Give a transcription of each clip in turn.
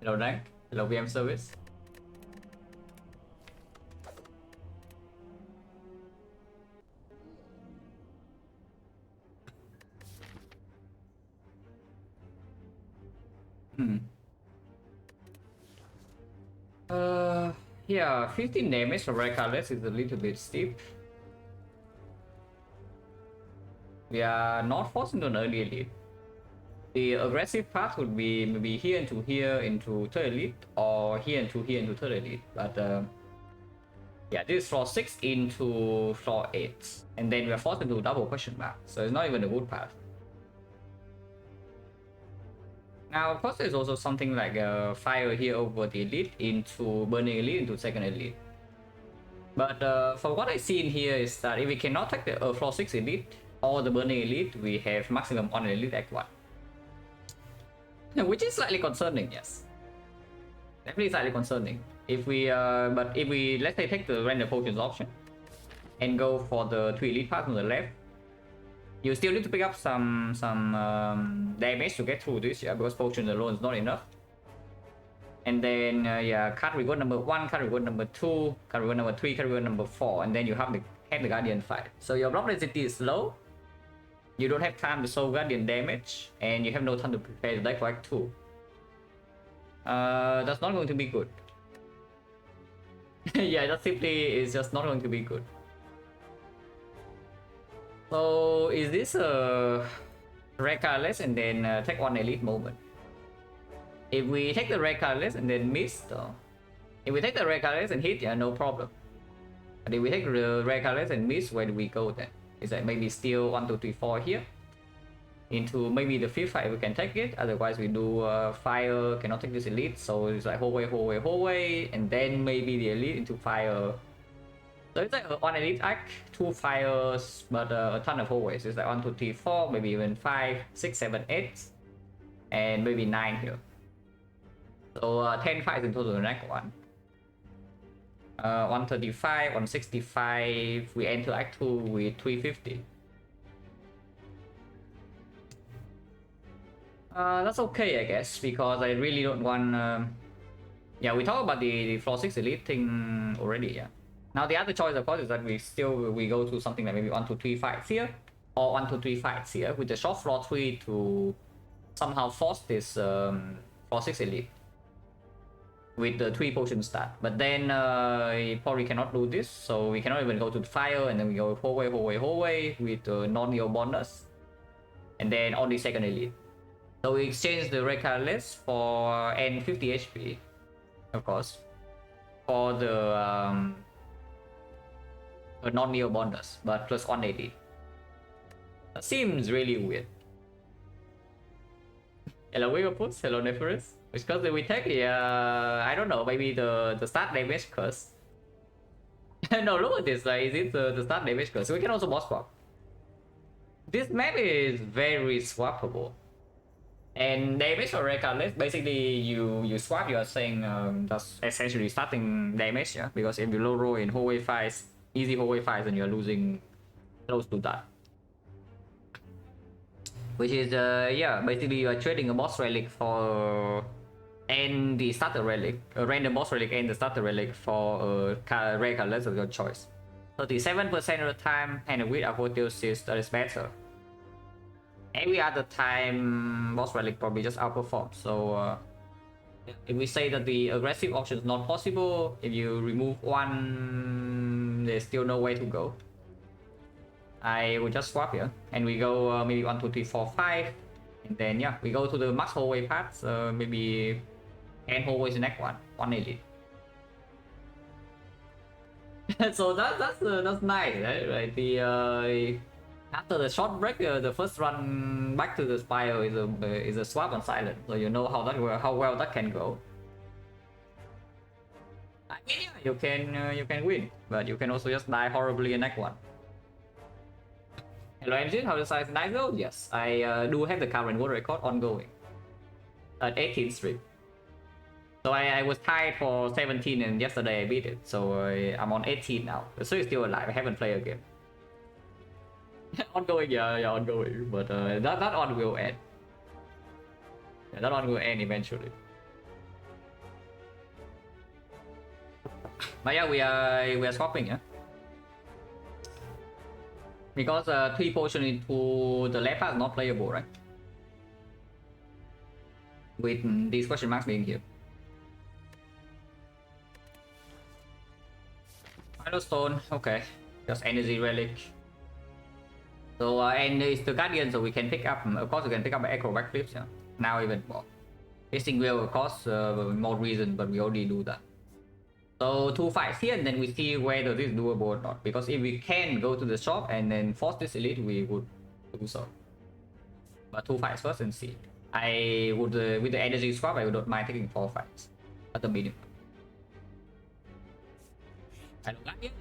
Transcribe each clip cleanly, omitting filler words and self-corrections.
Hello Rank. Hello VM service. Hmm. Yeah, 15 damage for red colors is a little bit steep. We are not forced into an early elite. The aggressive path would be maybe here into third elite, or here into third elite. But yeah, this is floor 6 into floor 8, and then we are forced into double question mark. So it's not even a good path. Now, of course, there's also something like fire here over the elite into burning elite into second elite. But for what I see in here is that if we cannot take the floor 6 elite or the burning elite, we have maximum on elite act 1. Which is slightly concerning, yes. Definitely slightly concerning. If we, but if we, let's say, take the random potions option and go for the 3 elite path on the left, you still need to pick up some damage to get through this, yeah, because potions alone is not enough. And then yeah, card reward number 1, card reward number 2, card reward number 3, card reward number 4, and then you have the guardian fight. So your block density is low. You don't have time to sow guardian damage, and you have no time to prepare the deck for Act 2. That's not going to be good. Yeah, that simply is just not going to be good. So is this a red colorless and then take 1 elite moment? If we take the red colorless and then miss, though, if we take the red colorless and hit, yeah, no problem. But if we take the red colorless and miss, where do we go then? Is that maybe still 1, 2, 3, 4 here? Into maybe the 5th fight we can take it. Otherwise we do fire, cannot take this elite. So it's like whole way, and then maybe the elite into fire. So it's like 1 elite act, 2 fires, but a ton of hallways. It's like 1, 2, 3, 4, maybe even 5, 6, 7, 8, and maybe 9 here. So 10 fights in total in Act 1. 135, 165, we enter Act 2 with 350. That's okay, I guess, because I really don't want... yeah, we talked about the floor 6 elite thing already, yeah. Now the other choice, of course, is that we go to something like maybe 1, 2, 3 fights here, or 1, 2, 3 fights here, with the short floor 3 to somehow force this floor 6 elite with the 3 potion start. But then we probably cannot do this, so we cannot even go to the fire, and then we go whole way with the non-neo bonus, and then only second elite. So we exchange the red colorless for N50 HP, of course, for the non-neo bonus, but plus 180. That seems really weird. Hello Wigglefoots, hello Nephirus. Which curse did we take? Yeah, I don't know, maybe the start damage curse. No, look at this, like, is it the start damage curse? So we can also boss swap. This map is very swappable. And damage for red colorless, basically you swap, you are saying that's essentially starting damage, yeah? Because if you low roll in hallway fights, easy hallway fights, and you're losing close to that. Which is, yeah, basically you are trading a boss relic for... and the starter relic, a random boss relic and the starter relic for a red colorless of your choice. 37% of the time, and with apotheosis, that is better. Every other time, boss relic probably just outperforms. So if we say that the aggressive option is not possible, if you remove 1, there's still no way to go. I will just swap here, and we go maybe 1, 2, 3, 4, 5, and then yeah, we go to the max hallway path. Maybe 10 hallways in Act 1, 1 elite. So that's nice, right? The after the short break, the first run back to the spire is a swap on silent, so you know how well that can go. I mean, yeah, you can win, but you can also just die horribly in Act 1. Hello engine, how does size nice go? Yes, I do have the current world record ongoing at 18 stream. So I was tied for 17, and yesterday I beat it, so I'm on 18 now. So it's still alive. I haven't played a game. Ongoing, yeah, ongoing, but that on will end. Yeah, that on will end eventually. But yeah, we are swapping, yeah. Because 3 potion into the left part is not playable, right? With these question marks being here. Stone, okay. Just energy relic. So and it's the guardian, so we can pick up. Of course, we can pick up acro backflips. Yeah. Now even more. Missing will cost more reason, but we already do that. So 2 fights here, and then we see whether this is doable or not. Because if we can go to the shop and then force this elite, we would do so. But 2 fights first and see. I would with the energy swap, I would not mind taking 4 fights at the minimum.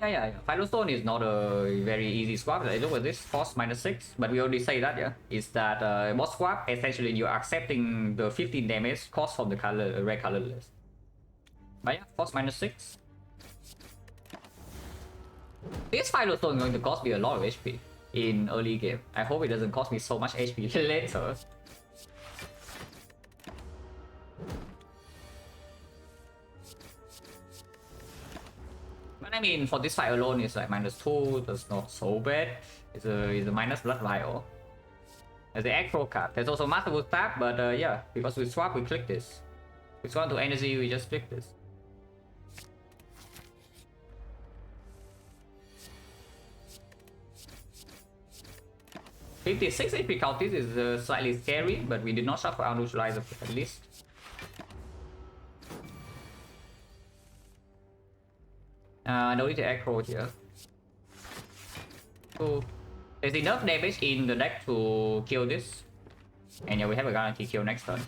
Yeah. Firestone is not a very easy swap. I look at this, force -6, but we already say that, yeah. Is that boss swap, essentially you're accepting the 15 damage cost from the color red colorless. But yeah, force -6. This Firestone is going to cost me a lot of HP in early game. I hope it doesn't cost me so much HP later. But I mean, for this fight alone, it's like -2. That's not so bad. It's a minus blood vial. There's the acro card. There's also masterful stab, but yeah, because we swap, we click this. We swap to energy, we just click this. $56 HP counters is slightly scary, but we did not suffer unusualizer at least. No need to acro here. So there's enough damage in the deck to kill this. And yeah, we have a guarantee kill next turn.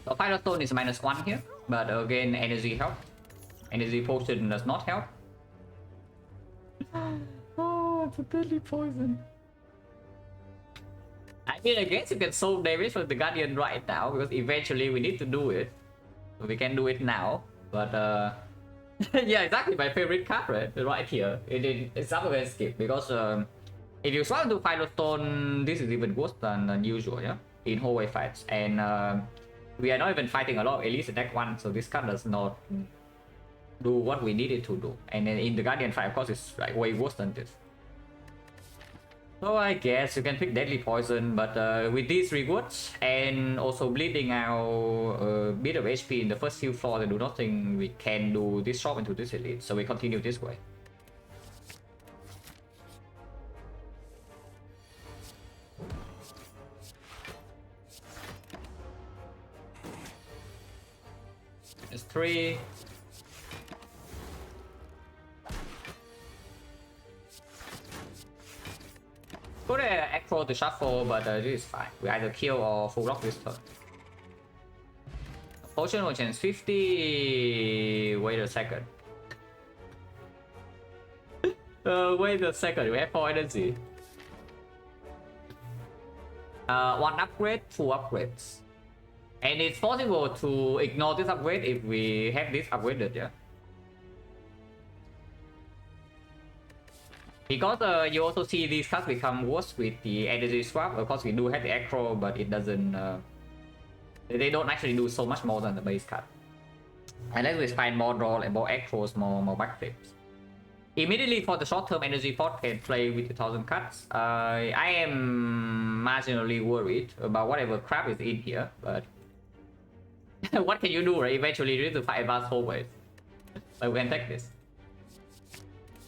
So Firestone is -1 here, but again energy help. Energy potion does not help. Oh, it's a deadly poison. I mean, I guess you can solve damage from the Guardian right now, because eventually we need to do it. So we can do it now. But yeah, exactly my favorite card, right here. It's up against skip, because if you swap to Firestone, this is even worse than usual, yeah, in hallway fights. And we are not even fighting a lot of elites in deck 1, so this card does not do what we need it to do. And then in the Guardian fight, of course, it's like way worse than this. So I guess you can pick Deadly Poison, but with these rewards and also bleeding out a bit of HP in the first few floors, I do not think we can do this shop into this elite, so we continue this way. It's 3. Put an acro to shuffle, but this is fine. We either kill or full lock this turn. Potion will change 50. Wait a second. Wait a second. We have 4 energy. 1 upgrade, 2 upgrades. And it's possible to ignore this upgrade if we have this upgraded, yeah. Because you also see these cards become worse with the energy swap. Of course, we do have the acro, but it doesn't. They don't actually do so much more than the base card. Unless we find more draw and more acros, more backflips. Immediately for the short-term energy pot can play with 1000 cards. I am marginally worried about whatever crap is in here, but what can you do, right? Eventually, you need to fight advanced hallways. But we can take this.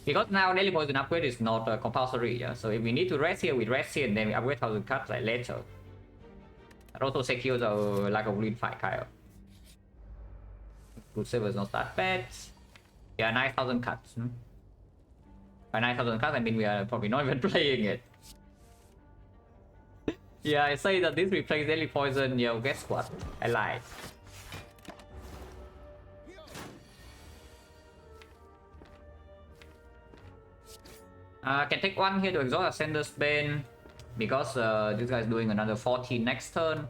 Because now daily poison upgrade is not compulsory, yeah? So if we need to rest here, we rest here and then we upgrade 1000 cards like later. That also secures our lack of green fight, kind of. Good Saber is not that bad. Yeah, 9000 cards. By 9000 cards, I mean we are probably not even playing it. Yeah, I say that this replaces daily poison. Yeah, guess what? I lied. Can take 1 here to exhaust Ascender's Bane, because this guy is doing another 14 next turn.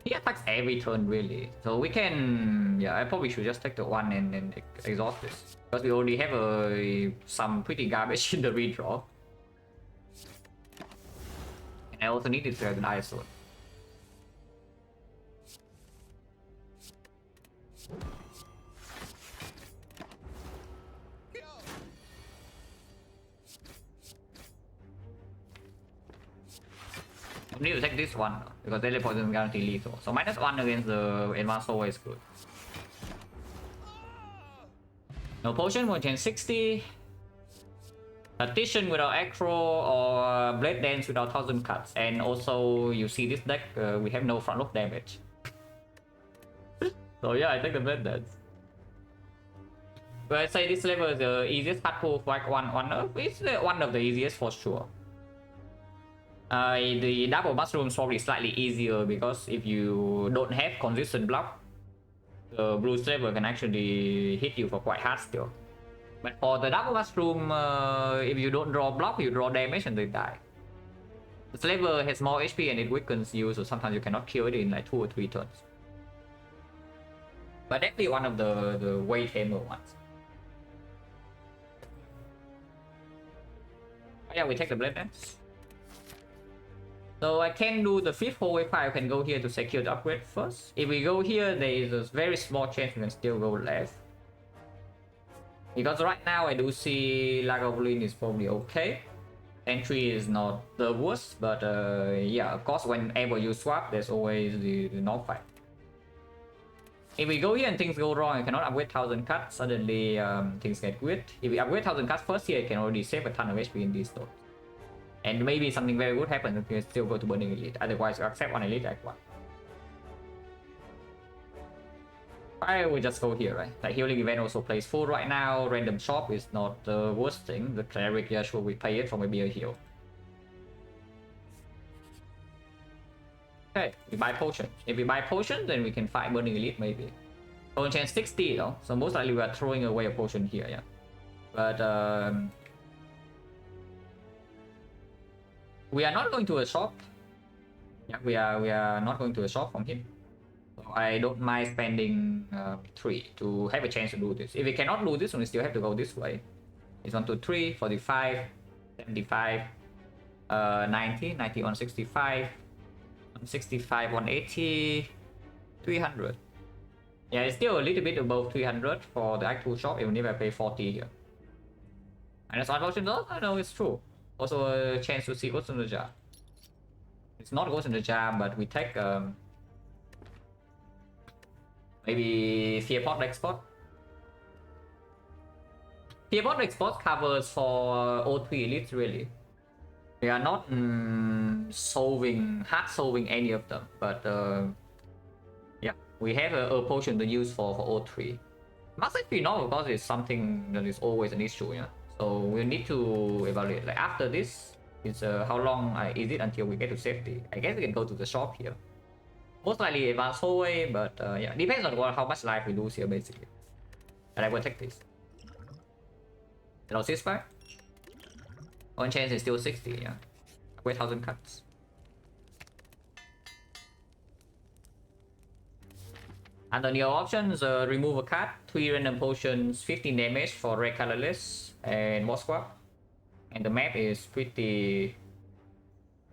He attacks every turn, really. So we can... Yeah, I probably should just take the 1 and exhaust this. Because we already have some pretty garbage in the redraw. And I also need to have an Ice Sword. You need to take this one because teleport doesn't guarantee lethal. So -1 against the advanced soul is good. No potion, 160. Addition without acro or blade dance without 1000 cuts. And also you see this deck, we have no front look damage. So yeah, I take the blade dance. But I'd say this level is the easiest card pool for like it's one of the easiest for sure. The double mushroom is probably slightly easier because if you don't have consistent block, the blue slaver can actually hit you for quite hard still. But for the double mushroom, if you don't draw block, you draw damage and they die. The slaver has more HP and it weakens you, so sometimes you cannot kill it in like 2 or 3 turns. But definitely one of the way tamer ones. Oh yeah, we take the blade dance. So I can do the 5th hole if I can go here to secure the upgrade first. If we go here, there is a very small chance we can still go left. Because right now I do see Lagavulin is probably okay. Entry is not the worst, but yeah, of course whenever you swap, there's always the knock fight. If we go here and things go wrong, I cannot upgrade 1000 cuts, suddenly things get weird. If we upgrade 1000 cuts first here, I can already save a ton of HP in these stores. And maybe something very good happens if you still go to Burning Elite, otherwise you accept one Elite Act 1. I will just go here, right? Like healing event also plays full right now, random shop is not the worst thing, the cleric, yeah sure we pay it for maybe a heal. Okay, we buy potion. If we buy potion, then we can fight Burning Elite maybe. Potion chance 60 though, so most likely we are throwing away a potion here, yeah. But we are not going to a shop. Yeah, we are not going to a shop from here. So I don't mind spending 3 to have a chance to do this. If we cannot do this, we still have to go this way. It's 1, 2, 3, 45, 75, 90, 90, 165, 165, 180, 300. Yeah, it's still a little bit above 300 for the actual shop, even if I pay 40 here. And that's unfortunate. I know it's true. Also a chance to see what's in the jar. It's not what's in the jar, but we take maybe Fearpot export. Fearpot export covers for O3 elites really. We are not hard solving any of them, but yeah, we have a potion to use for O3. Must be not because it's something that is always an issue, yeah. So we need to evaluate. Like after this, it's how long is it until we get to safety? I guess we can go to the shop here. Most likely advanced hallway, but yeah, depends on how much life we lose here basically. And I will take this. Hello, ceasefire. One chance is still 60, yeah. Wait 1000 cuts. Under your options, remove a card, 3 random potions, 15 damage for red colorless, and more swap. And the map is pretty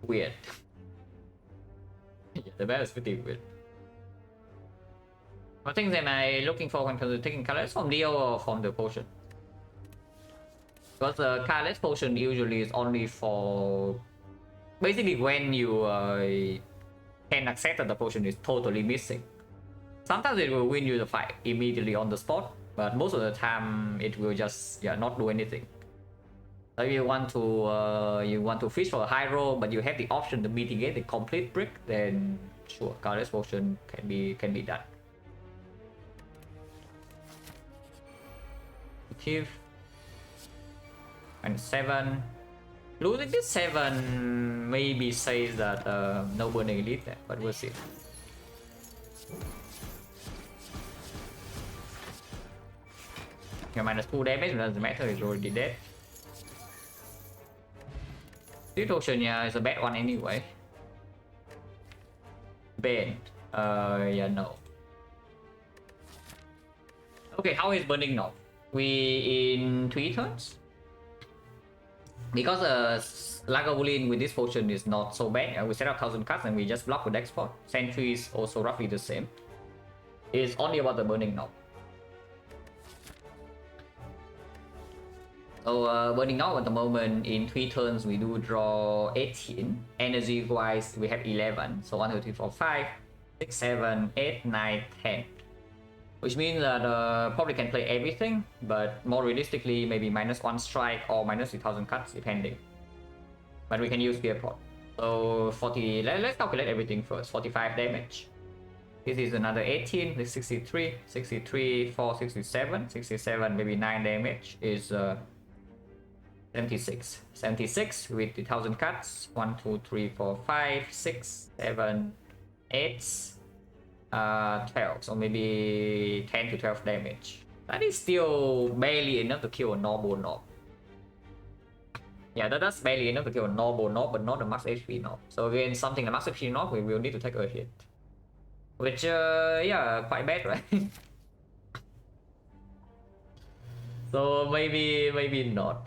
weird. Yeah, the map is pretty weird. What things am I looking for when it comes to taking colors from Leo or from the potion? Because the colorless potion usually is only for basically when you can accept that the potion is totally missing. Sometimes it will win you the fight immediately on the spot, but most of the time it will just not do anything. So if you want to fish for a high roll, but you have the option to mitigate the complete brick, then sure, colorless potion can be done. Achieve. And 7. Losing this 7 maybe says that no Burning Elite there, but we'll see. -2 damage doesn't matter, it's already dead. This potion, yeah, is a bad one anyway. Banned. Yeah, no. Okay, how is Burning Knob? We in 3 turns? Because Lagavulin with this potion is not so bad. We set up 1000 cuts and we just block with export. Sentry is also roughly the same. It's only about the burning knob. So burning knob at the moment in 3 turns we do draw 18. Energy wise we have 11. So 1, 2, 3, 4, 5, 6, 7, 8, 9, 10. Which means that probably can play everything, but more realistically maybe -1 strike or -3,000 cuts depending. But we can use Spear Pot. So 40, let's calculate everything first. 45 damage. This is another 18, this 63, 63, 4, 67, 67, maybe 9 damage is 76. 76 with the 1000 cuts. 1, 2, 3, 4, 5, 6, 7, 8, 12. So maybe 10 to 12 damage. That is still barely enough to kill a normal knob. Yeah, that's barely enough to kill a normal knob, but not a max HP knob. So against something like max HP knob, we will need to take a hit. Which, yeah, quite bad, right? So maybe not.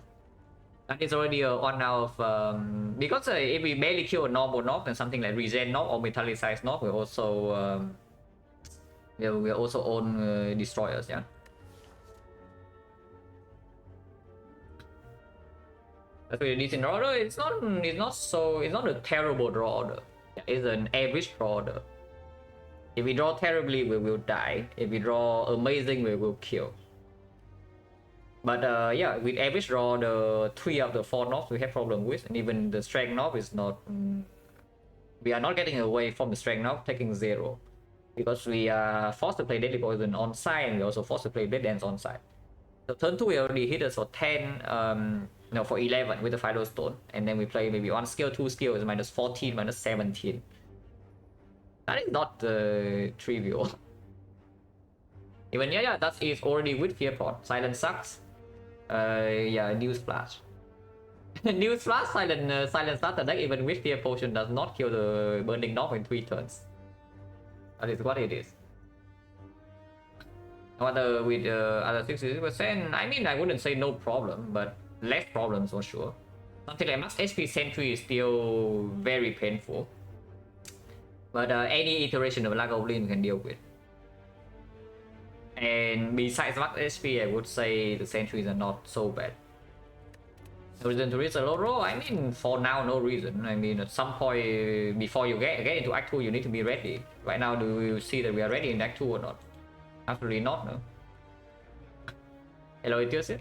That is already a 1 out of because if we barely kill a normal knob, then something like regen knob or metallicized knob will also will also own destroyers, yeah. That's really decent draw order. It's not a terrible draw order. It's an average draw order. If we draw terribly, we will die. If we draw amazing, we will kill. But yeah, with average draw, the 3 of the 4 knobs we have problem with, and even the strength knob is not. We are not getting away from the strength knob, taking 0, because we are forced to play Deadly Poison on side, and we also forced to play Dead Dance on side. So turn 2 we already hit us for 10, no, for 11 with the Final Stone, and then we play maybe 1 skill, 2 skill is -14, -17. That is not trivial. Even yeah, that is already with Fear Pot. Silent sucks. Yeah, Newsflash. Newsflash, Silent starter deck even with Fear Potion does not kill the Burning Knob in 3 turns. That is what it is. Whether with other 60%, I mean, I wouldn't say no problem, but less problems for sure. Something like max HP Sentry is still very painful. But any iteration of Black Goblin can deal with. And besides max HP, I would say the sentries are not so bad. No reason to risk a low roll? I mean, for now, no reason. I mean, at some point before you get into Act 2, you need to be ready. Right now, do you see that we are ready in Act 2 or not? Absolutely not, no. Hello, Etios.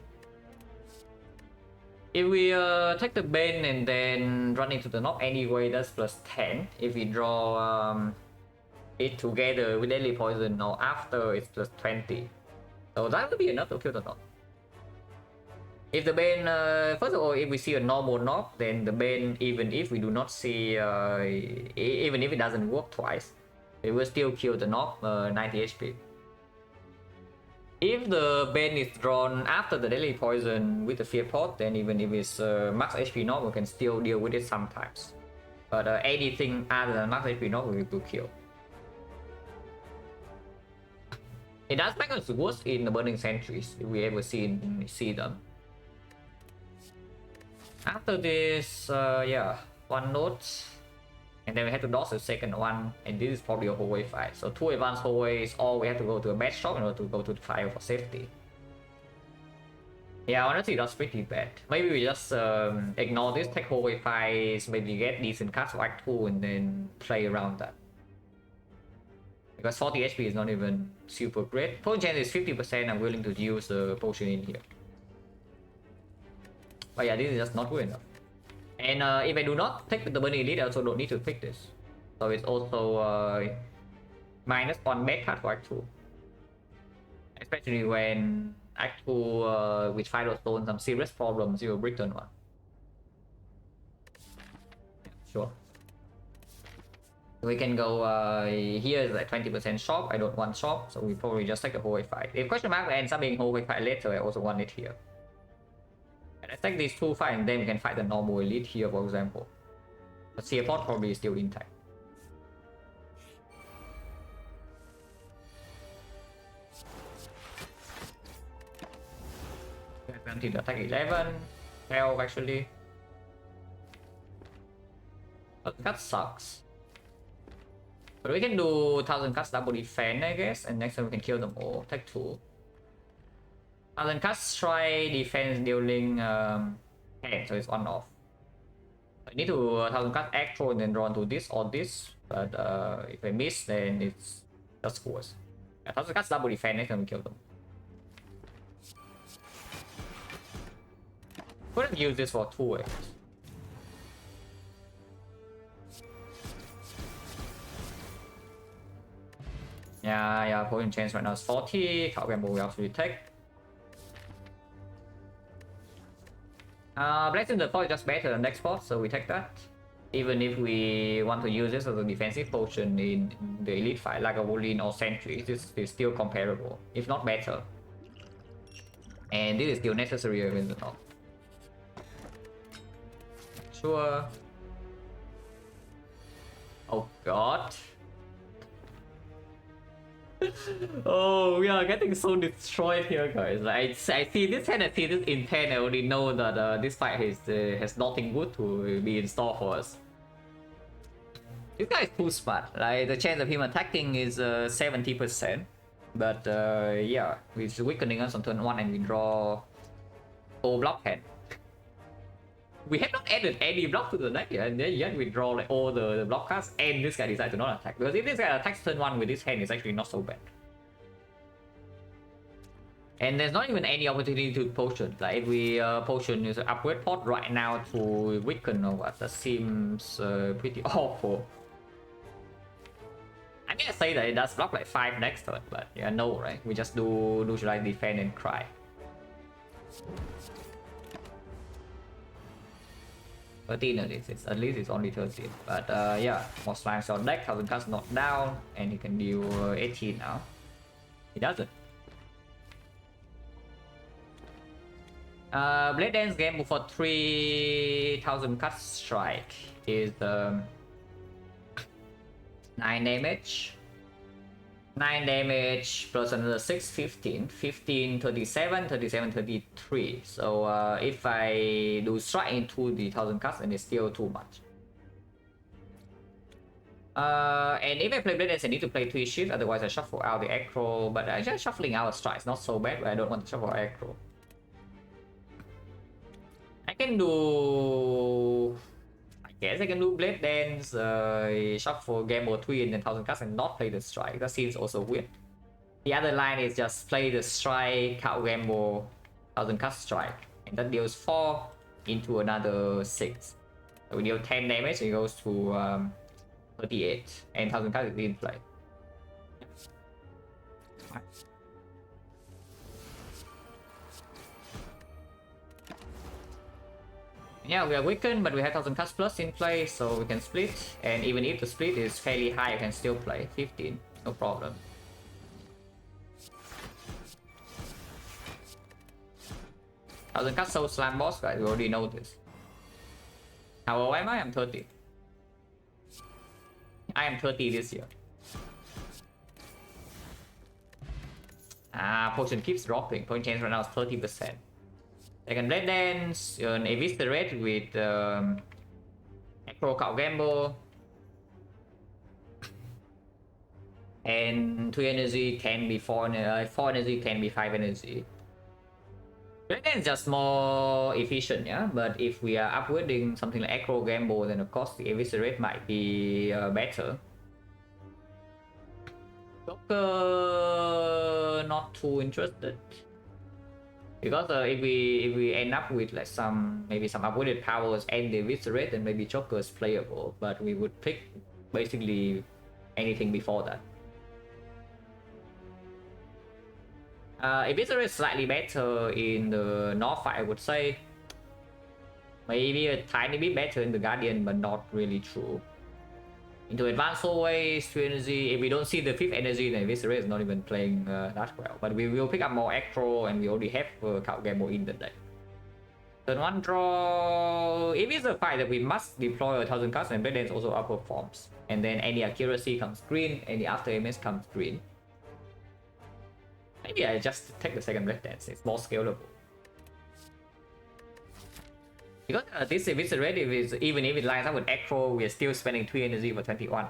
If we take the Bane and then run into the knob anyway, that's +10. If we draw it together with Deadly Poison or after, it's +20. So that would be enough to kill the knob. If the Bane, first of all, if we see a normal knob, then the Bane, even if we do not see, even if it doesn't work twice, it will still kill the knob, 90 HP. If the Bane is drawn after the Deadly Poison with the Fear Pot, then even if it's max HP knob, we can still deal with it sometimes. But anything other than max HP knob, we will kill. It does make us worse in the Burning Sentries, if we ever see them. After this, yeah, 1 note. And then we have to dodge the second one, and this is probably a hallway fight. So 2 advanced hallways, or we have to go to a bad shop in order to go to the fire for safety. Yeah, honestly, that's pretty bad. Maybe we just ignore this, take hallway fights, maybe get decent cards for Act 2, and then play around that. Because 40 HP is not even super great. Potion chance is 50%, I'm willing to use the potion in here. But yeah, this is just not good enough. And if I do not take the Burning Elite, I also don't need to pick this. So it's also -1 bad card for Act 2. Especially when Act 2 with Final Stone, some serious problems, you will break turn 1. Sure. We can go, here is like 20% shop, I don't want shop, so we probably just take the hallway fight. If question mark ends up being hallway fight later, I also want it here. Let's take these 2 fight and then we can fight the normal elite here, for example. The Seer Pot probably is still intact. Guaranteed attack 11, 12 actually. But that sucks. But we can do 1000 cuts double defense, I guess, and next time we can kill them all. Take 2. 1000 cuts try defense dealing 10, so it's on off. I need to 1000 cuts aggro and then draw into this or this, but if I miss, then it's just worse. 1000 cuts double defense, next time we kill them. Could have used this for 2 ways. Yeah, poison chance right now is 40. Card gamble we actually take. Blast in the fall is just better than next spot, so we take that. Even if we want to use this as a defensive potion in the elite fight, like a Wolverine or Sentry, this is still comparable, if not better. And this is still necessary against the top. Sure. Oh god. Oh, we are getting so destroyed here, guys. Like, I see this hand, I see this intent. I already know that this fight has nothing good to be in store for us. This guy is too smart. Like, the chance of him attacking is 70%. But yeah, he's weakening us on turn 1 and we draw 4 block hand. We have not added any block to the deck yet, and then yet we draw like all the block cards, and this guy decides to not attack. Because if this guy attacks turn 1 with this hand, it's actually not so bad. And there's not even any opportunity to potion. Like if we potion is upgrade pot right now to weaken or what, that seems pretty awful. I'm gonna say that it does block like 5 next turn, but yeah, no, right? We just do neutralize defend and cry. 13 at least it's only 13. But yeah, more slimes on deck, 1000 cuts knocked down, and he can deal 18 now. He doesn't. Blade Dance game move for 3000 cuts strike is 9 damage. 9 damage plus another 6, 15, 15, 37, 37, 33. So if I do strike into the 1000 cuts, and it's still too much. And if I play Blade Dance, I need to play 3 shift, otherwise I shuffle out the aggro. But actually shuffling out a strike is not so bad, but I don't want to shuffle aggro. I can do... Yes, I can do Blade Dance, shuffle Gamble 3 and then 1000 cuts and not play the strike. That seems also weird. The other line is just play the strike, count Gamble, 1000 cuts strike. And that deals 4 into another 6. So we deal 10 damage, it goes to 38. And 1000 cuts is in play. Yeah, we are weakened, but we have 1000 cuts plus in play, so we can split. And even if the split is fairly high, you can still play 15, no problem. Thousand cuts so slam boss, guys. We already know this. How old am I? I'm 30. I am 30 this year. Potion keeps dropping. Point change right now is 30%. I can Blade Dance, Eviscerate with Acro Cow Gamble. And 2 energy can be 4 energy can be 5 energy. Blade Dance is just more efficient, yeah? But if we are upgrading something like Acro Gamble, then of course the Eviscerate might be better. Joker, not too interested. Because if we end up with like maybe some upgraded powers and the Eviscerate, then maybe Joker is playable, but we would pick basically anything before that. Eviscerate is slightly better in the North fight, I would say. Maybe a tiny bit better in the Guardian, but not really true. Into advanced hallways, 2 energy. If we don't see the 5th energy, then Eviscerate is not even playing that well. But we will pick up more Acro, and we already have Count Gamble in the deck. Turn 1 draw. If it's a fight that we must deploy 1000 cards, and Blade Dance also outperforms. And then any accuracy comes green, any after MS comes green. Maybe I just take the second Blade Dance, it's more scalable. Because this Eviscerate, even if it lines up with Acro, we are still spending 3 energy for 21.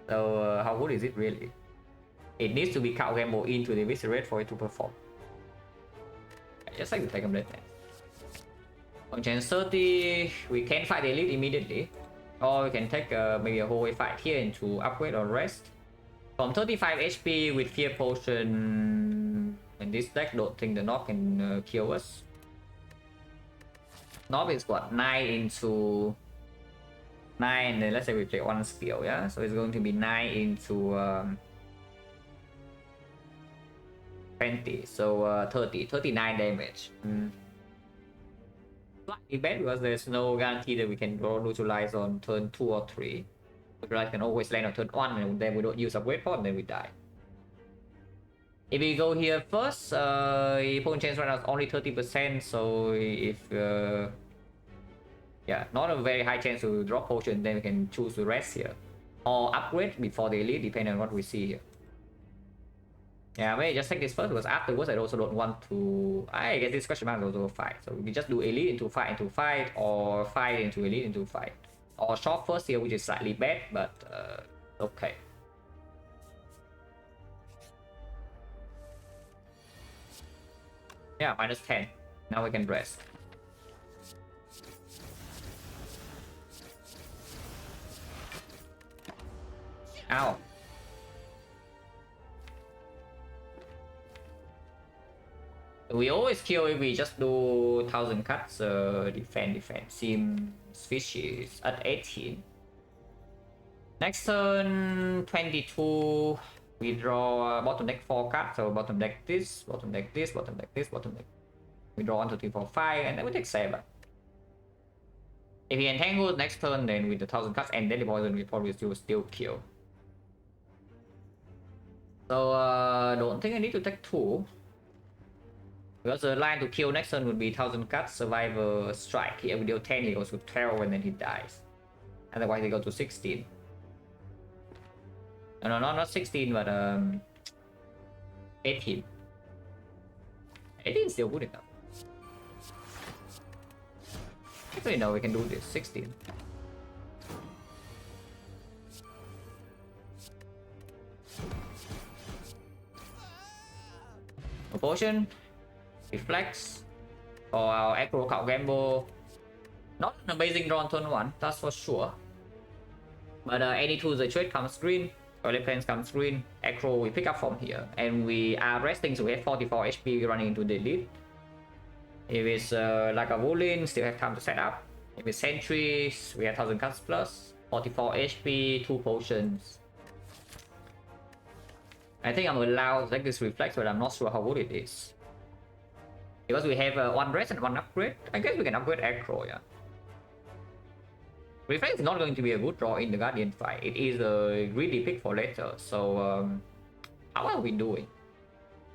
So how good is it really? It needs to be cow gamble into the eviscerate for it to perform. I just like to take a blade. On chance 30, we can fight the elite immediately. Or we can take maybe a whole way fight here into upgrade or rest. From 35 HP with Fear Potion, in this deck, don't think the knock can kill us. Knock is what? 9 into 9, then let's say we play one skill, yeah? So it's going to be 9 into 20, so 39 damage. Slightly bad because there's no guarantee that we can draw neutralize on turn 2 or 3. Neutralize can always land on turn 1 and then we don't use up weight pot and then we die. If we go here first, opponent chance right now is only 30%, so if yeah, not a very high chance to drop potion, then we can choose to rest here. Or upgrade before the elite, depending on what we see here. Yeah, maybe just take this first because afterwards I also don't want to. I guess this question mark is also a fight. So we just do elite into fight, or fight into elite into fight. Or short first here, which is slightly bad, but okay. Yeah, minus 10. Now we can rest. Ow. We always kill if we just do 1000 cuts, defend. Seems fishy at 18. Next turn, 22. We draw bottom deck 4 cards, so bottom deck this, bottom deck this, bottom deck this, bottom deck. We draw 1, 2, 3, 4, 5, and then we take 7. If he entangles next turn, then with the 1000 cuts and deadly poison, we probably still kill. So don't think I need to take 2. Because the line to kill next turn would be 1000 cuts, survivor strike. Here we deal 10, he goes to 12 and then he dies. Otherwise he goes to 16. No, not 16, but 18. 18 is still good enough. Actually no, we can do this, 16. A potion. Reflex for our aggro cow gamble. Not an amazing draw on turn 1, that's for sure. But any tools the trade comes green, early plans comes green, aggro we pick up from here. And we are resting, so we have 44 HP running into the lead. If it's like a Wooling, still have time to set up. If it's sentries, we have 1000 cuts plus, 44 HP, 2 potions. I think I'm allowed to take this reflex, but I'm not sure how good it is. Because we have 1 rest and 1 upgrade, I guess we can upgrade aggro, yeah. Reflex is not going to be a good draw in the Guardian fight. It is a greedy pick for later, so how are we doing?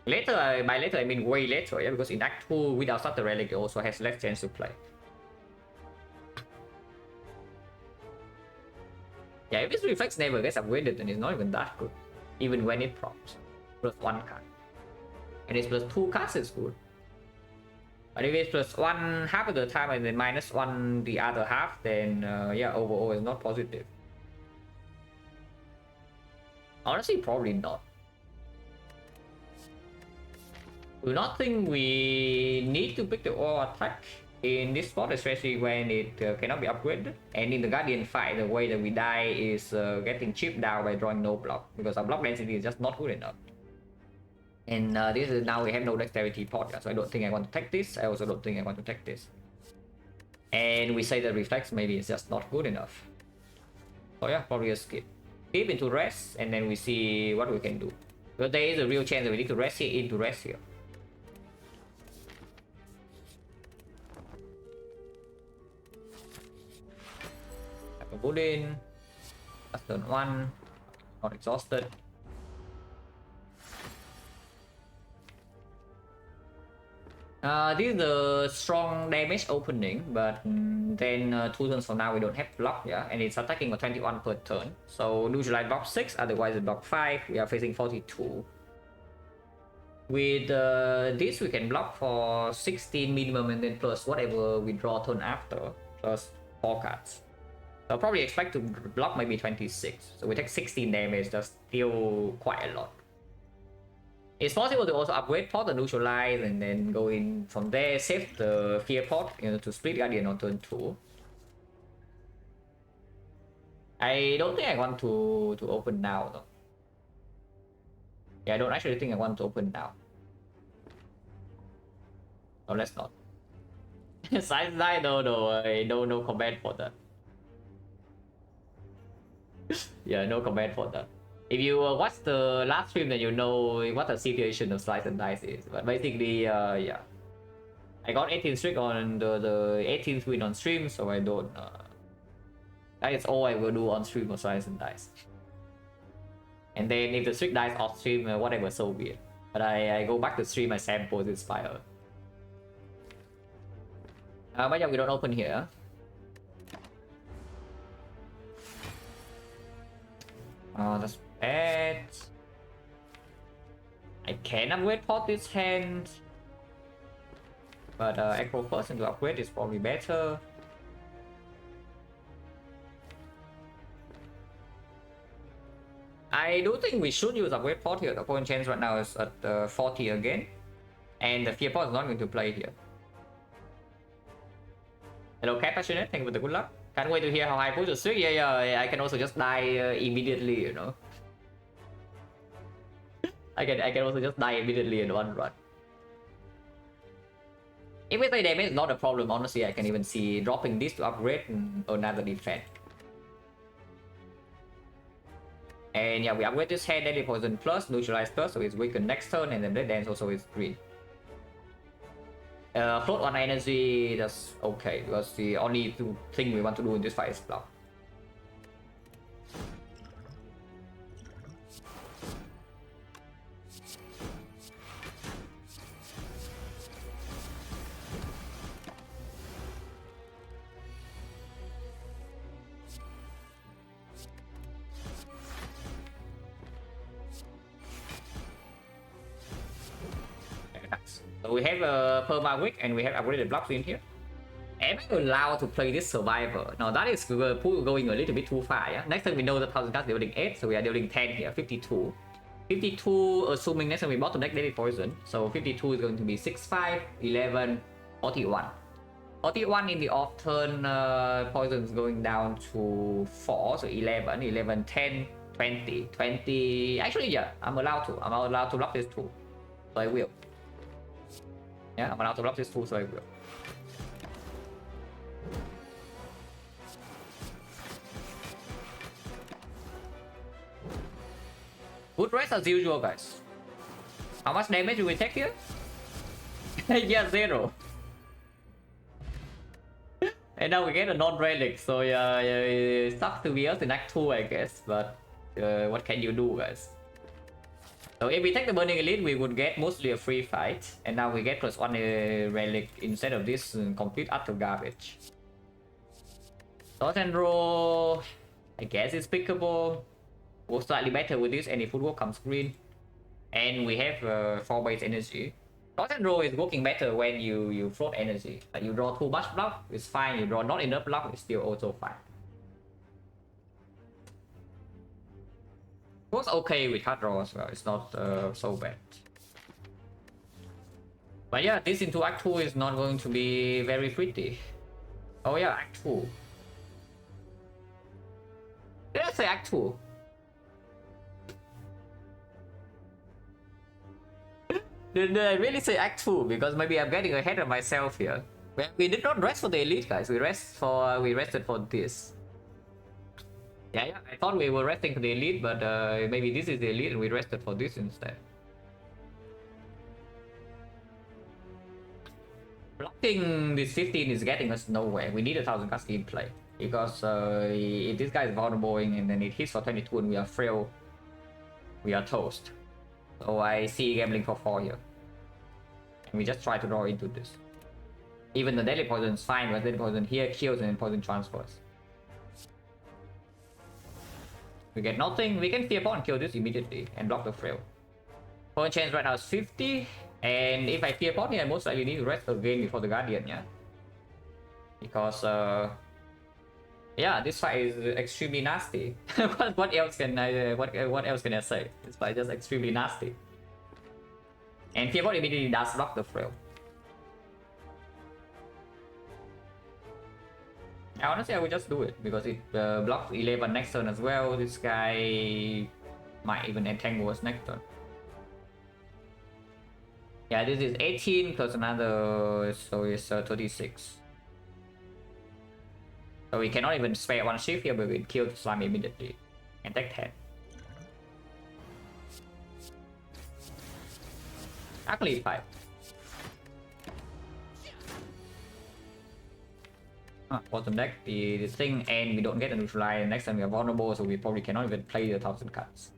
Later, by later I mean way later, yeah, because in Act 2 without Starter Relic it also has less chance to play. Yeah, if this Reflex never gets upgraded, then it's not even that good. Even when it procs. Plus 1 card. And it's plus 2 cards is good. But if it's plus 1 half of the time and then minus 1 the other half, then yeah, overall is not positive. Honestly, probably not. Do not think we need to pick the all attack in this spot, especially when it cannot be upgraded. And in the Guardian fight, the way that we die is getting chipped down by drawing no block, because our block density is just not good enough. And this is now we have no dexterity pot, so I don't think I want to take this. I also don't think I want to take this. And we say that reflex maybe is just not good enough. So yeah, probably a skip. Skip into rest, and then we see what we can do. Because there is a real chance that we need to rest here into rest here. Have a Bullin. That's turn 1. Not exhausted. This is the strong damage opening, but then 2 turns from now we don't have block, yeah, and it's attacking for 21 per turn. So neutralize block 6, otherwise it's block 5. We are facing 42. With this we can block for 16 minimum and then plus whatever we draw turn after, plus 4 cards. I'll probably expect to block maybe 26. So we take 16 damage, that's still quite a lot. It's possible to also upgrade pot and neutralize and then go in from there, save the fear pot, you know, to split Guardian on turn 2. I don't think I want to open now though. Yeah, I don't actually think I want to open now. No, let's not. Size 9, no comment for that. Yeah, no comment for that. If you watch the last stream, then you know what the situation of Slice and Dice is. But basically, yeah. I got 18 streak on the 18th win on stream, so I don't... that is all I will do on stream of Slice and Dice. And then if the streak dies off stream, whatever, so weird. But I go back to stream, I sample this fire. But yeah, we don't open here. That's bad. I can upgrade pot this hand. But Echo first into upgrade is probably better. I do think we should use upgrade pot here. The point chance right now is at 40 again. And the fear pot is not going to play here. Hello Cat Passionate, thank you for the good luck. Can't wait to hear how I push the streak. Yeah, I can also just die immediately, you know. I can also just die immediately in one run. If we say damage is not a problem, honestly, I can even see dropping this to upgrade another defense. And yeah, we upgrade this hand, Deadly Poison plus, Neutralize plus, so it's weakened next turn, and then Red Dance also is green. Float on energy, that's okay, because the only thing we want to do in this fight is block. So we have a Perma Wick and we have upgraded blocks in here. Am I allowed to play this Survivor? No, that is going a little bit too far. Yeah? Next time we know that 1000 cards dealing 8, so we are dealing 10 here, 52. 52, assuming next time we bottom deck Deadly Poison. So 52 is going to be 6, 5, 11, 41. 41 in the off turn, Poison is going down to 4, so 11, 11, 10, 20, 20. Actually, yeah, I'm allowed to block this too. So I will. Yeah, I'm allowed to block this too, so I will. Good rest as usual, guys. How much damage do we take here? Yeah, 0. And now we get a non-relic, so yeah, it sucks to be us in Act 2, I guess. But what can you do, guys? So if we take the Burning Elite, we would get mostly a free fight. And now we get +1 relic instead of this complete utter garbage. Dodge and roll, I guess it's pickable. Works slightly better with this, and if footwork comes green. And we have 4 base energy. Dodge and roll is working better when you float energy. Like you draw too much block, it's fine. You draw not enough block, it's still also fine. It was okay with card draw as well, it's not so bad. But yeah, this into Act 2 is not going to be very pretty. Oh yeah, Act 2. Did I say Act 2? Did I really say Act 2? Because maybe I'm getting ahead of myself here. We did not rest for the elite, guys. We rested for this. Yeah, I thought we were resting for the elite, but maybe this is the elite and we rested for this instead. Blocking this 15 is getting us nowhere. We need 1000 cards in play. Because if this guy is vulnerable and then it hits for 22 and we are frail, we are toast. So I see gambling for 4 here. And we just try to draw into this. Even the Deadly Poison is fine, but Deadly Poison here kills and then Poison transfers. We get nothing. We can fear pot and kill this immediately and block the frail. Point chance right now is 50. And if I fear pot here, I most likely need to rest again before the Guardian, yeah? Because Yeah, this fight is extremely nasty. What else can I what else can I say? This fight is just extremely nasty. And Fearbot immediately does block the frail. Honestly, I would just do it because it blocks 11 next turn as well. This guy might even entangle us next turn. Yeah, this is 18 plus another, so it's 36. So we cannot even spare one shift here, but we kill the slime immediately and take 10. Actually 5. Bottom deck, the thing, and we don't get a neutralize. Next time we are vulnerable, so we probably cannot even play the 1000 cards.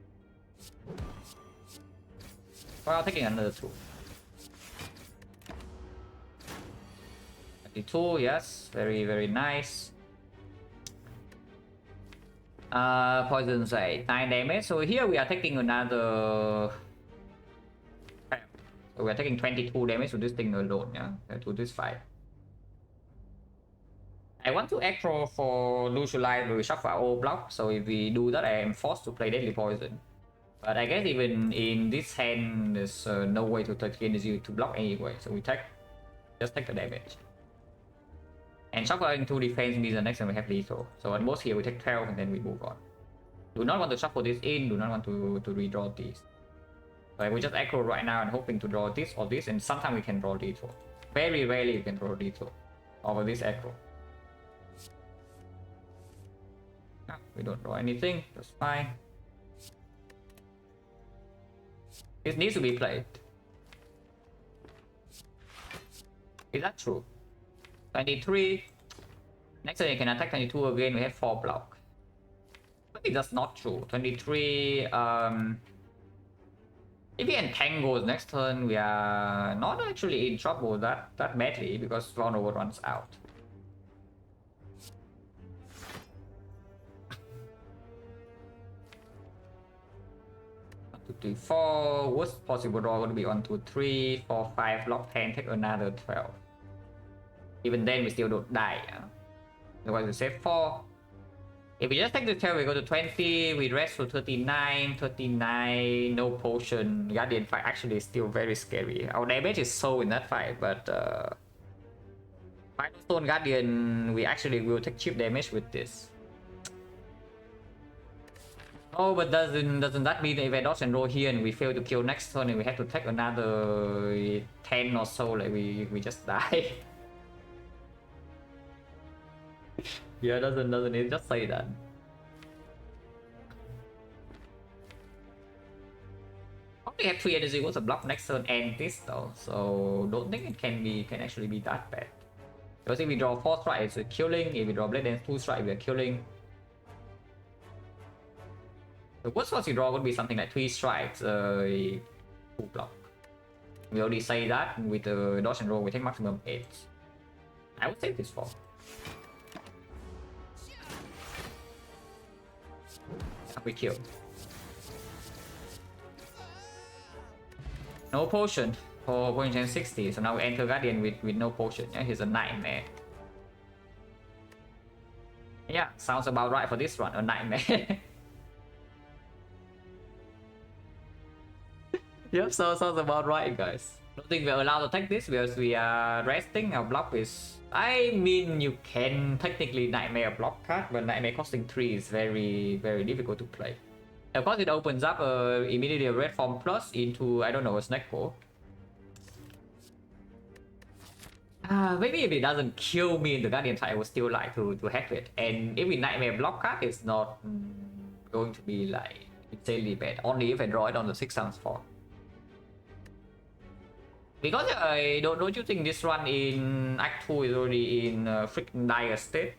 Well, taking another 2. 22, yes, very nice. Poison say 9 damage. So here we are taking another. So we are taking 22 damage to this thing alone, yeah, to this fight. I want to aggro for neutralize with shuffle our old block, so if we do that, I am forced to play Deadly Poison. But I guess even in this hand, there's no way to take energy to block anyway, so we just take the damage. And shuffle into defense means the next time we have lethal. So at most here we take 12 and then we move on. Do not want to shuffle this in, do not want to redraw these. So we just aggro right now and hoping to draw this or this, and sometimes we can draw lethal. Very rarely you can draw lethal over this aggro. We don't draw anything, that's fine. It needs to be played. Is that true? 23. Next time you can attack 22 again, we have 4 block. Maybe that's not true. 23, if he entangles next turn, we are not actually in trouble that badly because vulnerable runs out. 2, 3, 4. Worst possible draw going to be 1, 2, 3, 4, 5. Lock 10, take another 12. Even then, we still don't die. Otherwise, we save 4. If we just take the 12, we go to 20. We rest to 39. 39. No potion. Guardian fight actually is still very scary. Our damage is so in that fight, but Final Stone Guardian, we actually will take cheap damage with this. Oh, but doesn't that mean if I dodge and roll here and we fail to kill next turn and we have to take another 10 or so, like we just die? Yeah, doesn't it just say that? Only have 3 energy was a block next turn and this though, so don't think it can actually be that bad. Because if we draw 4 strikes, it's killing. If we draw blade and 2 strikes, we are killing. The worst ones you draw would be something like 3 strikes, 2 block. We already say that with the dodge and roll, we take maximum 8. I would take this 4. We kill. No potion for potion 60, so now we enter Guardian with no potion. Yeah, he's a nightmare. Yeah, sounds about right for this one, a nightmare. Yep, so sounds about right, guys. Don't think we're allowed to take this because we are resting. Our block is... I mean, you can technically Nightmare block card, but Nightmare costing 3 is very difficult to play. Of course, it opens up immediately a Red Form Plus into, I don't know, a Snack Ball. Maybe if it doesn't kill me in the Guardian fight, I would still like to have it. And if we Nightmare block card, it's not going to be like insanely bad. Only if I draw it on the 6x4. Because don't you think this run in Act 2 is already in freaking dire state?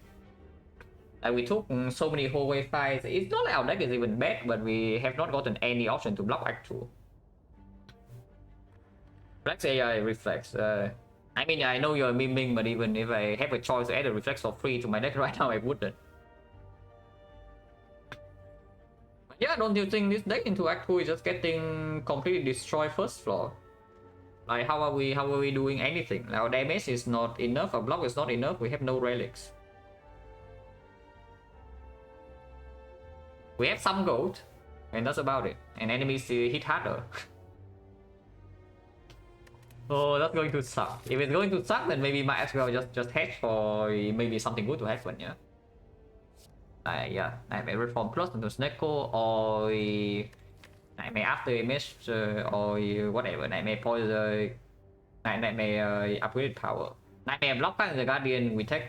Like we took so many hallway fights. It's not like our deck is even bad, but we have not gotten any option to block Act 2. Reflex AI Reflex. I mean, I know you're memeing, but even if I have a choice to add a Reflex for free to my deck right now, I wouldn't. But yeah, don't you think this deck into Act 2 is just getting completely destroyed first floor? Like how are we doing anything? Our damage is not enough, our block is not enough, we have no relics. We have some gold, and that's about it. And enemies hit harder. Oh, that's going to suck. If it's going to suck, then maybe might as well just hedge for maybe something good to hedge when, yeah. Yeah, Nightmare Reform Plus into Snecko or Nightmare After Image or whatever. Nightmare Poison, Nightmare Upgraded Power. Nightmare Block and the Guardian, we take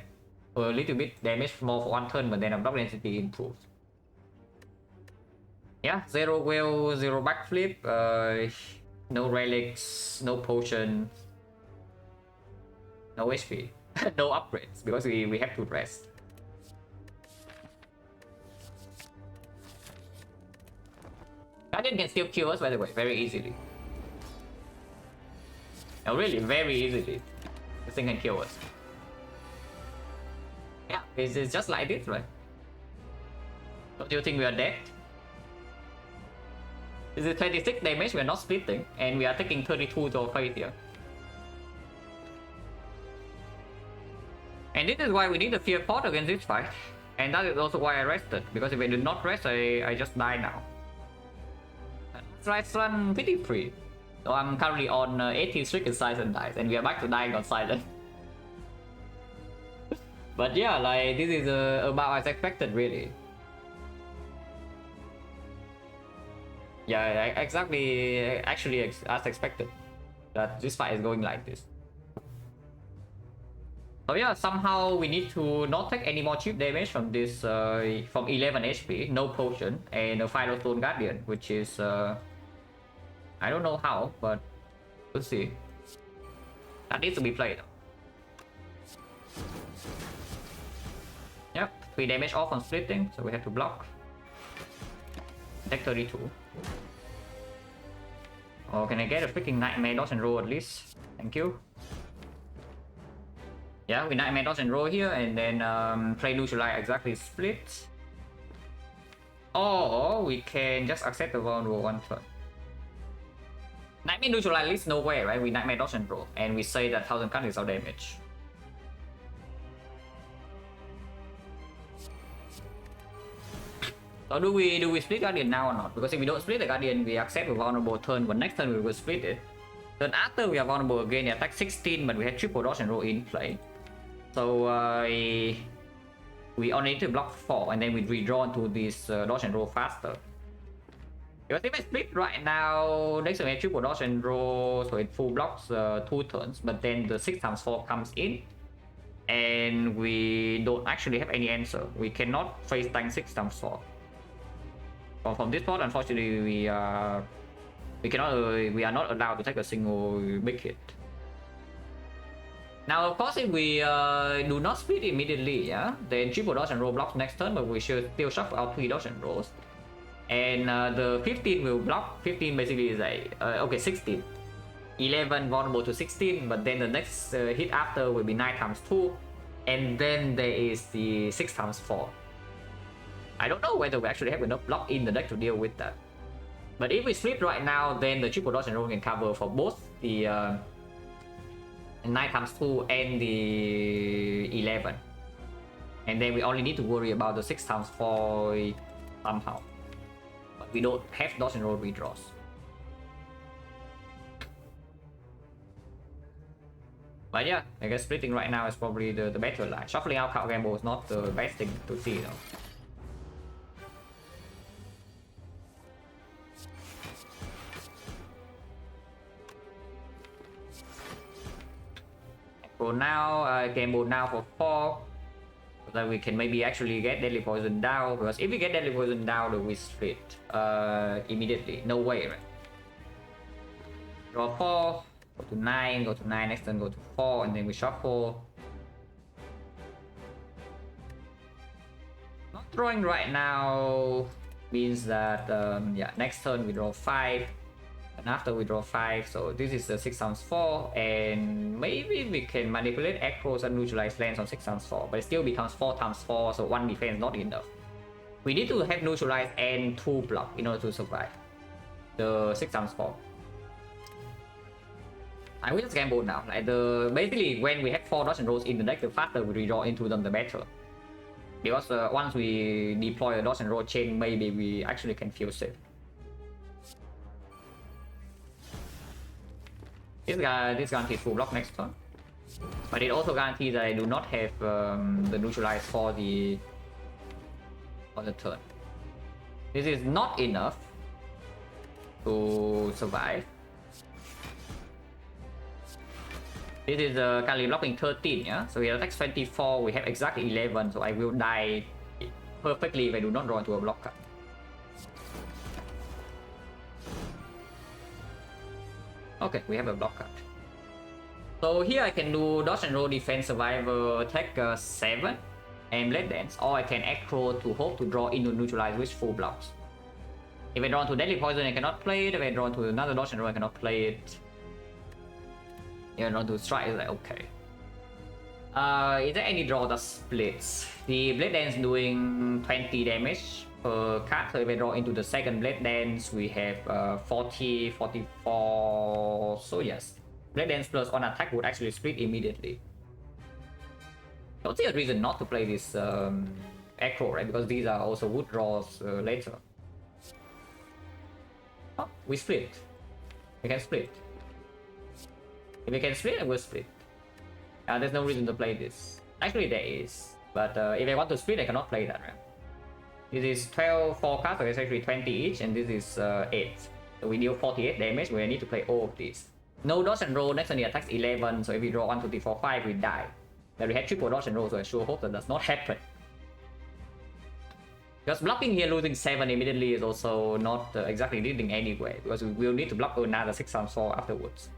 a little bit damage more for one turn, but then our block density improves. Yeah, 0 well, 0 backflip, no relics, no potion, no HP, no upgrades because we have to rest. Guardian can still kill us, by the way, very easily. No, really, very easily. This thing can kill us. Yeah, it's just like this, right? Don't you think we are dead? This is 26 damage, we are not splitting, and we are taking 32 to our face here. And this is why we need a Fear Pot against this fight. And that is also why I rested, because if I did not rest, I just die now. Let's run pretty free. So I'm currently on 18 stricken Silent dice, and we are back to dying on Silent. But yeah, like, this is about as expected, really. Yeah, exactly, actually as expected. That this fight is going like this. So yeah, somehow we need to not take any more cheap damage from this, from 11 HP, no potion, and a Firestone Guardian, which is, I don't know how, but we'll see. That needs to be played. Yep, 3 damage off on splitting, so we have to block. Take 32. Oh, can I get a freaking Nightmare Dodge and Roll at least? Thank you. Yeah, we Nightmare Dodge and Roll here, and then play Neutralize exactly split. Or we can just accept the vulnerable one turn. Nightmare Neutralize leads nowhere, right? We Nightmare Dodge and Roll, and we say that 1000 cut is our damage. So do we split Guardian now or not? Because if we don't split the Guardian, we accept a vulnerable turn, but next turn we will split it. Then after we are vulnerable again, we attack 16, but we have triple dodge and roll in play. So we only need to block 4, and then we redraw into this dodge and roll faster. Because if I split right now, next turn we have triple dodge and roll, so it full blocks 2 turns, but then the 6x4 comes in, and we don't actually have any answer. We cannot face tank 6x4. From this part, unfortunately, we are not allowed to take a single big hit. Now, of course, if we do not split immediately, yeah, then triple dodge and roll blocks next turn, but we should still shuffle out 3 dodge and rolls. And the 15 will block. 15 basically is okay, 16. 11 vulnerable to 16, but then the next hit after will be 9x2, and then there is the 6x4. I don't know whether we actually have enough block in the deck to deal with that. But if we split right now, then the triple dodge and roll can cover for both the 9x2 and the 11. And then we only need to worry about the 6x4 somehow. But we don't have dodge and roll redraws. But yeah, I guess splitting right now is probably the better line. Shuffling out Card Gamble is not the best thing to see though. Now, gamble now for 4, so that we can maybe actually get Deadly Poison down, because if we get Deadly Poison down, then we split immediately. No way, right? Draw 4, go to 9, next turn go to 4, and then we shuffle. Not drawing right now means that, yeah, next turn we draw 5. And after we draw 5, so this is the 6x4, and maybe we can manipulate Acros and neutralize lands on 6x4, but it still becomes 4x4, so 1 defense not enough. We need to have neutralize and 2 block in order to survive the 6x4. I will just gamble now. Like basically when we have 4 dodge and rolls in the deck, the faster we redraw into them, the better. Because once we deploy a dodge and roll chain, maybe we actually can feel safe. This guarantees full block next turn. But it also guarantees that I do not have the neutralize for the turn. This is not enough to survive. This is currently blocking 13, yeah? So he attacks 24, we have exactly 11, so I will die perfectly if I do not draw into a block card. Okay, we have a block card. So here I can do dodge and roll defense survivor attack 7 and blade dance, or I can aggro to hope to draw into neutralize with full blocks. If I draw into deadly poison, I cannot play it. If I draw into another dodge and roll, I cannot play it. If I draw to strike, it's like okay. Is there any draw that splits? The blade dance doing 20 damage per card. So if I draw into the second blade dance, we have 40, 44. So yes, blade dance plus on attack would actually split immediately. Don't see a reason not to play this aggro, right? Because these are also wood draws later. Oh, we split. We can split. If we can split, I will split. There's no reason to play this. Actually, there is. But if I want to split, I cannot play that, right? This is 12 4 cards, so it's actually 20 each, and this is 8. So we deal 48 damage, we need to play all of these. No dodge and roll, next turn he attacks 11, so if we draw 1, 2, 3, 4, 5, we die. Then we had triple dodge and roll, so I sure hope that does not happen. Because blocking here losing 7 immediately is also not exactly leading anyway, because we will need to block another 6 times 4 afterwards.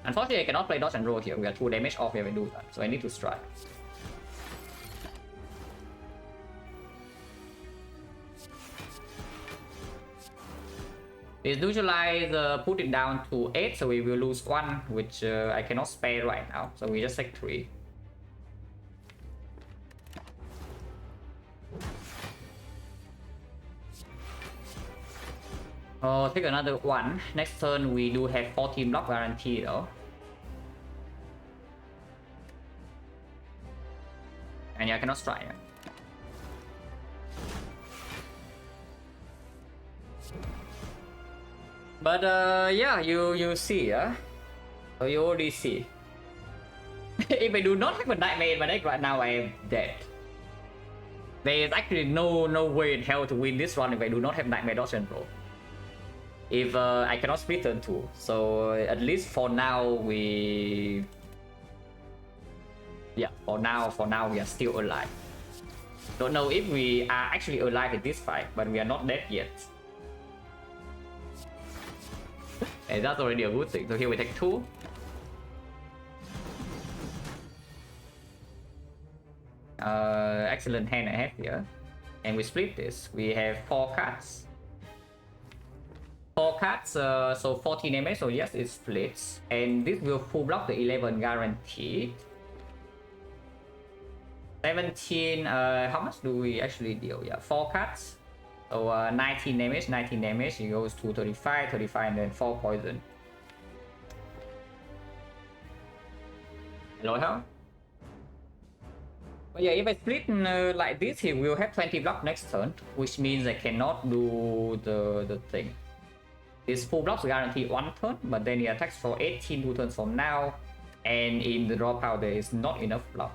Unfortunately, I cannot play dodge and roll here. We are 2 damage off if I do that, so I need to strike. This neutralize put it down to 8, so we will lose 1, which I cannot spare right now. So we just take 3. Oh, take another 1. Next turn we do have 14 block guarantee though. And yeah, I cannot strike. But yeah, you see, so you already see. If I do not have a nightmare in my deck right now, I am dead. There is actually no way in hell to win this run if I do not have nightmare dodge and roll. If I cannot split turn 2, so at least for now we, yeah, for now we are still alive. Don't know if we are actually alive in this fight, but we are not dead yet. And that's already a good thing. So here we take 2. Excellent hand I have here. And we split this. We have 4 cards. 4 cards, so 14 damage, so yes, it splits. And this will full block the 11 guaranteed. 17, how much do we actually deal? Yeah, 4 cards. So 19 damage, it goes to 35, 35, and then 4 poison. Hello, how? But yeah, if I split like this, he will have 20 block next turn, which means I cannot do the thing. This full blocks guaranteed 1 turn, but then he attacks for 18 2 turns from now, and in the draw pile there is not enough block.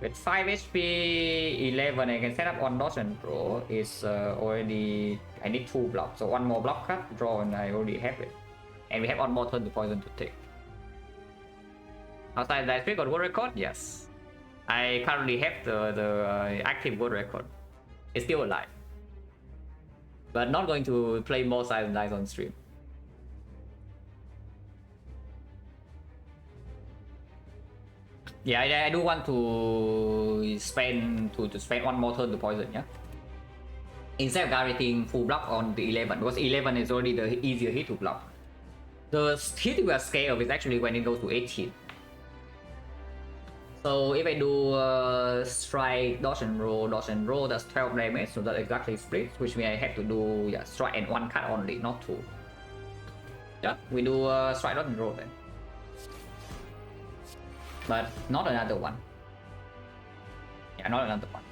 With 5 HP, 11, I can set up 1 dodge and draw. Is already, I need 2 blocks, so 1 more block card, draw, and I already have it. And we have 1 more turn to poison to take. Outside that, I got world record? Yes. I currently have the active world record. It's still alive. But not going to play more Silent Dice on stream. Yeah, I do want to spend 1 more turn to poison, yeah. Instead of guaranteeing full block on the 11, because 11 is already the easier hit to block. The hit we are scared of is actually when it goes to 18. So if I do strike, dodge and roll, that's 12 damage, so that exactly splits, which means I have to do strike and one card only, not two. Yeah, we do strike, dodge and roll then. But not another one. Yeah, not another one.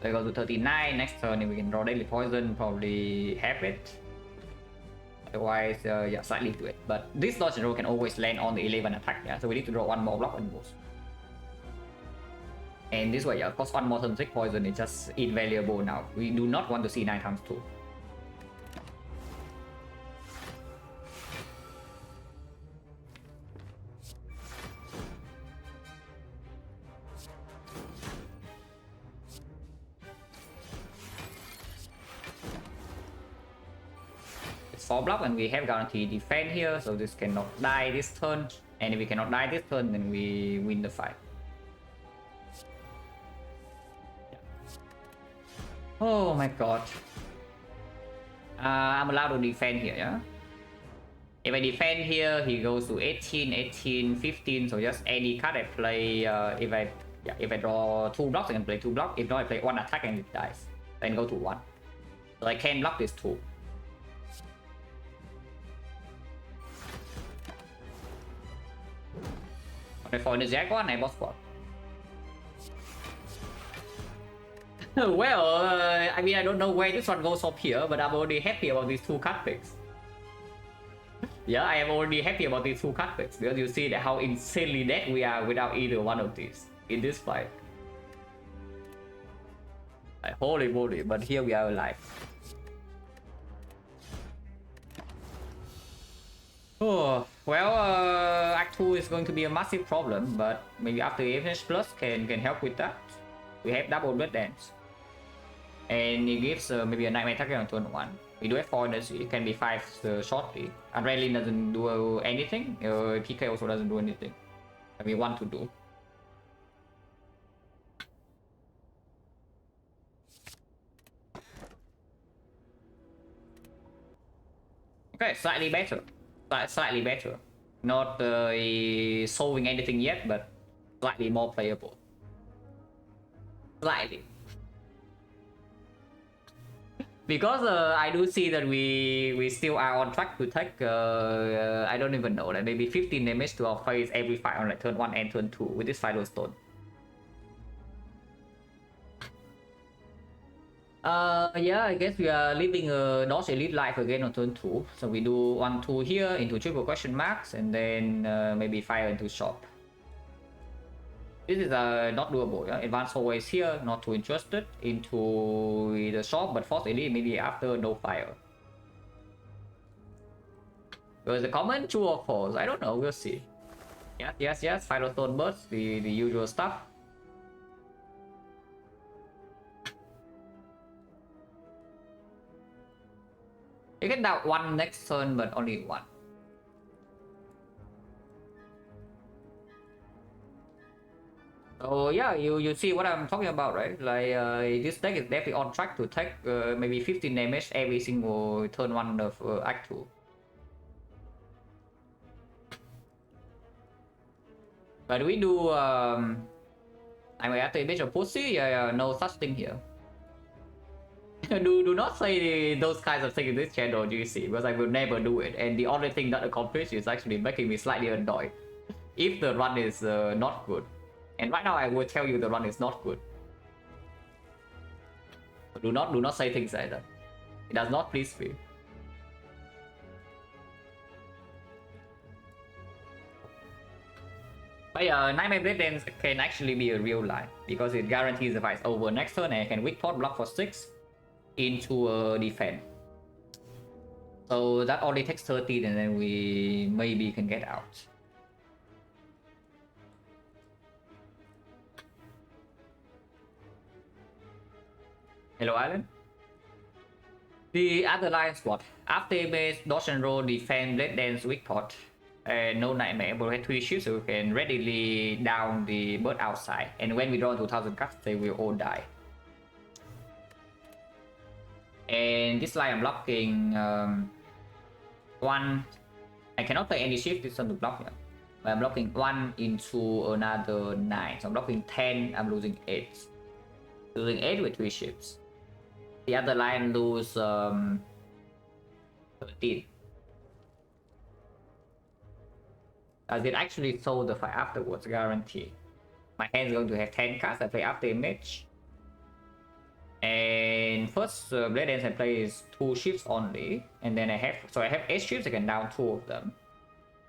So I go to 39, next turn if we can draw daily poison, probably have it. Otherwise, yeah, slightly to it. But this dodge and roll can always land on the 11 attack, yeah, so we need to draw one more block and boost. And this way, yeah, of course, one more turn 6 poison is just invaluable now. We do not want to see 9 times 2. It's 4 block and we have guaranteed defend here, so this cannot die this turn. And if we cannot die this turn, then we win the fight. Oh my god. I'm allowed to defend here, yeah? If I defend here, he goes to 18, 18, 15, so just any card I play, if I draw 2 blocks, I can play 2 blocks. If not, I play 1 attack and it dies. Then go to 1. So I can block this 2. Okay, for the Jack one, I boss squad. Well, I mean, I don't know where this one goes up here, but I'm already happy about these 2 card picks. Yeah, I am already happy about these 2 card picks, because you see that how insanely dead we are without either one of these in this fight. Like, holy moly, but here we are alive. Oh, well, Act 2 is going to be a massive problem, but maybe after A20H Plus can help with that. We have double blood dance. And it gives maybe a nightmare target on turn 1. We do have 4 energy, it can be 5 shortly. Adrenaline doesn't do anything, PK also doesn't do anything. We want to do. Okay, slightly better. Slightly better. Not solving anything yet, but slightly more playable. Slightly. Because I do see that we still are on track to take I don't even know, like maybe 15 damage to our face every fight on like turn 1 and turn 2 with this Final Stone. Yeah, I guess we are living a Dodge Elite life again on turn 2. So we do 1, 2 here into triple question marks and then maybe fire into shop. This is not doable, yeah? Advanced always here, not too interested into the shop, but force elite immediately after no fire. Was the common true or false? I don't know, we'll see. Yes, Final Stone burst, the usual stuff. You can down 1 next turn, but only 1. So yeah, you see what I'm talking about, right? Like this deck is definitely on track to take maybe 15 damage every single turn 1 of Act 2. But we do I mean after image of pussy, yeah, no such thing here. do not say those kinds of things in this channel, GC, because I will never do it. And the only thing that accomplished is actually making me slightly annoyed if the run is not good. And right now I will tell you the run is not good. Do not say things like that. It does not please me. But yeah, Nightmare Blade Dance can actually be a real line because it guarantees the fight over next turn and I can weak pot block for 6 into a defense. So that only takes 13 and then we maybe can get out. Hello Island. The other line squad. After base, dodge and roll, defend, blade dance, weak pot. No nightmare, but we have 3 shields so we can readily down the bird outside. And when we draw 2000 cards, they will all die. And this line I'm blocking 1. I cannot play any shift this turn to block here. I'm blocking 1 into another 9. So I'm blocking 10, I'm losing 8. Losing 8 with 3 ships. The other line lose 13. Does it actually sold the fight afterwards? Guarantee. My hand's going to have 10 cards. I play after image. And first Blade Dance I play is 2 ships only. And then I have 8 ships, I can down 2 of them.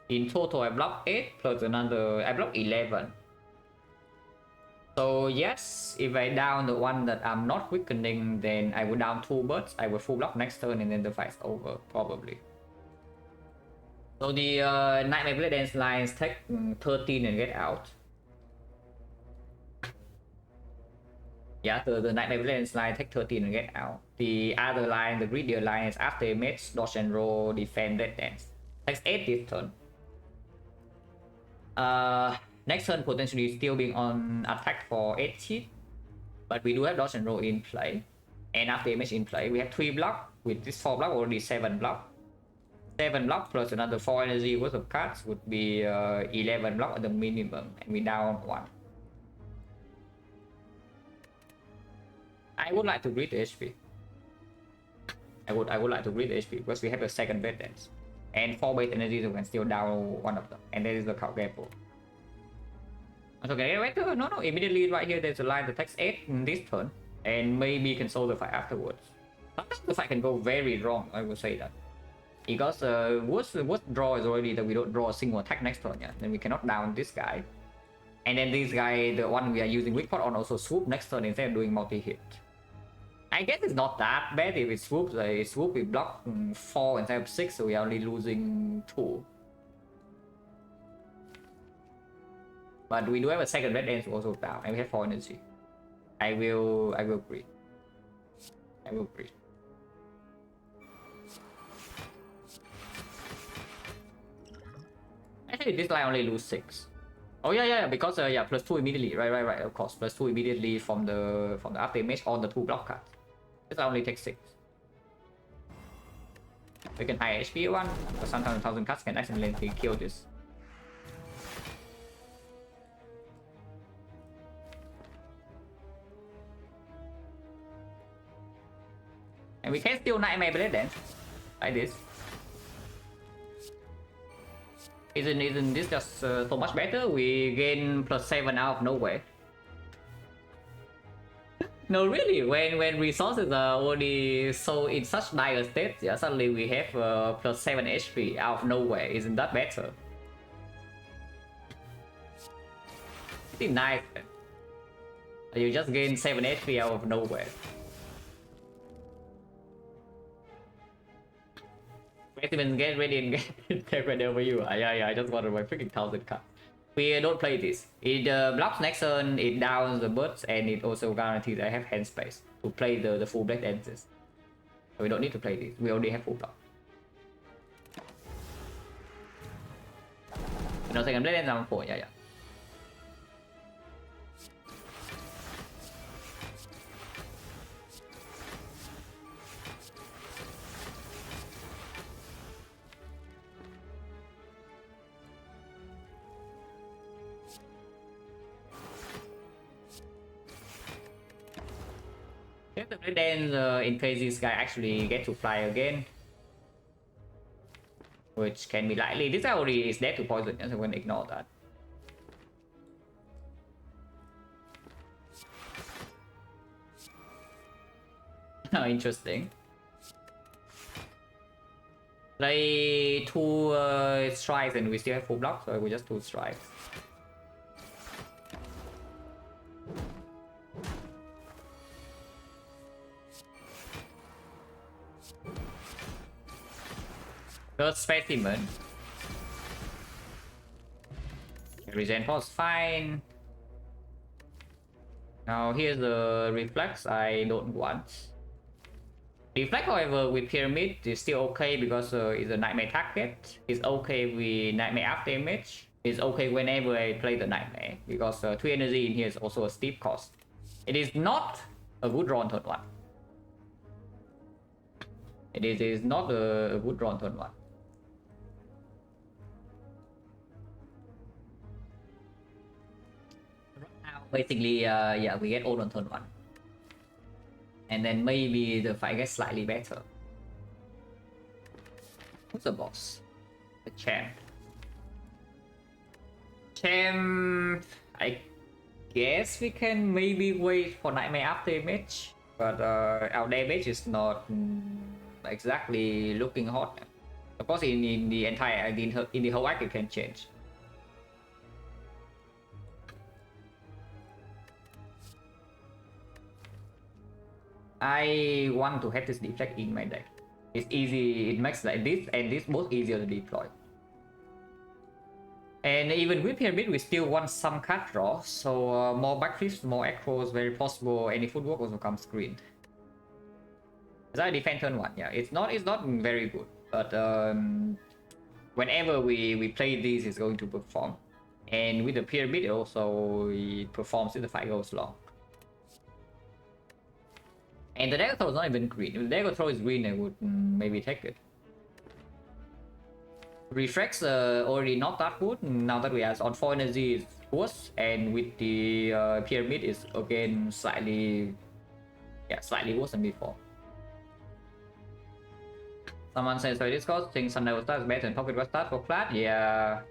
In total I block 8 plus another, I block 11. So yes, if I down the one that I'm not quickening, then I will down 2 birds, I will full block next turn and then the fight's over, probably. So the Nightmare Blade Dance lines take 13 and get out. Yeah, the Nightmare Blade Dance line take 13 and get out. The other line, the Greedier line, is after image, dodge and roll, defend, Blade Dance. Takes 8 this turn. Next turn potentially still being on attack for 8 hit, but we do have dodge and roll in play, and after image in play. We have 3 block. With this 4 block, already 7 block. 7 block plus another 4 energy worth of cards would be 11 block at the minimum, and we down 1. I would like to read the HP. I would like to read the HP because we have a second Blade Dance. And 4 base energies, we can still down 1 of them. And that is the Count Gamble. So can I get right? No, immediately right here there's a line that takes 8 in this turn. And maybe can solve the fight afterwards. Sometimes the fight can go very wrong, I would say that. Because worst draw is already that we don't draw a single attack next turn, yeah. Then we cannot down this guy. And then this guy, the one we are using weak pot on, also swoop next turn instead of doing multi-hit. I guess it's not that bad if it swoops. We block 4 instead of 6, so we are only losing 2. But we do have a second Red Dance also down, and we have 4 energy. I will breathe. I will breathe. Actually, this line only lose 6. Oh yeah, because yeah, plus 2 immediately. Right. Of course, plus 2 immediately from the after image on the 2 block cards. This only takes 6. We can high HP one, but sometimes 1000 cards can accidentally kill this. And we can still Nightmare Blade Dance like this. Isn't this just so much better? We gain plus 7 out of nowhere. No, really, when resources are already so in such dire state, yeah, suddenly we have plus 7 HP out of nowhere. Isn't that better? Pretty nice. You just gain 7 HP out of nowhere. Specimen, get ready and get ready over you. Yeah, I just wanted my freaking 1000 cards. We don't play this. It blocks next turn, it downs the birds, and it also guarantees I have hand space to play the full Blade Dances. So we don't need to play this. We already have full block. No second Blade Dance number 4, yeah. If the Blade Dance in case this guy actually get to fly again, which can be likely. This guy already is dead to poison, so we're gonna ignore that. Interesting. Play 2 strikes and we still have full block, so we just 2 strikes. Third specimen. Regen force fine. Now here's the reflex I don't want. Defect, however, with pyramid is still okay because it's a nightmare target. It's okay with nightmare after image. It's okay whenever I play the nightmare because 3 energy in here is also a steep cost. It is not a good draw on turn 1. It is not a good draw on turn 1. Basically, yeah, we get old on turn 1. And then maybe the fight gets slightly better. Who's the boss? The champ. Champ, I guess we can maybe wait for Nightmare after image, but our damage is not exactly looking hot. Of course, in the entire in the whole act it can change. I want to have this defect in my deck. It's easy. It makes like this and this both easier to deploy. And even with Pyramid, we still want some card draw, so more backflips, more echoes, very possible. Any footwork also comes screened. As I defend turn 1, yeah, it's not very good, but whenever we play this, it's going to perform. And with the Pyramid, it also it performs if the fight goes long. And the dagger throw is not even green. If the dagger throw is green, I would maybe take it. Reflex already not that good. Now that we have on 4 energy is worse, and with the Pyramid is again slightly worse than before. Someone says, so Discord think Sunday will start is better than Pocket was start for class. Yeah.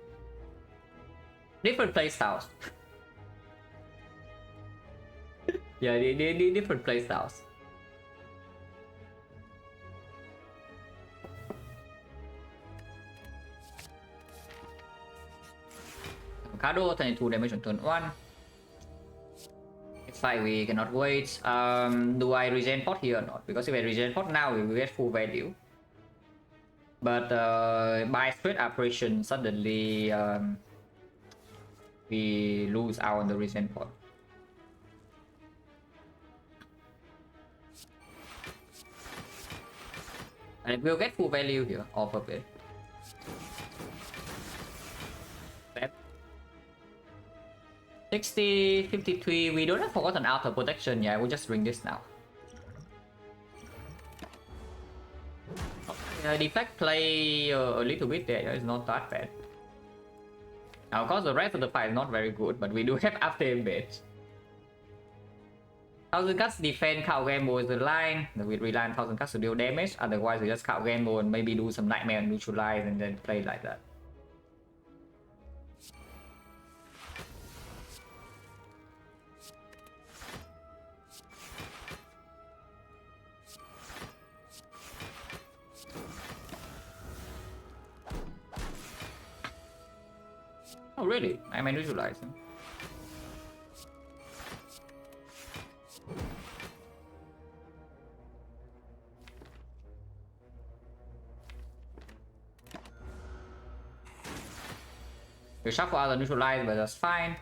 Different playstyles. Yeah, the different playstyles. Kado 22 damage on turn 1. It's like we cannot wait. Do I regen pot here or not? Because if I regen pot now, we will get full value. But by straight operation, suddenly we lose out on the regen pot. And we'll get full value here off of it. 60, 53, we don't have forgotten outer protection, yeah, we'll just ring this now. Defect play a little bit there, it's not that bad. Now, of course, the rest of the fight is not very good, but we do have after image. 1000 cuts defend, count gamble is the line. We rely on 1000 cuts to deal damage, otherwise we just count gamble and maybe do some nightmare and neutralize and then play like that. Oh really? I may neutralize him. We shuffle out the neutralize, but that's fine.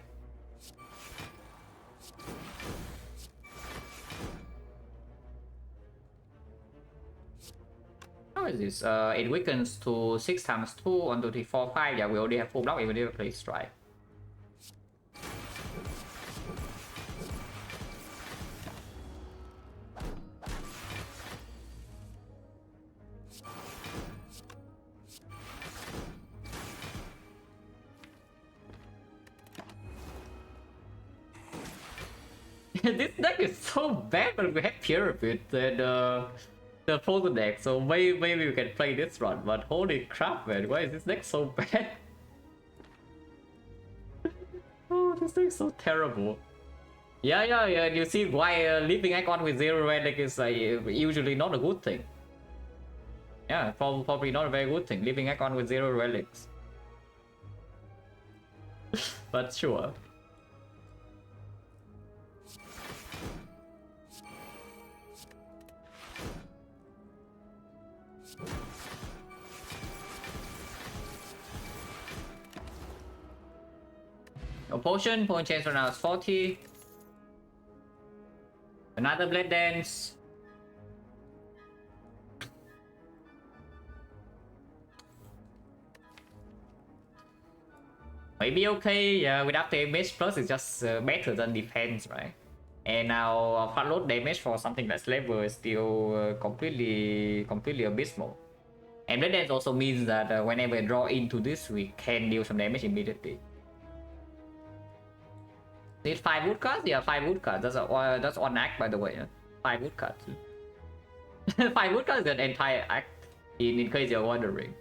How is this? It weakens to 6 times 2, 1, 2, 3, 4, 5. Yeah, we already have full block even if we play strike. This deck is so bad, but we have Pyramid and the frozen deck, so maybe we can play this run, but holy crap man, why is this deck so bad? Oh, this deck is so terrible. Yeah, you see why leaving icon with 0 relic is usually not a good thing. Yeah, probably not a very good thing, leaving icon with 0 relics. But sure. No potion, point change right now is 40. Another blade dance. Maybe okay, yeah, without the damage plus it's just better than defense, right? And now fat load damage for something that's level is still completely abysmal. And blade dance also means that whenever I draw into this, we can deal some damage immediately. Need 5 woodcuts? Yeah, 5 woodcuts. That's one act, by the way. 5 woodcuts. 5 woodcuts is an entire act, in case you're wondering.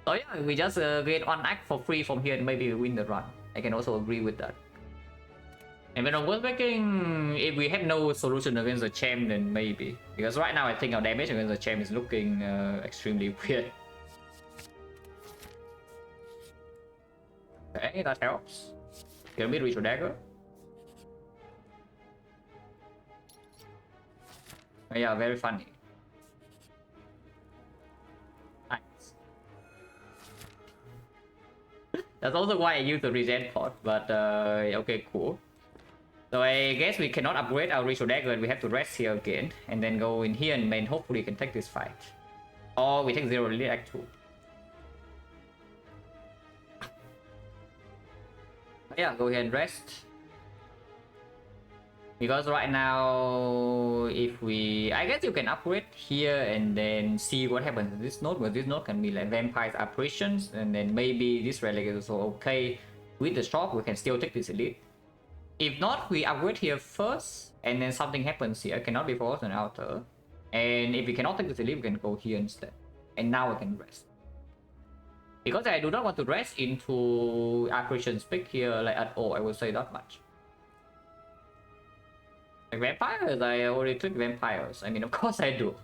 So yeah, we just get one act for free from here and maybe we win the run. I can also agree with that. And when I was making, if we have no solution against the champ, then maybe. Because right now I think our damage against the champ is looking extremely weird. Okay, that helps. Can we reach a dagger? Oh, yeah, very funny. Nice. That's also why I use the regen pot, but okay, cool. So I guess we cannot upgrade our ritual dagger and we have to rest here again. And then go in here and main, hopefully we can take this fight. Or we take 0 elite act 2. Yeah, go ahead and rest. Because right now, if we... I guess you can upgrade here and then see what happens to this node. Because this node can be like vampires, apparitions. And then maybe this relic is also okay. With the shop, we can still take this elite. If not, we upgrade here first, and then something happens here, cannot be forced on outer. And if we cannot take this elite, we can go here instead. And now we can rest. Because I do not want to rest into apparitions pick here like at all, I would say that much. Like vampires, I already took vampires. I mean, of course I do.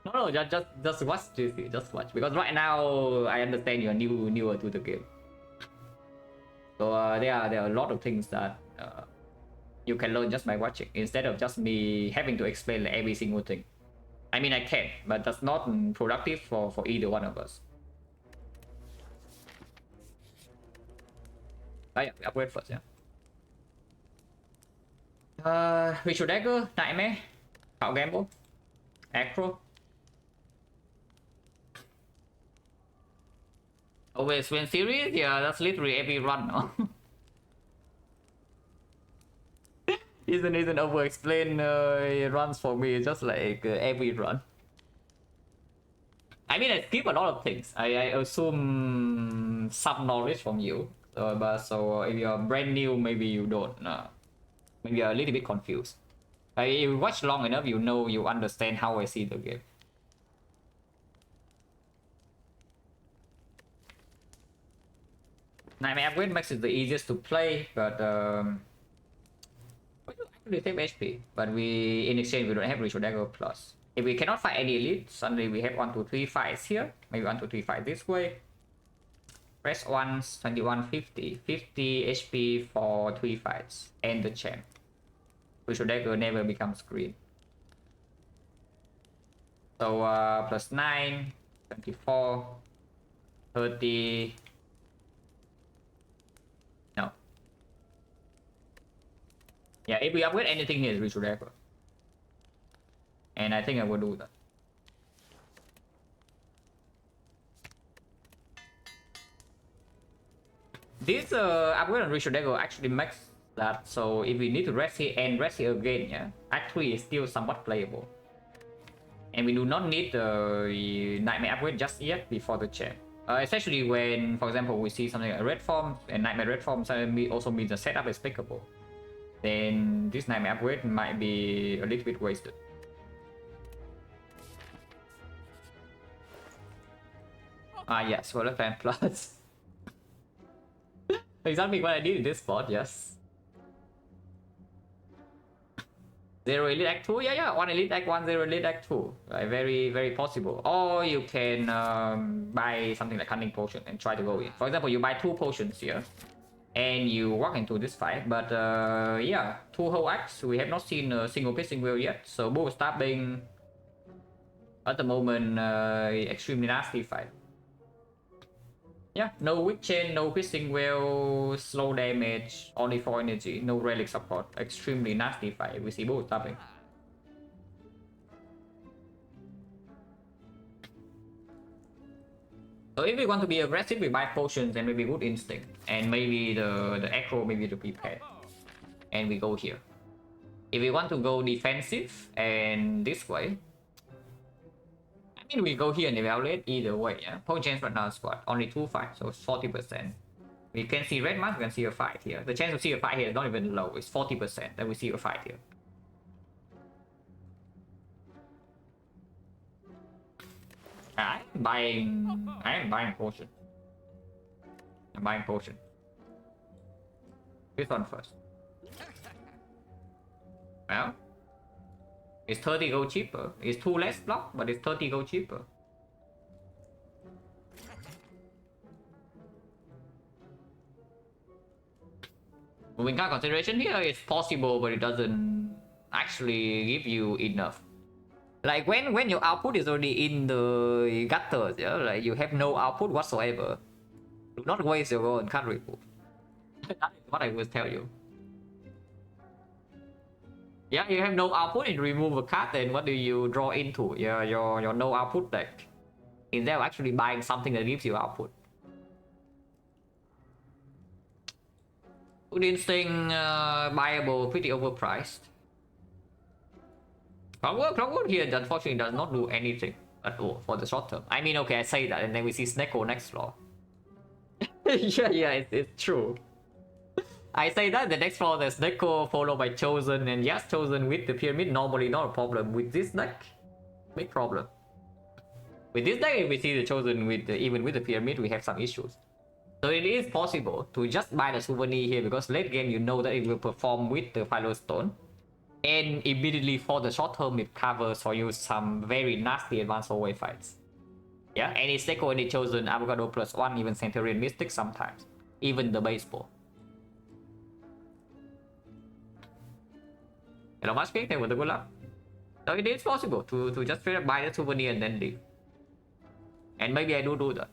No, just watch this, just watch. Because right now, I understand you're newer to the game. So there are a lot of things that you can learn just by watching, instead of just me having to explain like every single thing. I mean, I can, but that's not productive for either one of us. But yeah, we upgrade first, yeah. Ritual Dagger, Nightmare, Power Gamble, Acro. Always win series? Yeah, that's literally every run, no? Isn't over-explain runs for me, it's just like every run. I mean, I skip a lot of things. I assume some knowledge from you. So if you're brand new, maybe you don't. Maybe you're a little bit confused. If you watch long enough, you understand how I see the game. Nightmare upgrade makes it the easiest to play, but we do actually take HP. But we, in exchange, we don't have Ritual Dagger plus. If we cannot fight any elite, suddenly we have 1, 2, 3 fights here. Maybe 1, 2, 3 fight this way. Press once, 21, 50. 50 HP for 3 fights. And the champ. Ritual Dagger never becomes green. So plus 9, 24, 30. No. Yeah, if we upgrade anything here, it's Ritual Dagger. And I think I will do that. This upgrade on Ritual Dagger actually makes that so if we need to rest here and rest here again, yeah, Act 3 is still somewhat playable. And we do not need the Nightmare upgrade just yet before the champ. Especially when, for example, we see something like Red Form and Nightmare Red Form also means the setup is pickable. Then this Nightmare upgrade might be a little bit wasted. Yes, for the fan plus. Exactly what I did in this spot, yes. 0 elite act 2, yeah, 1 elite act 1, 0 elite act 2. Very possible. Or you can buy something like Cunning Potion and try to go in. For example, you buy 2 potions here and you walk into this fight, but yeah, 2 whole acts. We have not seen a single pissing wheel yet, so both stabbing at the moment extremely nasty fight. Yeah, no weak chain, no pissing wheel, slow damage, only 4 energy, no relic support. Extremely nasty fight. We see both stabbing. So if we want to be aggressive, we buy potions and maybe good instinct, and maybe the acro maybe to prepare, and we go here. If we want to go defensive and this way, I mean we go here and evaluate either way. Yeah, potion change right now is what, only 2 fights, so 40%. We can see red mask, we can see a fight here. The chance to see a fight here is not even low, it's 40% that we see a fight here. I'm buying potion. I'm buying potion. This one first. Well, it's 30 gold cheaper. It's 2 less block, but it's 30 gold cheaper. Moving card consideration here is possible, but it doesn't actually give you enough. Like when your output is already in the gutters, yeah, like you have no output whatsoever. Do not waste your gold on card remove. That is what I will tell you. Yeah, you have no output and remove a card, then what do you draw into? Your no output deck. Instead of actually buying something that gives you output. Good instinct, buyable, pretty overpriced. Clockwork here unfortunately does not do anything at all for the short term. I mean, okay, I say that, and then we see XecnaR next floor. yeah, it's true. I say that the next floor there's XecnaR followed by Chosen, and yes, Chosen with the pyramid normally not a problem. With this deck, big problem. With this deck, if we see the Chosen with even with the pyramid, we have some issues. So it is possible to just buy the souvenir here because late game you know that it will perform with the Firestone, and immediately for the short term it covers for you some very nasty advanced hallway fights. Yeah, and it's XecnaR and it's Chosen, Avocado +1, even Centurion Mystic sometimes, even the baseball. Hello, much cake, thank you for the good luck. So it is possible to just straight up buy the souvenir and then leave. And maybe I do that.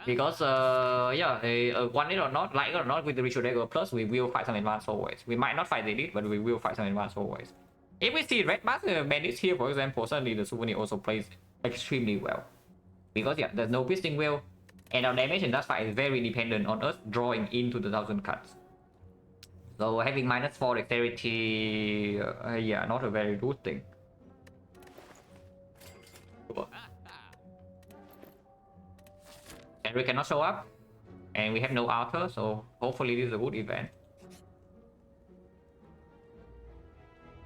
Because want it or not, like it or not, with the Ritual Dagger Plus, we will fight some advanced always. We might not fight the elite, but we will fight some advanced always. If we see Red Mask bandits here, for example, suddenly the souvenir also plays extremely well. Because yeah, there's no pisting wheel, and our damage in that fight is very dependent on us drawing into the 1000 cards. So having -4 dexterity, yeah, not a very good thing. And we cannot show up, and we have no altar, so hopefully this is a good event.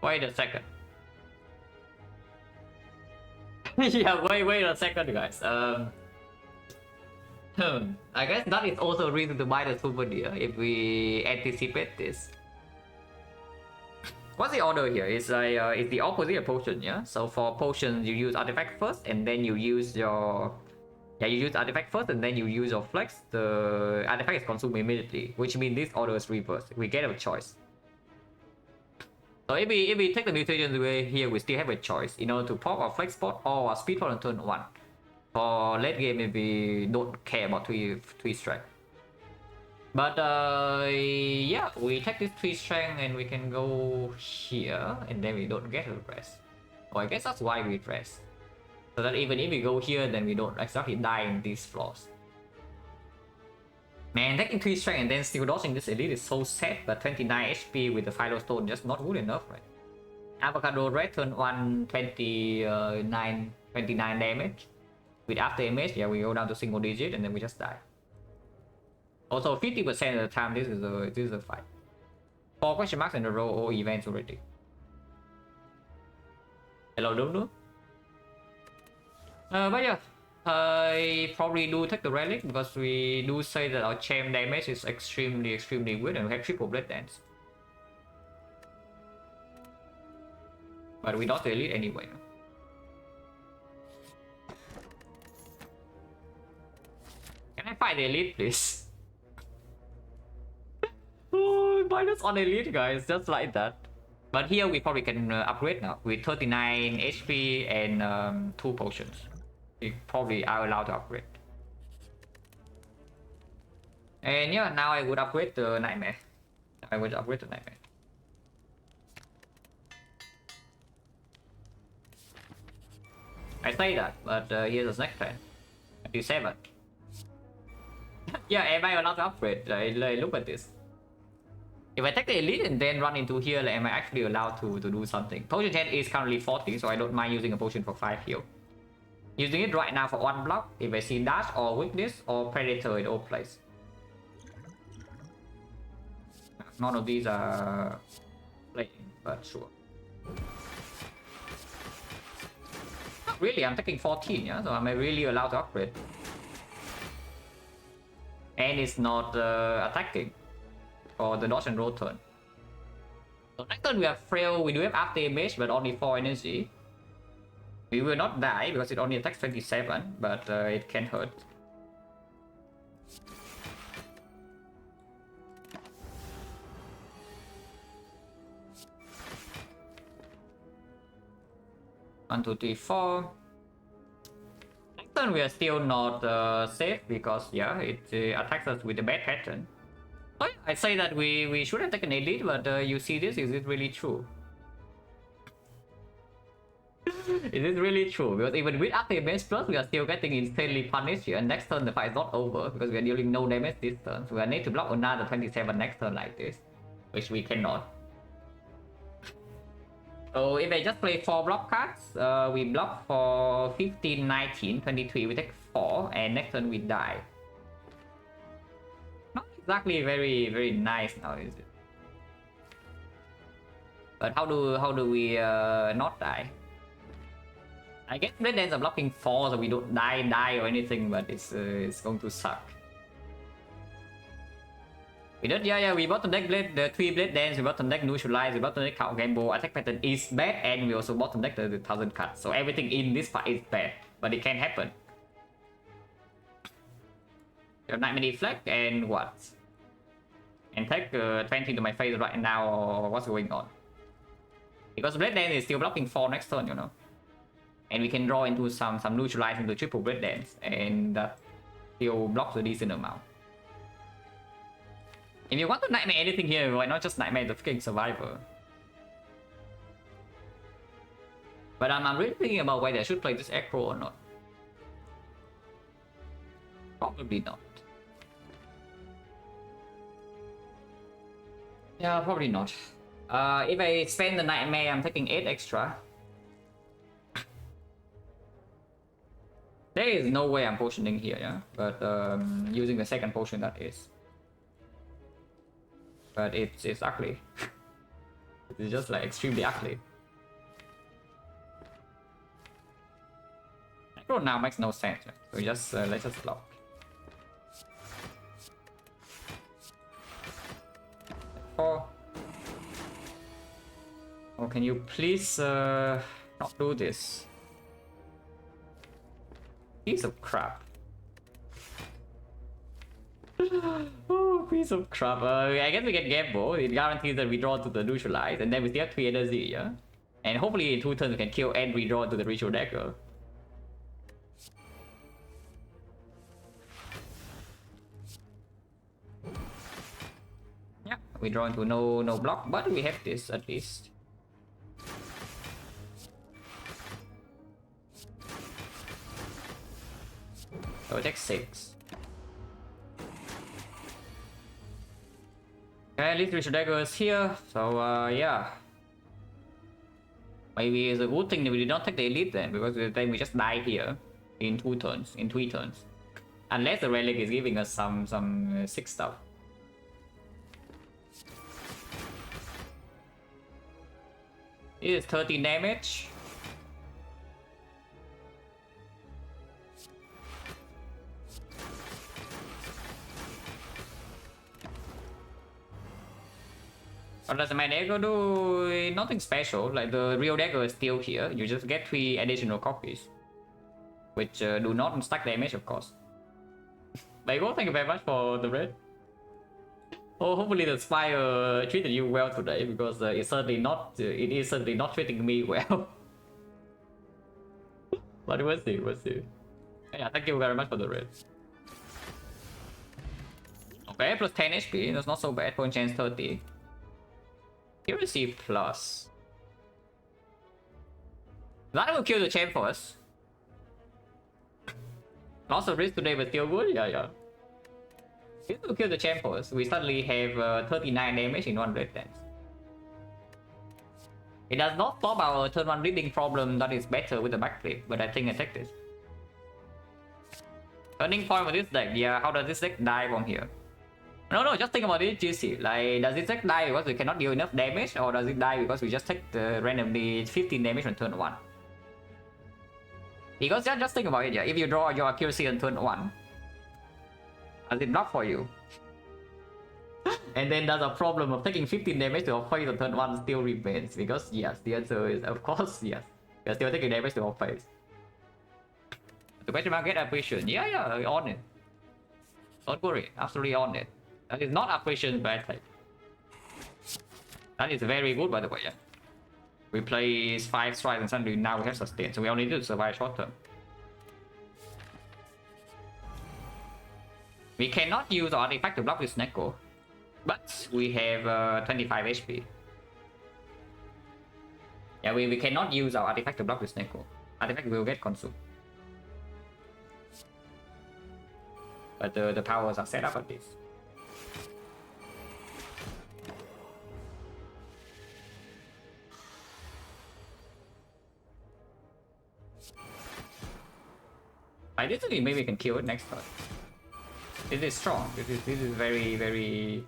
Wait a second. Yeah, wait a second, guys. I guess that is also a reason to buy the souvenir if we anticipate this. What's the order here? It's like it's the opposite of potion, yeah. So for potions, you use artifact first, and then you use your you use artifact first, and then you use your flex. The artifact is consumed immediately, which means this order is reversed. We get a choice. So if we take the mutations away here, we still have a choice, you know, to pop our flex spot or speed pot on turn 1. For late game, if we don't care about 3 strength. But yeah, we take this 3 strength and we can go here, and then we don't get a rest. Or I guess that's why we rest. So that even if we go here, then we don't exactly die in these floors. Man, taking 3 strength and then still dodging this elite is so sad, but 29 HP with the Firestone just not good enough, right? Avocado red turn 1, 29 damage. With after image, yeah, we go down to single digit and then we just die. Also, 50% of the time, this is a fight. 4 question marks in a row, all events already. Hello, Dunu. But yeah, I probably do take the relic because we do say that our chain damage is extremely good, and we have triple blade dance. But we dodge the elite anyway. Can I fight the elite, please? Oh, minus on elite, guys, just like that. But here we probably can upgrade now with 39 HP and 2 potions. We probably are allowed to upgrade. And yeah, now I would upgrade the Nightmare. I say that, but here's the next plan. 57. Yeah, am I allowed to upgrade? Look at this. If I take the elite and then run into here, am I actually allowed to do something? Potion 10 is currently 40, so I don't mind using a potion for 5 heal. Using it right now for 1 block, if I see dash or weakness or predator in all place. none of these are playing, but sure. Not really, I'm taking 14, yeah, so am I really allowed to upgrade? And it's not attacking for the dodge and roll turn. So next turn we have frail, we do have after image, but only 4 energy. We will not die because it only attacks 27, but it can hurt. One, two, three, four. Next turn we are still not safe because yeah, it attacks us with a bad pattern. Oh, yeah, I say that we should have taken elite, but you see this, is it really true? Is it really true? Because even with active damage plus, we are still getting insanely punished here. And next turn the fight is not over because we are dealing no damage this turn. So we need to block another 27 next turn like this, which we cannot. So if I just play 4 block cards, we block for 15, 19, 23, we take 4, and next turn we die. Not exactly very nice now, is it? But how do we not die? I guess Red Dance are blocking 4 so we don't die or anything, but it's going to suck. We did, yeah, we bottom deck blade, the 3 blade dance, we bottom deck neutralize, we bottom deck count gamble, attack pattern is bad, and we also bottom deck the 1000 cards. So everything in this fight is bad, but it can happen. You have Nightmare Deflect and what? And take 20 to my face right now, or what's going on? Because blade dance is still blocking 4 next turn, you know. And we can draw into some neutralize into triple blade dance, and that still blocks a decent amount. If you want to nightmare anything here, why not just nightmare the freaking survivor? But I'm really thinking about whether I should play this aggro or not. Probably not. Yeah, probably not. If I spend the nightmare, I'm taking 8 extra. There is no way I'm potioning here, yeah? But using the second potion, that is. But it's ugly. It's just like extremely ugly. Aggro now makes no sense, yeah? So just let's just block. Oh, can you please not do this? Piece of crap. Oh, piece of crap. I guess we get gamble. It guarantees that we draw to the neutralize, and then we still have 3 energy, yeah? And hopefully in 2 turns we can kill and redraw to the ritual dagger. Yeah, we draw into no block, but we have this at least. So it takes 6. Okay, at least ritual dagger is here, so yeah. Maybe it's a good thing that we did not take the elite then, because then we just die here in 2 turns, in 3 turns. Unless the relic is giving us some sick stuff. This is 13 damage. What does my dagger do? Nothing special. Like the real dagger is still here. You just get 3 additional copies, which do not stack damage, of course. Lego, thank you very much for the raid. Oh, hopefully the spire treated you well today, because it is certainly not treating me well. But we'll see, we'll see. Yeah, thank you very much for the raid. Okay, plus 10 HP. That's not so bad. Point chance 30. Accuracy plus. That will kill the champ for us. Lots of risk today, but still good. Yeah. It will kill the champ for us. We suddenly have 39 damage in 1 red dance. It does not stop our turn 1 reading problem that is better with the backflip, but I think I take this. Turning point for this deck. Yeah, how does this deck die from here? No, just think about it, GC. Like, does it deck die because we cannot deal enough damage, or does it die because we just take the randomly 15 damage on turn 1? Because just think about it, yeah. If you draw your accuracy on turn 1, does it block for you? And then does a problem of taking 15 damage to our face on turn 1 still remains? Because yes, the answer is of course yes. You're still taking damage to our face. The question mark get appreciation. Yeah, on it. Don't worry, absolutely on it. That is not appreciation bad type. That is very good, by the way. Yeah. We play 5 strikes and suddenly now we have sustain, so we only need to survive short term. We cannot use our artifact to block this Neko, but we have 25 HP. Yeah, we cannot use our artifact to block this Neko. Artifact will get consumed. But the powers are set up at this. Like this, maybe we can kill it next turn. This is strong. This is very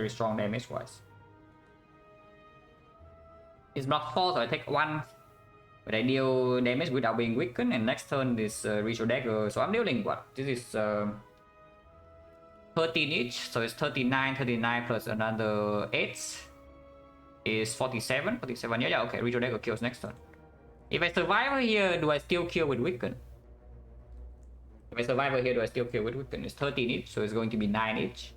strong damage wise. It's block 4, so I take 1. But I deal damage without being weakened, and next turn this ritual dagger. So I'm dealing what? This is 13 each, so it's 39 plus another 8 is 47. Yeah, okay. Ritual dagger kills next turn. If I survive here, do I still kill with weaken? If I survive here, do I still kill with weaken? It's 13 each, so it's going to be 9 each.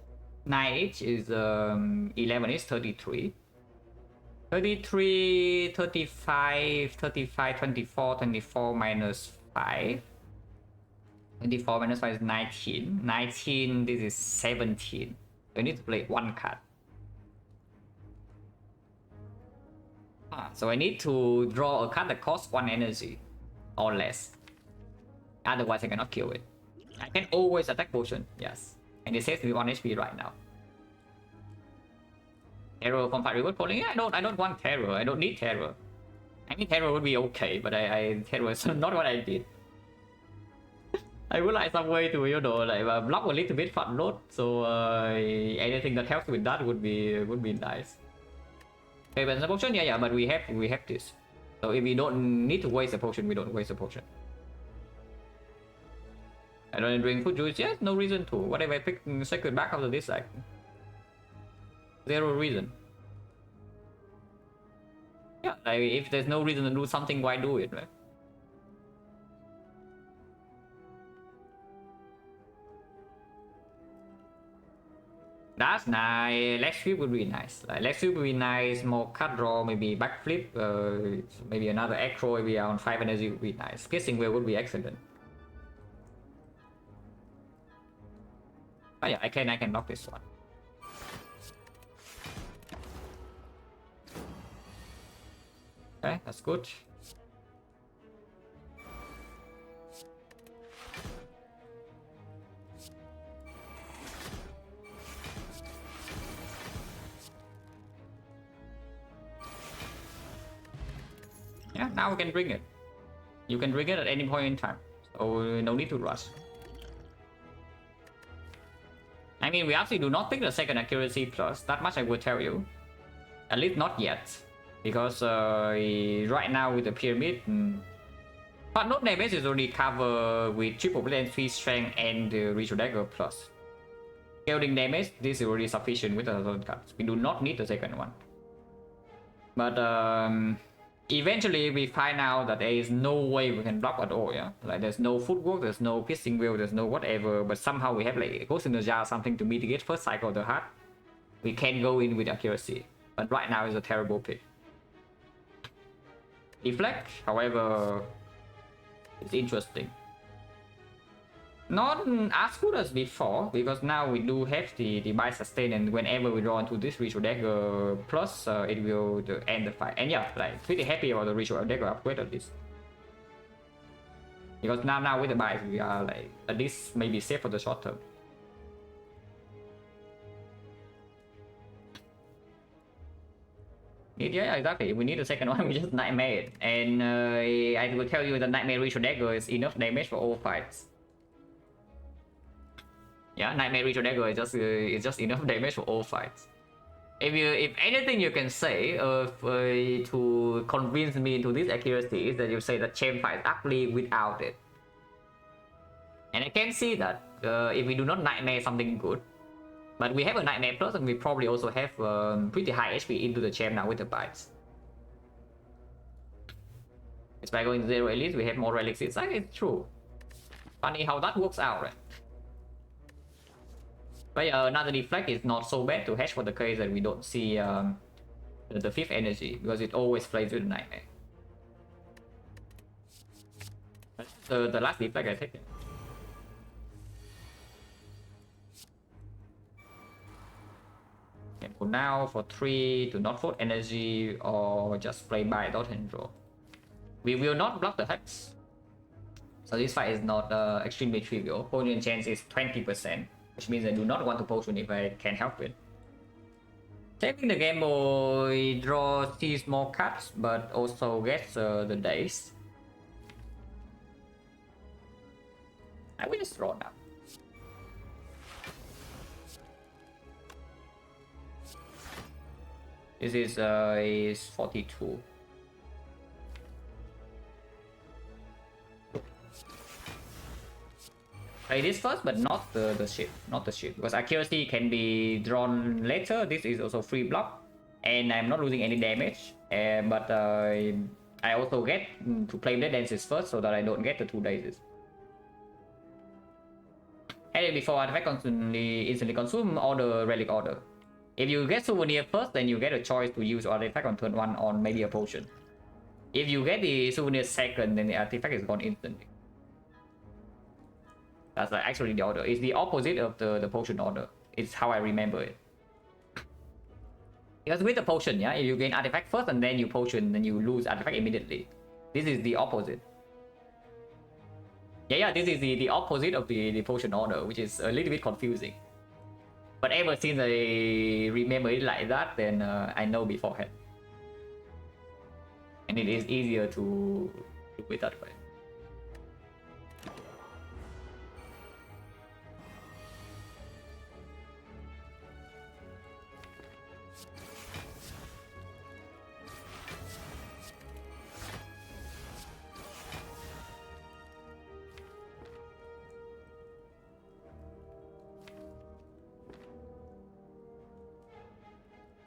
9 each is 11 each, 33. 33, 35, 24 minus 5. 24 minus 5 is 19. 19, this is 17. So I need to play 1 card. So I need to draw a card that costs 1 energy or less. Otherwise I cannot kill it. I can always attack potion, yes. And it says to be 1 HP right now. Terror from 5 reward polling? Yeah, I don't want terror. I don't need terror. I mean terror would be okay, but terror is not what I did. I would like some way to, you know, like block a little bit fat load, so anything that helps with that would be nice. Okay, but the potion, yeah, but we have this. So if we don't need to waste a potion, we don't waste a potion. I don't drink food juice, yes, no reason to. What if I pick second back after this, like 0 reason. Yeah, like if there's no reason to do something, why do it, right? That's nice. Leg sweep would be nice. Like leg sweep would be nice. More cut draw, maybe backflip, maybe another acro, maybe on 5 energy would be nice. Piercing wheel would be excellent. Oh yeah, I can block this one. Okay, that's good. Yeah, now we can bring it. You can bring it at any point in time, so no need to rush. I mean, we actually do not pick the second accuracy plus. That much I will tell you. At least not yet. Because right now with the pyramid, but not damage is already covered with triple blade, 3 strength, and the ritual dagger plus. Scaling damage, this is already sufficient with the third cards. We do not need the second one. But eventually we find out that there is no way we can block at all, yeah? Like there's no footwork, there's no piercing wheel, there's no whatever, but somehow we have like Ghost in the Jar, something to mitigate first cycle of the heart. We can go in with accuracy, but right now is a terrible pick. Deflect, however, it's interesting. Not as good as before, because now we do have the buy sustain, and whenever we draw into this ritual dagger plus, it will end the fight. And yeah, like pretty happy about the ritual dagger upgrade at least. Because now with the buy, we are like at least maybe safe for the short term. Yeah, exactly. We need the second one. We just nightmare it, and I will tell you the nightmare ritual dagger is enough damage for all fights. Yeah, Nightmare Retro Dagger is just enough damage for all fights. If anything you can say to convince me into this accuracy is that you say that Champ fight ugly without it. And I can see that if we do not Nightmare something good, but we have a Nightmare Plus and we probably also have pretty high HP into the Champ now with the bites. It's by going 0 Elite, we have more relics inside. It's true. Funny how that works out, right? But another deflect is not so bad to hatch for the case that we don't see the 5th energy, because it always plays with the Nightmare. The last deflect I take it. And for now, for 3 to not vote energy or just play by dot and draw. We will not block the Hex. So this fight is not extremely trivial. Potion chance is 20%, which means I do not want to potion if I can help it. Taking the Game Boy draw sees more cuts, but also gets the days. I will just draw now. This is 42. Play this first, but not the ship, because accuracy can be drawn later. This is also free block, and I'm not losing any damage. But I also get to play the dances first, so that I don't get the 2 days. And before artifact instantly consume all the relic order. If you get souvenir first, then you get a choice to use artifact on turn 1 on maybe a potion. If you get the souvenir second, then the artifact is gone instantly. That's like actually the order. It's the opposite of the potion order. It's how I remember it. Because with the potion, yeah, if you gain artifact first and then you potion, then you lose artifact immediately. This is the opposite. Yeah, this is the opposite of the potion order, which is a little bit confusing. But ever since I remember it like that, then I know beforehand. And it is easier to do it that way.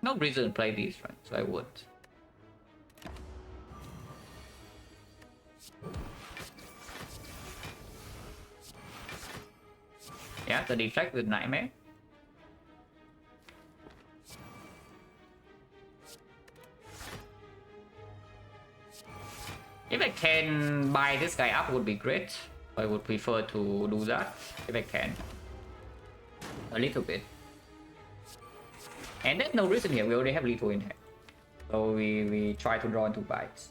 No reason to play these, right? So I would. Yeah, the defect with Nightmare. If I can buy this guy up would be great. I would prefer to do that if I can. A little bit. And there's no reason here, we already have lethal in hand. So we try to draw into bites.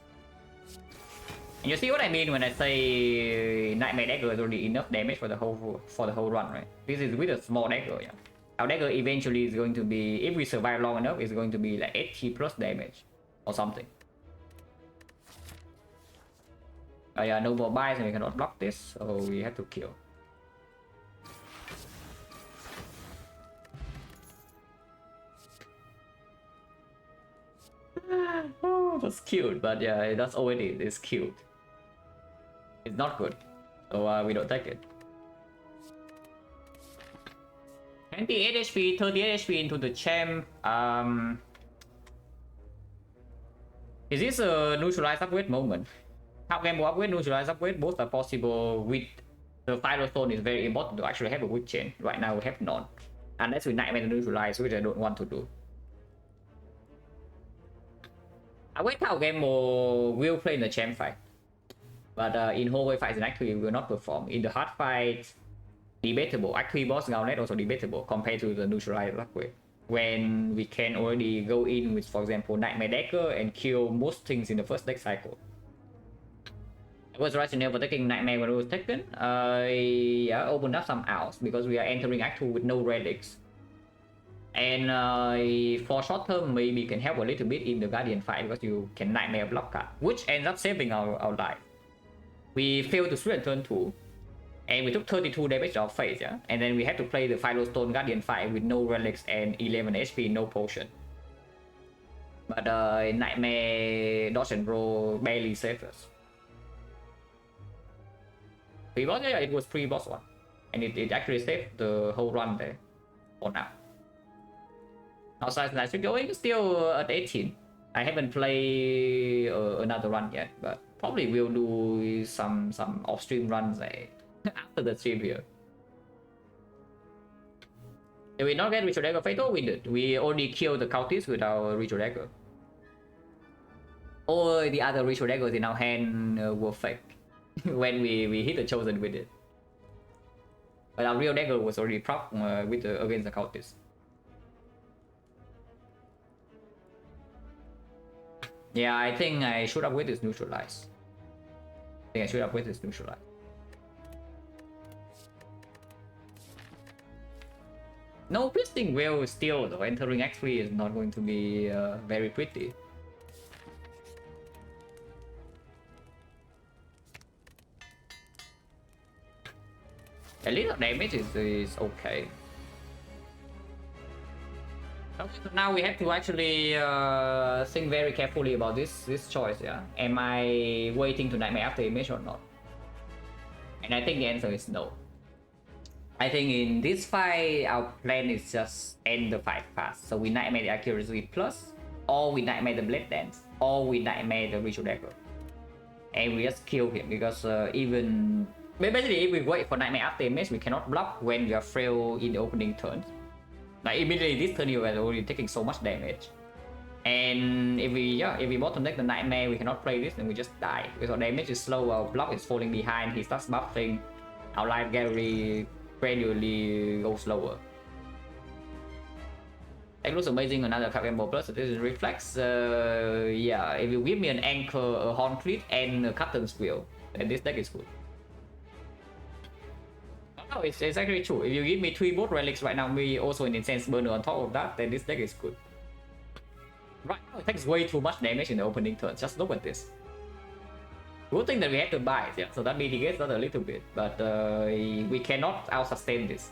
And you see what I mean when I say Nightmare Dagger is already enough damage for the whole run, right? This is with a small dagger, yeah. Our dagger eventually is going to be, if we survive long enough, it's going to be like 80 plus damage or something. Yeah, no more bites and we cannot block this, so we have to kill. Oh, that's cute, but yeah, that's all it is. It's cute. It's not good, so we don't take it. 28 HP, 38 HP into the champ. Is this a neutralize upgrade moment? How can upgrade, neutralize upgrade, both are possible. With the Firestone is very important to actually have a weak chain. Right now we have none, unless we Nightmare neutralize, which I don't want to do. I wait how game will play in the champ fight, but in hallway fights in Act 3 will not perform. In the hard fights, debatable. Act 3 boss Gauntlet also debatable compared to the neutralize upgrade, when we can already go in with, for example, Nightmare Dagger and kill most things in the first deck cycle. It was rationale for taking Nightmare when it was taken. Yeah, opened up some outs because we are entering Act 2 with no relics. And for short term, maybe can help a little bit in the Guardian fight because you can Nightmare block card, which ends up saving our life. We failed to switch on turn 2. And we took 32 damage off face, yeah? And then we had to play the Firestone Guardian 5 with no relics and 11 HP, no potion. But Nightmare dodge and roll barely saved us. Pre-boss, yeah, it was pre-boss one. And it actually saved the whole run there. For now. Outside that, still going, still at 18. I haven't played another run yet, but probably will do some off-stream runs after the stream here. Did we not get Ritual Dagger Fatal? We did. We only killed the cultists with our Ritual Dagger. Or the other Ritual Daggers in our hand were fake when we hit the Chosen with it. But our real dagger was already proc against the cultists. Yeah, I think I should upgrade this neutralize. No Twisting Veil still, though. Entering X3 is not going to be very pretty. A little damage is okay. Okay, so now we have to actually think very carefully about this choice, yeah? Am I waiting to Nightmare after image or not? And I think the answer is no. I think in this fight, our plan is just end the fight fast. So we Nightmare the accuracy plus, or we Nightmare the blade dance, or we Nightmare the ritual dagger. And we just kill him because even... Basically, if we wait for Nightmare after image, we cannot block when we are frail in the opening turn. Like immediately this turn you are already taking so much damage. And if we bottom deck the Nightmare, we cannot play this, then we just die. Because our damage is slow, our block is falling behind, he starts buffing, our life gallery gradually goes slower. That looks amazing, another card combo plus this is reflex. Yeah, if you give me an anchor, a horn cleat, and a captain's wheel, then this deck is good. No, it's actually true. If you give me 3 both relics right now, me also an incense burner on top of that, then this deck is good. Right now it takes way too much damage in the opening turn. Just look at this. Good thing that we had to buy, yeah, so that mitigates that a little bit, but we cannot out-sustain this.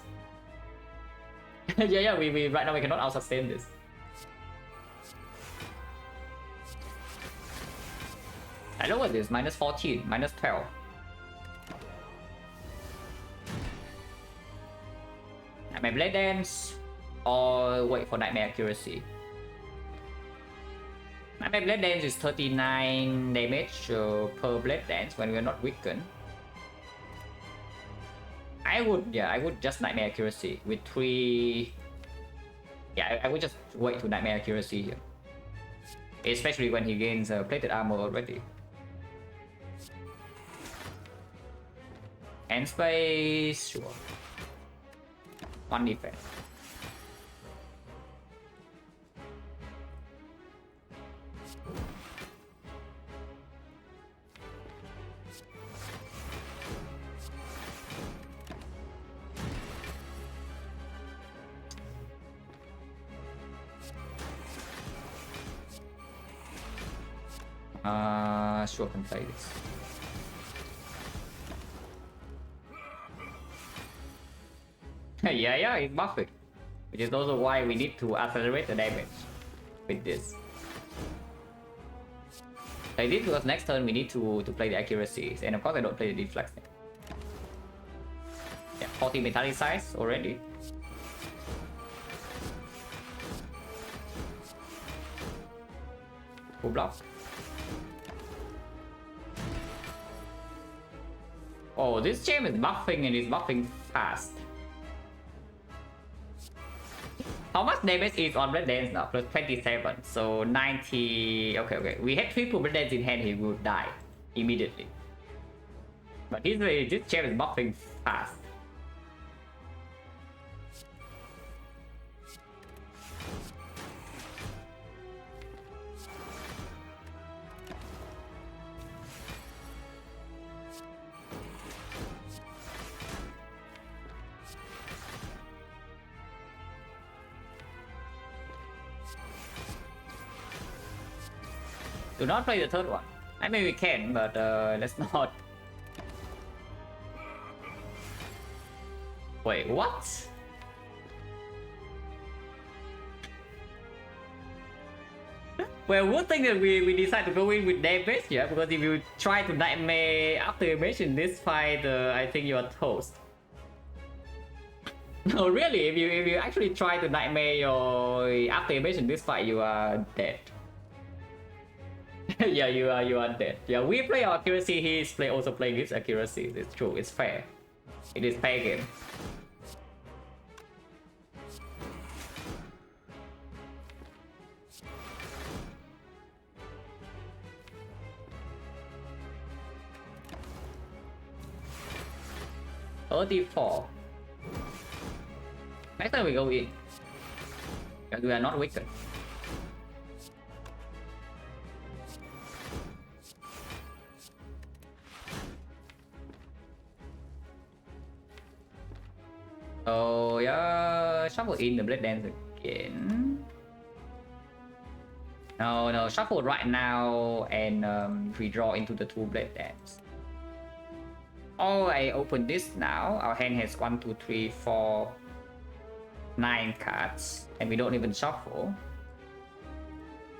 yeah, we right now we cannot out-sustain this. I know what this, minus 14, minus 12. Nightmare Blade Dance, or wait for Nightmare Accuracy. Nightmare Blade Dance is 39 damage per Blade Dance when we are not weakened. I would just Nightmare Accuracy with 3... Yeah, I would just wait to Nightmare Accuracy here. Especially when he gains plated armor already. End space, sure. 1 defense. Sure, can play this. yeah, it's buffing. Which is also why we need to accelerate the damage with this. I did because next turn we need to play the accuracies, and of course I don't play the deflex. Yeah, 40 metallic size already. Full block. Oh, this gem is buffing and it's buffing fast. How much damage is on Blade Dance now? Plus 27, so 90... Okay. We had 3 Blade Dance in hand, he would die immediately. But this gem is buffing fast. Do not play the third one. I mean we can, but let's not. Wait, what? Well, good thing that we decide to go in with damage, yeah, because if you try to nightmare after image in this fight, I think you are toast. No, really, if you actually try to nightmare your after image in this fight, you are dead. Yeah, you are dead. Yeah, we play our accuracy, he's also playing his accuracy. It's true, it's fair. It is fair game. $34. Next time we go in. We are not wicked. Oh yeah, shuffle in the blade dance again. No, shuffle right now and redraw into the 2 blade dance. Oh, I open this now. Our hand has 1, 2, 3, 4, 9 cards, and we don't even shuffle.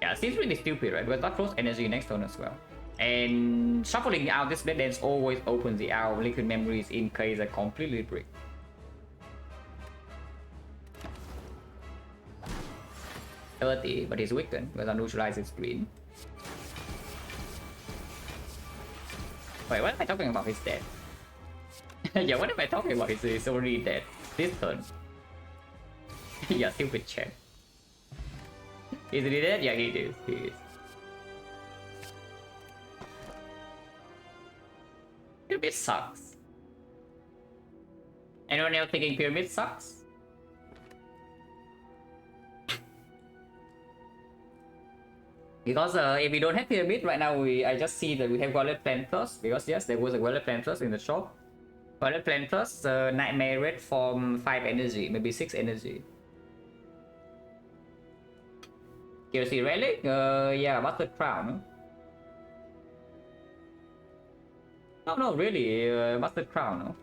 Yeah, it seems really stupid, right? Because that throws energy next turn as well. And shuffling out this blade dance always opens the out liquid memories in case I completely break. But he's weakened because I neutralize his green. Wait, what am I talking about? He's dead. Yeah, what am I talking about? He's already dead. This turn. Yeah, stupid check. Is he dead? Yeah, he is. He is. Pyramid sucks. Anyone else thinking Pyramid sucks? Because if we don't have Pyramid right now, I just see that we have Violet Planters. Because yes, there was a Violet Planters in the shop. Violet Planters, Nightmare Red from 5 energy, maybe 6 energy. Kelsey Relic? Yeah, Buster Crown. No, really, Buster Crown.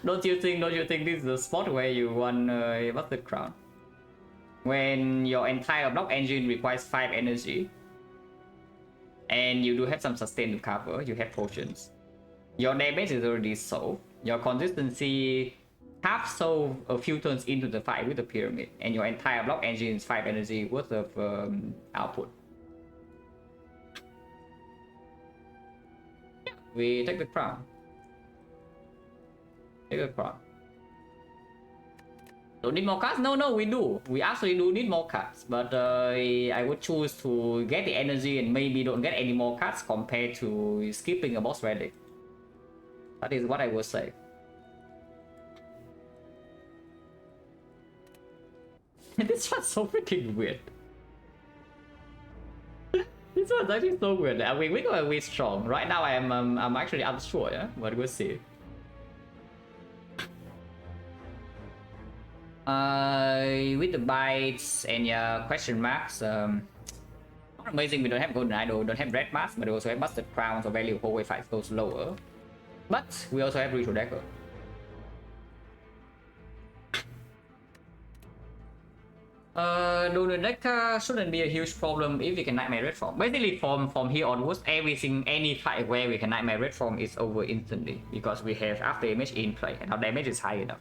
No? Don't you think this is the spot where you won Buster Crown? When your entire block engine requires 5 energy and you do have some sustain to cover, you have potions. Your damage is already solved. Your consistency half solved a few turns into the fight with the pyramid, and your entire block engine is 5 energy worth of output. Yeah, we take the crown. Take the crown. Don't need more cards? No, we do. We actually do need more cards, but I would choose to get the energy and maybe don't get any more cards compared to skipping a boss relic. That is what I would say. This one's so freaking weird. This one's actually so weird. I mean, we're going with strong. Right now, I'm actually unsure, yeah? But we'll see. With the bites and question marks, not amazing. We don't have golden idol, don't have red mask, but we also have busted crown, so value of whole fight goes lower. But we also have retro dagger. Golden dagger shouldn't be a huge problem if we can nightmare red form. Basically, from here onwards, any fight where we can nightmare red form is over instantly because we have after image in play and our damage is high enough.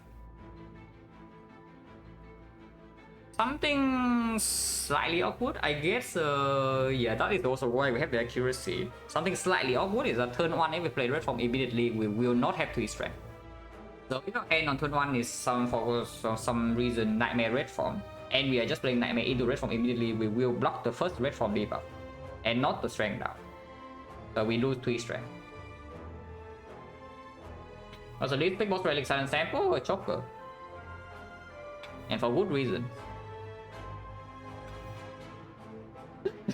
Something slightly awkward, I guess. Yeah, that is also why we have the accuracy. Something slightly awkward is that turn 1, if we play red form immediately, we will not have 3 strength. So if our hand on turn 1 is for some reason nightmare red form, and we are just playing nightmare into red form immediately, we will block the first red form debuff, and not the strength down. So we lose 3 strength. Also, this big boss relic silent sample or choker, and for good reason.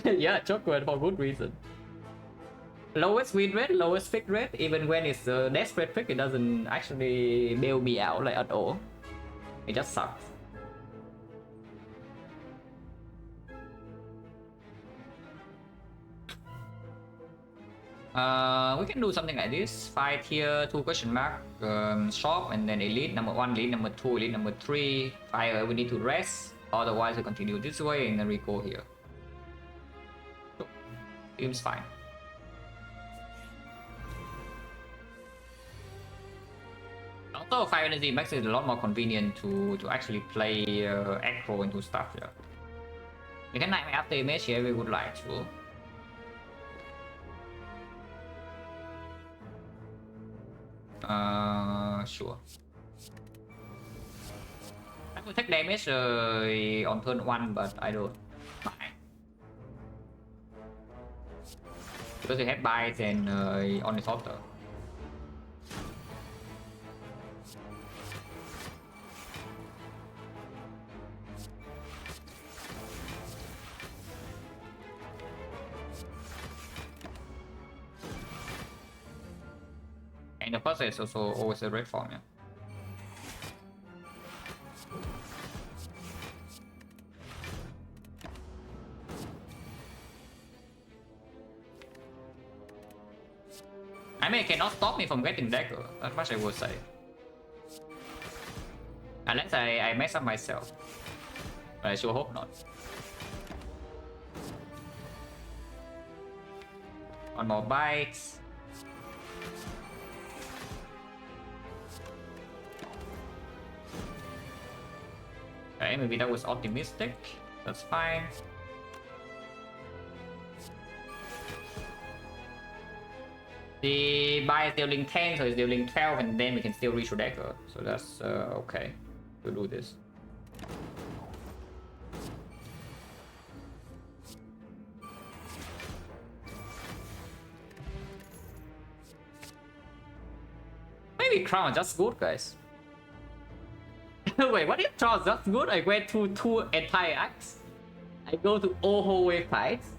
Yeah, chocolate for good reason. Lowest win rate, lowest pick rate, even when it's a desperate pick, it doesn't actually bail me out like at all. It just sucks. We can do something like this. 5 tier, 2 question mark, shop, and then elite number 1, elite number 2, elite number 3. Fire, we need to rest. Otherwise, we continue this way and then we go here. So, seems fine. Also, 5 energy max is a lot more convenient to actually play aggro into stuff here. You can nightmare after image here, we would like to. Sure. I could take damage on turn 1, but I don't. Fine. Because you have bites and on the sorter. And the first is also always a red form, yeah. I mean, it cannot stop me from getting dagger. That much I would say. Unless I mess up myself. But I sure hope not. One more bites. Okay, maybe that was optimistic. That's fine. The buy is dealing 10, so it's dealing 12, and then we can still reach dagger. So that's okay to do this. Maybe crown just good, guys. Wait, what if Charles that's good? I went to 2 entire acts. I go to all hallway fights.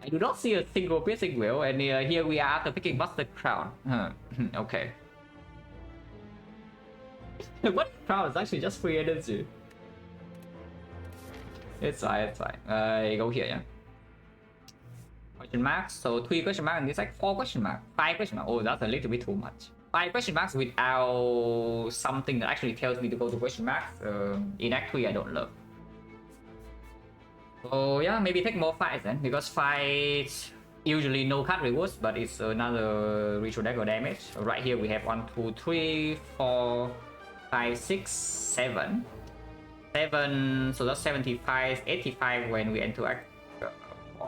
I do not see a single piercing will, and here we are after picking Buster Crown. Okay. What if Crown is actually just free energy? It's fine, it's fine. I go here, yeah. Question marks. So 3 question marks, and this like 4 question marks, 5 question marks. Oh, that's a little bit too much. 5 question marks without something that actually tells me to go to question marks. In Act 3, I don't love. So yeah, maybe take more fights then, because fights usually no card rewards, but it's another ritual dagger damage. So right here we have 1, 2, 3, 4, 5, 6, 7. 7, so that's 75, 85 when we enter Act,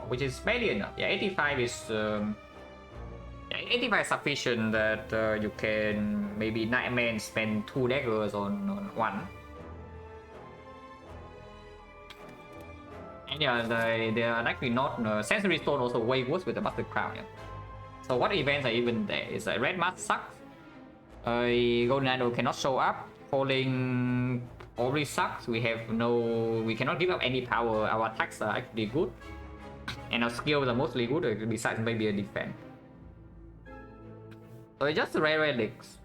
which is barely enough. Yeah, 85 is. 85 is sufficient that you can maybe Nightmare and spend 2 daggers on 1. And yeah, they are actually not. Sensory Stone also way worse with the Buster Crown. Yeah. So what events are even there? Is Red Mask sucks. Golden Idol cannot show up. Falling already sucks. We cannot give up any power. Our attacks are actually good. And our skills are mostly good, besides maybe a defense. So it's just rare relics.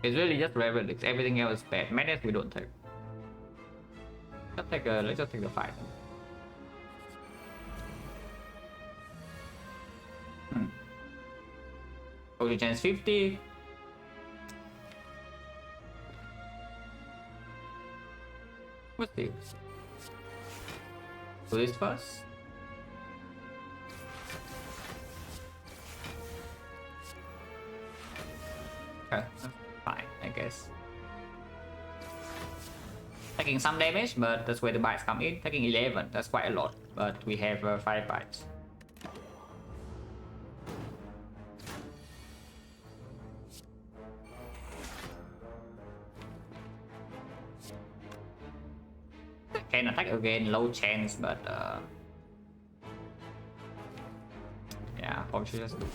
It's really just rare relics. Everything else is bad. Madness we don't take. Let's just take the fight. Okay, chance 50. What's this? Do this first. Okay, that's fine, I guess. Taking some damage, but that's where the bites come in. Taking 11, that's quite a lot, but we have 5 bites. Can attack again, low chance, but yeah, probably should just do.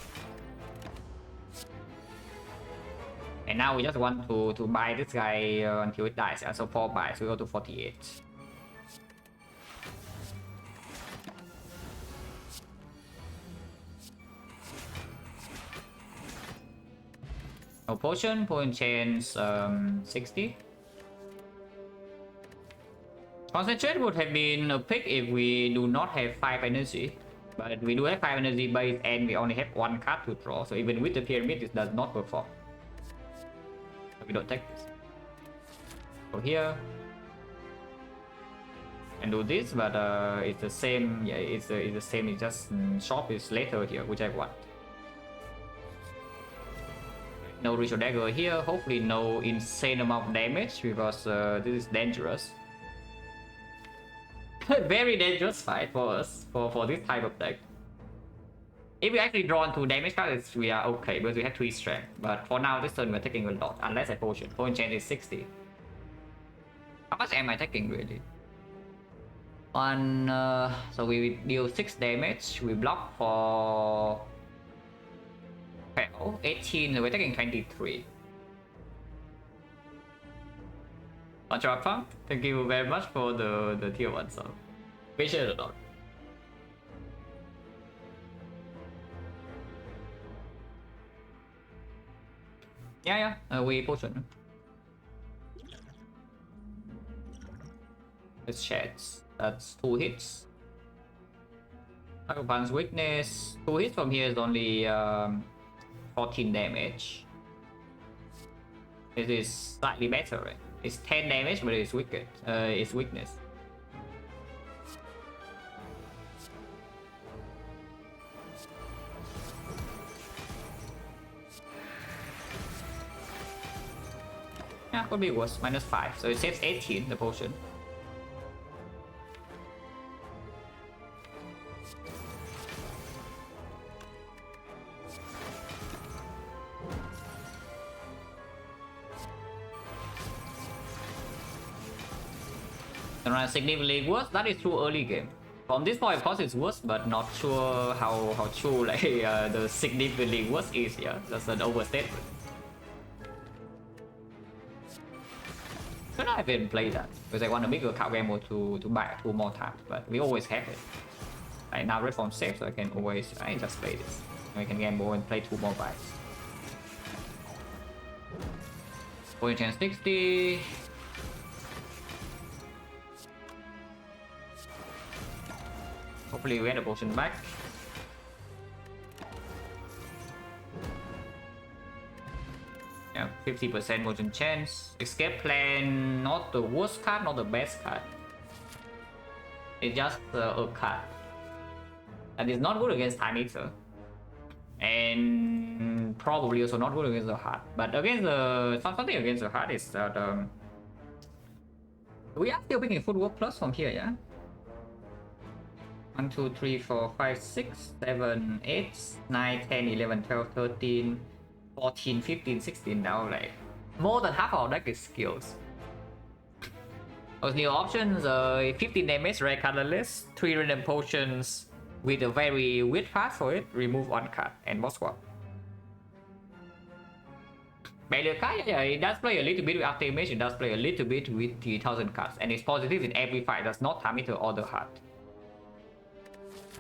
And now we just want to buy this guy until it dies. So 4 buys, we go to 48. No potion chance 60. Concentrate would have been a pick if we do not have 5 energy. But we do have 5 energy base and we only have 1 card to draw, so even with the pyramid it does not perform. So we don't take this. Go here and do this, but it's the same. Yeah, it's the same. It's just shop is later here, which I want. No ritual dagger here. Hopefully no insane amount of damage because this is dangerous. Very dangerous fight for us for this type of deck. If we actually draw into damage cards, we are okay because we have 3 strength. But for now, this turn we're taking a lot, unless I potion. Potion change is 60. How much am I taking really? So we deal 6 damage. We block for 18. We're taking 23. Pump, thank you very much for the tier 1 sub. Appreciate it a lot. Yeah, we potion. It's sheds. That's 2 hits. Opponent's weakness. 2 hits from here is only 14 damage. It is slightly better, right? It's 10 damage, but it's wicked. It's weakness. Yeah, could be worse. -5, so it saves 18 the potion. Significantly worse. That is true early game. From this point, of course, it's worse, but not sure how true like the significantly worse is. Yeah, that's an overstatement. Should I even play that? Because I want a bigger card game to buy 2 more times, but we always have it. Right now, reform safe, so I can always just play this. And we can gamble and play 2 more buys. Point 60. Hopefully we get a potion back. Yeah, 50% motion chance. Escape plan, not the worst card, not the best card. It's just a card. And it's not good against Time Eater. And probably also not good against the heart. But against the something against the heart is that we are still picking footwork plus from here, yeah? 1, 2, 3, 4, 5, 6, 7, 8, 9, 10, 11, 12, 13, 14, 15, 16 now, like more than half our deck is skills. Those new options, 15 damage, rare colorless, 3 random potions with a very weird path for it, remove 1 card, and boss swap. Barrier card, yeah, it does play a little bit with after image, it does play a little bit with the 1000 cards, and it's positive in every fight, does not Time Eater or the heart.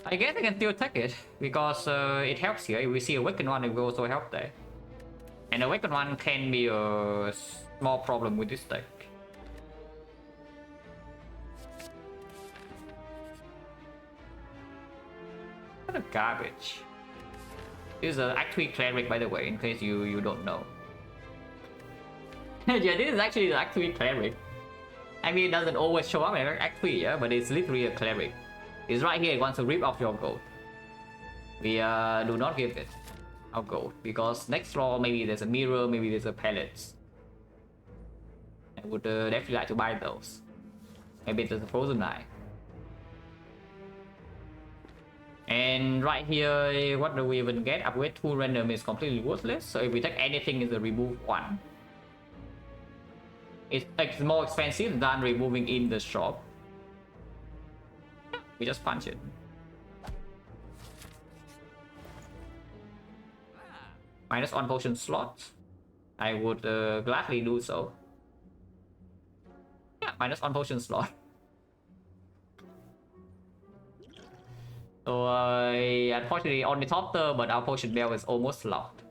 I guess I can still take it, because it helps here. If we see Awakened one, it will also help there. And Awakened one can be a small problem with this deck. What a garbage. This is an Act 3 Cleric, by the way, in case you don't know. Yeah, this is actually the Act 3 Cleric. I mean, it doesn't always show up in Act 3, yeah, but it's literally a Cleric. It's right here, it wants to rip off your gold. We do not give it our gold, because next draw maybe there's a mirror, maybe there's a pallet. I would definitely like to buy those. Maybe there's a frozen eye. And right here, what do we even get? Upgrade 2 random is completely worthless, so if we take anything, it's a remove 1. It's more expensive than removing in the shop. We just punch it. -1 potion slot. I would gladly do so. Yeah, -1 potion slot. So unfortunately on the top turn, but our potion bell is almost locked.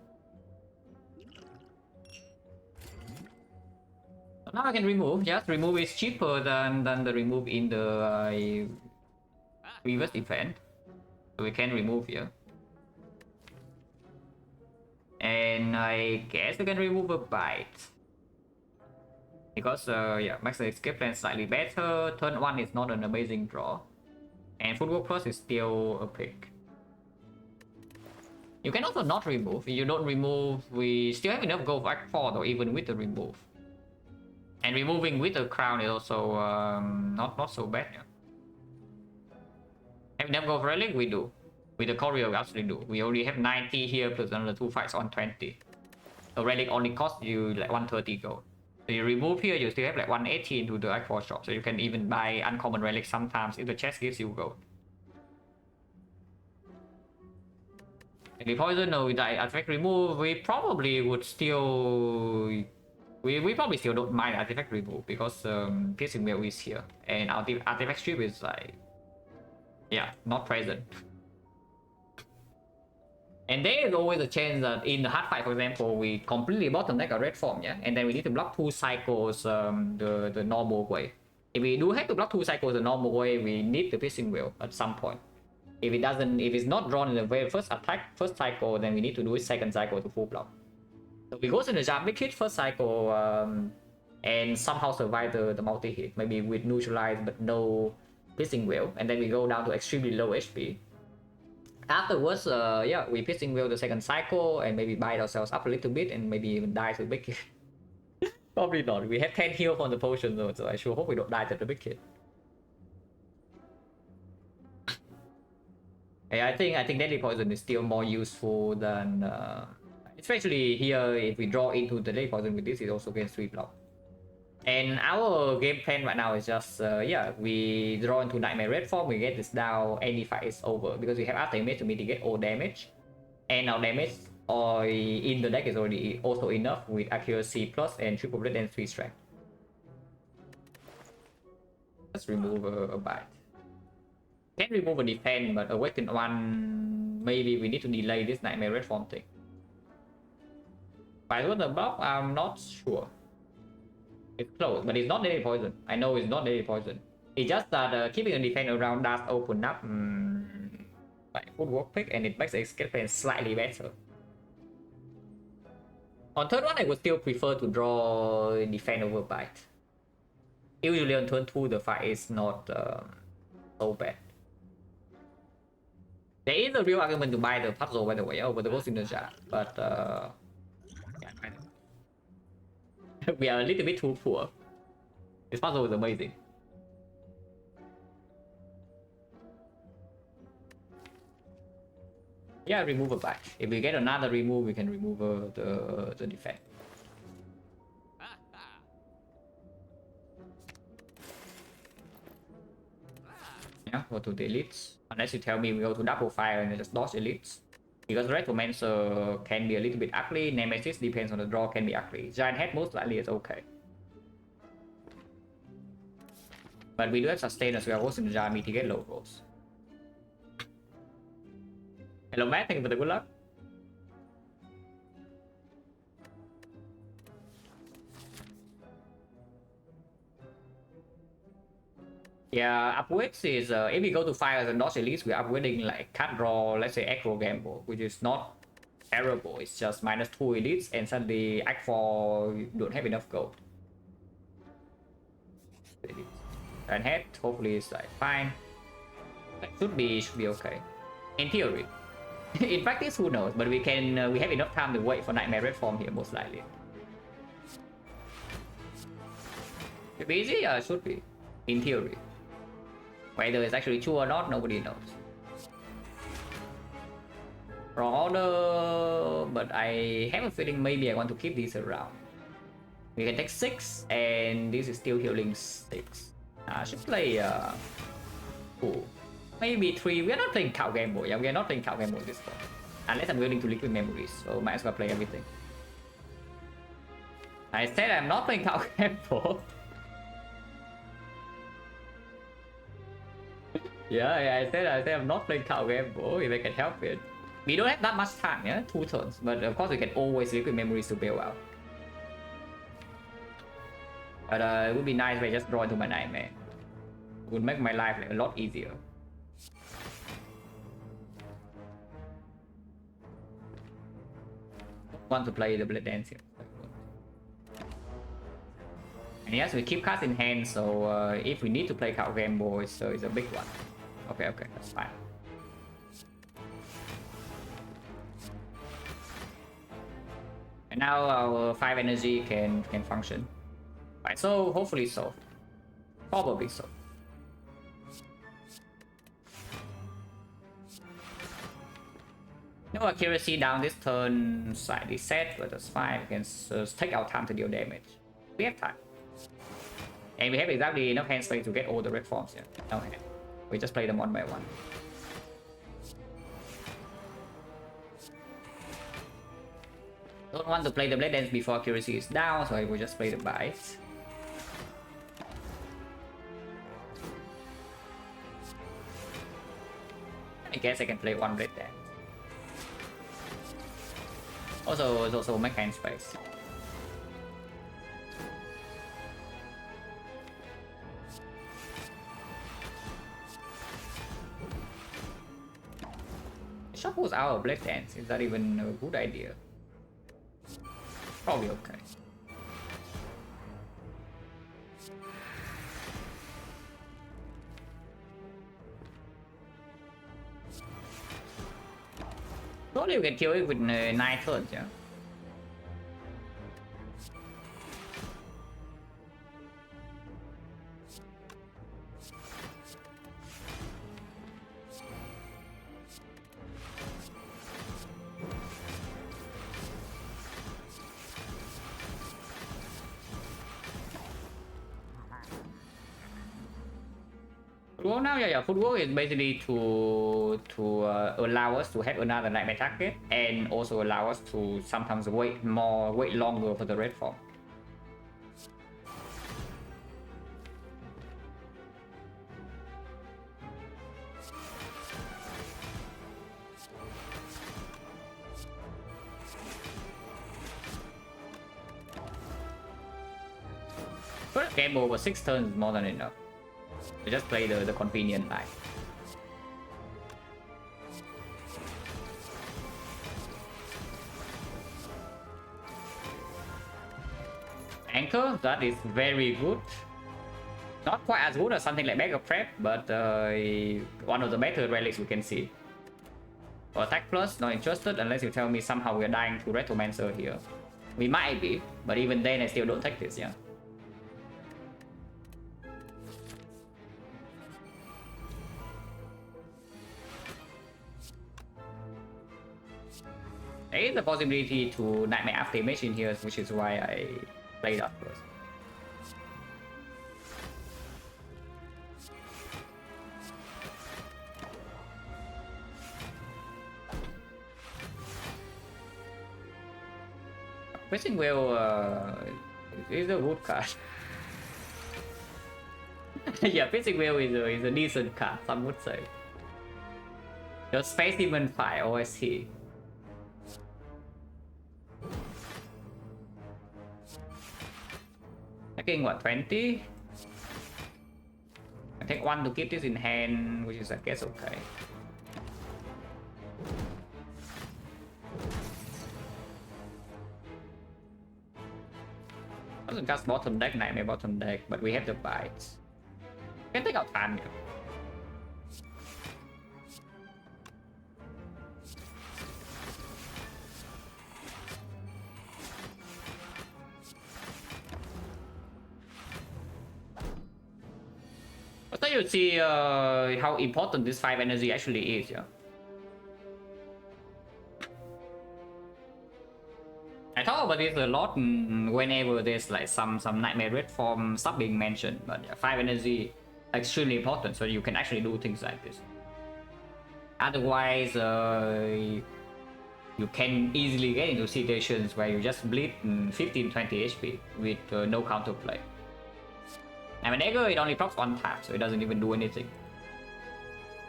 So now I can remove. Just remove is cheaper than the remove in the previous event. So we can remove here. And I guess we can remove a bite. Because yeah, makes the escape plan slightly better. Turn 1 is not an amazing draw. And Footwork Plus is still a pick. You can also not remove. If you don't remove, we still have enough gold for Act 4 though, even with the remove. And removing with the crown is also not so bad. Yeah. Have enough gold for relic? We do. With the choreo, we actually do. We already have 90 here plus another 2 fights on 20. The relic only costs you like 130 gold. So you remove here, you still have like 180 into the Act 4 shop. So you can even buy uncommon relic sometimes if the chest gives you gold. And the poison, no, with the artifact remove, we probably would still... We probably still don't mind artifact remove because piercing mail is here. And artifact strip is like... yeah, not present. And there is always a chance that in the hard fight, for example, we completely bottom deck a red form, yeah? And then we need to block 2 cycles the normal way. If we do have to block 2 cycles the normal way, we need the piercing wheel at some point. If it's not drawn in the very first attack, first cycle, then we need to do it second cycle to full block. So we go to the jump, big hit first cycle, and somehow survive the multi-hit, maybe with neutralize but no piercing wheel, and then we go down to extremely low HP. Afterwards, yeah, we piercing wheel the second cycle and maybe bite ourselves up a little bit and maybe even die to big hit. Probably not. We have 10 heal from the potion though, so I sure hope we don't die to the big hit. Yeah, I think Deadly Poison is still more useful than... especially here, if we draw into the Deadly Poison with this, it also gets 3 block. And our game plan right now is just, yeah, we draw into Nightmare Red form, we get this down, any fight is over. Because we have after image to mitigate all damage. And our damage in the deck is already also enough with accuracy plus and triple blade and 3 strength. Let's remove a bite. Can remove a defend, but awaken 1, maybe we need to delay this Nightmare Red form thing. By the block, I'm not sure. It's close, but it's not Deadly Poison. I know it's not Deadly Poison. It's just that keeping a defense around does open up like Footwork pick, and it makes the escape plan slightly better. On turn 1, I would still prefer to draw defense over bite. Usually on turn 2, the fight is not so bad. There is a real argument to buy the puzzle, by the way, over the Ghost in the Jar, but yeah, we are a little bit too poor. This puzzle is amazing. Yeah, remove a bite. If we get another remove, we can remove the defect. Yeah, go to the elites. Unless you tell me we go to double fire and just dodge elites. Because Recommencer can be a little bit ugly, Nemesis depends on the draw, can be ugly. Giant Head most likely is okay. But we do have sustain as well, Ghost in the Jar mitigate low rolls. Hello Matt, thank you for the good luck. Yeah, upwards is if we go to fire as a dodge elites, we're upgrading like cut draw, let's say aggro gamble, which is not terrible. It's just -2 elites and suddenly act 4 you don't have enough gold. And head hopefully it's like fine. That should be okay. In theory. In practice, who knows? But we can we have enough time to wait for Nightmare Red form here most likely. Should be easy? Yeah, it should be. In theory. Whether it's actually true or not, nobody knows. Wrong order, but I have a feeling maybe I want to keep these around. We can take 6, and this is still healing 6. I should play 2. Maybe 3. We are not playing cow gamble. Yeah, we are not playing cow gamble this one. Unless I'm willing to liquid memories, so might as well play everything. I said I'm not playing cow gamble. Yeah, I said I'm not playing cow gamble if I can help it. We don't have that much time, yeah, 2 turns, but of course we can always liquid memories to bail out. But it would be nice if I just draw into my nightmare. It would make my life like, a lot easier. want to play the Blade Dance here. And yes, we keep cards in hand, so if we need to play card game boy, so it's a big one. Okay, that's fine. And now our 5 energy can function. Right, so hopefully so. Probably so. No accuracy down this turn, slightly set, but that's fine. We can take our time to deal damage. We have time. And we have exactly enough hand space to get all the red forms here. No hand. We just play them one by one. Don't want to play the Blade Dance before accuracy is down, so I will just play the bites. I guess I can play one Blade Dance. Also make hand space. Shuffles out of Blade Dance. Is that even a good idea? Probably okay. Probably we can kill it with 9 turns, yeah. Footwork now, yeah. Footwork is basically to allow us to have another nightmare target, and also allow us to sometimes wait longer for the red form. First game over 6 turns is more than enough. We just play the convenient line. Anchor, that is very good. Not quite as good as something like Mega Prep, but one of the better relics we can see. For attack plus, not interested unless you tell me somehow we are dying to Retromancer here. We might be, but even then I still don't take this, yeah. There is a possibility to Nightmare After Image in here, which is why I played that first. Fishing Whale is a good card. Yeah, Fishing Whale is a decent card, some would say. The Specimen 5 OST. Taking what, 20? I take 1 to keep this in hand, which is I guess okay. Doesn't cast bottom deck, Nightmare bottom deck, but we have the bites. Can take our time here. So you see how important this 5 energy actually is, yeah. I thought about this a lot whenever there's like some Nightmare red form stuff being mentioned, but yeah, 5 energy extremely important, so you can actually do things like this. Otherwise, you can easily get into situations where you just bleed 15-20 HP with no counterplay. And when dagger, it only procs 1 tap, so it doesn't even do anything.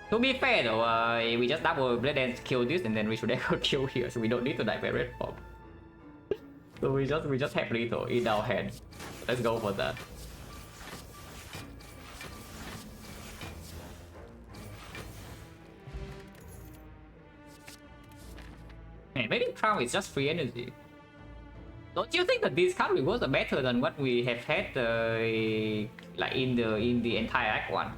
To be fair though, we just double Blade Dance kill this, and then we should dagger kill here, so we don't need to Nightmare red form. So we just have lethal in our hand. Let's go for that. Man, Vedic Crown is just free energy. Don't you think that this card rewards are better than what we have had like in the entire Act 1?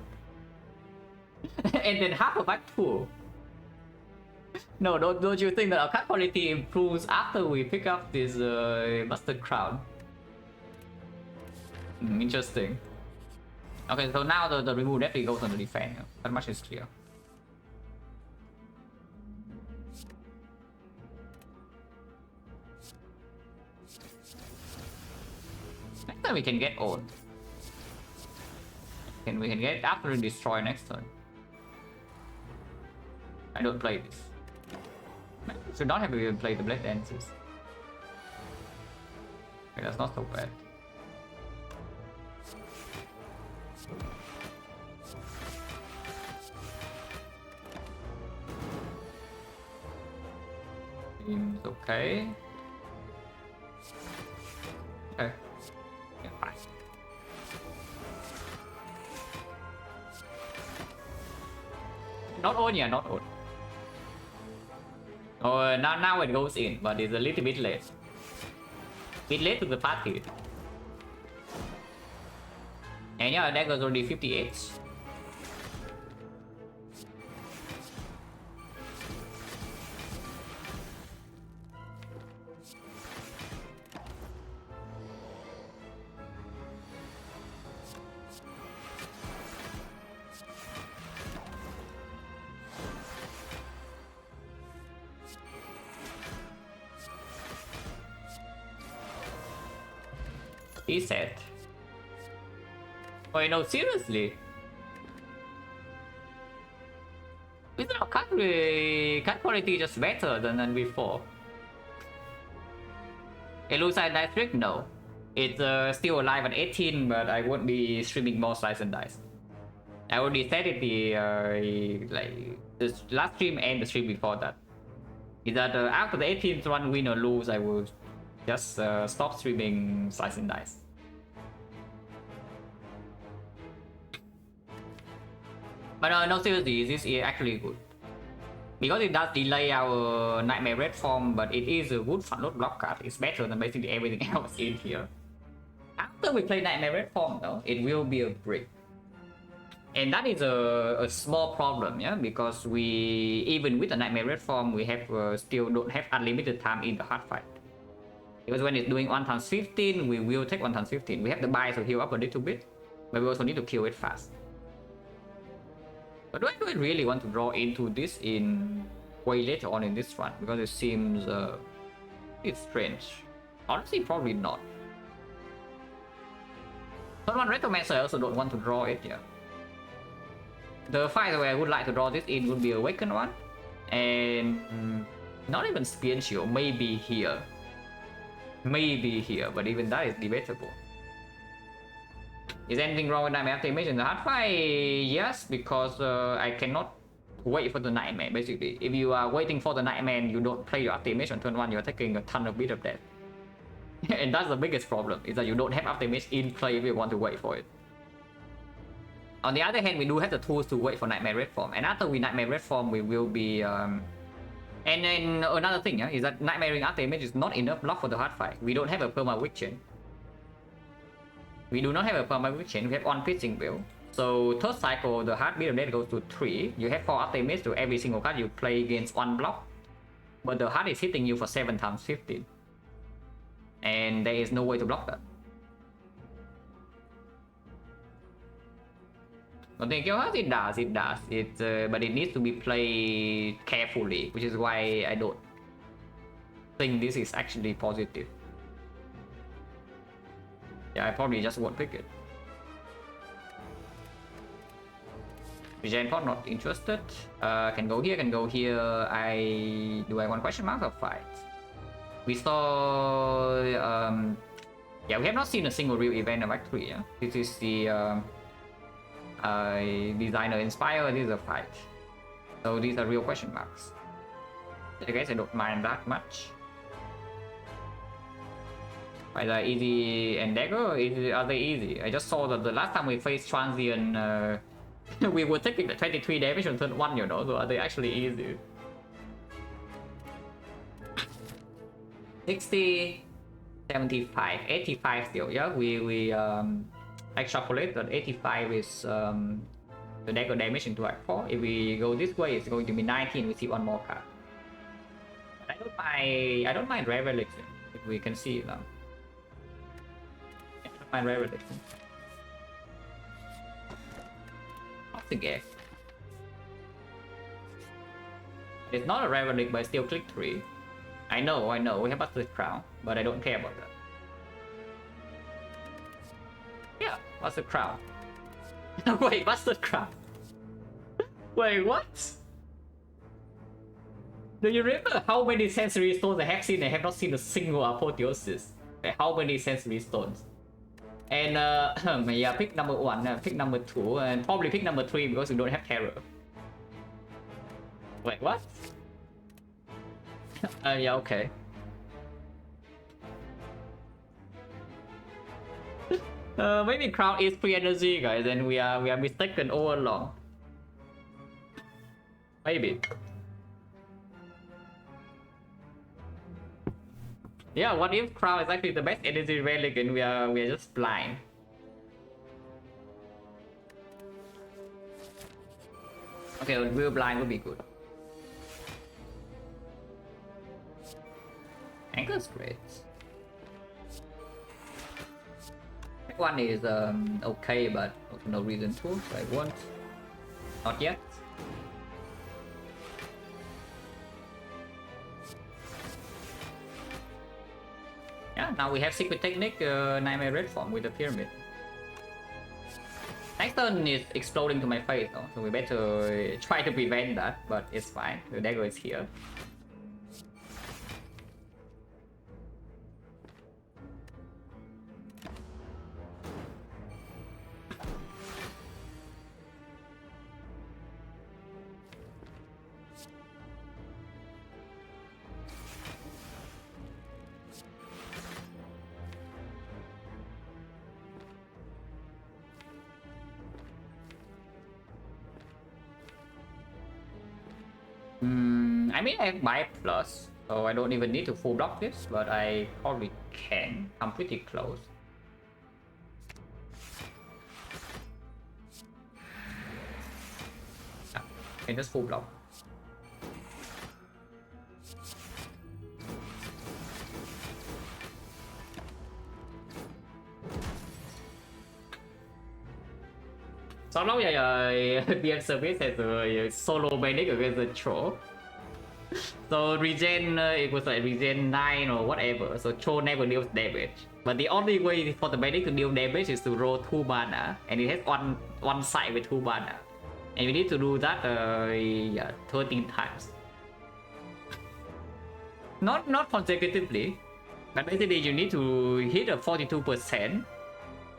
And then half of Act 2. No, don't you think that our card quality improves after we pick up this Mustard Crown? Interesting. Okay, so now the remove definitely goes on the defense. That much is clear. Next time we can get old. And we can get after and destroy next turn. I don't play this. Should not have even played the Blade Dances. Okay, that's not so bad. Seems okay. Okay. Yeah, fine. Not on, yeah, not on. Oh, now it goes in, but it's a little bit late. Bit late to the party. And yeah, that goes already 58. He said. Oh, no, seriously? Is our card quality just better than before? Elusive Dice Trick? No. It's still alive at 18, but I won't be streaming more Slice and Dice. I already said it like the last stream and the stream before that. Is that after the 18th run, win or lose, I will just stop streaming Slice and Dice. But no, seriously, this is actually good. Because it does delay our Nightmare Red form, but it is a good front load block card. It's better than basically everything else in here. After we play Nightmare Red form though, it will be a brick. And that is a small problem, yeah, because we, even with the Nightmare Red form, we have still don't have unlimited time in the hard fight. Because when it's doing 1 times 15, we will take 1 times 15. We have the buy to heal up a little bit, but we also need to kill it fast. But do I really want to draw into this in way later on in this run? Because it seems it's strange. Honestly, probably not. Turn 1 Retromancer, I also don't want to draw it, yeah. The fight where I would like to draw this in would be Awakened one. And not even Spear Shield, maybe here. Maybe here, but even that is debatable. Is anything wrong with Nightmare after image in the hard fight? Yes, because I cannot wait for the Nightmare, basically. If you are waiting for the Nightmare and you don't play your after image on turn 1, you're taking a ton of bit of death. And that's the biggest problem, is that you don't have after image in play if you want to wait for it. On the other hand, we do have the tools to wait for Nightmare Red form. And after we Nightmare Red form, we will be... And then another thing, yeah, is that Nightmare after image is not enough block for the hard fight. We don't have a perma weak chain. We do not have a perma weak chain. We have 1 pitching bill. So third cycle, the hard bit of death goes to 3. You have 4 after image to every single card you play against 1 block. But the hard is hitting you for 7 times 15. And there is no way to block that. But thank you, it does. But it needs to be played carefully, which is why I don't think this is actually positive. Yeah, I probably just won't pick it. Vision Pot not interested. Can go here, can go here. Do I want question marks or fight? We saw yeah, we have not seen a single real event of Act 3, yeah? This is the designer inspire, this is a fight. So these are real question marks. I guess I don't mind that much. Either easy and dagger, are they easy? I just saw that the last time we faced transient, we were taking the 23 damage on turn 1, you know, so are they actually easy? 60. 75, 85 still. Yeah, we extrapolate that 85 is the dagger damage into like 4. If we go this way, it's going to be 19. We see one more card. I don't mind Rare Relic if we can see it now. I don't mind Rare Relic. Not the game. It's not a Rare Relic, but still click 3. I know, we have Busted Crown, but I don't care about that. Yeah, Busted Crown. Wait, Busted Crown. Wait, what? Do you remember how many sensory stones I have seen? I have not seen a single apotheosis. Like, how many sensory stones? And yeah, pick number 1, pick number 2, and probably pick number 3 because we don't have terror. Wait, what? Yeah, okay. Maybe Crown is free energy, guys, and we are mistaken all along. Maybe. Yeah, what if Crown is actually the best energy relic and we are just blind? Okay, real blind would be good. Anchor straight. That one is okay, but no reason to, so I won't. Not yet. Yeah, now we have Secret Technique, Nightmare Red Form with the Pyramid. Next turn is exploding to my face though, so we better try to prevent that, but it's fine. The dagger is here. I mean, I have buy plus, so I don't even need to full block this, but I probably can. I'm pretty close. Yeah, I can just full block. Sau đó giờ BM Service has a solo medic against the troll. So regen, it was like regen 9 or whatever, so troll never deals damage. But the only way for the medic to deal damage is to roll 2 mana, and it has one side with 2 mana. And we need to do that yeah, 13 times. Not consecutively, but basically you need to hit a 42%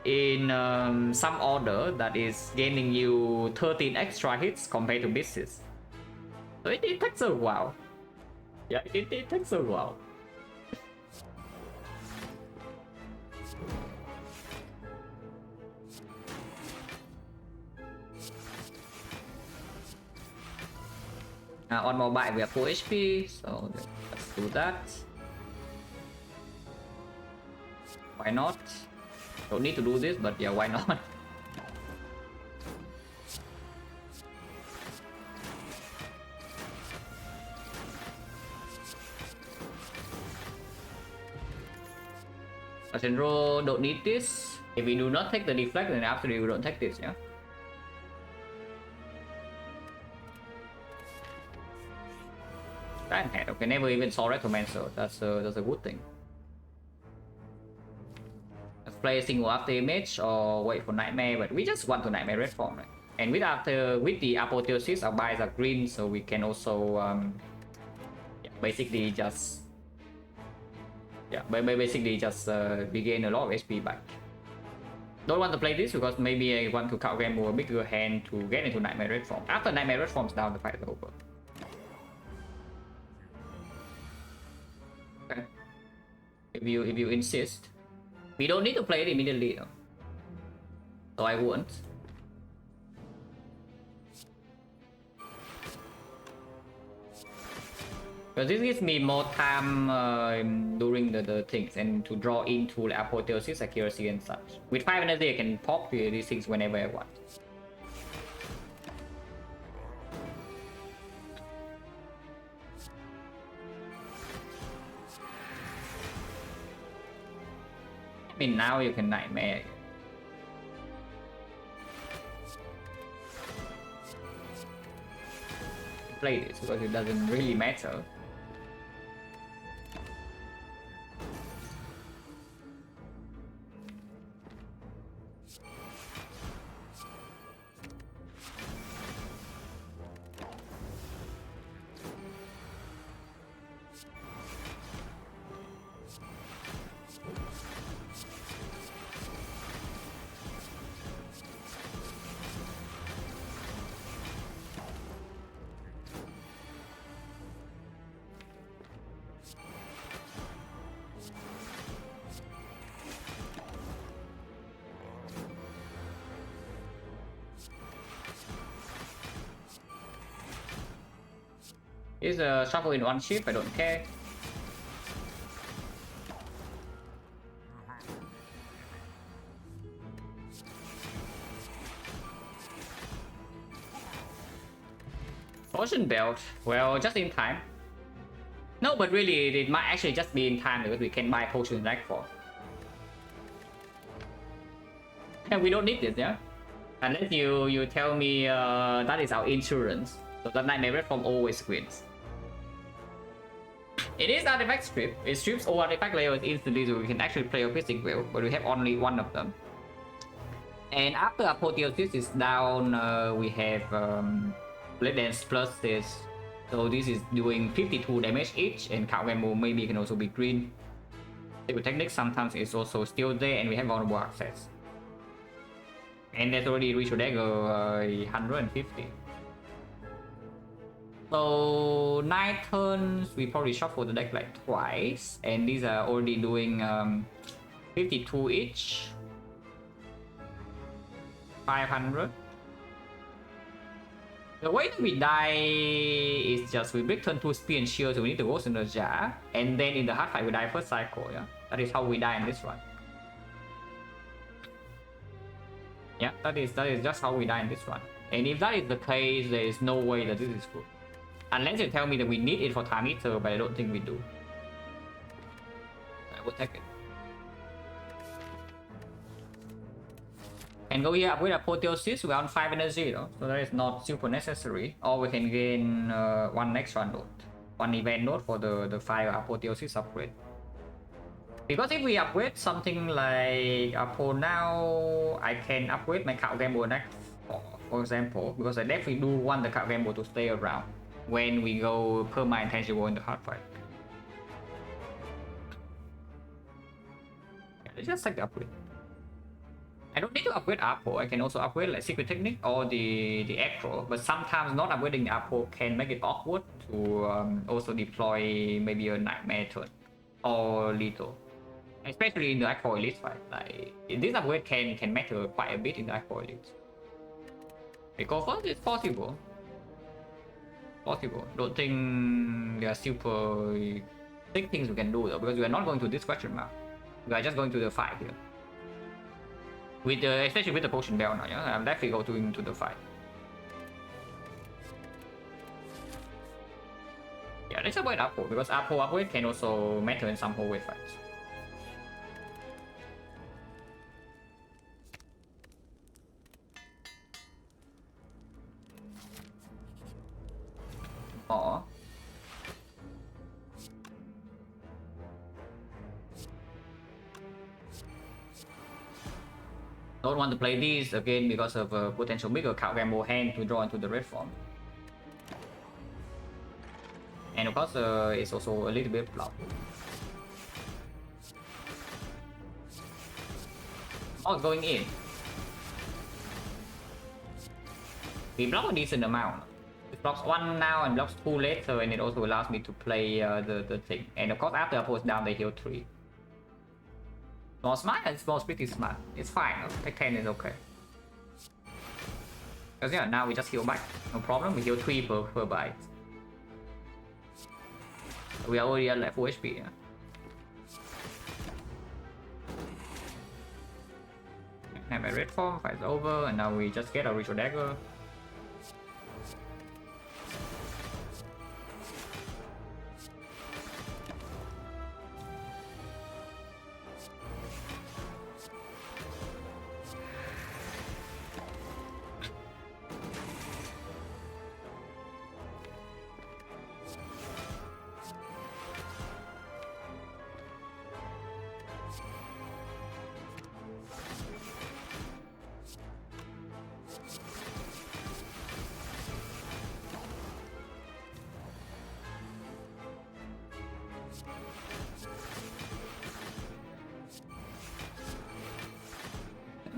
in some order that is gaining you 13 extra hits compared to misses. So it takes a while. Yeah, it takes a while. On mobile we have full HP, so let's do that. Why not? Don't need to do this, but yeah, why not? Ascenro don't need this. If we do not take the deflect, then after we don't take this, yeah. That had okay, never even saw Recommencer. That's a good thing. Let's play a single after image or wait for Nightmare, but we just want to Nightmare Red Form, right? And with the apotheosis, our buys are green, so we can also yeah, basically just regain a lot of HP back. Don't want to play this because maybe I want to count game more bigger hand to get into Nightmare Red Form. After Nightmare Red Form's down, the fight is over. Okay. If you insist, we don't need to play it immediately though. So I won't. Because this gives me more time during the things and to draw into the apotheosis, accuracy and such. With 5 energy I can pop these things whenever I want. I mean, now you can Nightmare. Play this because it doesn't really matter. It's a shuffle in one ship, I don't care. Potion belt, well, just in time. No, but really, it might actually just be in time because we can buy potion rack for. And we don't need this, yeah? Unless you tell me that is our insurance. So that Nightmare Red Form always wins. It is artifact strip. It strips all artifact layers instantly, so we can actually play a Physic Will, but we have only one of them. And after Apotheosis is down, we have Blade Dance plus this. So this is doing 52 damage each, and Cowgamble maybe can also be green. With Technique sometimes it's also still there, and we have vulnerable access. And that's already reached dagger 150. So 9 turns, we probably shuffle the deck like twice, and these are already doing 52 each. 500. The way that we die is just we break turn 2 spear and shield, so we need to go in the jar, and then in the hard fight we die first cycle. Yeah, that is how we die in this one. Yeah, that is just how we die in this one. And if that is the case, there is no way that this is good. Unless you tell me that we need it for Time Eater, but I don't think we do. I will take it. And go here with Apotheosis, we're on 5 energy though, so that is not super necessary. Or we can gain 1 extra node, 1 event node for the 5 Apotheosis upgrade. Because if we upgrade something like Apo now, I can upgrade my Cowgamble next, for example, because I definitely do want the Cowgamble to stay around when we go perma intangible in the hard fight. Yeah, let's just take the upgrade. I don't need to upgrade Apo, I can also upgrade like Secret Technique or the Acro, but sometimes not upgrading the Apo can make it awkward to also deploy maybe a Nightmare turn or Lethal. Especially in the Acro Elite fight, like this upgrade can matter quite a bit in the Acro Elite. Because first it's possible. Don't think there are super big things we can do though, because we are not going to this question mark. We are just going to the fight here. With the, especially with the potion bell now, yeah, I'm definitely going to the fight. Yeah, let's upgrade Apo, because Apo upgrade can also matter in some hallway fights. Or don't want to play these again because of a potential bigger Cowgamble hand to draw into the red form. And of course it's also a little bit block. Oh, it's going in. We block a decent amount. It blocks 1 now and blocks 2 later, and it also allows me to play the thing. And of course after I post down they heal 3. Small smart and small pretty smart. It's fine, Tech 10 is okay. Because yeah, now we just heal back. No problem, we heal 3 per bite. We are already at like full HP. Yeah? Nightmare red form, fight's over, and now we just get a ritual dagger.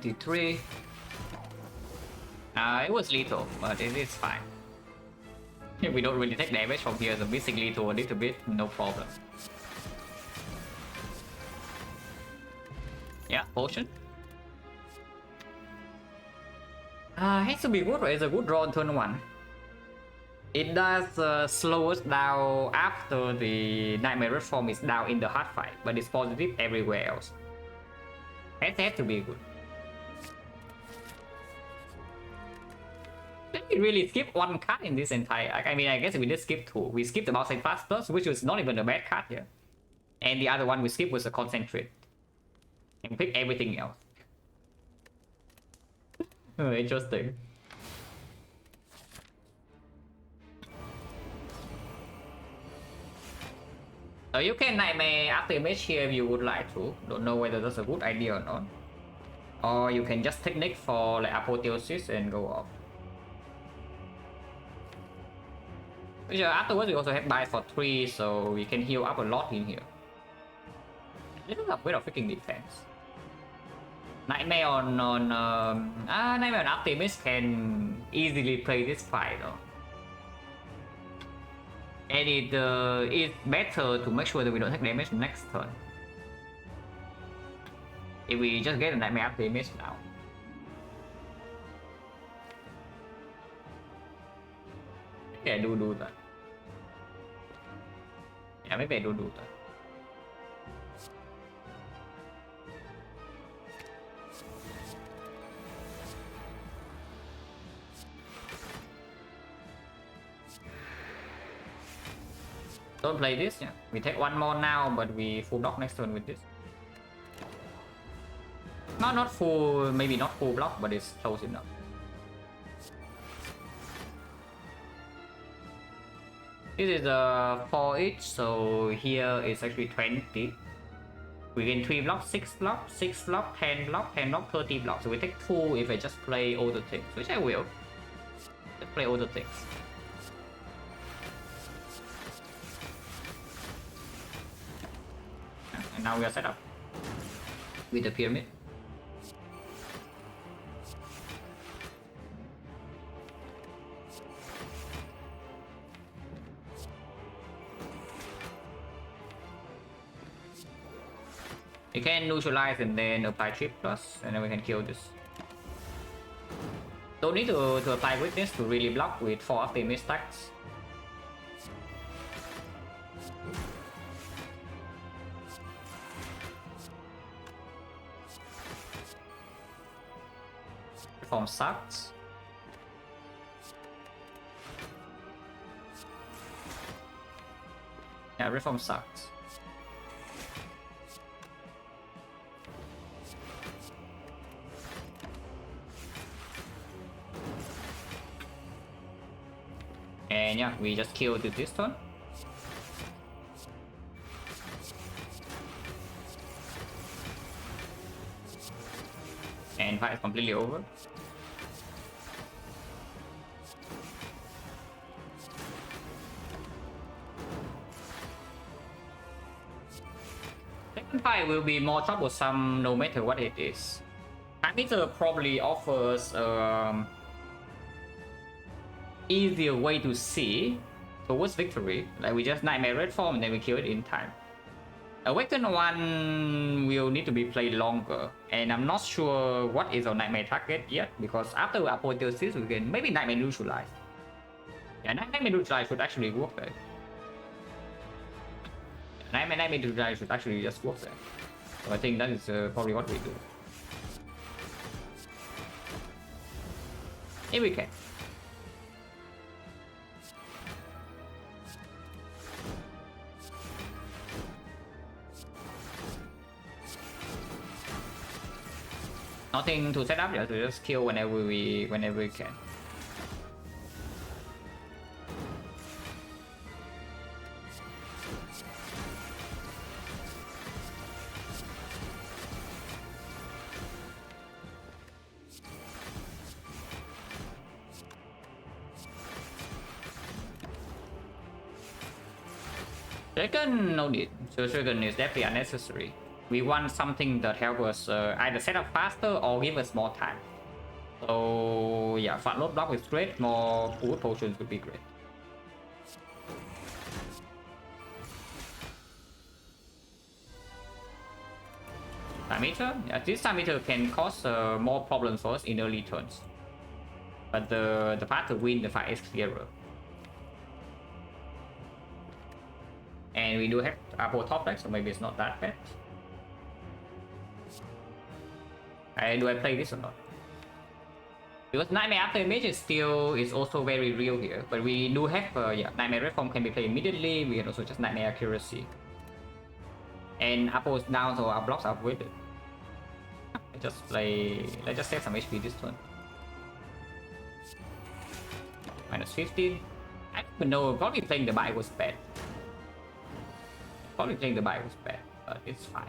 D3. It was lethal, but it is fine. We don't really take damage from here, so missing lethal a little bit, no problem. Yeah, potion. Has to be good, right? It's a good draw on turn 1. It does slow us down after the Nightmare Red form is down in the hard fight, but it's positive everywhere else. Has to be good. Did we really skip one card in this entire? I mean, I guess we did skip 2. We skipped the Mouse Fast Plus, which was not even a bad card here. And the other one we skipped was a Concentrate. And pick everything else. Oh, interesting. You can Nightmare after image here if you would like to. Don't know whether that's a good idea or not. Or you can just technique for like Apotheosis and go off. Afterwards we also have buy for 3, so we can heal up a lot in here. Little bit of freaking defense. Nightmare on Nightmare on Optimus can easily play this fight though. And it is better to make sure that we don't take damage next turn. If we just get a Nightmare Optimus now. Yeah, do that. Yeah, maybe I do that. Don't play this, yeah. We take one more now, but we full block next turn with this. Not full, maybe not full block, but it's close enough. This is a 4 each, so here it's actually 20. We gain 3 blocks, 6 blocks, 6 blocks, 10 blocks, 10 blocks, 30 blocks. So we take 2 if I just play all the things, which I will. Just play all the things. And now we are set up with the pyramid. We can neutralize and then apply chip plus, and then we can kill this. Don't need to apply witness to really block with 4 Optimus stacks. Reform sucks. Yeah, reform sucks. And yeah, we just killed this turn. And fight is completely over. Second fight will be more troublesome no matter what it is. Time Eater probably offers easier way to see towards victory. Like we just Nightmare Red form and then we kill it in time. Awaken 1 will need to be played longer, and I'm not sure what is our Nightmare target yet, because after Apotheosis we can maybe Nightmare Neutralize. Yeah, Nightmare Neutralize should actually work there. Nightmare to should actually just work there. So I think that is probably what we do. If we can. Nothing to set up, just kill whenever we can. Second, no need. So second is definitely unnecessary. We want something that helps us either set up faster or give us more time. So yeah, front load block is great. More food potions would be great. Time meter? Yeah, this time meter can cause more problems for us in early turns. But the path to win the fight is clearer. And we do have Apple top deck, so maybe it's not that bad. Do I play this or not? Because Nightmare After Image is also very real here. But we do have, yeah, Nightmare Reform can be played immediately. We can also just Nightmare Accuracy. And Apple's down, so our blocks are with it. Let's just save some HP this turn. Minus 15. I don't know, probably playing the buy was bad. Probably playing the buy was bad, but it's fine.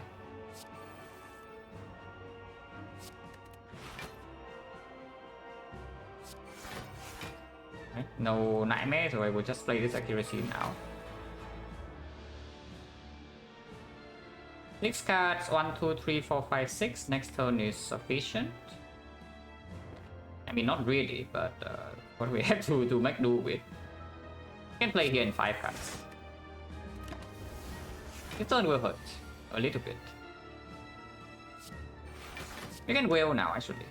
Okay, no Nightmare, so I will just play this Accuracy now. 6 cards, 1, 2, 3, 4, 5, 6. Next turn is sufficient. I mean, not really, but what we have to make do with. We can play here in 5 cards. This turn will hurt a little bit. We can wail now, actually.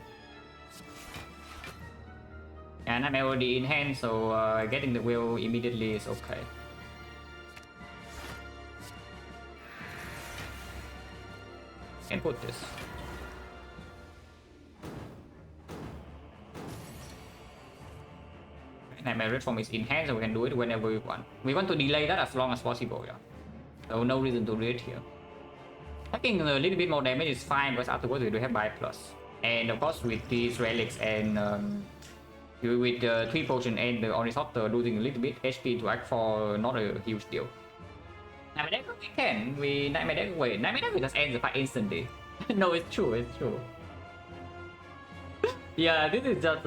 And I'm already in hand, so getting the wail immediately is okay. Can put this. Nightmare Reform is in hand, so we can do it whenever we want. We want to delay that as long as possible, yeah. So no reason to do it here. Taking a little bit more damage is fine, because afterwards we do have buy plus. And of course with these relics and with the 3 potion and the Ornithopter losing a little bit HP to act for not a huge deal. Nightmare Dagger we can. Nightmare Dagger, wait, Nightmare Dagger just ends the fight instantly. No, it's true, it's true. Yeah, this is just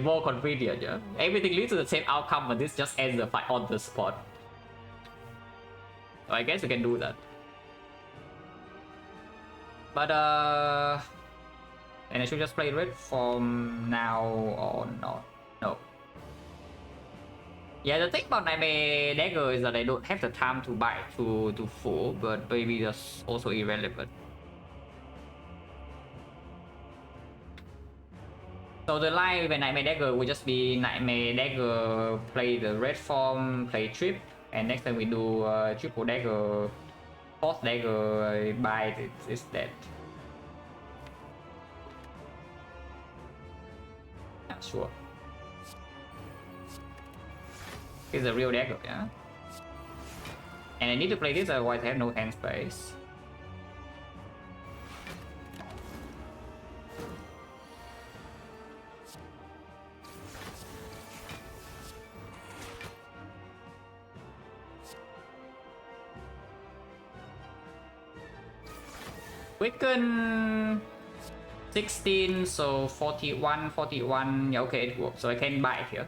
more convenient, yeah. Everything leads to the same outcome, but this just ends the fight on the spot. So I guess we can do that. But and I should just play red from now or not. No. Yeah, the thing about Nightmare Dagger is that I don't have the time to buy to full, but maybe that's also irrelevant. So the line with Nightmare Dagger will just be Nightmare Dagger, play the red form, play trip, and next time we do triple dagger, fourth dagger, buy it's dead. Yeah, sure. It's a real dagger, yeah. And I need to play this, otherwise I have no hand space. Quicken 16, so 41, 41. Yeah, okay, it works. So I can buy it here.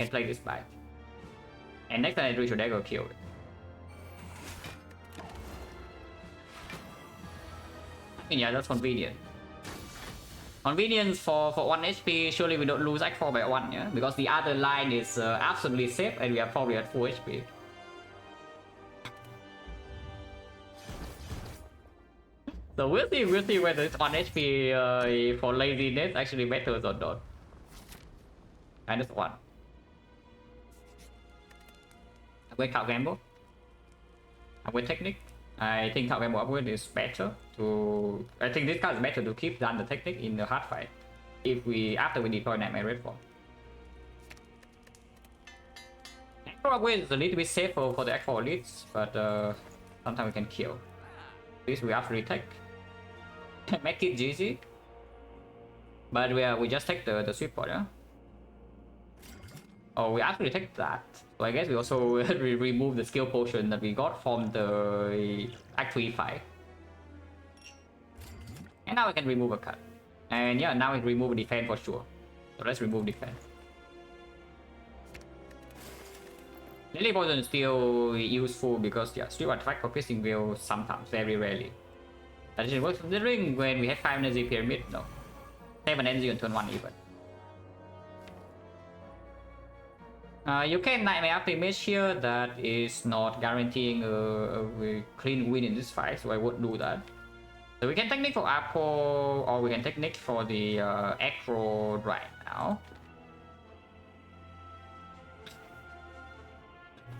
I can play this buy. And next time I do, should I go kill it? Yeah, that's convenient. Convenience for 1 HP, surely we don't lose Act 4 by 1, yeah? Because the other line is absolutely safe and we are probably at full HP. So we'll see whether it's 1 HP for laziness actually matters or not. -1. Wake up gamble. With technique, I think how game upgrade is better to. I think this card is better to keep than the technique in the hard fight. If we after we deploy Nightmare Red form. Actual upgrade is a little bit safer for the actual elites, but sometimes we can kill. This we have to retake. Make it GG. But we just take the sweep pot, yeah? Oh, we actually take that. So I guess we also remove the skill potion that we got from the Act 3 fight. And now we can remove a card. And yeah, now we remove a defense for sure. So let's remove defense. Lily poison is still useful because yeah, sweep attack for piercing will sometimes, very rarely. That just works considering when we have 5 energy pyramid, no. 7 energy on turn 1 even. You can Nightmare after image here, that is not guaranteeing a clean win in this fight, so I won't do that. So we can technique for Apple, or we can technique for the Acro right now.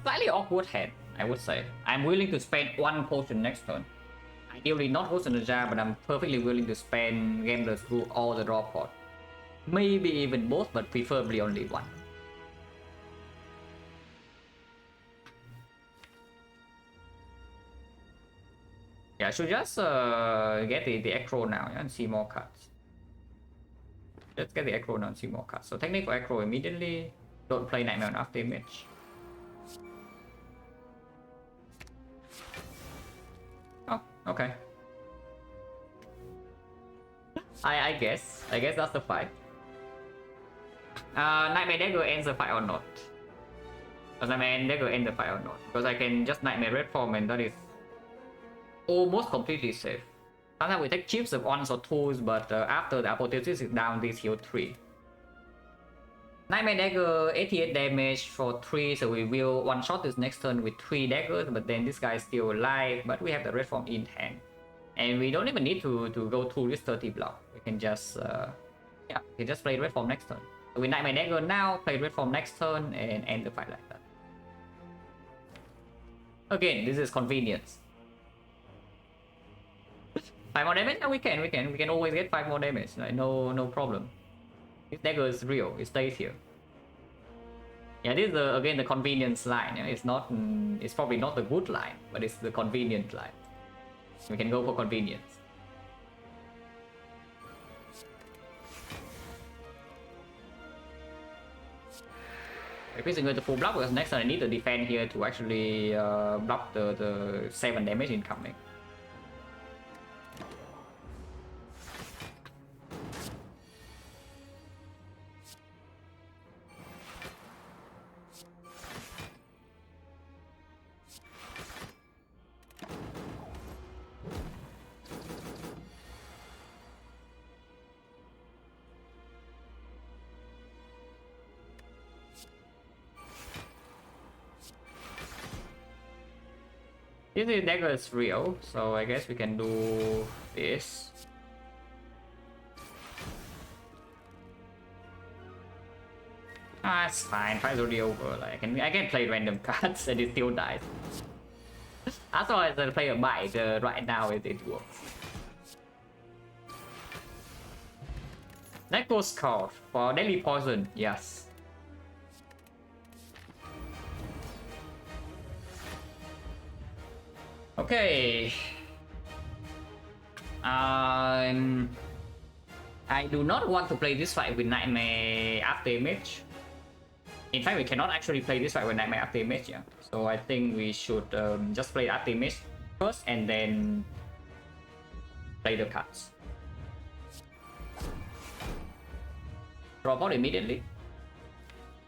Slightly awkward hand, I would say. I'm willing to spend 1 potion next turn. Ideally not Ghost in the Jar, but I'm perfectly willing to spend Gambler's through all the draw pot. Maybe even both, but preferably only 1. Yeah, I should just get the Acro now, yeah, and see more cards. Let's get the Acro now and see more cards. So technique for Acro immediately. Don't play Nightmare on after image. Oh, okay. I guess that's the fight. Nightmare Dagger ends the fight or not? Does Nightmare Dagger end the fight or not? Because I can just Nightmare Red form and that is almost completely safe. Sometimes we take chips of 1s or 2s, but after the apotheosis is down, this heal 3. Nightmare Dagger 88 damage for 3, so we will one-shot this next turn with 3 daggers, but then this guy is still alive, but we have the red form in hand. And we don't even need to go through this 30 block. We can just, yeah, we can just play red form next turn. So we Nightmare Dagger now, play red form next turn, and end the fight like that. Again, this is convenience. 5 more damage? No, we can always get 5 more damage, like no problem. This dagger is real, it stays here. Yeah, this is again the convenience line. Yeah? It's not, it's probably not the good line, but it's the convenient line. We can go for convenience. If it's going to full block, because next turn I need to defend here to actually block the 7 damage incoming. This dagger is real, so I guess we can do this. Ah, it's fine. Fight's already over. Like I can play random cards and it still dies. As long as I play a bite, right now it works. That goes card for daily poison. Yes. Okay. I do not want to play this fight with Nightmare after image. In fact, we cannot actually play this fight with Nightmare after image, yeah. So I think we should just play after image first and then play the cards. Drop out immediately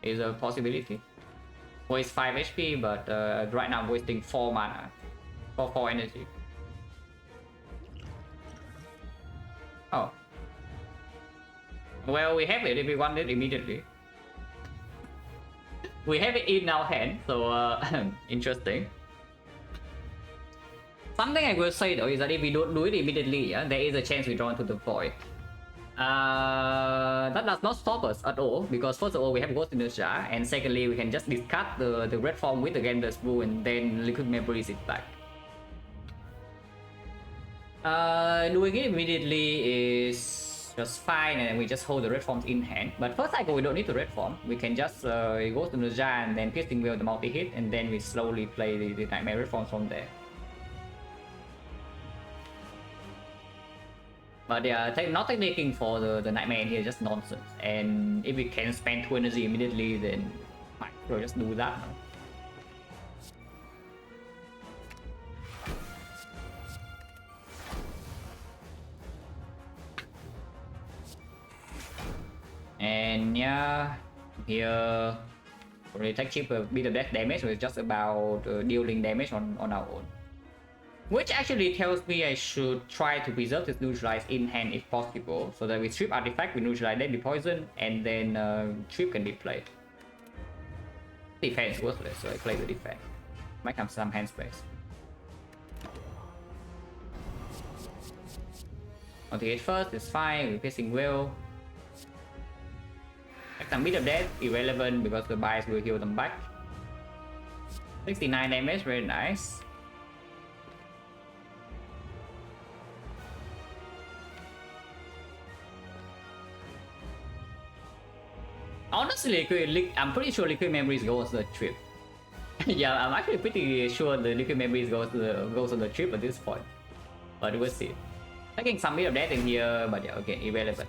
is a possibility. Waste 5 HP, but right now I'm wasting 4 mana. For 4 energy. Oh. Well, we have it if we want it immediately. We have it in our hand, so interesting. Something I will say though is that if we don't do it immediately, yeah, there is a chance we draw into the void. That does not stop us at all, because first of all we have Ghost in the Jar, and secondly we can just discard the red form with the Gambler's Brew and then Liquid Memories it back. Doing it immediately is just fine, and we just hold the red forms in hand. But first cycle we don't need the red form. We can just go to Nuja and then piercing wheel the multi hit, and then we slowly play the nightmare red forms from there. But yeah, not taking for the nightmare in here just nonsense. And if we can spend 2 energy immediately, then might as well just do that. And yeah, here we take cheap a bit of that damage, so it's just about dealing damage on our own. Which actually tells me I should try to preserve this neutralize in hand if possible, so that we strip artifact, we neutralize deadly poison, and then trip can be played. Defense worthless, so I play the defense. Might have some hand space. Okay, first it's fine, we're piercing will. Some bit of death, irrelevant because the bias will heal them back. 69 damage, very nice. Honestly, I'm pretty sure liquid memories goes to the trip. Yeah, I'm actually pretty sure the liquid memories goes on the trip at this point. But we'll see. Taking some bit of death in here, but yeah, okay, irrelevant.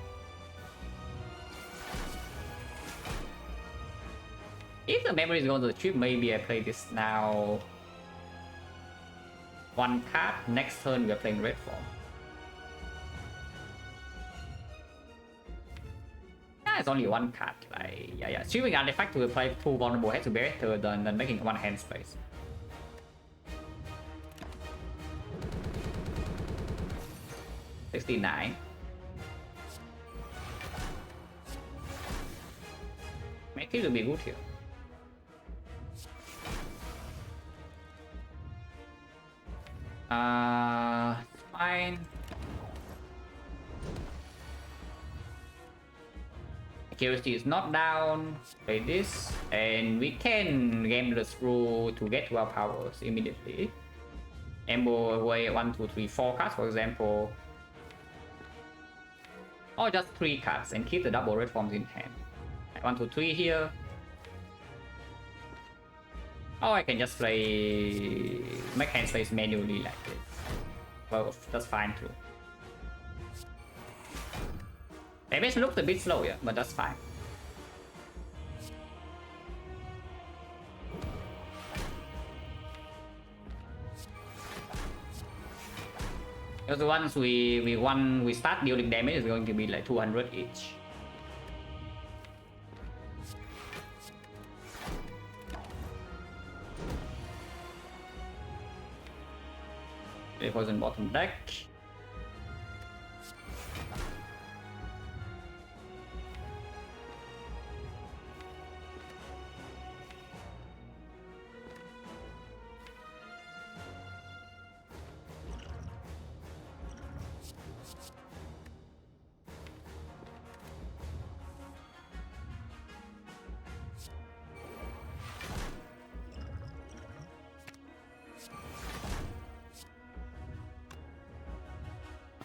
If the memory is going to the trip, maybe I play this now. 1 card, next turn we are playing red form. Yeah, it's only 1 card. Like, yeah. Stripping artifact to play 2 vulnerable heads to be better than making 1 hand space. $69. Make it will be good here. Fine. Accuracy is not down. Play this, and we can game the screw to get to our powers immediately. Embo away 1, 2, 3, 4 cards, for example, or just 3 cards and keep the double red forms in hand. 1, 2, 3 here. Or I can just play make hand space manually like this. Well, that's fine too. Damage looks a bit slow, yeah, but that's fine. Because once we start dealing damage, it's going to be like 200 each. It was in bottom deck.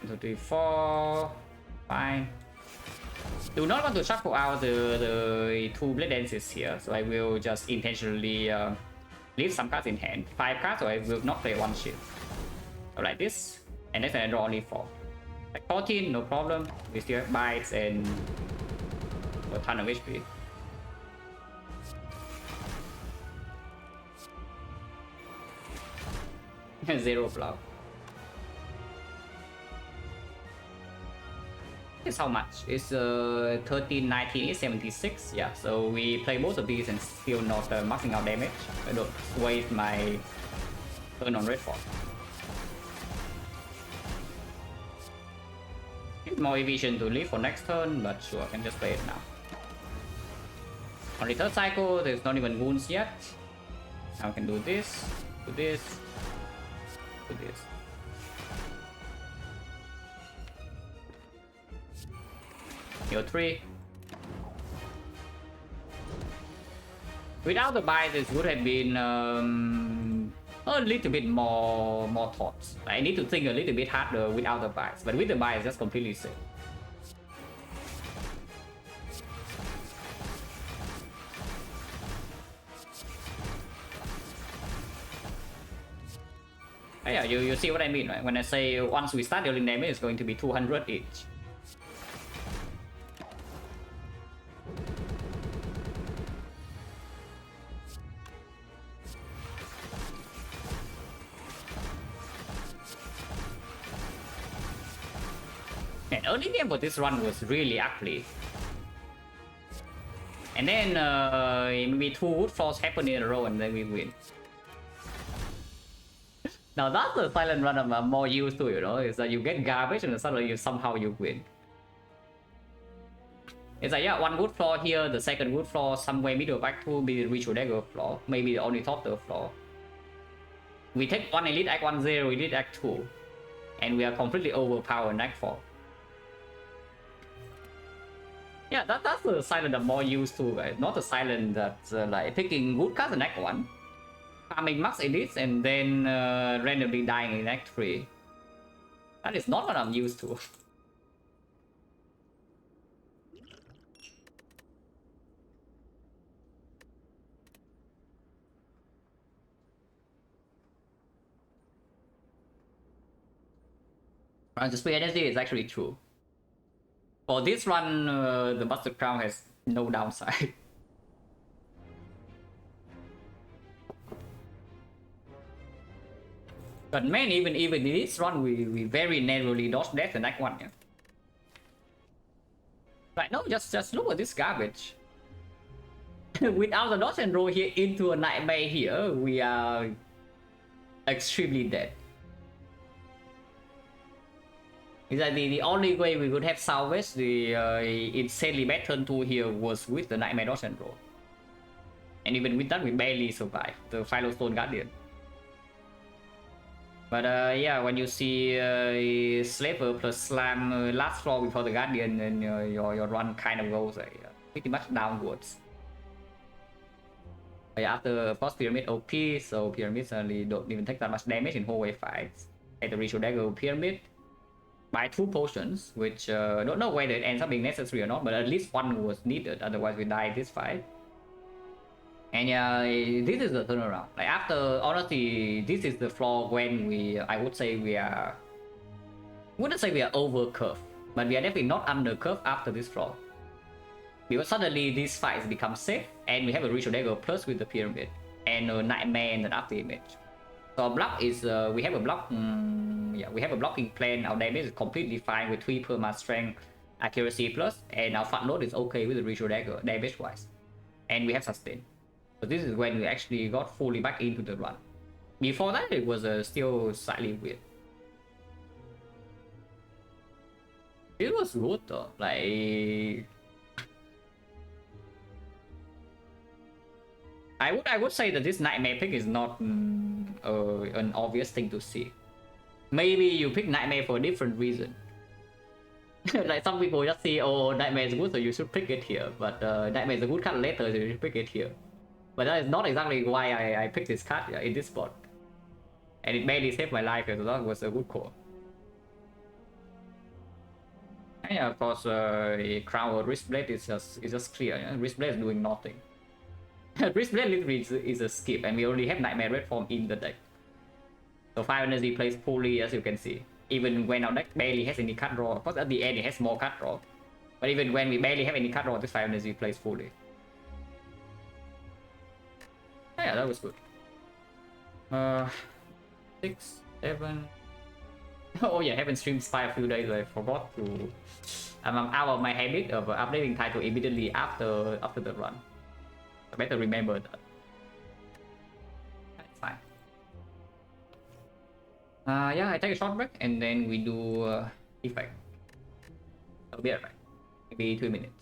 Two, three, four. Fine. Do not want to shuffle out the 2 blade dances here, so I will just intentionally leave some cards in hand. 5 cards, so I will not play 1 shield. So like this, and then I draw only 4. Like 14, no problem. We still have bites and a ton of HP. Zero block. It's how much? It's 13, 19, 76. Yeah, so we play both of these and still not maxing out damage. I don't waste my turn on red form. It's more efficient to leave for next turn, but sure, I can just play it now. On the 3rd cycle, there's not even wounds yet. Now I can do this, do this, do this. Heal 3. Without the buy, this would have been a little bit more thoughts. I need to think a little bit harder without the bias, but with the bias, just completely safe. Yeah, you see what I mean, right? When I say once we start dealing damage, it's going to be 200 each. And early game for this run was really ugly. And then maybe 2 wood falls happen in a row and then we win. Now that's the silent run I'm more used to, you know, is that you get garbage and suddenly somehow you win. It's like, yeah, 1 wood floor here, the second wood floor somewhere middle back 2 be the ritual dagger floor, maybe only top the floor. We take 1 elite act 1 0, elite act 2, and we are completely overpowered in act 4. Yeah, that's the silent I'm more used to, right? Not the silent that's like picking good cards in act 1, farming max elites, and then randomly dying in act 3. That is not what I'm used to. The speed energy is actually true. For this run, the Buster Crown has no downside. But man, even in this run, we very narrowly dodged death in Act 1. Yeah? Right, no, just look at this garbage. Without the dodge and roll here into a nightmare here, we are extremely dead. It's like the only way we would have salvaged the insanely bad turn 2 here was with the nightmare dodge and roll. And even with that, we barely survived the Philostone Guardian. But yeah, when you see Slaver plus Slam last floor before the Guardian, and your run kind of goes pretty much downwards. After Boss Pyramid OP, so Pyramid suddenly don't even take that much damage in hallway fights. At the Ritual Dagger Pyramid, buy 2 potions, which don't know whether it ends up being necessary or not, but at least 1 was needed, otherwise we die this fight. And yeah, this is the turnaround. Like after, honestly, this is the floor when I would say we are, wouldn't say we are over curve, but we are definitely not under curve after this floor. Because suddenly these fights become safe, and we have a Ritual Dagger plus with the Pyramid, and a Nightmare and an After Image. So our block is, we have a block, yeah, we have a blocking plan. Our damage is completely fine with 3 perma strength, accuracy plus, and our fat load is okay with the Ritual Dagger damage wise. And we have sustain. So this is when we actually got fully back into the run. Before that, it was still slightly weird. It was good though, like... I would say that this Nightmare pick is not an obvious thing to see. Maybe you pick Nightmare for a different reason. Like some people just see, oh, Nightmare is good, so you should pick it here. But Nightmare is a good card later, so you should pick it here. But that is not exactly why I picked this card in this spot. And it barely saved my life, so that was a good call. And yeah, of course, Crown or Wristblade is just clear. Yeah? Wristblade is doing nothing. Wristblade literally is a skip, and we already have Nightmare Red form in the deck. So 5 energy plays poorly, as you can see. Even when our deck barely has any card draw. Of course, at the end it has more card draw. But even when we barely have any card draw, this 5 energy plays fully. Yeah, that was good. 6, 7. Oh yeah, haven't streamed Spy a few days. I forgot to. I'm out of my habit of updating title immediately after the run. I better remember that. That's fine. Yeah, I take a short break and then we do Defect. I'll be right back. Maybe 2 minutes.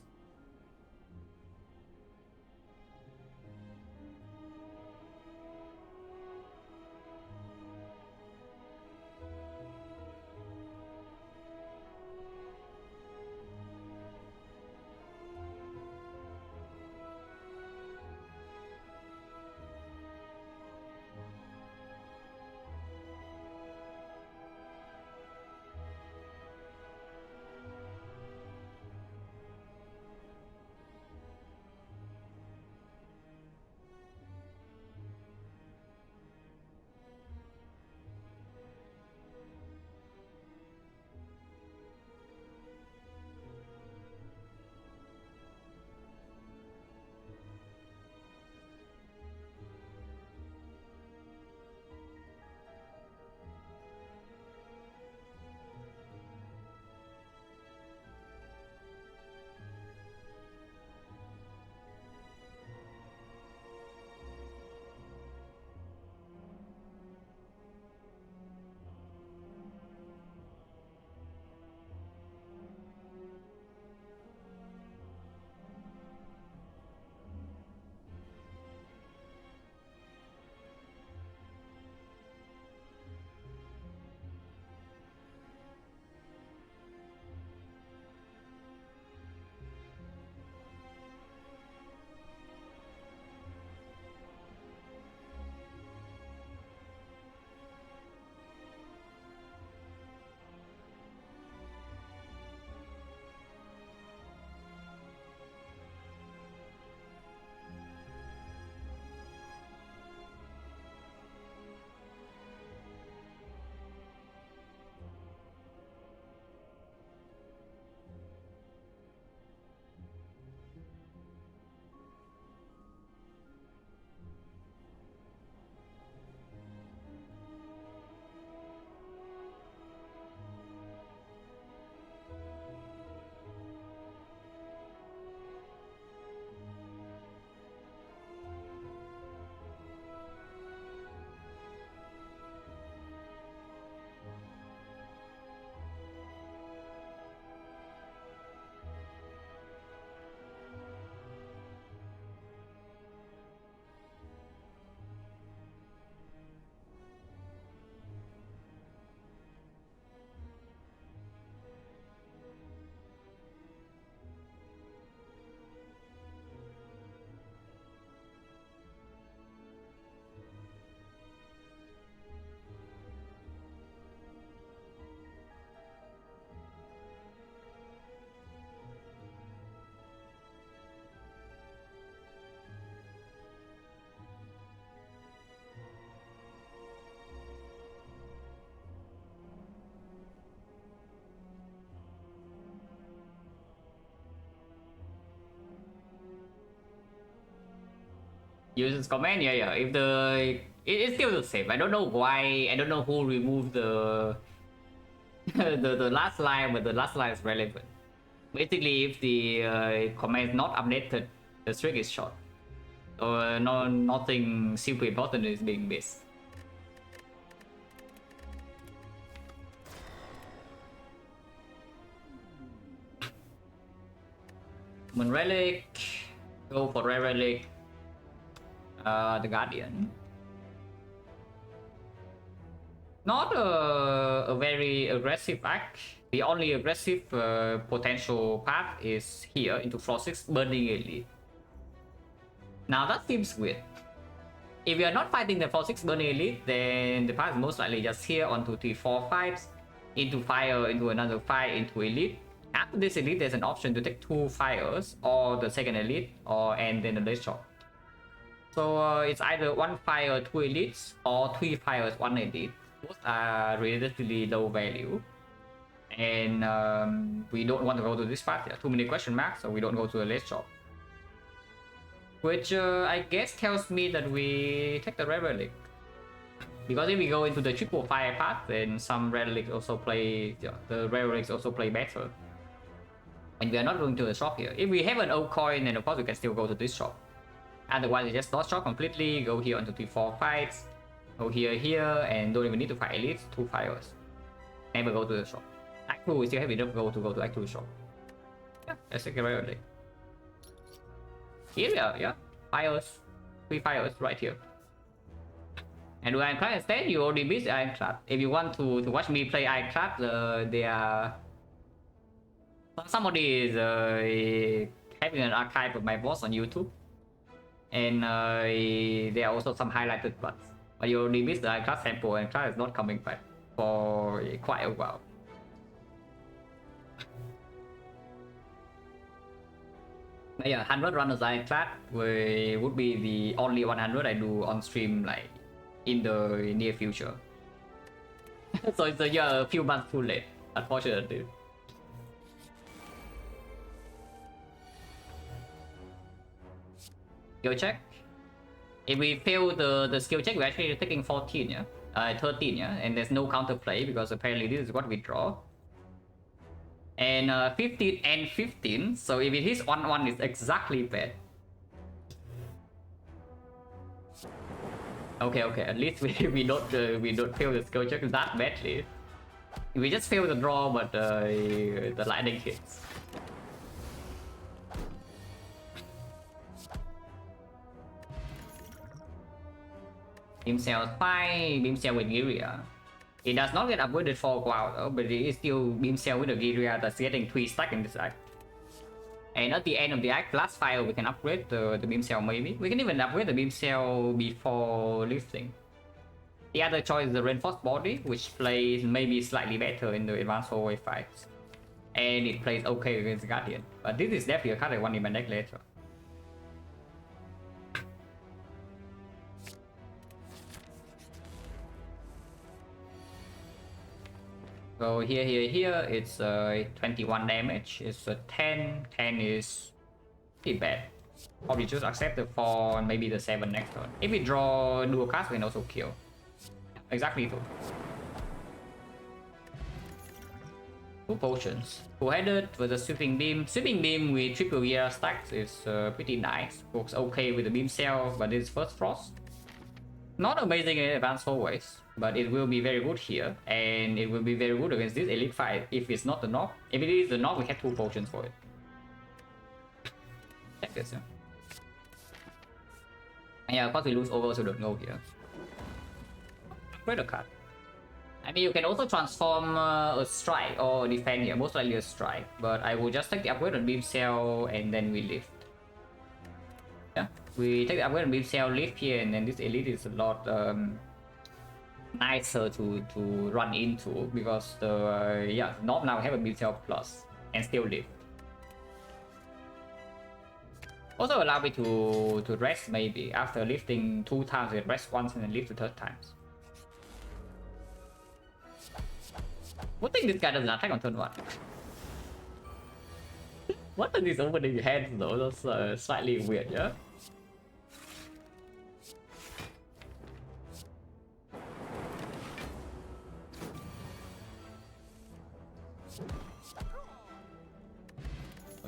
Uses command, yeah. If it's still the same. I don't know why. I don't know who removed the the last line, but the last line is relevant. Basically, if the command is not updated, the string is short. Or no, nothing super important is being missed. Moon Relic, go for Rare Relic. The Guardian. Not a very aggressive act. The only aggressive potential path is here into Floor 6 Burning Elite. Now that seems weird. If you are not fighting the Floor 6 Burning Elite, then the path is most likely just here onto 3-4 fights, into fire, into another fight, into elite. After this elite, there's an option to take 2 fires, or the second elite, and then the last shot. So it's either 1 fire, 2 elites, or 3 fires, 1 elite. Both are relatively low value. And we don't want to go to this path. There are too many question marks, so we don't go to the last shot. Which I guess tells me that we take the Red Relic. Because if we go into the triple fire path, then some Red Relics also play, the Red Relics also play better. And we are not going to the shop here. If we have an old coin, then of course we can still go to this shop. Otherwise, we just not shop completely, go here onto 3-4 fights, go here, and don't even need to fight elites, 2 fires. Never go to the shop. Act 2, we still have enough gold to go to Act 2 shop. Yeah, let's take a Red Relic. Here we are, yeah. Fires. 3 fires right here. And do Ironclad instead, you already missed Ironclad. If you want to watch me play Ironclad, they are... Somebody is having an archive of my boss on YouTube. And there are also some highlighted parts. But you already missed the Ironclad sample, and Ironclad is not coming back for quite a while. Yeah, 100 runners Ironclad would be the only 100 I do on stream like in the near future. So it's a few months too late, unfortunately. Skill check. If we fail the skill check, we're actually taking 14, yeah? 13, yeah? And there's no counterplay because apparently this is what we draw. And 15 and 15, so if it hits 1-1, it's exactly bad. Okay, at least we don't fail the skill check that badly. We just fail the draw, but the lightning hits. Beam Cell 5, Beam Cell with Giria. It does not get upgraded for a while though, but it is still Beam Cell with the Giria that's getting 3 stack in this act. And at the end of the act, last file, we can upgrade the Beam Cell maybe. We can even upgrade the Beam Cell before lifting. The other choice is the Reinforced Body, which plays maybe slightly better in the Advanced 4-way fights. And it plays okay against Guardian. But this is definitely a card I want in my deck later. So here, it's 21 damage, it's a 10, 10 is pretty bad. Probably just accept the 4 and maybe the 7 next turn. If we draw dual cast, we can also kill. Exactly 2. 2 potions. 2-headed with a Sweeping Beam. Sweeping Beam with triple gear stacks is pretty nice. Works okay with the Beam Cell, but it's First Frost. Not amazing in Advanced 4-ways, but it will be very good here, and it will be very good against this elite fight if it's not the knock. If it is the knock, we have 2 potions for it. Check this, yeah. And yeah, of course we lose over, so don't go here. Upgrade a card. I mean, you can also transform a strike or defend here, most likely a strike, but I will just take the upgrade on Beam Cell and then we lift. Yeah, we take the upgrade on Beam Cell, lift here, and then this elite is a lot nicer to run into because the Knob now have a Beam Cell plus and still live. Also allow me to rest maybe after lifting 2 times, we rest once and then lift the 3rd times. Good thing this guy doesn't attack on turn 1. What are these opening hands though? That's slightly weird, yeah?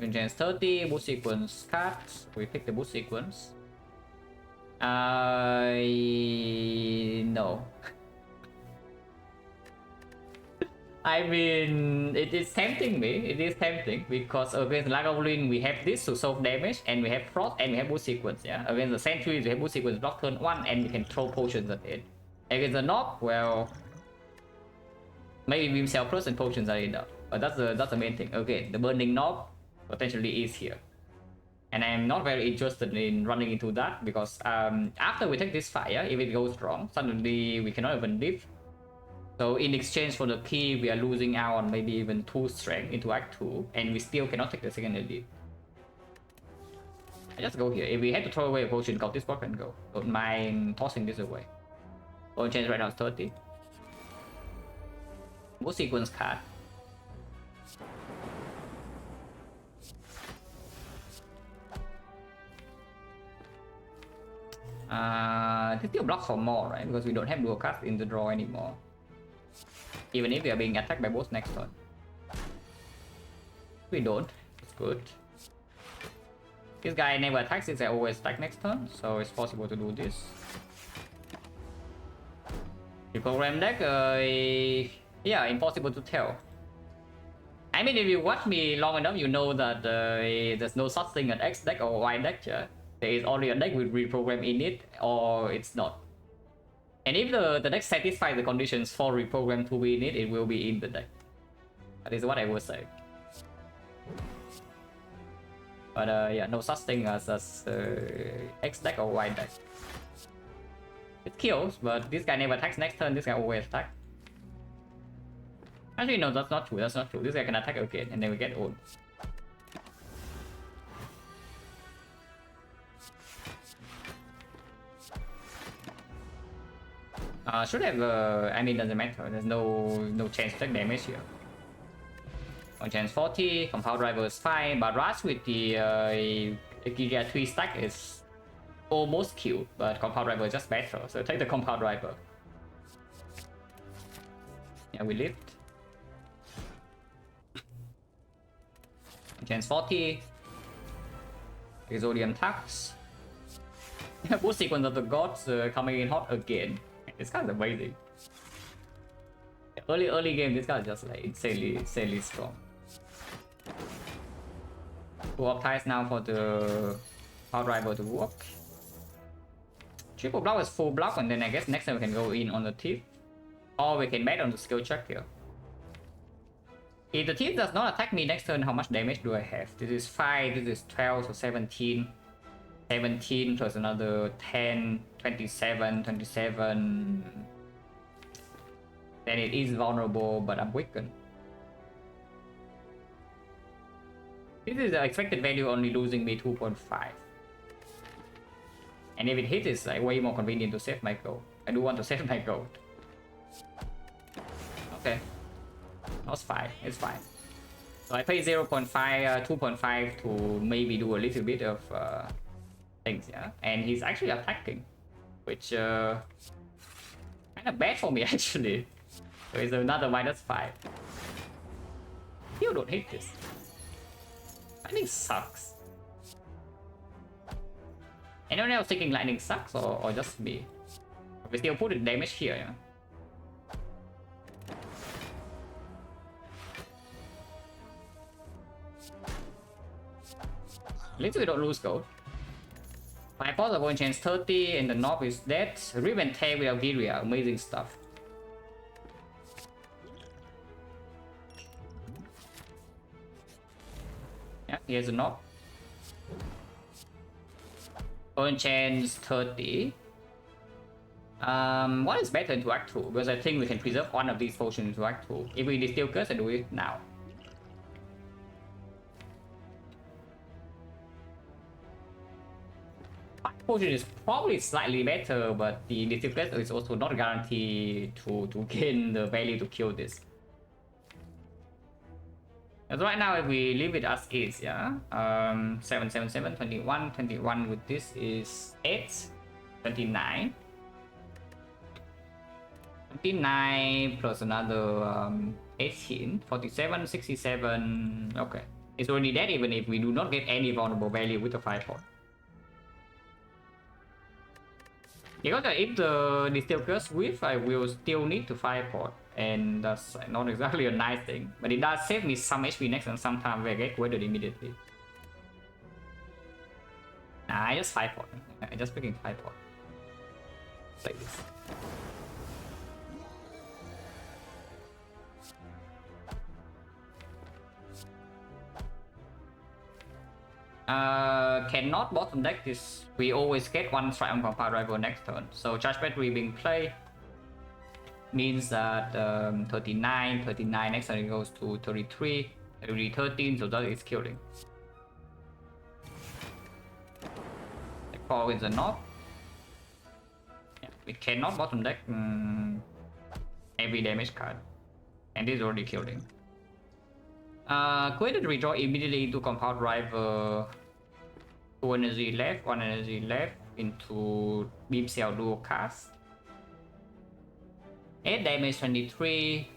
We can change 30, boost sequence cards. We pick the boost sequence. No. I mean, it is tempting me. It is tempting because against Lagavulin we have this to solve damage, and we have Frost, and we have boost sequence. Yeah. Against the Sentries we have boost sequence block turn 1, and we can throw potions at it. Against the Knob, well, maybe Beam Cell Plus and potions are enough. But that's the main thing. Okay, the Burning Knob potentially is here. And I'm not very interested in running into that because after we take this fire, if it goes wrong, suddenly we cannot even live. So in exchange for the key, we are losing out on maybe even 2 strength into Act 2, and we still cannot take the second elite. I just go here. If we had to throw away a potion, got this block and go. Don't mind tossing this away. Bone change right now is 30. Boost sequence card. This still blocks for more, right? Because we don't have dual cast in the draw anymore. Even if we are being attacked by boss next turn. We don't. It's good. This guy never attacks, it's always attack next turn, so it's possible to do this. Reprogram deck, yeah, impossible to tell. I mean, if you watch me long enough, you know that there's no such thing as X deck or Y deck. Yeah? There is only a deck with reprogram in it, or it's not. And if the deck satisfies the conditions for reprogram to be in it, it will be in the deck. That is what I would say. But yeah, no such thing as X deck or Y deck. It kills, but this guy never attacks next turn, this guy always attacks. Actually, no, that's not true, that's not true. This guy can attack again, and then we get ult. Should have, I mean, doesn't matter. There's no chance to take damage here. On chance 40, Compound Driver is fine, but Rush with the Giga 3 stack is almost killed, but Compound Driver is just better, so take the Compound Driver. Yeah, we lived. On chance 40, Exodium Tax. Boost sequence of the gods coming in hot again. This guy's amazing. Early game, this guy is just like insanely strong. Full optimize now for the power driver to work. Triple block is full block, and then I guess next time we can go in on the thief, or we can bet on the skill check here. If the thief does not attack me next turn, how much damage do I have? This is 5, this is 12, so 17. 17 plus another 10, 27, 27. Then it is vulnerable, but I'm weakened. This is the expected value only losing me 2.5. And if it hits, it's like way more convenient to save my gold. I do want to save my gold. Okay. That's fine, it's fine. So I pay 0.5, 2.5 to maybe do a little bit of things, yeah, and he's actually attacking, which kind of bad for me actually. So it's another -5. You don't hit this. Lightning sucks. Anyone else thinking lightning sucks, or just me? We still put the damage here, yeah. At least we don't lose gold. My boss are going to change 30 and the knob is dead. Rip and tear with Algeria, amazing stuff. Yeah, here's the knob. Going to change 30. What is better into Act 2? Because I think we can preserve one of these potions into Act 2. If we distill curse, I do it now. Potion is probably slightly better, but the Defect is also not guaranteed to gain the value to kill this. As right now, if we leave it as is, yeah, 7, 7, 7, 21, 21 with this is 8, 29. 29 plus another 18, 47, 67, okay. It's already dead even if we do not get any vulnerable value with the 5-port. Because if the Distill Curse with, I will still need to 5-port. And that's not exactly a nice thing. But it does save me some HP next and sometimes I get weathered immediately. Nah, I just 5-port. I just picking 5-port. Like this. Cannot bottom deck this. We always get one strike on compound rival next turn. So charge battery being played means that 39 next turn it goes to 33, 13, so that is killing. The 4 wins a knock. Yeah, we cannot bottom deck every damage card, and this is already killing. Go ahead and redraw immediately into compound rival. 2 energy left, 1 energy left into beam cell dual cast. 8 damage 23.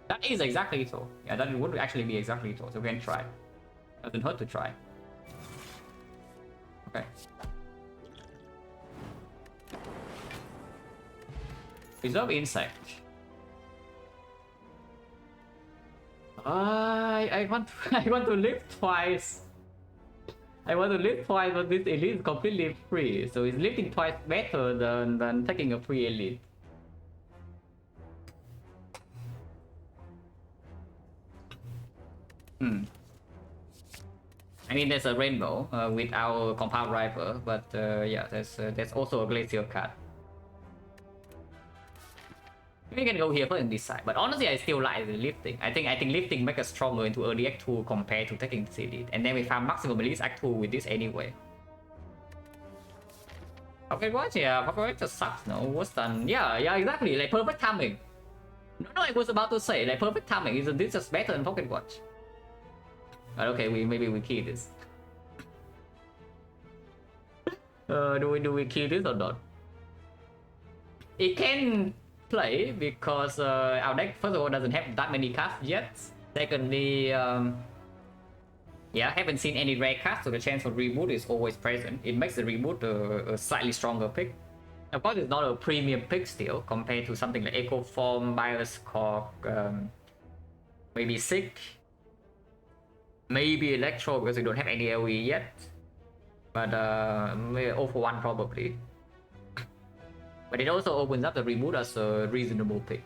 That is exactly so. Yeah, that would actually be exactly so. So we can try. Doesn't hurt to try. Okay. Reserve insect. I want to live twice. I want to live twice, but this elite is completely free. So it's living twice better than taking a free elite. I mean, there's a rainbow with our compound rival, but yeah, there's also a glacial card. We can go here first and decide, but honestly, I still like the lifting. I think lifting makes us stronger into early Act 2 compared to taking this elite, and then we found maximum release Act 2 with this anyway. Okay, what? Yeah, Pocket just sucks. No, what's done? Yeah, exactly. Like perfect timing. No, I was about to say like perfect timing. Isn't this just better than Pocket Watch? But okay, maybe we kill this. Do we kill this or not? It can play because our deck first of all doesn't have that many cards yet. Secondly, yeah, haven't seen any rare cards, so the chance for reboot is always present. It makes the reboot a slightly stronger pick. Of course, it's not a premium pick still compared to something like Echo Form, Bios Cork, maybe Sick, maybe Electro because we don't have any AoE yet. But maybe 0 for 1 probably. But it also opens up the reboot as a reasonable pick.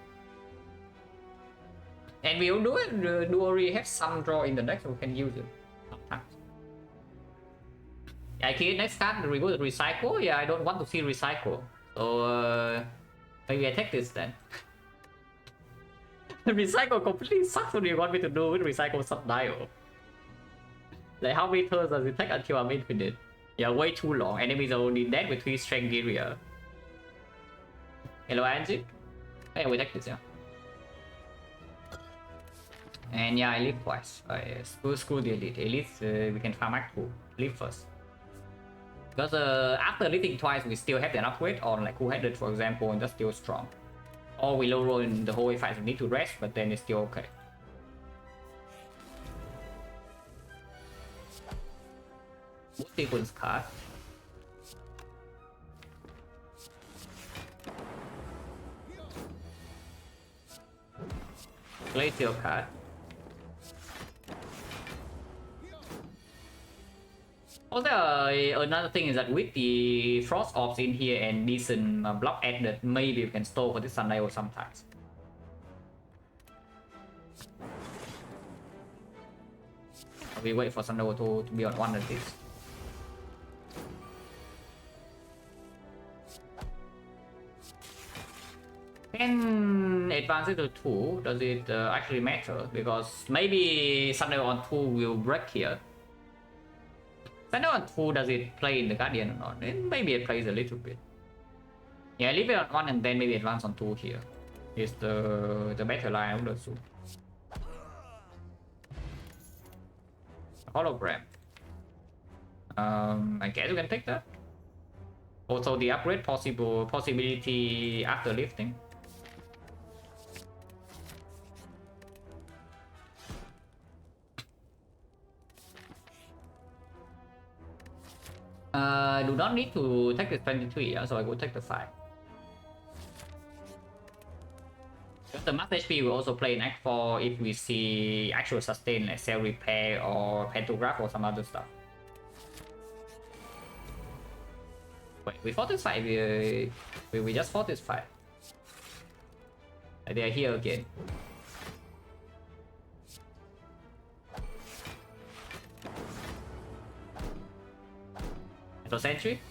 And we do already have some draw in the deck, so we can use it sometimes. I kill next card, the reboot, recycle. Yeah, I don't want to see recycle. So maybe I take this then. Recycle completely sucks. What do you want me to do with recycle sub-dial? Like how many turns does it take until I'm infinite? Yeah, way too long. Enemies are only dead with 3 strength area. Hello, Angie. Hey, we take this, yeah. And yeah, I live twice. Screw the elite. Elite, we can farm Act 2. Live first. Because after living twice, we still have an upgrade on like Cool-Headed, for example, and that's still strong. Or we low roll in the whole fight, we need to rest, but then it's still okay. What sequence card? Glacial card. Also, another thing is that with the Frost Orbs in here and decent block added, maybe we can store for this Sundial sometimes. We wait for Sundial to be on one of these. Can advance it to 2? Does it actually matter? Because maybe Sundial on 2 will break here. Sundial on 2, does it play in the Guardian or not? Maybe it plays a little bit. Yeah, leave it on 1 and then maybe advance on 2 here. Is the better line, I would assume. Hologram. I guess you can take that. Also the upgrade possibility after lifting. Do not need to take the 23, yeah? So I will take the 5. The max HP will also play in Act 4 if we see actual sustain like Cell Repair or Pantograph or some other stuff. Wait, we fought this fight. We just fought this fight. They are here again. So Sentry.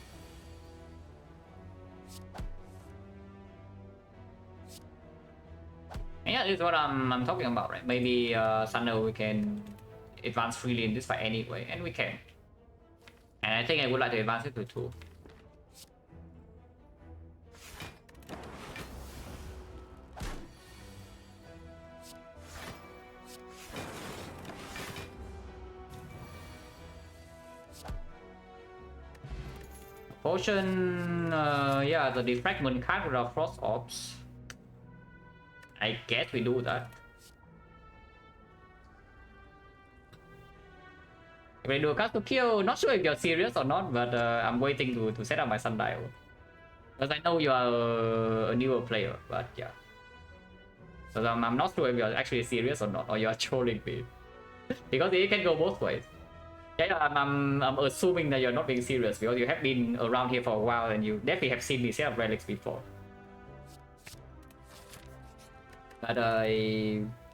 Yeah, this is what I'm talking about, right? Maybe Sunno we can advance freely in this fight anyway, and we can. And I think I would like to advance it to 2. Potion, yeah, the Defragment card with our Frost Orbs. I guess we do that. If I do a cast to kill, not sure if you're serious or not, but I'm waiting to set up my sundial. Because I know you are a newer player, but yeah. So I'm not sure if you're actually serious or not, or you're trolling me. Because it can go both ways. Yeah, I'm assuming that you're not being serious because you have been around here for a while and you definitely have seen me set up relics before. But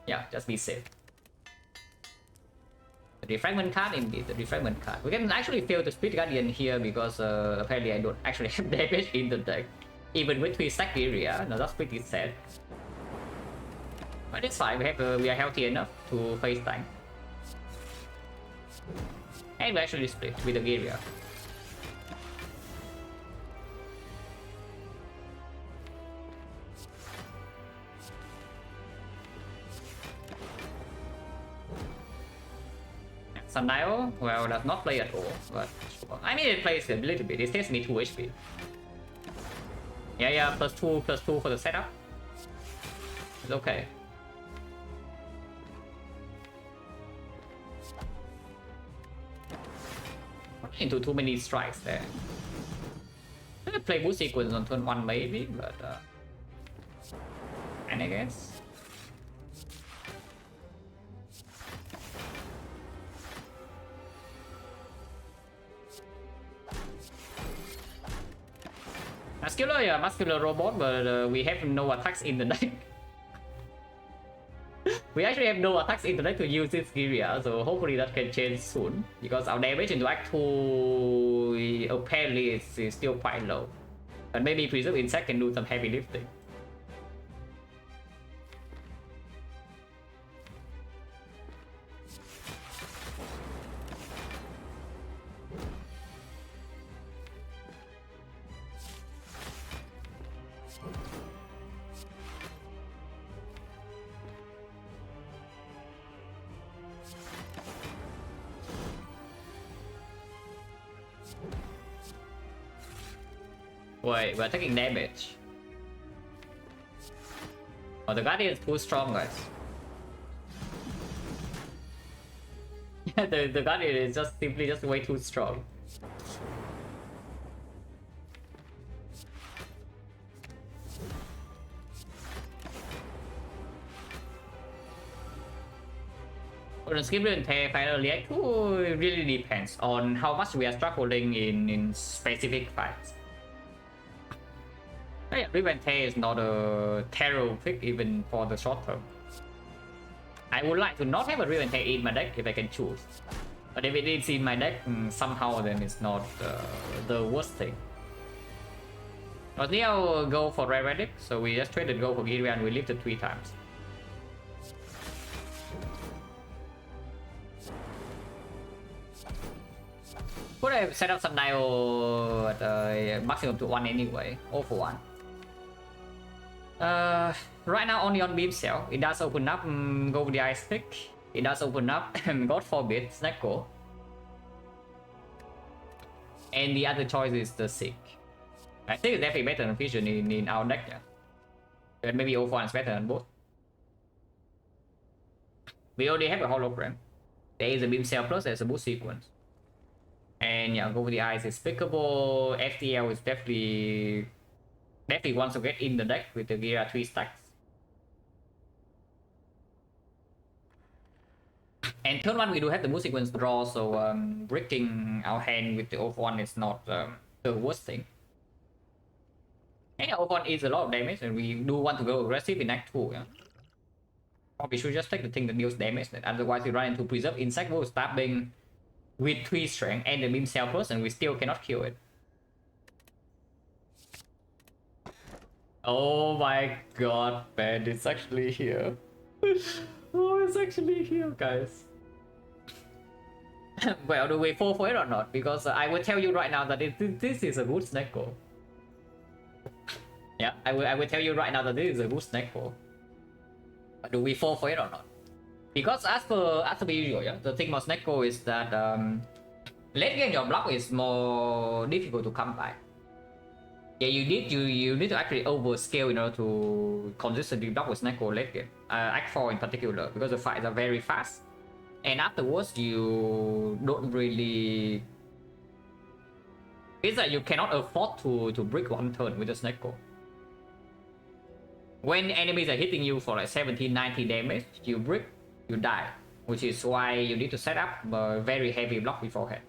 yeah, just be safe. The Defragment card indeed, the Defragment card. We can actually fail the Spirit Guardian here because apparently I don't actually have damage in the deck. Even with 3 stack area, no, that's pretty sad. But it's fine, we are healthy enough to face tank. And we actually split with the Gyria. Sundial, well, does not play at all, but sure. I mean, it plays a little bit. It takes me 2 HP. Yeah, +2 for the setup. It's okay. Into too many strikes there. I'm gonna play boost sequence on turn 1 maybe, but and I guess. Muscular, yeah, muscular robot, but we have no attacks in the deck. We actually have no attacks in the deck to use this area, so hopefully that can change soon. Because our damage into Act 2 apparently is still quite low. But maybe Preserve Insect can do some heavy lifting. Wait, we're taking damage. Oh, the Guardian is too strong, guys. Yeah, the Guardian is just simply just way too strong. On the skip and tear final react to really depends on how much we are struggling in specific fights. Yeah, Rip and Tear is not a terrible pick even for the short term. I would like to not have a Rip and Tear in my deck if I can choose. But if it is in my deck somehow, then it's not the worst thing. But now go for Red Relic, so we just traded go for Gyria and we lifted 3 times. Could have set up some dial at maximum to 1 anyway, all for 1. Right now only on Beam Cell. It does open up go with the Ice Pick. It does open up God forbid Snecko. And the other choice is the Sick. I think it's definitely better than Vision in our deck, yeah. But maybe O1 is better than both. We already have a hologram. There is a Beam Cell plus there's a boost sequence. And yeah, go with the eyes is pickable. FTL is definitely wants to get in the deck with the Gira 3 stacks. And turn 1 we do have the move sequence draw, so breaking our hand with the O1 is not the worst thing. And yeah, O1 is a lot of damage, and we do want to go aggressive in Act 2. Yeah? Or we should just take the thing that deals damage, otherwise we run into Preserve Insect, we'll stabbing with 3 strength and the beam cell first, and we still cannot kill it. Oh my god, man, it's actually here. Oh, it's actually here, guys. Well, do we fall for it or not? Because I will tell you right now that this is a good snack call. Yeah, I will tell you right now that this is a good snack call. But do we fall for it or not? Because as per usual, yeah, the thing about snack call is that late game your block is more difficult to come by. Yeah, you need to actually overscale in order to consistently block with snack call late game. Act 4 in particular, because the fights are very fast. And afterwards, you don't really... It's like you cannot afford to break one turn with a snake call. When enemies are hitting you for like 70-90 damage, you break, you die. Which is why you need to set up a very heavy block beforehand.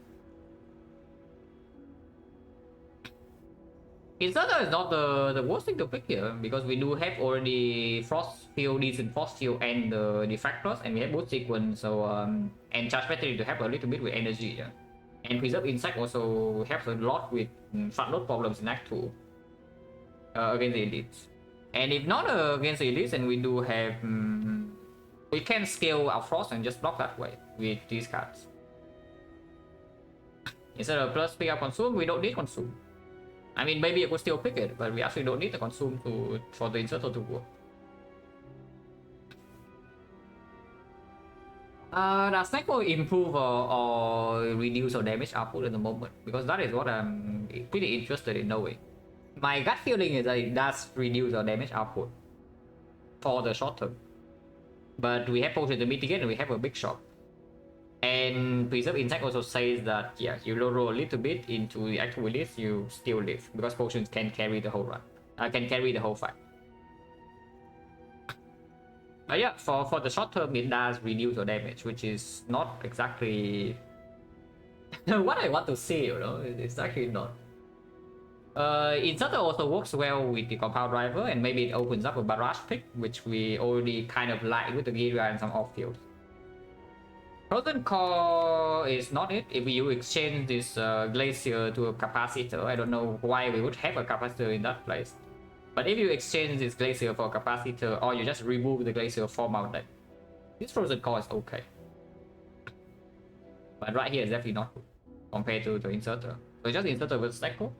Inserter is not the worst thing to pick here, because we do have already Frost Field, decent Frost Field, and the Defectors, and we have both sequence, so and Charge Battery to help a little bit with energy. Yeah? And Preserve Insect also helps a lot with front load problems in Act 2 against the elites. And if not against the elites, then we do have we can scale our Frost and just block that way with these cards. Instead of plus pick up Consume, we don't need Consume. I mean, maybe I could still pick it, but we actually don't need the Consume for the Inserter to work. Does Snack will improve or reduce our damage output at the moment? Because that is what I'm pretty interested in knowing. My gut feeling is that it does reduce our damage output for the short term. But we have Potion to mitigate and we have a big shot. And Preserve Insect also says that, yeah, you roll a little bit into the actual release, you still live. Because Potions can carry the whole run. Can carry the whole fight. But yeah, for the short term, it does reduce your damage, which is not exactly what I want to see, you know? It's actually not. Inserter also works well with the Compound Driver, and maybe it opens up a Barrage pick, which we already kind of like with the Gira and some off-field. Frozen Core is not it. If you exchange this Glacier to a Capacitor, I don't know why we would have a Capacitor in that place. But if you exchange this Glacier for a Capacitor, or you just remove the Glacier from our deck, this Frozen Core is okay. But right here is definitely not good compared to the Inserter. So just Inserter with Snecko.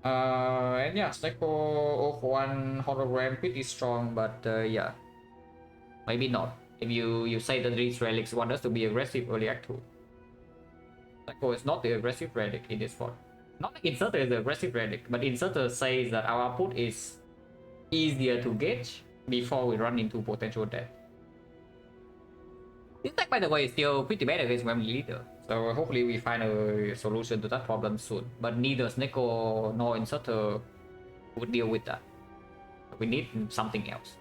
And yeah, Snecko of 1 hologram pretty strong, but yeah, maybe not. If you say that these relics want us to be aggressive early Act 2. Snecko is not the aggressive relic in this spot. Not like Inserter is the aggressive relic, but Inserter says that our output is easier to gauge before we run into potential death. This deck, by the way, is still pretty bad against Family Leader, so hopefully we find a solution to that problem soon. But neither Snecko nor Inserter would deal with that. We need something else.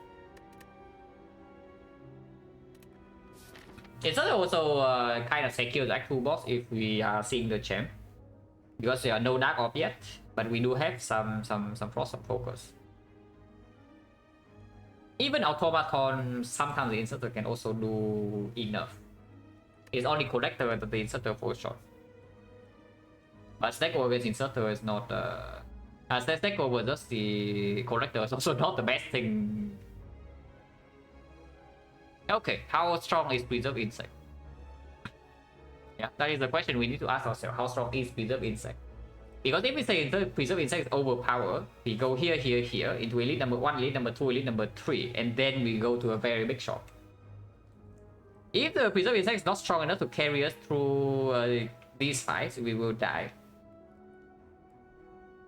Inserter also kind of secures Act 2 boss if we are seeing the champ. Because there are no Dark Orb yet, but we do have some Frost and Focus. Even Automaton, sometimes the Inserter can also do enough. It's only Collector that the Inserter falls short. But Stack Over against Inserter is not... Stack Over just the Collector is also not the best thing. Okay, how strong is Preserve Insect? Yeah, that is the question we need to ask ourselves. How strong is Preserve Insect? Because if we say Preserve Insect is overpowered, we go here, here, here, into Elite number 1, Elite number 2, Elite number 3, and then we go to a very big shot. If the Preserve Insect is not strong enough to carry us through these fights, we will die.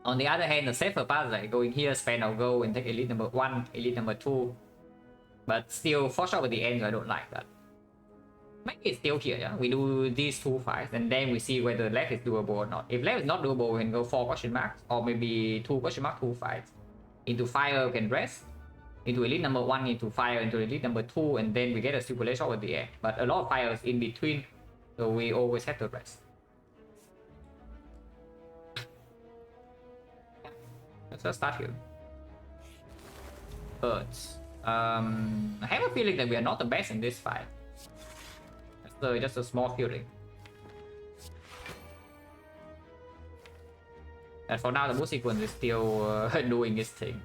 On the other hand, the safer path is like going here, spend our go, and take Elite number 1, Elite number 2. But still, for sure at the end, I don't like that. maybe it's still here, yeah? We do these 2 fights and then we see whether left is doable or not. If left is not doable, we can go 4 question marks or maybe 2 question mark 2 fights. Into fire we can rest. Into elite number 1 into fire into elite number 2 and then we get a super late shot at the end. But a lot of fires in between, so we always have to rest. Let's just start here. Birds. I have a feeling that we are not the best in this fight. That's just a small feeling. And for now, the move sequence is still doing its thing.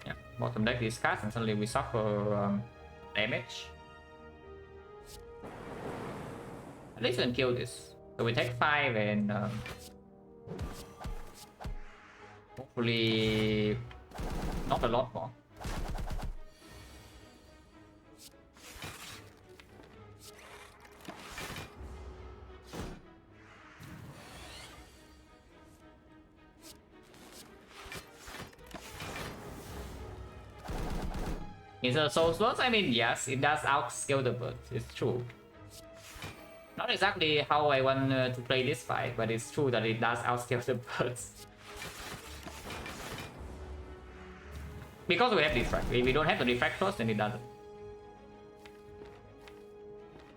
Yeah, bottom deck discards and suddenly we suffer damage. At least we can kill this. So we take 5 and hopefully not a lot more. Is it a soul slot? I mean, yes, it does outscale the bird. It's true. Not exactly how I want to play this fight, but it's true that it does outscale the birds. Because we have Defect. If we don't have the Defect first, then it doesn't.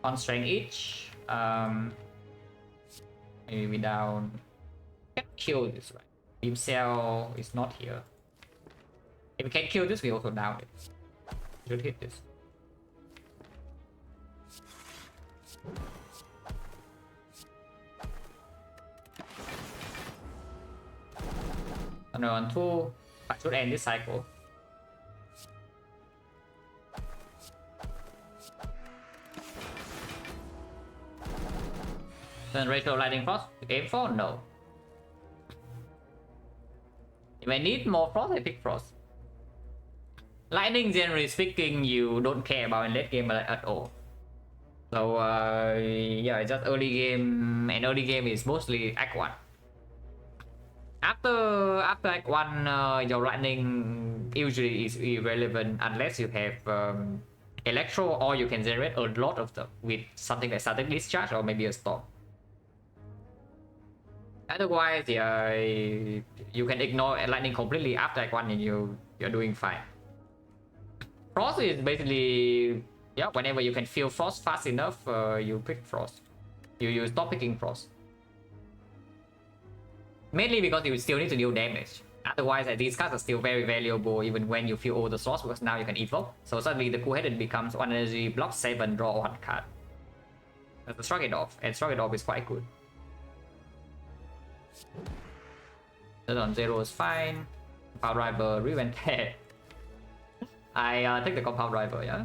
On strength each. Maybe we down. Can kill this, right? Beam cell is not here. If we can kill this, we also down it. Should hit this. On 2, I should end this cycle. Then Rachel Lightning Frost, aim for? No. If I need more Frost, I pick Frost. Lightning, generally speaking, you don't care about in late game at all. So yeah, just early game, and early game is mostly Act 1. After Act 1, your lightning usually is irrelevant unless you have Electro, or you can generate a lot of them with something like static discharge or maybe a storm. Otherwise, yeah, you can ignore lightning completely after Act 1 and you're doing fine. Frost is basically, yeah, whenever you can feel Frost fast enough, you pick Frost. You stop picking Frost. Mainly because you still need to deal damage. Otherwise, these cards are still very valuable even when you feel all the slots, because now you can evoke. So suddenly the Cool-Headed becomes 1 energy, block 7, draw 1 card. That's Shrug It Off, and Shrug It Off is quite good. Then on 0 is fine. Compound Rival, Revenge. I take the Compound Rival, yeah?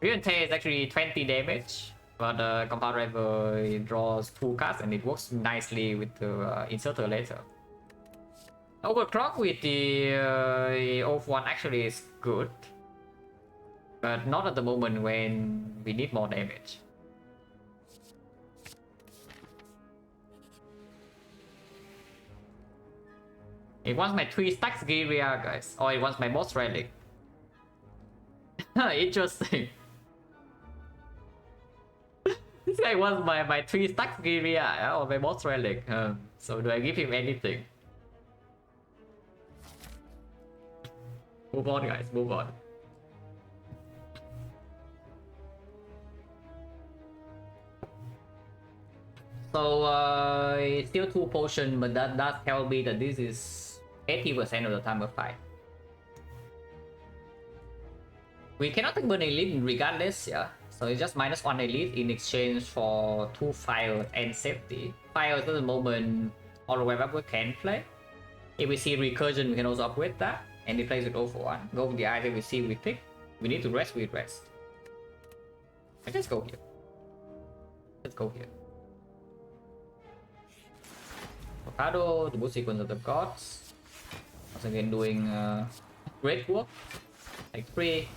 Revenge is actually 20 damage, but Compound Rival draws 2 cards and it works nicely with the Inserter later. Overclock with the Oath 1 actually is good, but not at the moment when we need more damage. It wants my 3 stacks Giria, guys. Or it wants my boss relic. Interesting. This guy wants my 3 stacks Giria or my boss relic. So do I give him anything? Move on, guys. Move on. So still 2 potion, but that does tell me that this is 80% of the time a fight. We cannot take burn elite regardless, yeah. So it's just -1 elite in exchange for 2 fires and safety. Fires at the moment, all the way up we can play. If we see recursion, we can also upgrade that. And he plays with 0 for 1. Go with the item we see, we pick. We need to rest, we rest. Let's go here. Let's go here. Avocado, the boot sequence of the gods. Once again doing great work. Like 3.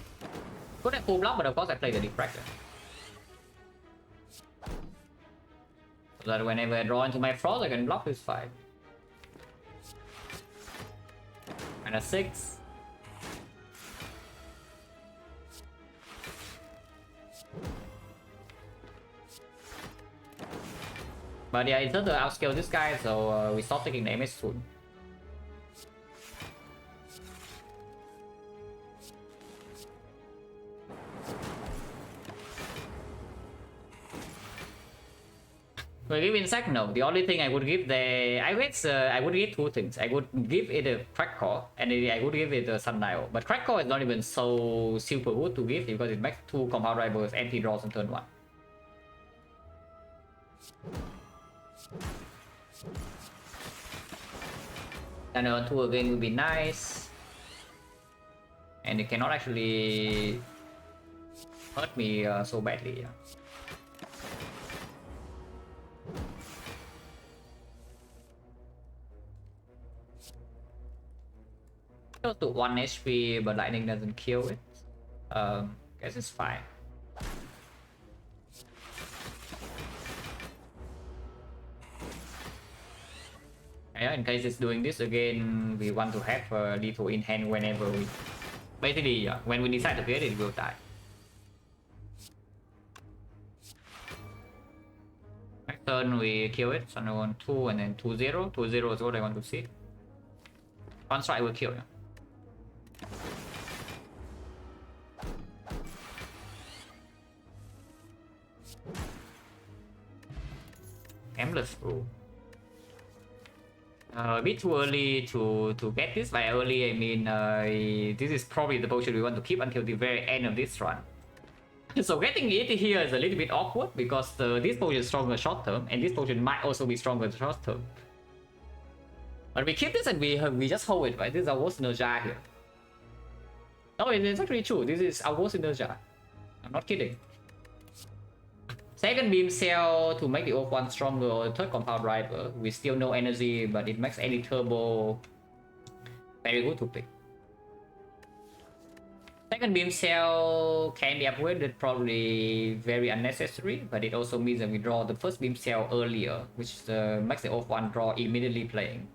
Could have full block, but of course I play the Defractor. So that whenever I draw into my Frost, I can block this fight. -6. But yeah, it's not to outscale this guy, so we stop taking damage soon. We give insect? No. The only thing I would give I guess I would give two things. I would give it a crack core and I would give it a sundial. But crack core is not even so super good to give because it makes 2 compound rivals anti-draws on turn 1. And on 2 again would be nice. And it cannot actually hurt me so badly. Yeah. Goes to 1 HP, but lightning doesn't kill it. Guess it's fine. Yeah, in case it's doing this again, we want to have lethal in hand whenever we... Basically, when we decide to create it, it will die. Next turn we kill it, so I want 2 and then 2-0. 2-0 is what I want to see. One strike will kill. Endless rule. A bit too early to get this. By early, I mean this is probably the potion we want to keep until the very end of this run. So getting it here is a little bit awkward because this potion is stronger short term, and this potion might also be stronger short term. But we keep this and we just hold it, right? This is our worst Nerja here. No, it's actually true. This is our worst Nerja. I'm not kidding. Second beam cell to make the Oath-1 stronger, or third compound rival with still no energy, but it makes any turbo very good to pick. Second beam cell can be upgraded, probably very unnecessary, but it also means that we draw the first beam cell earlier, which makes the Oath-1 draw immediately playing.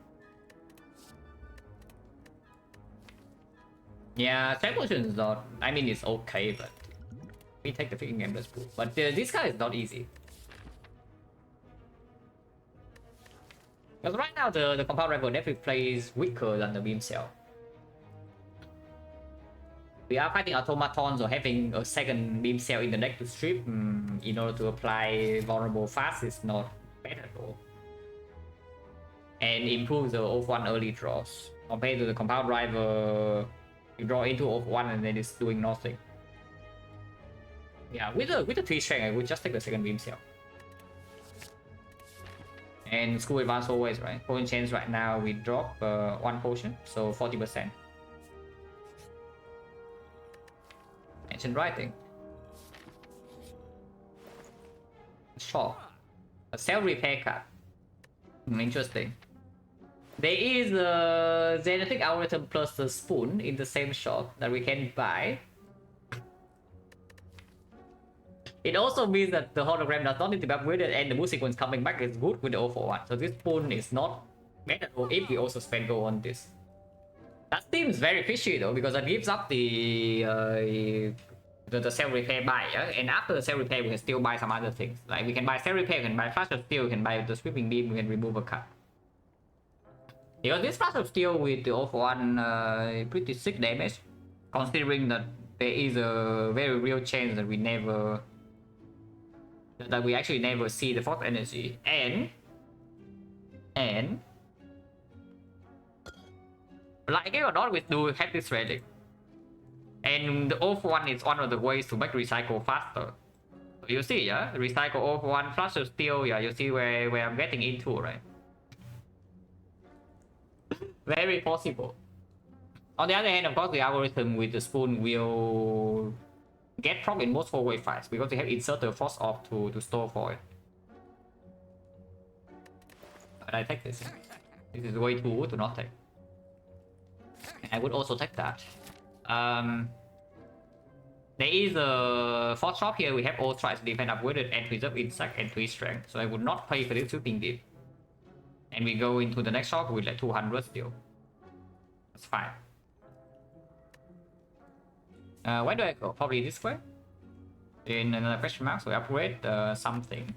Yeah, Track Potion is not, I mean it's okay, but we take the freaking Endless Pool. But this guy is not easy. Because right now the compound rival definitely plays weaker than the beam cell. We are fighting automatons or having a second beam cell in the deck to strip in order to apply vulnerable fast is not bad at all. And improves the Oath-1 early draws. Compared to the compound rival, you draw into Oath-1 and then it's doing nothing. Yeah, with the 3 strength, I would just take the second beam cell. And school advance always, right? Potion chance right now we drop 1 potion, so 40%. Ancient writing. Sure. A self repair card. Interesting. There is a genetic algorithm plus the spoon in the same shop that we can buy. It also means that the hologram does not need to be upgraded and the move sequence coming back is good with the 041. So this spoon is not bad at all if we also spend gold on this. That seems very fishy though, because it gives up the self repair buy, and after the self repair we can still buy some other things. Like we can buy self repair, we can buy flash of steel, we can buy the sweeping beam, we can remove a card. Because this flash of steel with the 041 pretty sick damage, considering that there is a very real chance that we actually never see the fourth energy, and like it or not, we do have this relic, and the Oath-1 is one of the ways to make recycle faster. So you see, yeah, recycle Oath-1, flash of steel, yeah, you see where I'm getting into, right? Very possible. On the other hand, of course, the algorithm with the spoon will get proc in most 4-way fights because they have inserted force off to store for it. But I take this. This is way too good to not take. And I would also take that. There is a fourth shop here. We have all tries to defend upgraded and preserve insect and 3 strength. So I would not pay for this sweeping deep. And we go into the next shop with like 200 still. That's fine. Where do I go? Probably this way? In another question mark, so we upgrade something.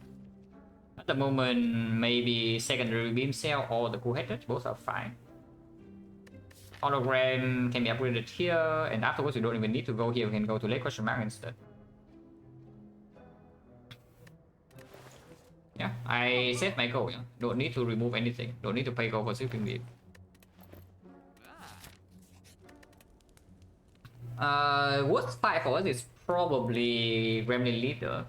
At the moment, maybe secondary beam cell or the cool headed, both are fine. Hologram can be upgraded here, and afterwards we don't even need to go here, we can go to late question mark instead. Yeah, I set my goal, yeah. Don't need to remove anything, don't need to pay gold for shipping beam. Worst fight for us is probably Gremlin Leader.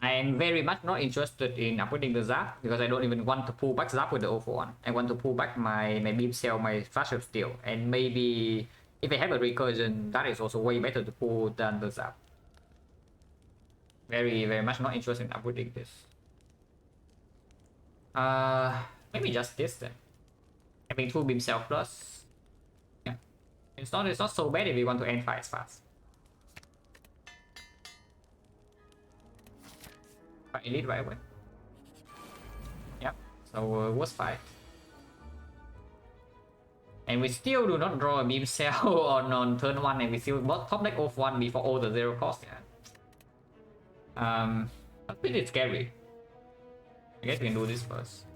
I am very much not interested in upgrading the Zap because I don't even want to pull back Zap with the 041. I want to pull back my beam cell, my flash of steel, and maybe if I have a recursion, that is also way better to pull than the Zap. Very much not interested in upgrading this. Maybe just this then. Having 2 beam cell plus. Yeah, it's not so bad if we want to end fights fast. Elite right away. Yep, so worst fight. And we still do not draw a beam cell on turn 1, and we still bought top deck off 1 before all the 0 cost. Yeah. That's pretty scary. I guess we can do this first.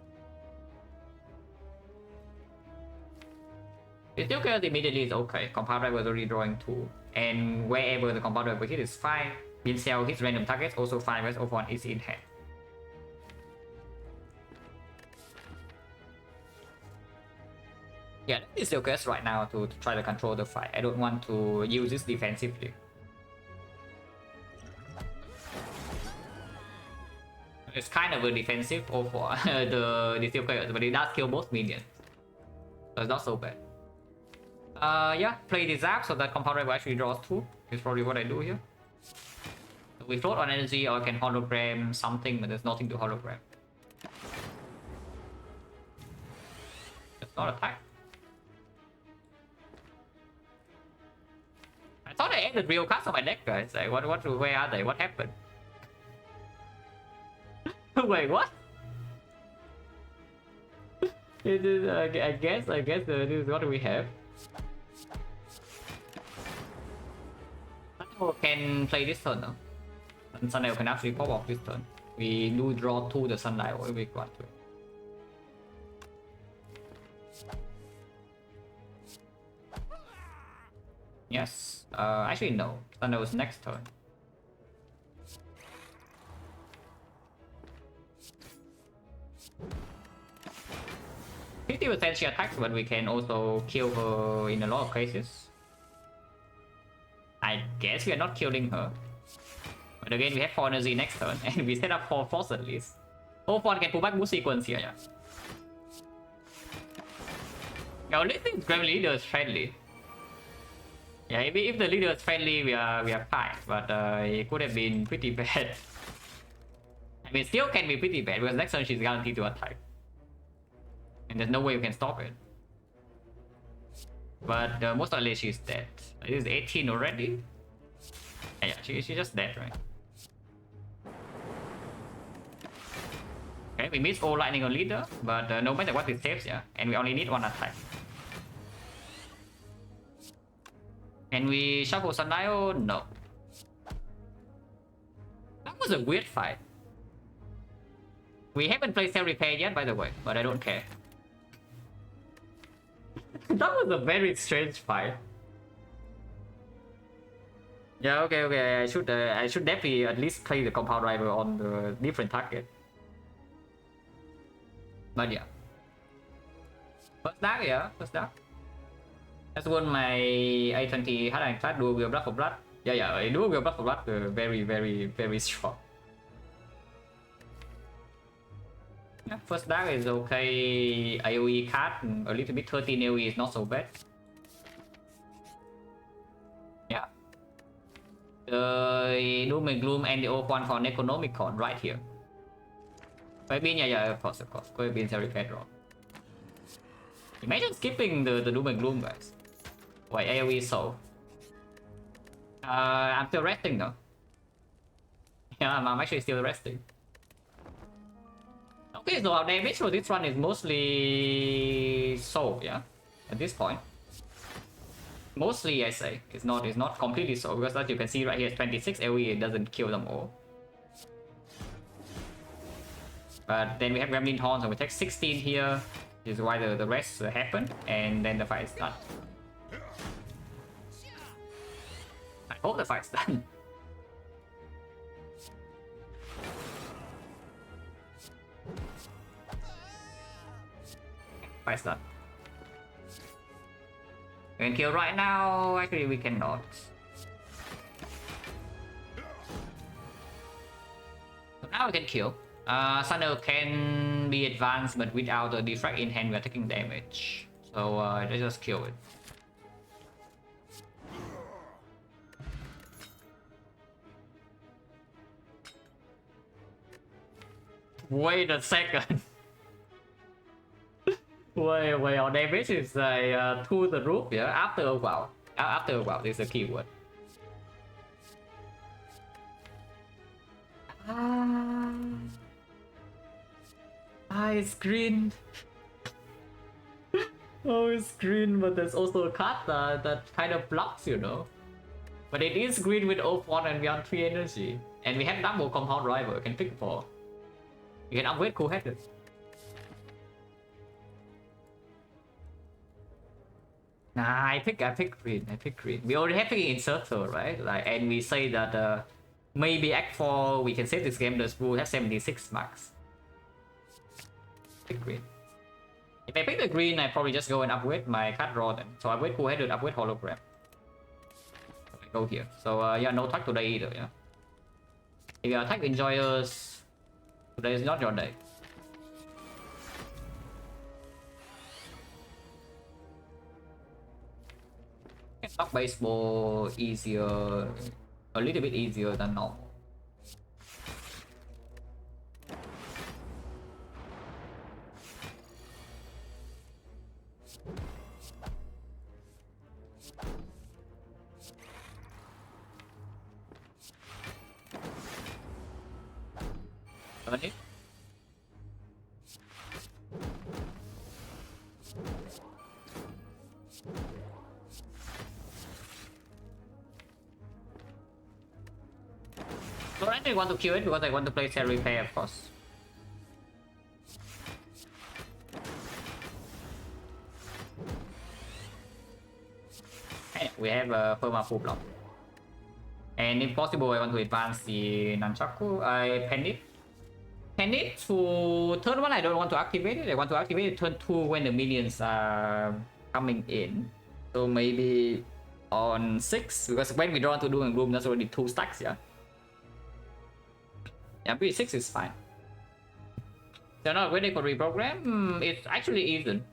The still chaos immediately is okay. Compound driver is already drawing 2. And wherever the compound driver hit is fine. Beam cell hits random targets also fine, whereas 041 is in hand. Yeah, it's still chaos right now to try to control the fight. I don't want to use this defensively. It's kind of a defensive for the steel chaos, but it does kill both minions. So it's not so bad. Yeah, play the Zap so that compound driver actually draws 2. Is probably what I do here. We float on energy or can hologram something, but there's nothing to hologram. It's not attack. I thought I added real cards on my deck, guys. Like, where are they? What happened? Wait, what? It is, I guess this is what we have. Can play this turn though. And Sundial can actually pop off this turn. We do draw 2 the Sundial if we want to. Yes. Actually no. Sundial is next turn. %, she attacks, but we can also kill her in a lot of cases. I guess we are not killing her. But again, we have 4 energy next turn, and we set up 4 force at least. 041 can pull back boost sequence here, yeah. The only thing is Gremlin Leader is friendly. Yeah, if the leader is friendly, we are fine, but it could have been pretty bad. I mean, still can be pretty bad, because next turn she's guaranteed to attack. And there's no way you can stop it. But most likely she's dead. It is 18 already. Yeah, she's just dead, right? Okay, we missed all lightning on leader, but no matter what it saves, yeah. And we only need 1 attack. Can we shuffle Sundial? No. That was a weird fight. We haven't played Cell Repair yet, by the way, but I don't care. That was a very strange fight. Yeah, okay. I should definitely at least play the compound driver on the different target. But yeah. First dark, yeah, first dark. That's one my A20H Silent class dual wield blood for blood. Yeah, dual wield blood for blood very strong. Yeah, first dark is okay. AoE card a little bit. 13 AoE is not so bad. Yeah. The Doom and Gloom and the O1 for Necronomicon right here. Maybe, yeah, of course. Could have been Repair draw. Imagine skipping the Doom and Gloom, guys. Wait, AoE so. I'm still resting though. Yeah, I'm actually still resting. Okay, so our damage for this run is mostly soul, yeah, at this point. Mostly I say it's not completely so, because as you can see right here, 26 AoE, it doesn't kill them all. But then we have Gremlin Horn, so we take 16 here. This is why the rest happen, and then the fight is done. I hope the fight's done. Fight's done. We can kill right now. Actually, we cannot. So now we can kill. Thunder can be advanced, but without the Defect in hand, we are taking damage. So let's just kill it. Wait a second. wait, our damage is through the roof, yeah? After a while. After a while, this is a keyword. It's green. Oh, it's green, but there's also a card that kind of blocks, you know. But it is green with O1 and beyond 3 energy. And we have double compound rival, can pick 4. You can upgrade cool-headed. Nah, I pick green. We already have picking in circle, right? Like, and we say that maybe Act 4 we can save this game. The Spool has 76 marks. Pick green. If I pick the green, I probably just go and upgrade my card draw then. So upgrade cool-headed, upgrade hologram. I go here. So yeah, no attack today either, yeah. If you attack enjoyers, today is not your day. Stock baseball easier, a little bit easier than normal. Okay. So I want to kill it because I want to play Cell Repair, of course. Okay, we have a perma full block. And if possible, I want to advance the Nunchaku. I pen it. Pen it to turn 1, I don't want to activate it. I want to activate it turn 2 when the minions are coming in. So maybe on 6, because when we draw into Doom and Gloom, that's already 2 stacks, yeah? Yeah, B6 is fine. They're not ready for reprogram. It's actually even.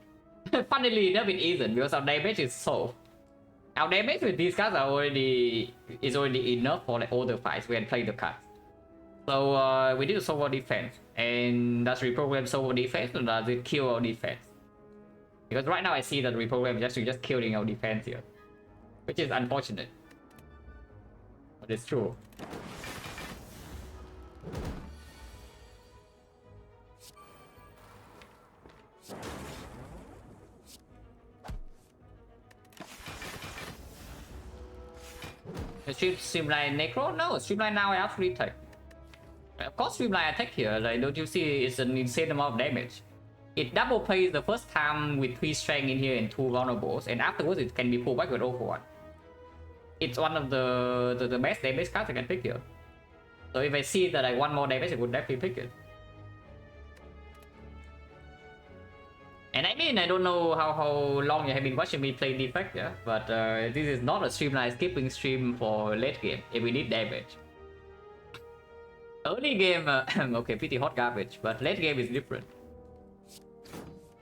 Funnily enough, it isn't because our damage is so. Our damage with these cards are already enough for like all the fights we can play the cards. So we need to solve our defense, and does reprogram solve our defense or does it kill our defense? Because right now I see that reprogram is actually just killing our defense here, which is unfortunate, but it's true. Streamline Necro? No, Streamline now I have free tech. Of course, Streamline attack here, like, don't you see it's an insane amount of damage. It double plays the first time with 3 strength in here and 2 vulnerables, and afterwards it can be pulled back with 0 for 1. It's one of the best damage cards I can pick here. So if I see that I want more damage, I would definitely pick it. And I mean, I don't know how long you have been watching me play Defect, yeah? But this is not a streamline skipping stream for late game, if we need damage. Early game, okay, pretty hot garbage, but late game is different.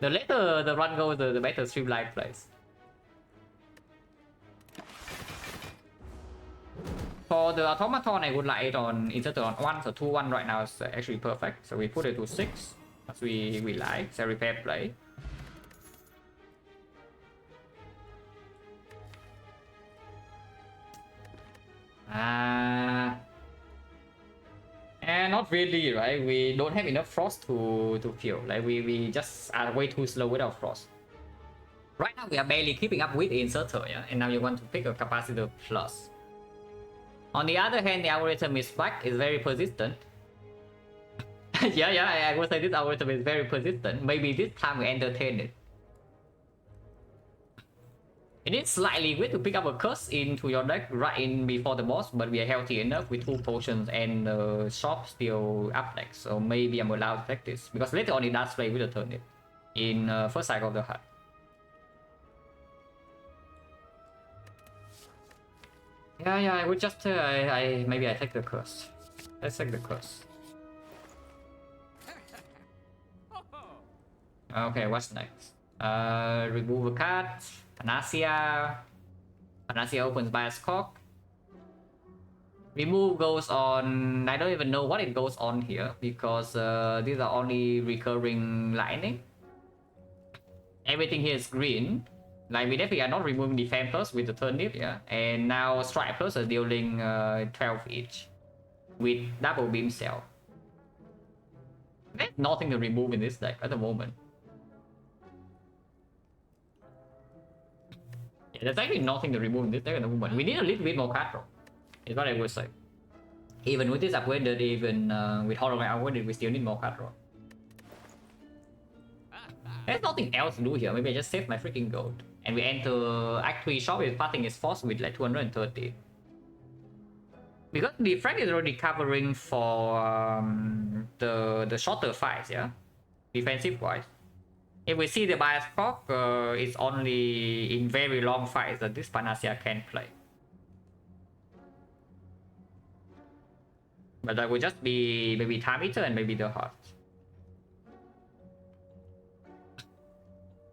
The later the run goes, the better streamline plays. For the automaton, I would like it on insert on 1, so 2-1 right now is actually perfect. So we put it to 6, as we like, so repair play. And not really, right? We don't have enough frost to kill. Like we just are way too slow without frost. Right now we are barely keeping up with the inserter, yeah, and now you want to pick a capacitor plus. On the other hand, the algorithm is back, is very persistent. yeah, I would say this algorithm is very persistent. Maybe this time we entertain it. It is slightly weird to pick up a curse into your deck right in before the boss, but we are healthy enough with 2 potions and shop still up deck, so maybe I'm allowed to take this. Because later on it does play with the turnip in first cycle of the heart. Yeah, I would just maybe I take the curse. Let's take the curse. Okay, what's next? Remove a card. Panacea. Panacea opens Bias Cock. Remove goes on. I don't even know what it goes on here because these are only recurring lightning. Everything here is green. Like we definitely are not removing Defend Plus with the turnip, yeah. And now Strike Plus are dealing 12 each with double beam cell. There's nothing to remove in this deck at the moment. Yeah, there's actually nothing to remove in this deck at the moment. We need a little bit more card draw, is what I would say. Even with this upgraded, even with hologram upgraded, we still need more card draw. There's nothing else to do here. Maybe I just save my freaking gold. And we enter Act 3 shop with Parting is Force with like 230. Because Defect is already covering for the shorter fights, yeah? Defensive wise. If we see the Bias Cock, it's only in very long fights that this Panacea can play. But that would just be maybe Time Eater and maybe the Heart.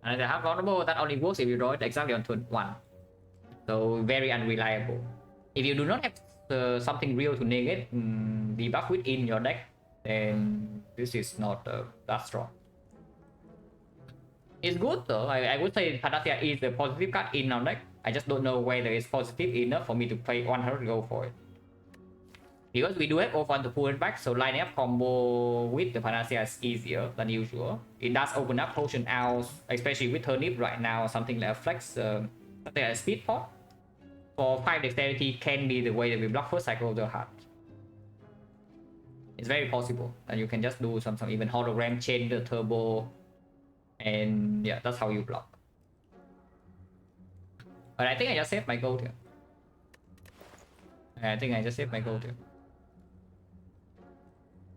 And the Heart Vulnerable, that only works if you draw it exactly on turn 1. So very unreliable. If you do not have something real to negate the buff within your deck, then this is not that strong. It's good though. I would say Panacea is a positive card in our deck. I just don't know whether it's positive enough for me to play 100 go for it. Because we do have Orphan to pull it back, so lining up combo with the Panacea is easier than usual. It does open up Potion Owls, especially with Turnip right now, something like a Flex, something like a Speed Pot. For 5 Dexterity can be the way that we block first cycle of the Heart. It's very possible, and you can just do some even Hologram, chain the Turbo, and yeah, that's how you block. But I think I just saved my gold here.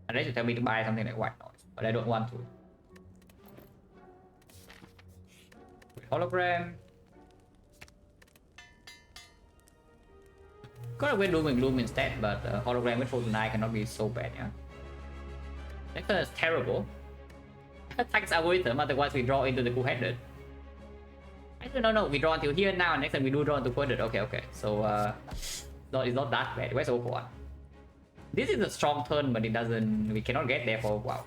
Unless you tell me to buy something like White Noise, but I don't want to. Hologram. Could have went Doom and Gloom instead, but Hologram with Full Deny cannot be so bad, yeah. Next turn is terrible. Attacks algorithm, otherwise we draw into the Two-Headed. Actually, no, we draw until here now, and next time we do draw into Two-Headed. Okay. So, no, it's not that bad. Where's Overone? This is a strong turn, but it doesn't. We cannot get there for a while.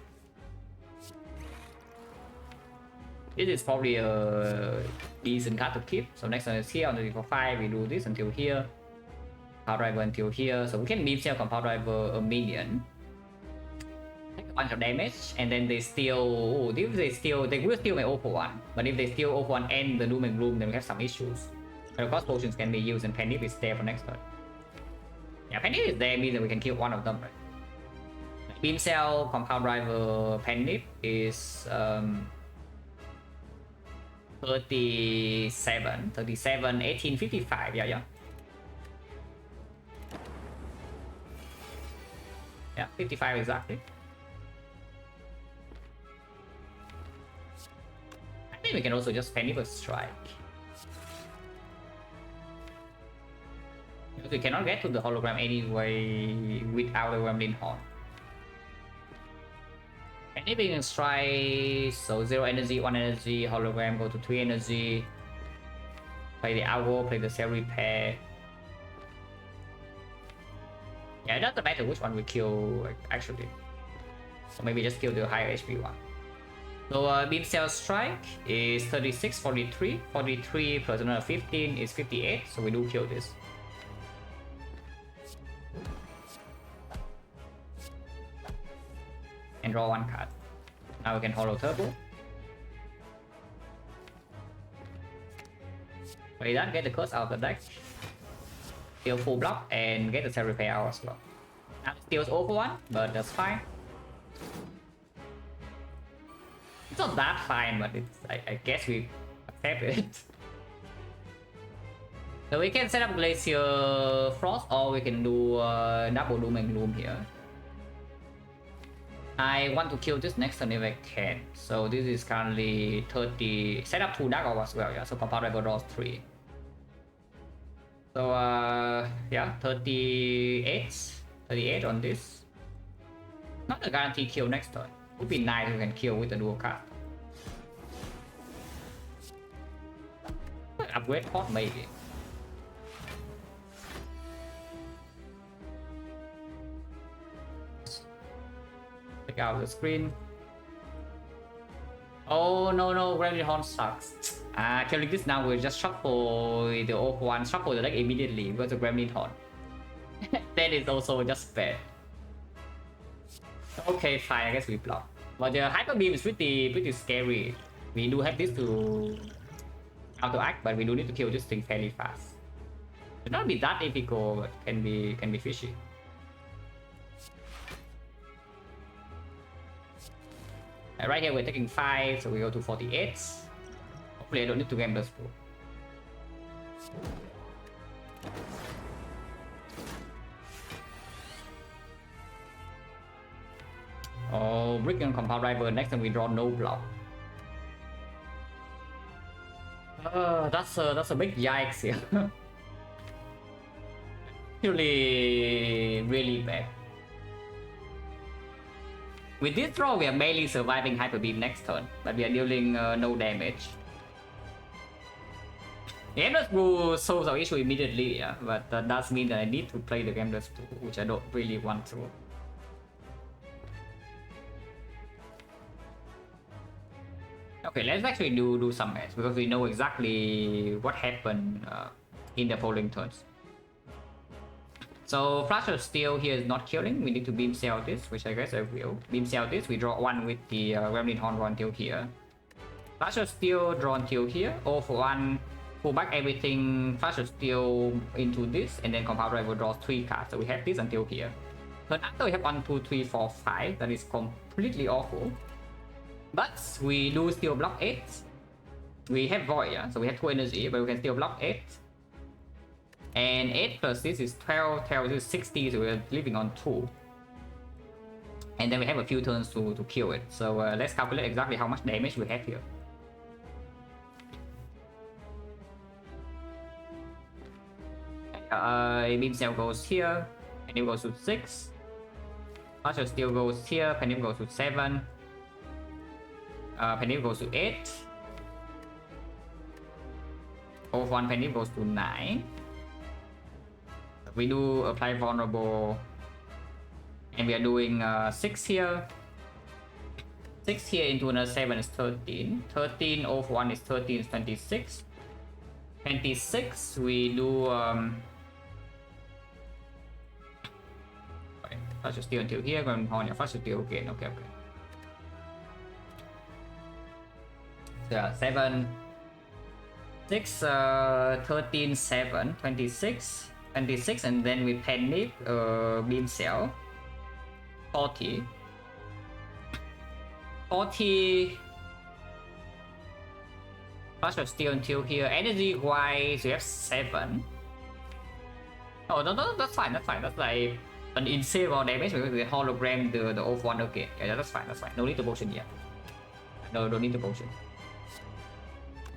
This is probably a decent card to keep. So next turn is here on the for 5. We do this until here. Power Driver until here. So we can beam cell Compound Driver a minion. Take a bunch of damage, and then they steal. If they steal, they will steal my Overone. But if they steal Overone and the Doom and Gloom, then we have some issues. But of course, potions can be used, and Penny is there for next turn. Yeah, Penny is there, means that we can kill one of them, right? Beam Cell, Compound Driver, Penny is 37, 18, 55, yeah. Yeah, 55 exactly. I think we can also just Penny with Strike. Because we cannot get to the hologram anyway without the Gremlin Horn. Anything in Strike, so 0 energy, 1 energy, hologram go to 3 energy. Play the Owl, play the Cell Repair. Yeah, it doesn't matter which one we kill actually. So maybe just kill the higher HP one. So Beam Cell Strike is 36, 43. 43 plus another 15 is 58, so we do kill this. And draw one card. Now we can Holo Turbo. Play that, get the curse out of the deck. Steal full block and get the cell repair out as well. Now it steals over one, but that's fine. It's not that fine, but it's I guess we accept it. So we can set up Glacier Frost, or we can do double Doom and Gloom here. I want to kill this next turn if I can. So this is currently 30. Set up 2 Dark Orb as well, yeah. So Compound Rival draws 3. So yeah, 38 on this. Not a guaranteed kill next turn. Would be nice if we can kill with the dual card. Upgrade pot maybe. Take out the screen. Oh no, Gremlin Horn sucks. Killing this now will just shuffle the old one, shuffle the deck immediately because the Gremlin Horn. That is also just bad. Okay, fine, I guess we block. But the Hyper Beam is pretty scary. We do have this to counteract, but we do need to kill this thing fairly fast. Should not be that difficult, but can be fishy. Right here we're taking 5, so we go to 48. Hopefully I don't need to gamble this pool. Oh, Brick and Compound Rival. Next time we draw no block. That's a big yikes here. really bad. With this draw, we are barely surviving Hyper Beam next turn, but we are dealing no damage. The Gamblers will solve our issue immediately, yeah, but that does mean that I need to play the Gamblers too, which I don't really want to. Okay, let's actually do some match because we know exactly what happened in the following turns. So Flash of Steel here is not killing. We need to Beam Cell this, which I guess I will. Beam Cell this, we draw 1 with the Gremlin Horn drawn till here. Flash of Steel drawn till here. All for 1. Pull back everything. Flash of Steel into this, and then Compound Rival draws 3 cards. So we have this until here. Turn after we have 1, 2, 3, 4, 5. That is completely awful. But we do still block 8. We have Void, yeah? So we have 2 energy, but we can still block 8. And 8 plus this is 12, 12 is 60, so we're living on 2. And then we have a few turns to kill it. So let's calculate exactly how much damage we have here. Beam Cell goes here, and it goes to 6. Flash of Steel goes here, Penny goes to 7. Penny goes to 8. Of 1 Penny goes to 9. We do apply vulnerable, and we are doing 6 here. 6 here into another 7 is 13. 13 of 1 is 13 is 26. 26 we do okay, Flash of Steel until here, going on, yeah, Flash of Steel again, okay. So yeah, 7, 6, 13, 7, 26. 26, and then we panic Beam Cell 40 Flash of Steel until here. Energy wise we have 7. Oh no, that's fine, that's like an insane amount of damage because we hologram the off one. Okay, yeah, that's fine, no need to potion yet. No, don't need to potion.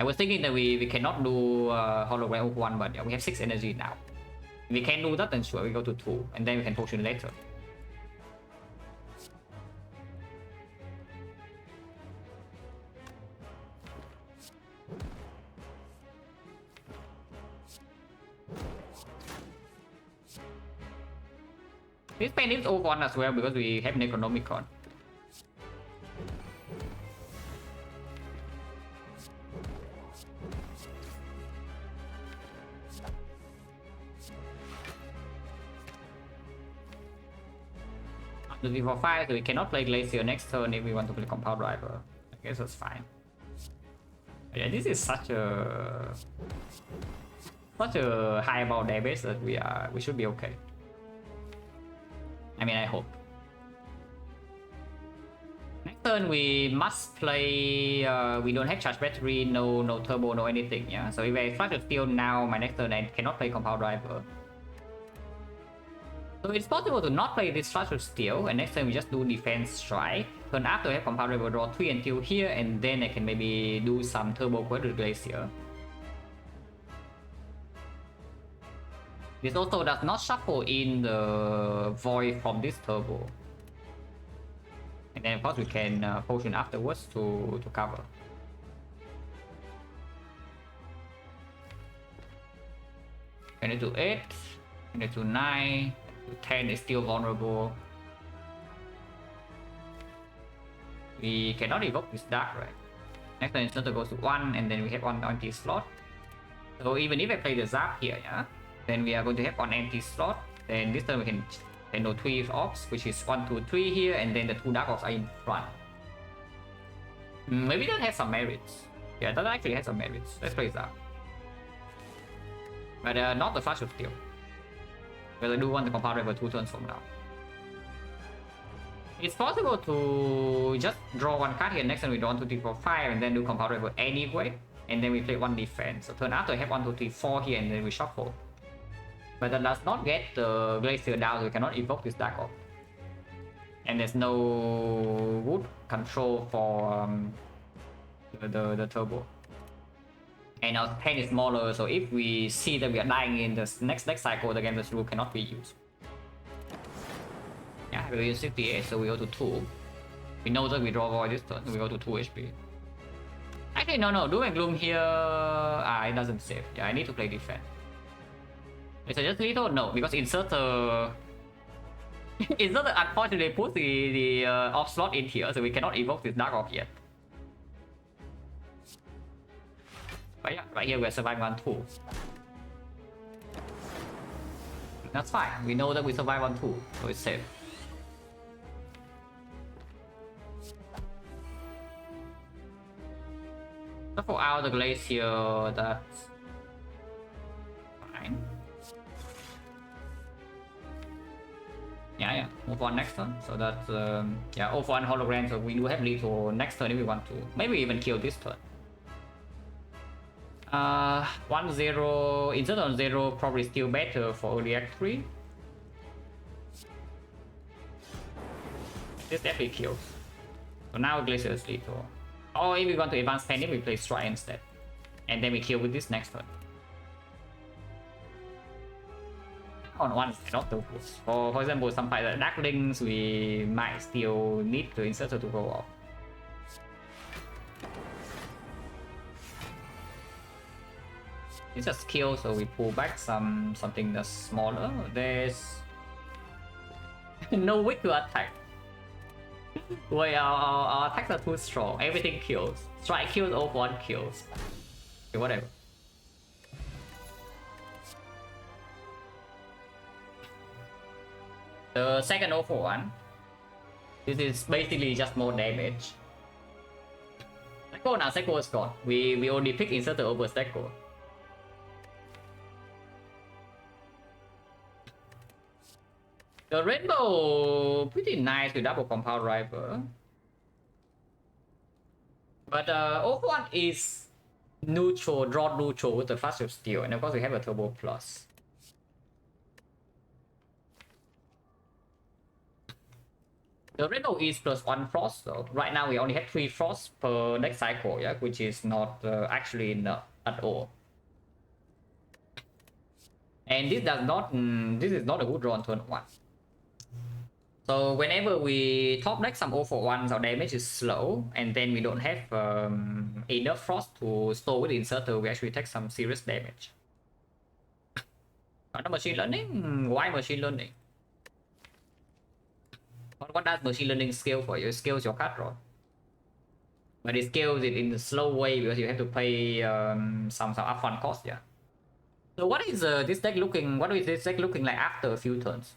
I was thinking that we cannot do hologram of 1, but yeah, we have 6 energy now. If we can do that, then sure, we go to 2, and then we can potion later. This pen is O1 as well because we have Necronomicon. The V45, so we cannot play Glacier next turn if we want to play Compound Rival. I guess that's fine. Yeah, this is such a high amount damage that we should be okay. I mean, I hope. Next turn we must play. We don't have charge battery, no turbo, no anything. Yeah. So if I flash a steel now, my next turn I cannot play compound driver. So it's possible to not play this flash of steel, and next turn we just do defense strike. Turn after I have compound driver, draw 3 until here, and then I can maybe do some turbo quest with glacier. This also does not shuffle in the void from this turbo. And then of course we can potion afterwards to cover. And to 8, and to 9, to 10 is still vulnerable. We cannot evoke this dark, right? Next turn instead goes to 1, and then we have 1 empty slot. So even if I play the zap here, yeah, then we are going to have 1 empty slot. Then this turn we can no 3 ops, which is 1, 2, 3 here, and then the 2 dark ops are in front. Maybe that has some merits. Yeah, that actually has some merits. Let's play that. But not the flash of steel. Because I do want the compound driver 2 turns from now. It's possible to just draw 1 card here, next turn we draw 1, 2, 3, 4, 5, and then do compound driver anyway. And then we play 1 defense. So turn after I have 1, 2, 3, 4 here, and then we shuffle. But that does not get the glacier down, so we cannot evoke this dark orb. And there's no wood control for the turbo. And our 10 is smaller, so if we see that we are dying in the next cycle, the game's rule cannot be used. Yeah, we use 68, so we go to 2. We know that we draw void this turn, so we go to 2 HP. Actually, no, Doom and Gloom here, it doesn't save. Yeah, I need to play defense. Is it just lethal? No, because inserter unfortunately puts the off slot in here, so we cannot evoke this dark orb yet. But yeah, right here we're surviving on 2. That's fine. We know that we survive on 2, so it's safe. So for out the glacier, that's fine. Yeah, move on next turn. So that's yeah, 0 for 1 hologram. So we do have lethal next turn if we want to. Maybe even kill this turn. 1-0 insert on 0 probably still better for early act 3. This definitely kills. So now glacier is lethal. Or if we want to advance panic, we play strike instead, and then we kill with this next turn. On one side, not the boost. For example, some fight like Darklings, we might still need the inserter to go off. It's a skill, so we pull back something that's smaller. There's no way to attack. Wait, our attacks are too strong. Everything kills. Strike kills, 0 for 1 kills. Okay, whatever. The second 0 for 1. This is basically just more damage. Stacko now, Stacko is gone. We only pick inserter over Stacko. The rainbow pretty nice with double compound driver. But 0 for 1 is neutral, draw neutral with the flash of steel, and of course we have a turbo plus. The rainbow is plus 1 frost, so right now we only have 3 frosts per next cycle, yeah, which is not actually enough at all. And this does not, this is not a good draw on turn 1. So whenever we top deck some 0 for 1s, our damage is slow, and then we don't have enough frost to store with the inserter, we actually take some serious damage. Not machine learning? Why machine learning? What does machine learning scale for you? It scales your card draw. But it scales it in a slow way because you have to pay some upfront cost, yeah. So what is this deck looking? What is this deck looking like after a few turns?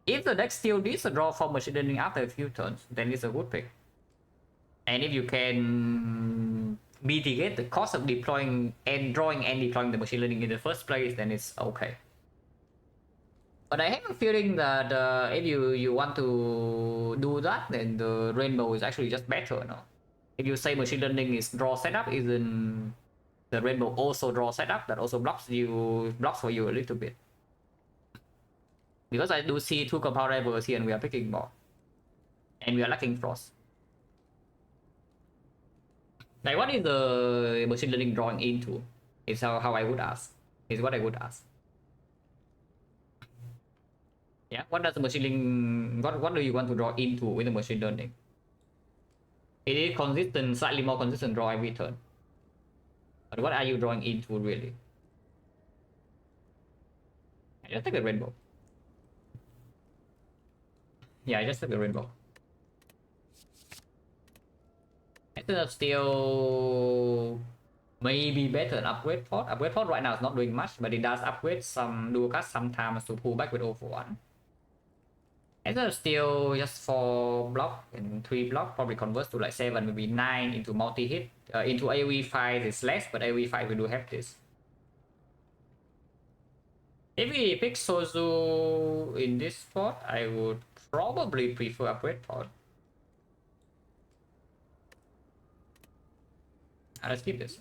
If the deck still needs a draw from machine learning after a few turns, then it's a good pick. And if you can mitigate the cost of deploying and drawing and deploying the machine learning in the first place, then it's okay. But I have a feeling that if you want to do that, then the rainbow is actually just better, no? If you say machine learning is draw setup, isn't the rainbow also draw setup that also blocks for you a little bit? Because I do see two compound drivers here and we are picking more. And we are lacking frost. Like what is the machine learning drawing into? Is how I would ask. Is what I would ask. Yeah, what does the machine learning, what do you want to draw into with the machine learning? It is consistent, slightly more consistent draw every turn. But what are you drawing into really? I just take the rainbow. Yeah, I just took the rainbow. Instead of still maybe better than upgrade pod. Upgrade pod right now is not doing much, but it does upgrade some dual cast sometimes to pull back with 0 for 1. Instead of still just 4 block and 3 block, probably converts to like 7, maybe 9 into multi-hit. Into AoE 5 is less, but AoE 5 we do have this. If we pick Sozu in this spot, I would probably prefer upgrade pod. Let's keep this.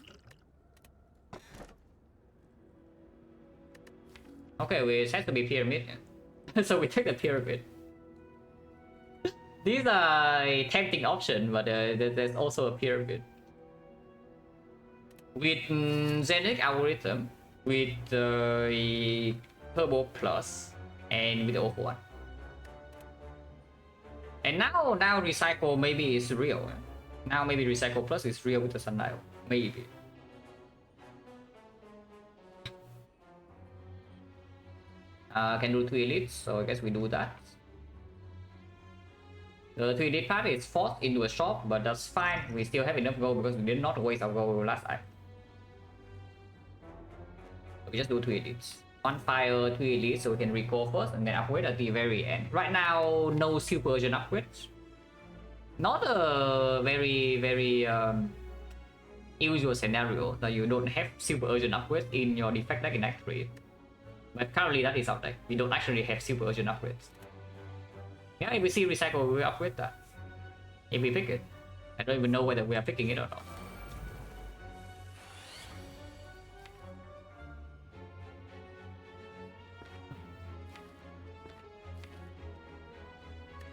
Okay, we set to be pyramid. So we take the pyramid. These are a tempting option, but there's also a pyramid. With Xenic algorithm, with the Turbo Plus, and with the Opal one. And now Recycle maybe is real. Now maybe Recycle Plus is real with the Sundial. Maybe. Can do 2 elites, so I guess we do that. The 2 elite part is forced into a shop, but that's fine. We still have enough gold because we did not waste our gold last time. So we just do 2 elites. On fire, 2 elites, so we can recall first and then upgrade at the very end. Right now, no super urgent upgrades. Not a very usual scenario that you don't have super urgent upgrades in your defect deck in Act 3. But currently that is out there. We don't actually have super urgent upgrades. Yeah, if we see recycle, we will upgrade that. If we pick it. I don't even know whether we are picking it or not.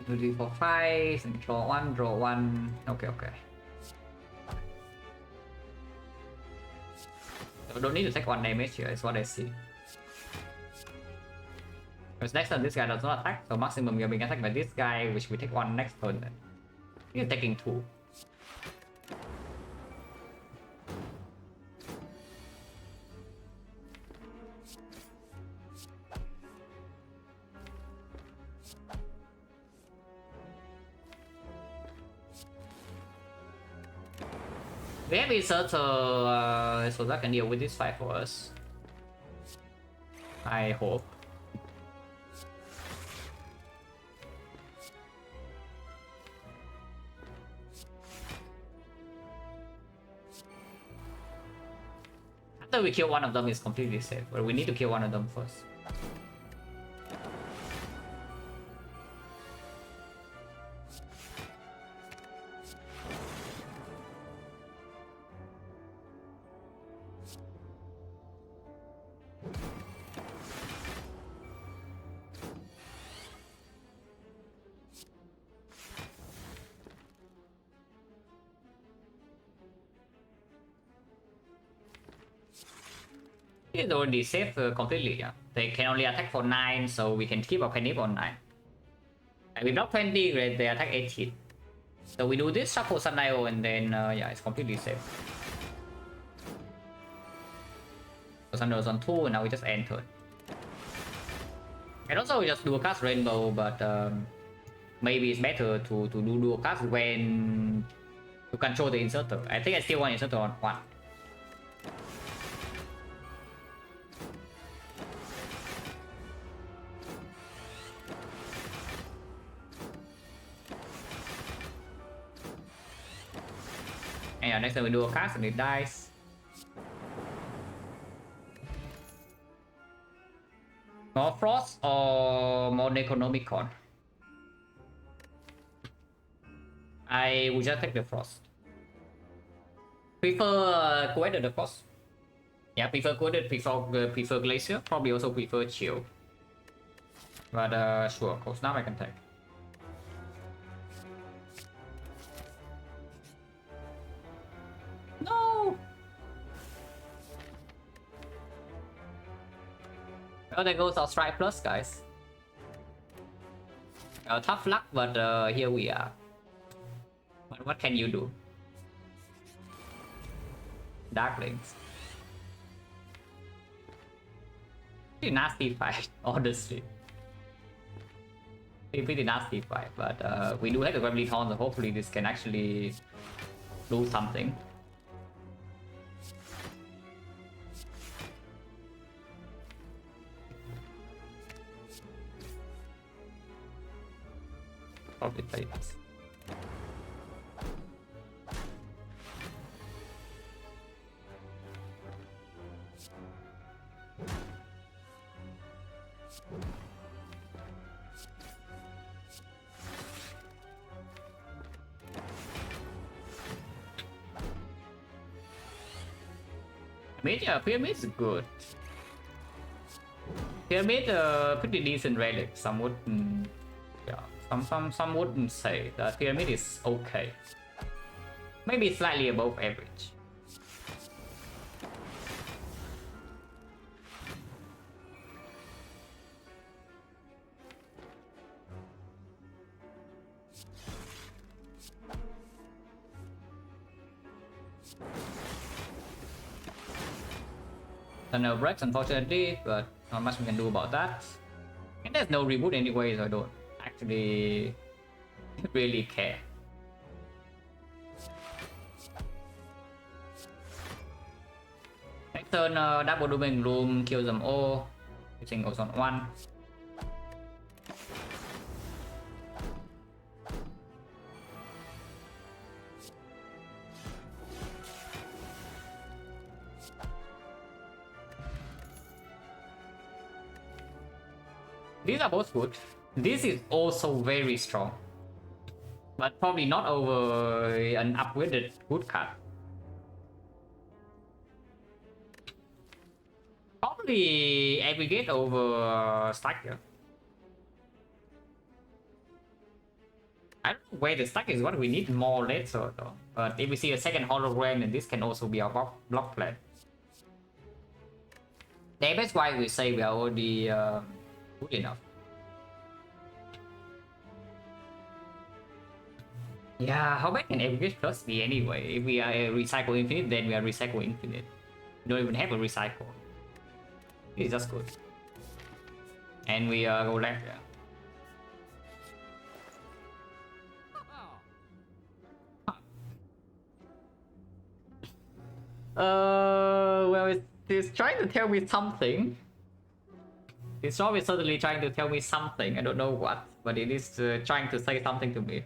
Do 3, 4, 5, and draw 1, draw 1. Okay. So don't need to take 1 damage here, is what I see. Because next turn this guy does not attack, so maximum you're being attacked by this guy, which we take 1 next turn then. He's taking 2. We have Inserter, so that can deal with this fight for us. I hope. After we kill one of them, it's completely safe, but we need to kill one of them first. It's already safe completely, yeah. They can only attack for 9, so we can keep our penny on 9. And we block 20, they attack 18. So we do this, shuffle Sundial, and then yeah, it's completely safe. So Sundial's on 2, and now we just end turn. And also we just do a cast Rainbow, but maybe it's better to do dual cast when to control the Inserter. I think I still want Inserter on 1. Yeah, next time we do a cast and it dies. More Frost or more Necronomicon? I would just take the Frost. Prefer Coed the Frost. Yeah, prefer Coed, prefer Glacier, probably also prefer Chill. But sure, Cold Snap I can take. No! Well, there goes our Strike Plus, guys. Tough luck, but here we are. But what can you do? Darklings. Pretty nasty fight, honestly. Pretty nasty fight, but we do have the Gremlin Horn, so hopefully this can actually do something. Probably play this. Pyramid is good. Pyramid, pretty decent relic. Some would, yeah, some wouldn't say that Pyramid is okay. Maybe slightly above average. No breaks, unfortunately, but not much we can do about that. And there's no reboot anyway, so I don't actually really care. Next turn, double dooming room, kill them all. Everything goes on 1. These are both good. This is also very strong, but probably not over an upgraded good card. Probably aggregate over stack here. I don't know where the stack is. What we need more later though. But if we see a second hologram, then this can also be our block plan. That's why we say we are already good enough. Yeah, how bad can aggregate plus be anyway? If we are a recycle infinite, then we are recycle infinite. We don't even have a recycle. It's just good. And we go left, yeah. Well, it's trying to tell me something. It's always certainly trying to tell me something. I don't know what, but it is trying to say something to me.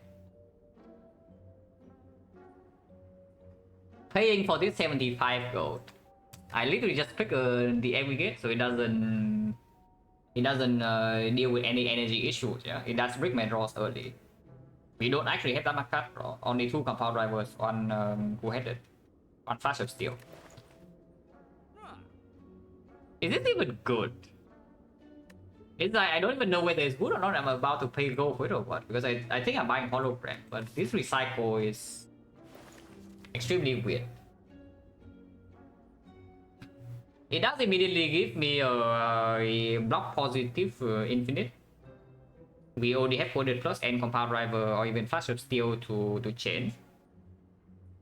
Paying for this 75 gold. I literally just click the aggregate, so it doesn't deal with any energy issues. Yeah, it does Brickman draws early. We don't actually have that much card draw. Only 2 compound drivers, 1 who-headed, 1 flash of steel. Is it even good? It's like I don't even know whether it's good or not. I'm about to pay gold for it or what, because I think I'm buying hologram, but this recycle is extremely weird. It does immediately give me a block positive infinite. We already have coded plus and compound driver or even flash of steel to change.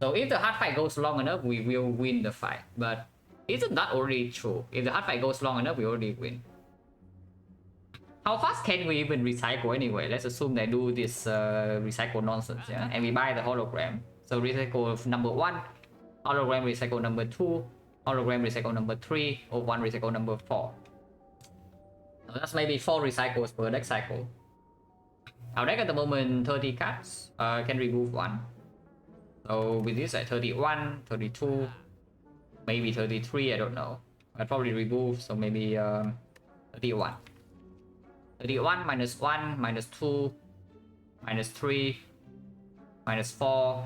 So if the hard fight goes long enough, we will win the fight. But isn't that already true? If the hard fight goes long enough, we already win. How fast can we even recycle anyway? Let's assume they do this recycle nonsense, yeah? And we buy the hologram. So recycle number 1, hologram recycle number 2, hologram recycle number 3, or 1 recycle number 4. So that's maybe 4 recycles per deck cycle. Our deck at the moment 30 cards, can remove 1. So with this at 31, 32, maybe 33, I don't know. I'll probably remove, so maybe 31. 31 minus 1, minus 2, minus 3, minus 4,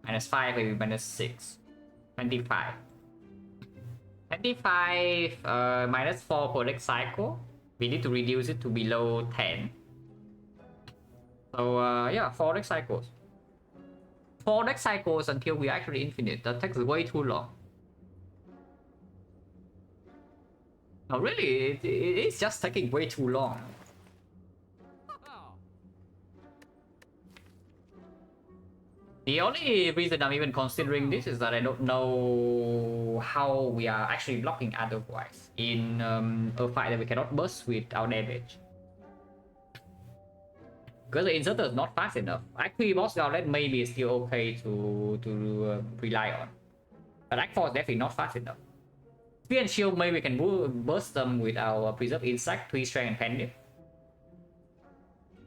minus 5, maybe minus 6. 25. 25 minus 4 per next cycle. We need to reduce it to below 10. So yeah, 4 next cycles. 4 next cycles until we actually infinite. That takes way too long. No, really, it's just taking way too long. The only reason I'm even considering this is that I don't know how we are actually blocking otherwise in a fight that we cannot burst with our damage. Because the inserter is not fast enough. Actually, boss gauntlet maybe is still okay to rely on, but Act 4 is definitely not fast enough. Spear and shield, maybe we can burst them with our preserve insect, 3 strength and pendant.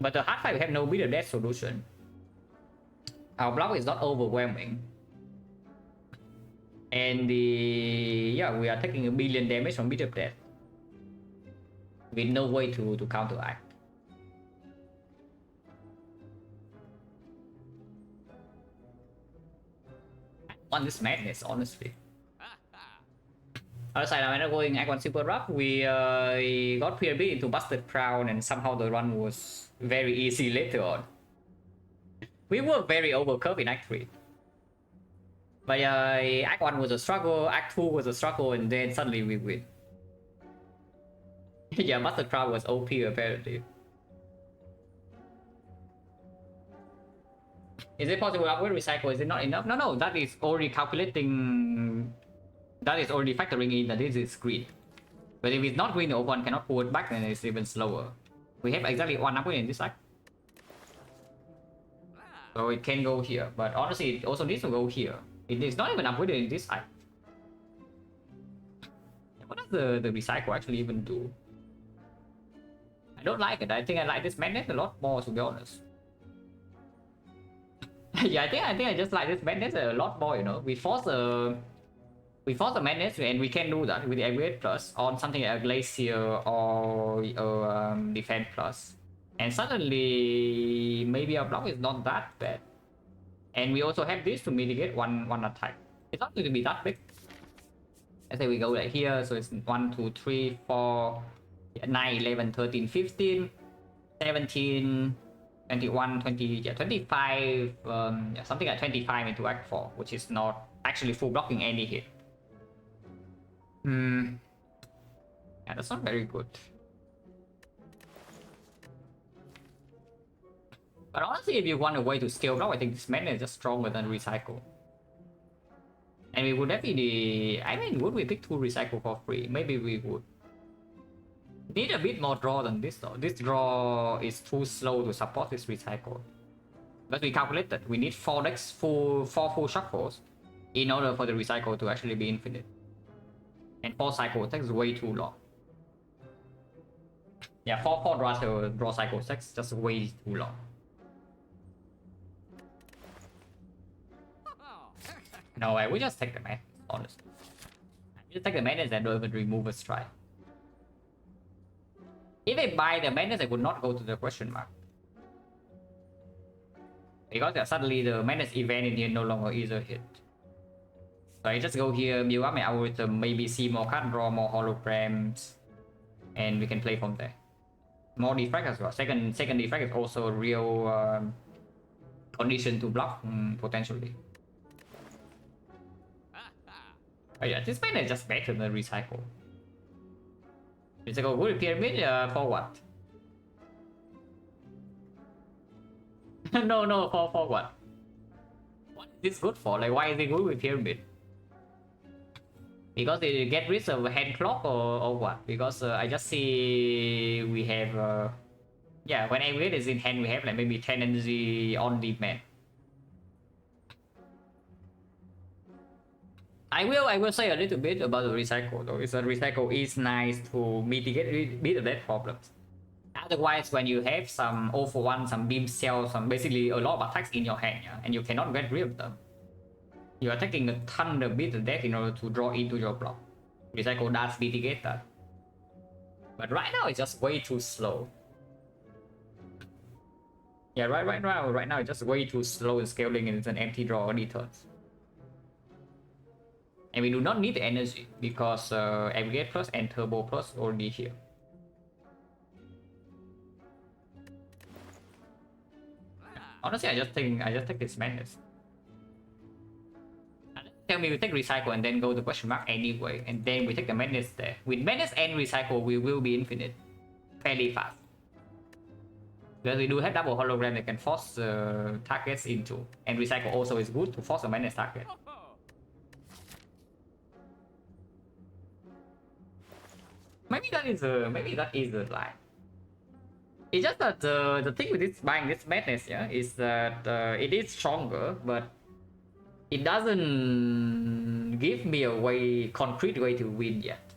But the hard fight we have no beat or death solution. Our block is not overwhelming. And yeah, we are taking a billion damage from beat of death. With no way to counteract. On this madness, honestly. Other side, I'm not going Act 1 super rough. We got PRB into Busted Crown, and somehow the run was very easy later on. We were very overcurved in Act 3. But Act 1 was a struggle, Act 2 was a struggle, and then suddenly we win. Yeah, Busted Crown was OP apparently. Is it possible to upgrade recycle? Is it not enough? No, that is already calculating. That is already factoring in that this is green. But if it's not green, the one cannot pull it back, then it's even slower. We have exactly 1 upgrade in this side. So it can go here, but honestly, it also needs to go here. It is not even upgraded in this side. What does the recycle actually even do? I don't like it. I think I like this magnet a lot more, to be honest. Yeah, I think I just like this madness a lot more, you know. We force the madness, and we can do that with the Aggregate Plus on something like a Glacier or Defend Plus. And suddenly, maybe our block is not that bad. And we also have this to mitigate one attack. It's not going to be that big. Let's say we go like here, so it's 1, 2, 3, 4, 9, 11, 13, 15, 17, 21, 20, yeah, 25, yeah, something like 25 into Act 4, which is not actually full blocking any hit. Yeah, that's not very good. But honestly, if you want a way to scale block, I think this mana is just stronger than recycle. And we would definitely, I mean, would we pick 2 recycle for free? Maybe we would. Need a bit more draw than this though. This draw is too slow to support this recycle. But we calculated we need 4 full shuffles in order for the recycle to actually be infinite. And 4 cycles takes way too long. Yeah, 4 draw cycles takes just way too long. No way, we just take the man, honestly. We just take the madness and don't even remove a strike. If I buy the madness, I would not go to the question mark. Because suddenly the madness event in here no longer is a hit. So I just go here, build up my algorithm, maybe see more card draw, more holograms, and we can play from there. More defect as well. Second defect is also a real condition to block potentially. Oh yeah, this man is just better than recycle. Recycle good pyramid for what? no, for what? What is this good for? Like, why is it good with pyramid? Because they get rid of hand clock or what? Because I just see we have yeah, when aggregate is in hand, we have like maybe 10 energy on demand. I will say a little bit about the recycle though. Is that recycle is nice to mitigate bit of that problems. Otherwise, when you have some 0 for 1, some beam cell, some basically a lot of attacks in your hand, yeah, and you cannot get rid of them, you are taking a ton of bit of death in order to draw into your block. Recycle does mitigate that. But right now it's just way too slow. Yeah, right now it's just way too slow in scaling and it's an empty draw early turns. And we do not need the energy because Aggregate Plus and Turbo Plus already here. Honestly, I just take this Madness. Tell me we take Recycle and then go to question mark anyway, and then we take the Madness there. With Madness and Recycle, we will be infinite fairly fast. Because we do have double hologram that can force targets into, and Recycle also is good to force a Madness target. Maybe that is a lie. It's just that the thing with this buying this Madness, yeah, is that it is stronger, but it doesn't give me a concrete way to win yet.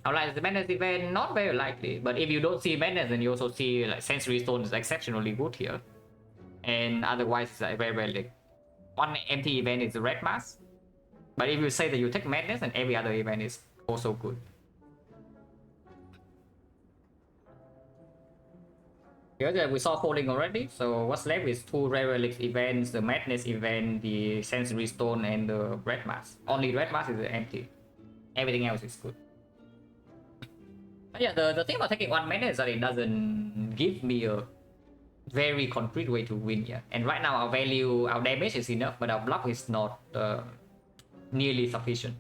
Like the Madness event, not very likely, but if you don't see Madness, then you also see like Sensory Stone is exceptionally good here, and otherwise it's like very like one empty event is the Red Mask. But if you say that you take Madness, and every other event is also good. Here we saw holding already, so what's left is 2 Rare Relics events, the Madness event, the Sensory Stone, and the Red Mask. Only Red Mask is empty. Everything else is good. But yeah, the thing about taking 1 Madness is that it doesn't give me a very concrete way to win yet. And right now our damage is enough, but our block is not nearly sufficient.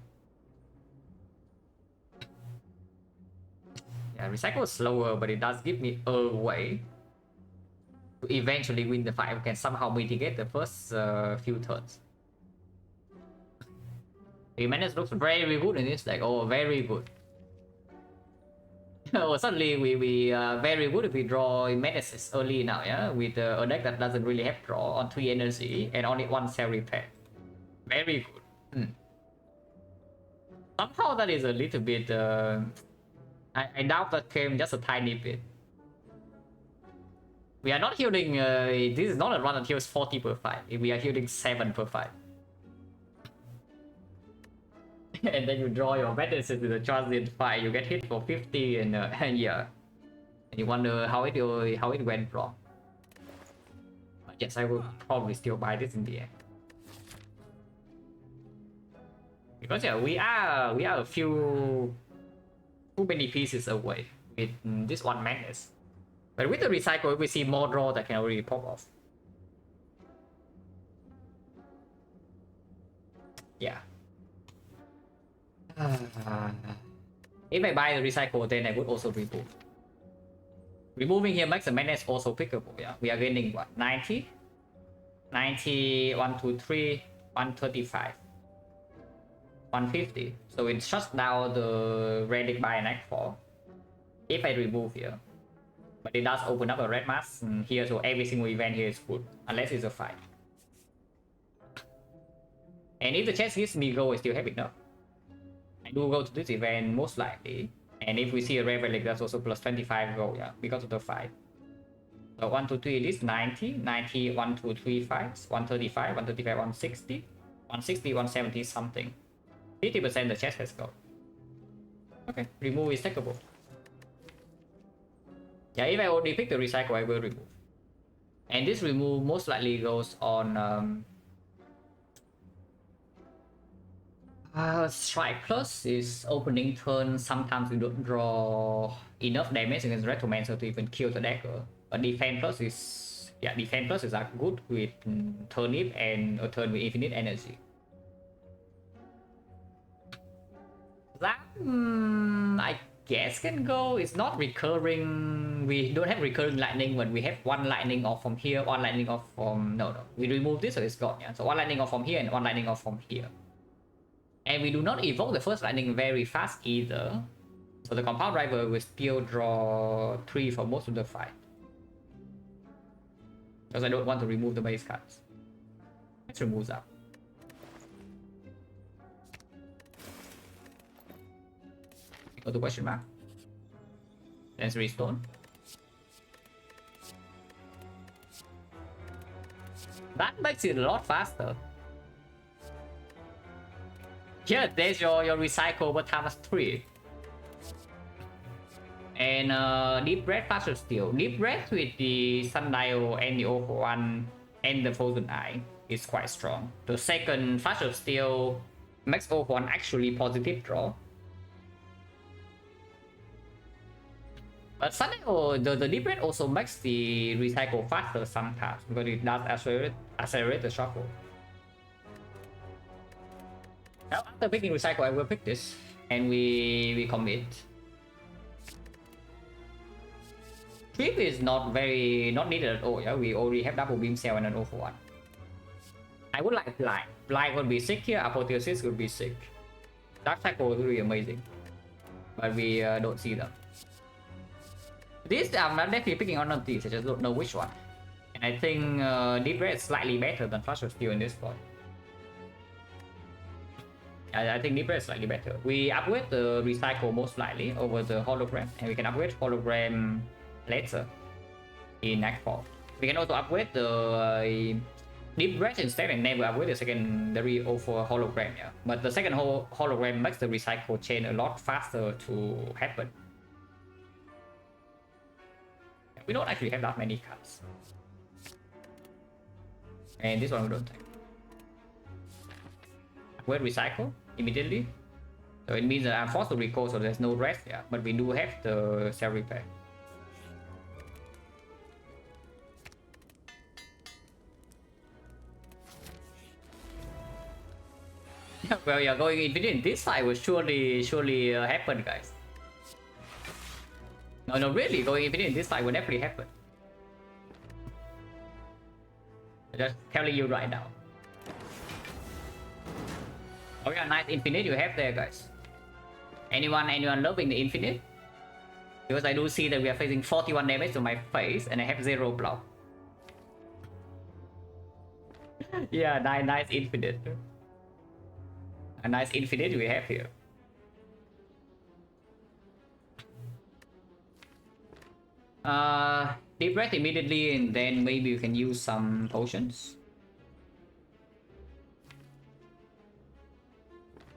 Yeah, Recycle is slower, but it does give me a way to eventually win the fight. We can somehow mitigate the first few turns. The Madness looks very good in this deck. Oh, very good. Oh, suddenly we very good if we draw Menaces early now, yeah, with a deck that doesn't really have draw on 3 energy and only 1 cell repair. Very good. Somehow that is a little bit I doubt that came just a tiny bit. We are not healing, this is not a run that heals 40 per fight. We are healing 7 per fight. And then you draw your Madnesses to the transient fight, you get hit for 50 and yeah. And you wonder how it went wrong. But yes, I will probably still buy this in the end. Because yeah, we are a few too many pieces away with this 1 Madness. But with the Recycle, if we see more draw that can already pop off. Yeah. If I buy the Recycle, then I would also remove. Removing here makes the Madness also pickable. Yeah, we are gaining what? 90? 90, 1, 2, 3, 135. 150. So it shuts down the Relic by an Act 4. If I remove here. But it does open up a Red Mask here, so every single event here is good. Unless it's a fight. And if the chest gives me gold, I still have enough. I do go to this event most likely. And if we see a Rare Relic, that's also plus 25 gold, yeah, because of the fight. So 1, 2, 3, it is 90, 90, 1, 2, 3, 5, 135, 135, 160, 160, 170 something. 50% the chest has gold. Okay, remove is takeable. Yeah, if I only pick the Recycle, I will remove. And this remove most likely goes on Strike Plus is opening turn. Sometimes you don't draw enough damage against Retromancer to even kill the dagger. But Defend Plus is... yeah, Defend Plus is good with Turnip and a turn with infinite energy. That I guess can go. It's not recurring. We don't have recurring lightning, but we have 1 lightning off from here, 1 lightning off from... no. We remove this, so it's gone, yeah. So 1 lightning off from here and 1 lightning off from here. And we do not evoke the first lightning very fast either. So the Compound Driver will still draw 3 for most of the fight. Because I don't want to remove the base cards. Let's remove that. Go to question mark. Sensory Stone. That makes it a lot faster. Yeah, there's your recycle over times 3. And Deep Breath faster still. Deep Breath with the Sundial and the O1 and the Frozen Eye is quite strong. The second faster still makes O1 actually positive draw. But Sundial, the Deep Breath also makes the recycle faster sometimes because it does accelerate the shuffle. Now after picking recycle, I will pick this and we commit. Trip is not needed at all. Yeah, we already have double beam cell and an O for 1. I would like Blind. Blind would be sick here. Apotheosis would be sick. Dark Cycle would be amazing, but we don't see them. This I'm definitely picking one of these. I just don't know which one. And I think Deep Red is slightly better than Flash of Steel in this spot. I think Deep Red is slightly better. We upgrade the recycle most likely over the hologram, and we can upgrade hologram later in Act 4. We can also upgrade the Deep Red instead and never upgrade the secondary over hologram. Yeah, but the second hologram makes the recycle chain a lot faster to happen. We don't actually have that many cards. And this one we don't take. Upgrade recycle immediately. So it means that I'm forced to recall, so there's no rest. Yeah, but we do have the cell repair. Well, yeah, going infinite this fight will surely happen, guys. No, really, going infinite this fight will definitely happen. I'm just telling you right now. Oh yeah, nice infinite you have there, guys. Anyone loving the infinite? Because I do see that we are facing 41 damage to my face and I have 0 block. Yeah, nice infinite. A nice infinite we have here. Deep breath immediately and then maybe you can use some potions.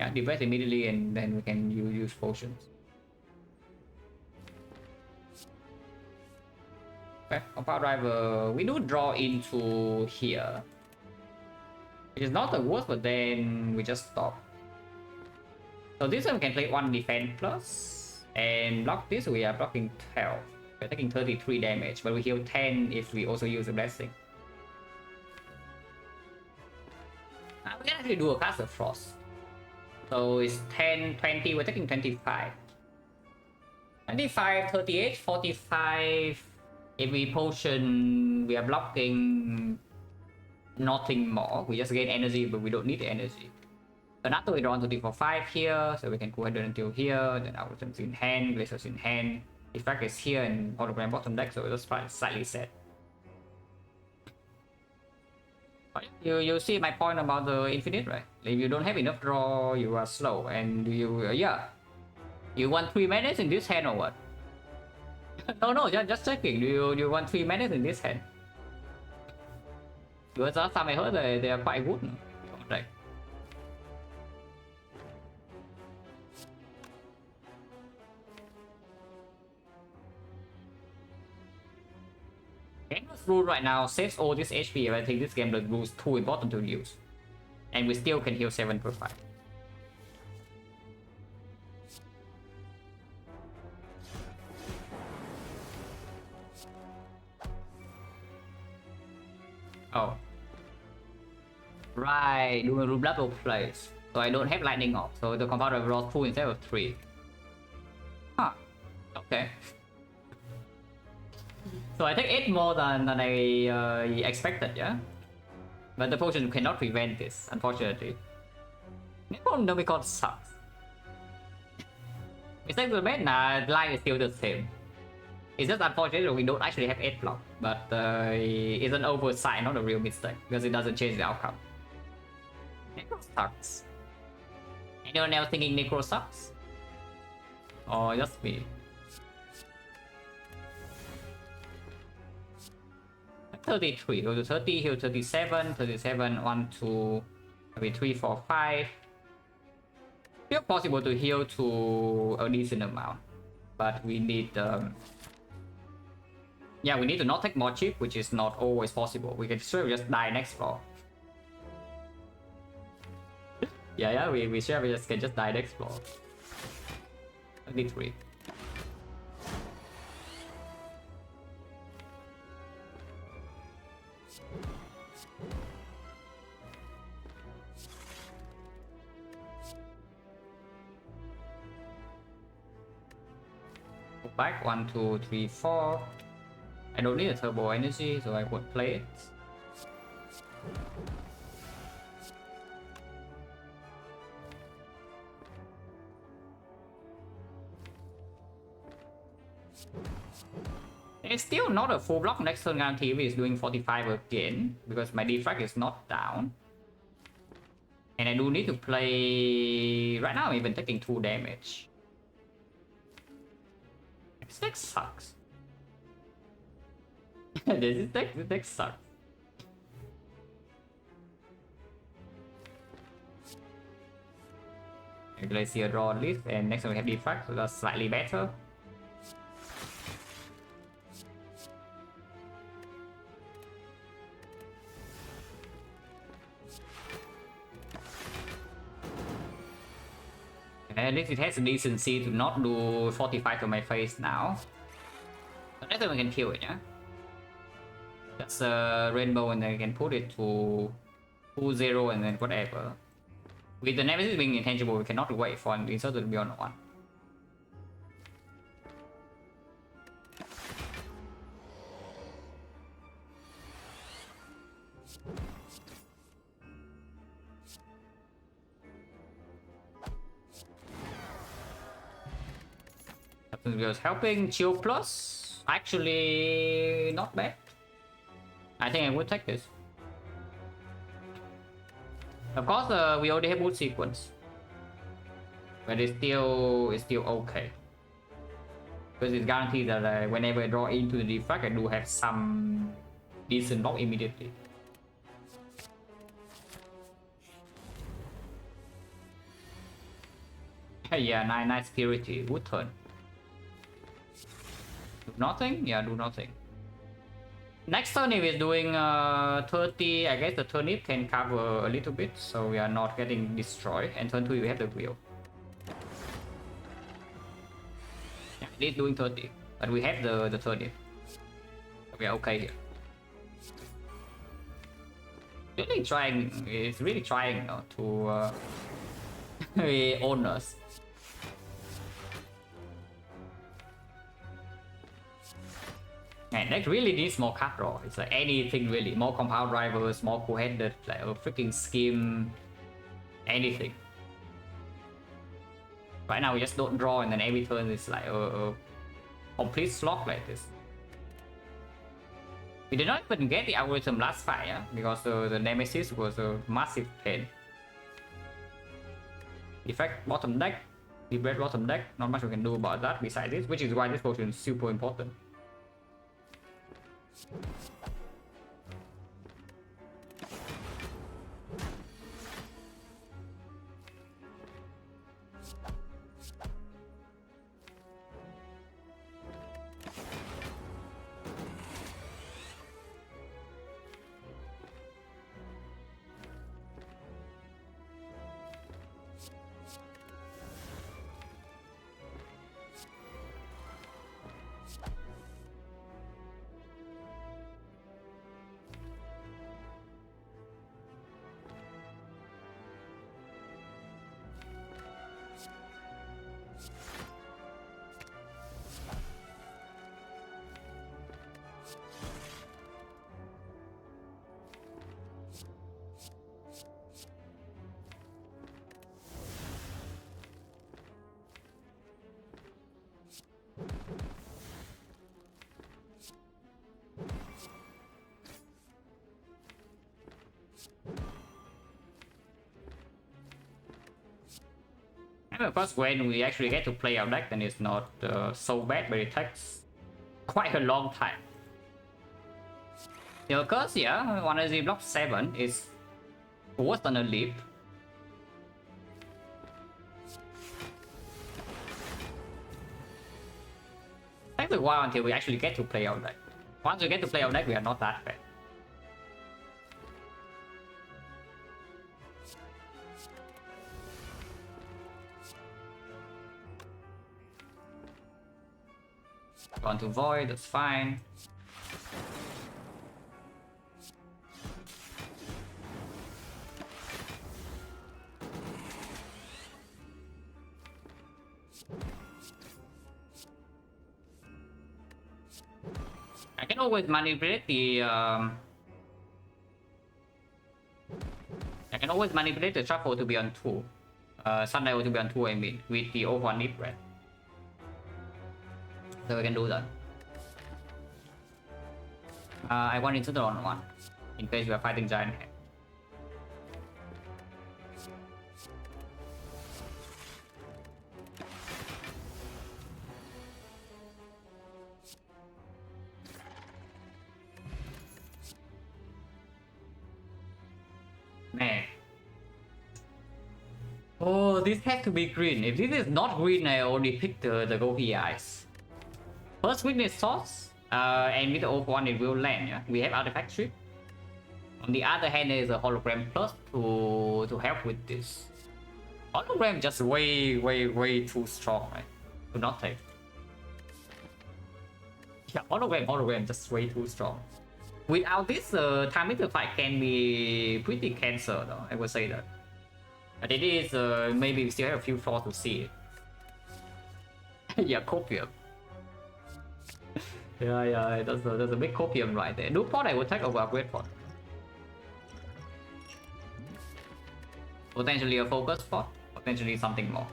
Yeah, deep breath immediately and then we can use potions. Okay, Compound Driver, we do draw into here. Which is not the worst, but then we just stop. So this one we can play 1 defense plus and block this. We are blocking 12. We're taking 33 damage, but we heal 10 if we also use a blessing. We can actually do a cast of frost. So it's 10, 20, we're taking 25. 25, 38, 45. If we potion, we are blocking nothing more. We just gain energy, but we don't need the energy. And after we draw on 2d45 here, so we can go ahead until here, then our items in hand, Glacers in hand. Defect is here and hologram bottom deck, so it's slightly set. You see my point about the infinite, right? If you don't have enough draw, you are slow, and you want 3 minutes in this hand or what? No, just checking. Do you want 3 minutes in this hand? Because last time I heard they are quite good. Right. Endless Rule right now saves all this HP, and I think this game the rules too important to use. And we still can heal 7 per fight. Oh. Right, doing a room level place. So I don't have lightning off, so the compounder rolls 2 instead of 3. Huh. Okay. So I take 8 more than I expected, yeah? But the potion cannot prevent this, unfortunately. Necronomicon sucks. Mistake the bed, nah, line is still the same. It's just unfortunate that we don't actually have 8 block, but it's an oversight, not a real mistake, because it doesn't change the outcome. Necro sucks. Anyone else thinking Necro sucks? Or just me? 33. Go to 30, heal 37, 37, 1, 2, maybe 3, 4, 5. Still possible to heal to a decent amount. But we need yeah, we need to not take more chip, which is not always possible. We can sure just die next floor. Yeah, we sure we just can just die next floor. 33. Back 1, 2, 3, 4. I don't need a turbo energy, so I would play it. It's still not a full block next turn guarantee if it's doing 45 again, because my defect is not down. And I do need to play... Right now I'm even taking 2 damage. This deck sucks. this deck sucks. Let's see a draw at least, and next time we have defect, so that's slightly better. At least it has a decency to not do 45 to my face now. But next time we can kill it, yeah? That's a rainbow and then we can put it to 2-0 and then whatever. With the Nemesis being intangible, we cannot wait for an insert to be on 1. Just helping chill plus, actually not bad. I think I would take this. Of course, we already have boot sequence, but it's still okay because it's guaranteed that whenever I draw into the defect, I do have some decent block immediately. Yeah, nice purity, good turn. Do nothing? Yeah, do nothing. Next turn if it's doing 30, I guess the turnip can cover a little bit, so we are not getting destroyed. And turn 2 we have the wheel. Yeah, it is doing 30, but we have the turnip. We are okay here. Really trying, it's really trying to own us. And that really needs more card draw. It's like anything really. More compound drivers, more co-headed, like a freaking scheme. Anything. Right now we just don't draw and then every turn is like a complete slog like this. We did not even get the algorithm last fight, yeah? Because the Nemesis was a massive pain. Defect bottom deck. Liberate bottom deck. Not much we can do about that besides this, which is why this potion is super important. And of course, when we actually get to play our deck, then it's not so bad, but it takes quite a long time. Your curse, yeah, one energy block 7 is worse than a leap. Takes a while until we actually get to play our deck. Once we get to play our deck, we are not that bad. Gone to void, that's fine. I can always manipulate the shuffle to be on 2. Sunday to be on 2, I mean, with the O1 Defect. So we can do that. I want into the on 1 in case we are fighting giant head. Man. Oh, this has to be green. If this is not green, I only pick the gold eyes. First witness source, and with the O1 it will land, yeah? We have artifact strip. On the other hand, there is a hologram plus to help with this. Hologram just way too strong, right? To not take. Yeah, hologram just way too strong. Without this, time meter fight can be pretty cancer though, I would say that. But it is, maybe we still have a few floors to see it. Yeah, copium. yeah, that's a big copium right there. New pot I would take over upgrade pot. Potentially a focus pot, potentially something more.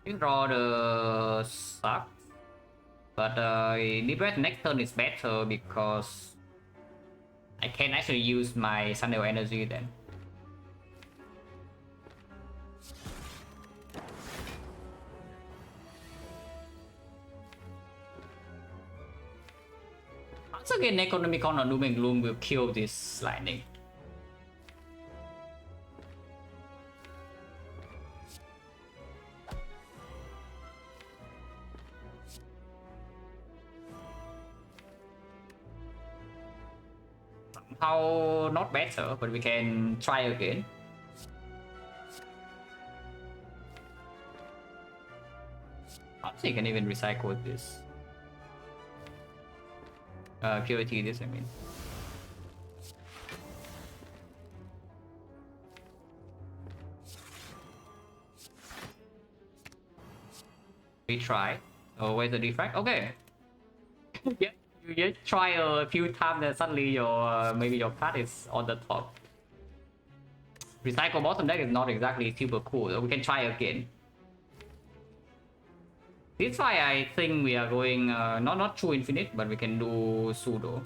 You draw the sucks, but Defect next turn is better because I can actually use my Sunday energy then. Once again, Necronomicon or Doom and Gloom will kill this lightning. Somehow not better, but we can try again. Perhaps you can even recycle this. Purity this, I mean. We try. Oh, where's the defect? Okay. Yeah, you just try a few times and suddenly your maybe your card is on the top. Recycle bottom deck is not exactly super cool, so we can try again. This why I think we are going not true infinite, but we can do pseudo.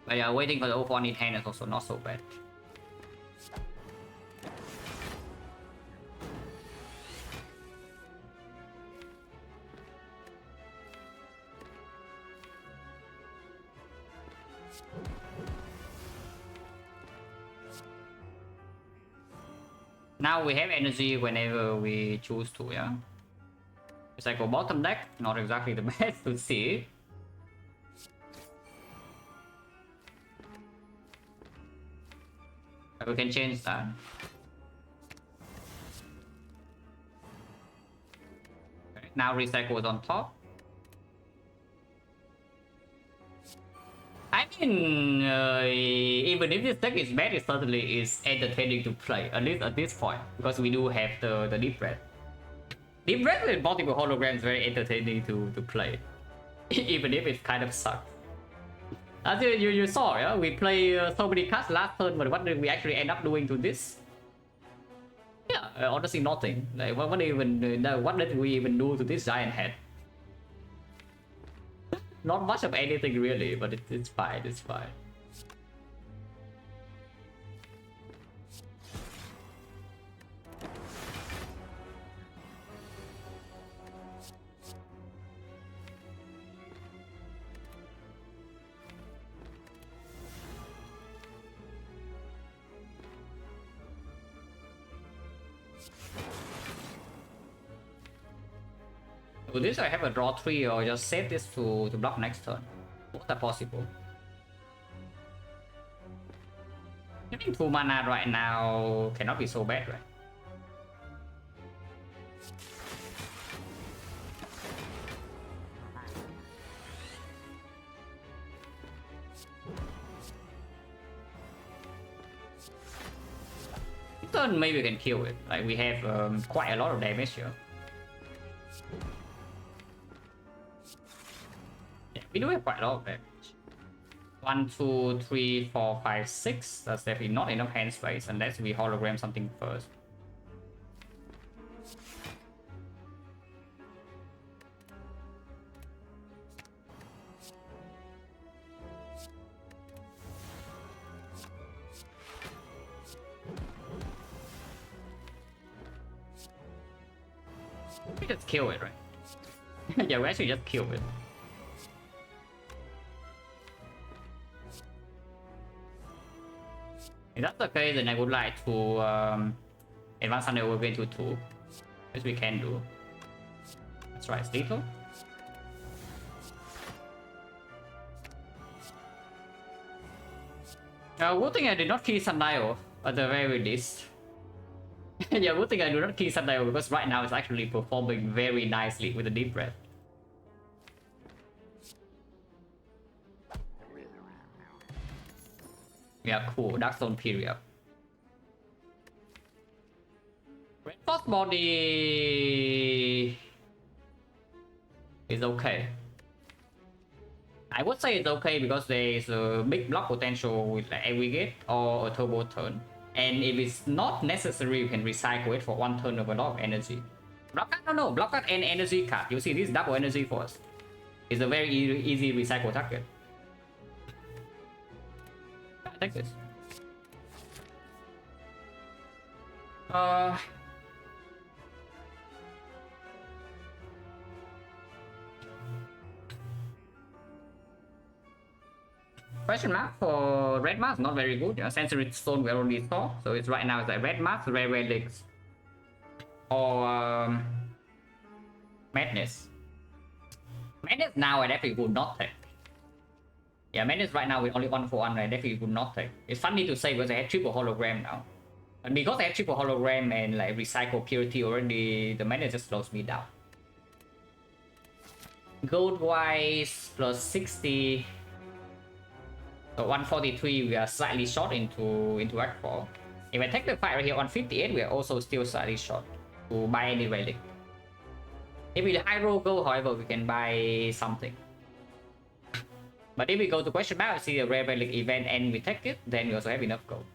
But yeah, waiting for the O1 in hand is also not so bad. Now we have energy whenever we choose to, yeah. Recycle bottom deck, not exactly the best to see. But we can change that. Okay, now recycle is on top. I mean, even if this deck is bad, it certainly is entertaining to play, at least at this point, because we do have the Deep Red. Deep Red with multiple holograms is very entertaining to play, even if it kind of sucks. As you saw, yeah? We play so many cards last turn, but what did we actually end up doing to this? Yeah, honestly nothing. Like, what did we even do to this giant head? Not much of anything really, but it's fine, it's fine. So this I have a draw 3 or just save this to block next turn. Both are possible. Getting 2 mana right now cannot be so bad, right? Turn maybe we can kill it. Like we have quite a lot of damage here. Yeah, we do have quite a lot of damage. 1, 2, 3, 4, 5, 6. That's definitely not enough hand space unless we hologram something first. We just kill it, right? Yeah, we actually just kill it. If that's the case, then I would like to advance Thunder over into 2. Which we can do. That's right, it's lethal. Good thing I did not kill Sundial at the very least. Yeah, good thing I do not kill Sundial because right now it's actually performing very nicely with the deep breath. Yeah, cool. Darkstone period. Reinforced body is okay. I would say it's okay because there is a big block potential with like aggregate or a turbo turn. And if it's not necessary, you can recycle it for 1 turn of a lot of energy. Block card? No, block card and energy card. You see, this double energy for us. It's a very easy recycle target. Take this. Question mark for red mask, not very good. Sensory stone we already saw, so it's right now it's like red mask, rare relics, or madness. Madness now I definitely would not take. Yeah, madness right now with only 1 for 1, I definitely would not take. It's funny to say because I have triple hologram now, and because I have triple hologram and like recycle purity already, the madness just slows me down. Gold wise plus 60. So 143 we are slightly short into Act 4. If I take the fight right here on 58, we are also still slightly short to buy any relic. If we high roll gold, however, we can buy something. But if we go to question mark, see a rare relic event and we take it, then we also have enough gold.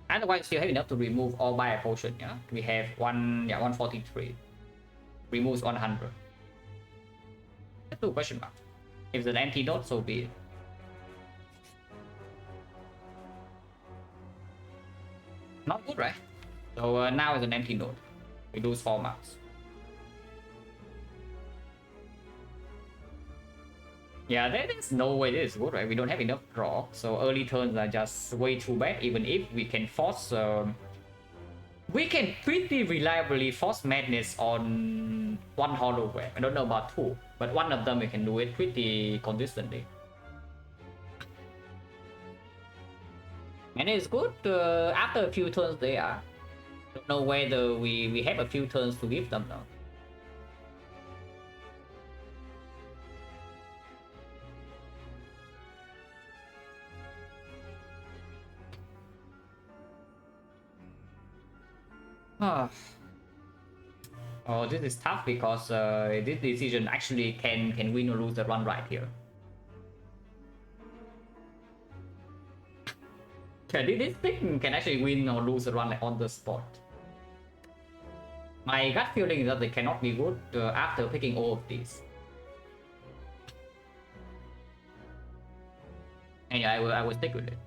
Otherwise, we still have enough to remove or buy a potion. Yeah, we have 143. Removes 100. Let's do question mark. If it's an antidote, so be it. Not good, right? So now it's an empty node. We lose 4 marks. Yeah, there is no way this is good, right? We don't have enough draw, so early turns are just way too bad. Even if we can force, we can pretty reliably force madness on 1 hologram. I don't know about 2, but 1 of them we can do it pretty consistently. And it's good after a few turns they are. Don't know whether we have a few turns to give them now. Oh, this is tough because this decision actually can win or lose the run right here. Okay, this thing can actually win or lose the run like on the spot. My gut feeling is that they cannot be good after picking all of these. And yeah, I will stick with it.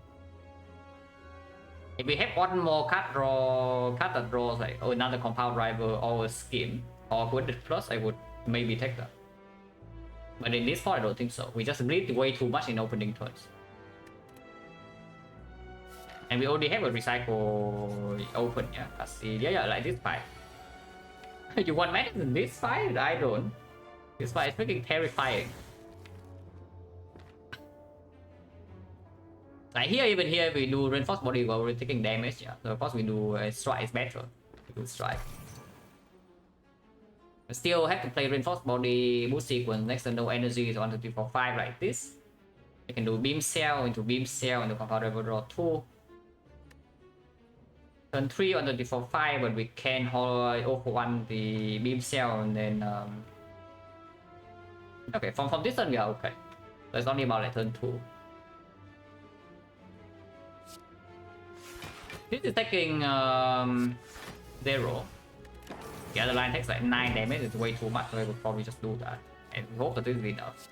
If we have 1 more card that draws like another compound rival or a skin or wounded plus, I would maybe take that. But in this part, I don't think so. We just bleed way too much in opening turns. And we already have a recycle open, yeah. Let's see. Yeah, like this fight. You want madness in this fight? I don't. This fight is freaking terrifying. Like here, even here, we do reinforced body while we're taking damage. Yeah, so of course we do strike is better. We do strike. We still have to play reinforced body boost sequence next to no energy is 1, 2, 3, 4, 5 like this. You can do beam cell into compound level draw 2. Turn 3 on the default 5, but we can hold over 1 the beam cell and then okay, from this turn we are okay. So it's only about like turn 2. This is taking 0. The other line takes like 9 damage, it's way too much, so I would probably just do that. And we hope that this is enough.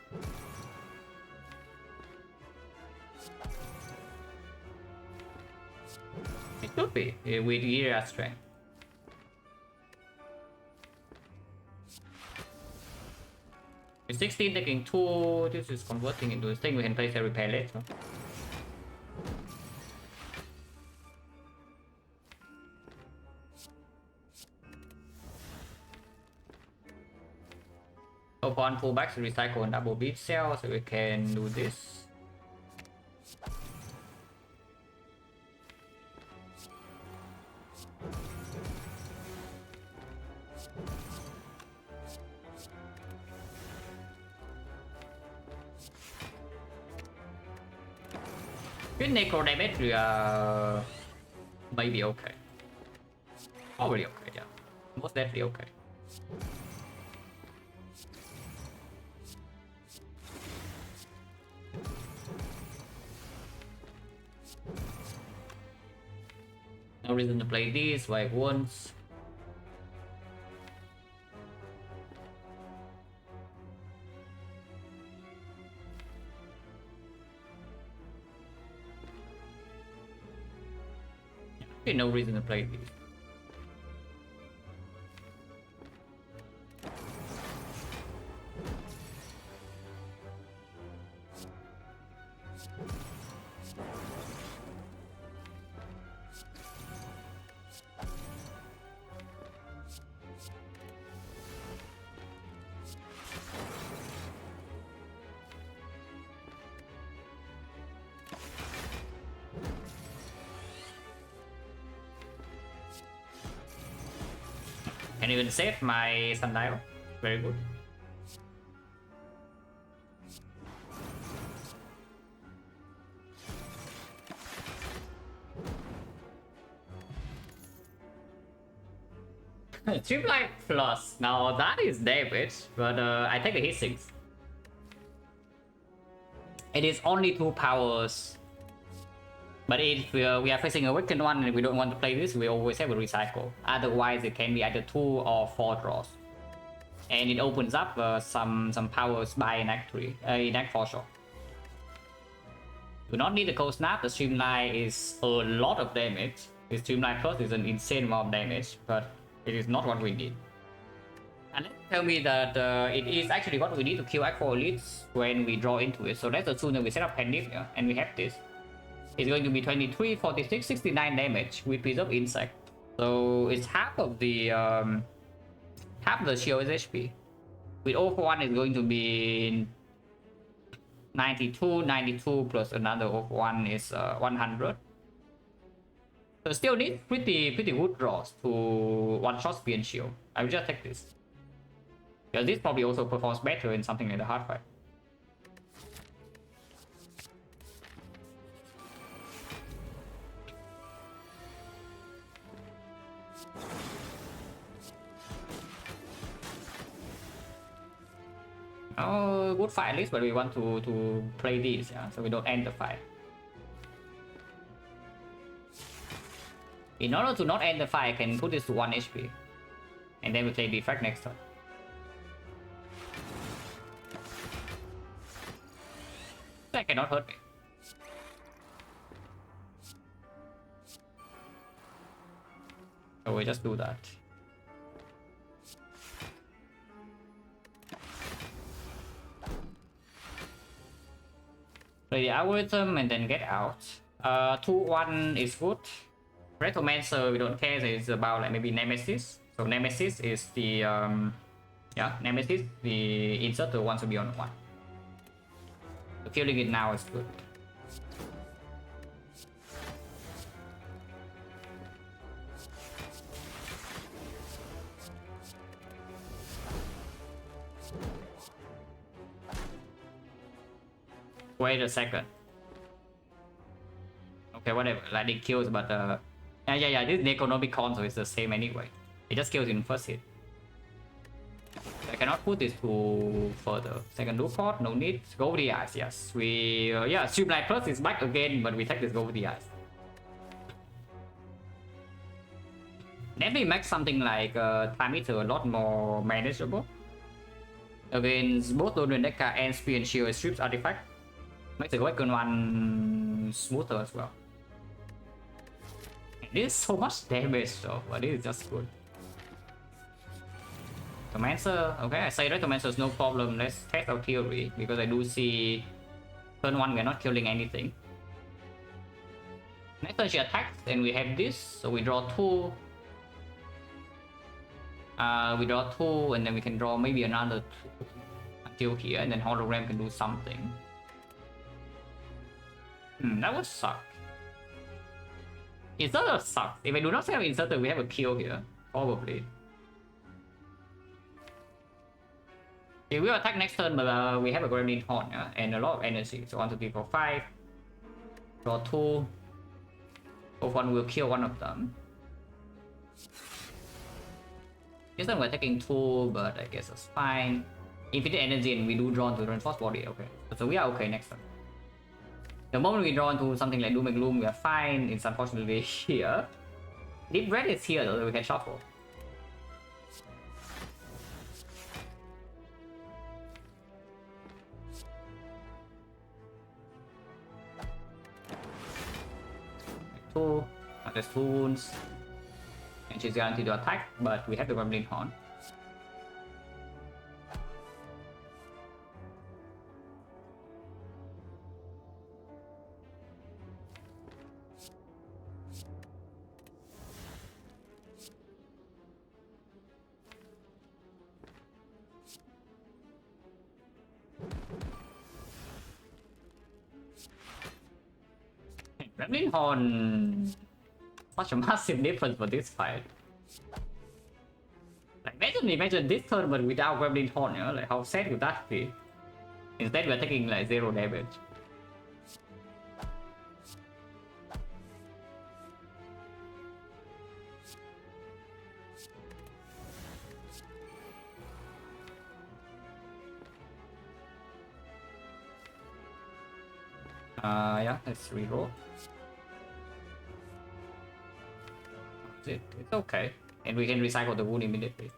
It could be, with Ira strength. With 16 taking 2, this is converting into this thing we can place a repair later. Upon pullback to recycle and double beat cell, so we can do this. With necro damage, we are maybe okay. Probably okay, yeah. Most definitely okay. No reason to play this like once. No reason to play this. Can even save my sundial. Very good. Streamline plus. Now that is damage, but I take the hit 6. It is only 2 powers. But if we are facing a weakened one and we don't want to play this, we always have a recycle. Otherwise, it can be either 2 or 4 draws. And it opens up some powers by in Act 3, in Act 4 shot. Do not need the cold snap, the streamline is a lot of damage. The streamline plus is an insane amount of damage, but it is not what we need. And let's tell me that it is actually what we need to kill Act 4 elites when we draw into it. So let's assume that we set up Pandit here, and we have this. It's going to be 23, 46, 69 damage with Preserve Insect. So it's half the shield's HP. With 0 for 1 is going to be 92, 92 plus another 0 for 1 is 100. So still need pretty good draws to one-shot spear and shield. I will just take this. Because this probably also performs better in something like the hard fight. Oh, good fight at least, but we want to play this, yeah, so we don't end the fight. In order to not end the fight, I can put this to 1 HP. And then we play Defect next turn. That cannot hurt me. So we just do that. Play the algorithm and then get out. 2-1 is good. Retromancer we don't care, so it's about like maybe Nemesis. So Nemesis is the yeah, Nemesis, the inserter wants to be on 1. So killing it now is good. Wait a second. Okay, whatever. Like it kills, but yeah. This is the economic con, so it's the same anyway. It just kills in first hit. I cannot put this to further. Second loop port, no need. Go with the eyes, yes. We yeah, Streamline Plus is back again, but we take this go with the eyes. Definitely make something like time meter a lot more manageable. Against both Lone Deca and Spear and Shield strips artifact. Makes the Awaken one smoother as well. This is so much damage though, but this is just good. Commancer, okay, I say Recommancer is no problem. Let's test our theory because I do see turn 1 we're not killing anything. Next turn she attacks and we have this, so we draw 2. We draw 2 and then we can draw maybe another 2 until here, and then Hologram can do something. That would suck. Inserter sucks. If I do not have Inserter, we have a kill here. Probably. If we attack next turn, but we have a Gremlin Horn, yeah? And a lot of energy. So 1, 2, 3, 4, 5. Draw 2. Both one will kill one of them. This time we're taking 2, but I guess it's fine. Infinite energy and we do draw into the reinforced body, okay. So we are okay next turn. The moment we draw into something like Doom and Gloom, we are fine. It's unfortunately here. Deep Red is here though, we can shuffle. Two. There's 2 wounds. And she's guaranteed to attack, but we have the Gremlin Horn. Gremlin Horn, such a massive difference for this fight. Like imagine this turn but without Gremlin Horn, you know? Like how sad would that be? Instead we're taking like 0 damage. Yeah, let's reroll. It's okay. And we can recycle the wound immediately.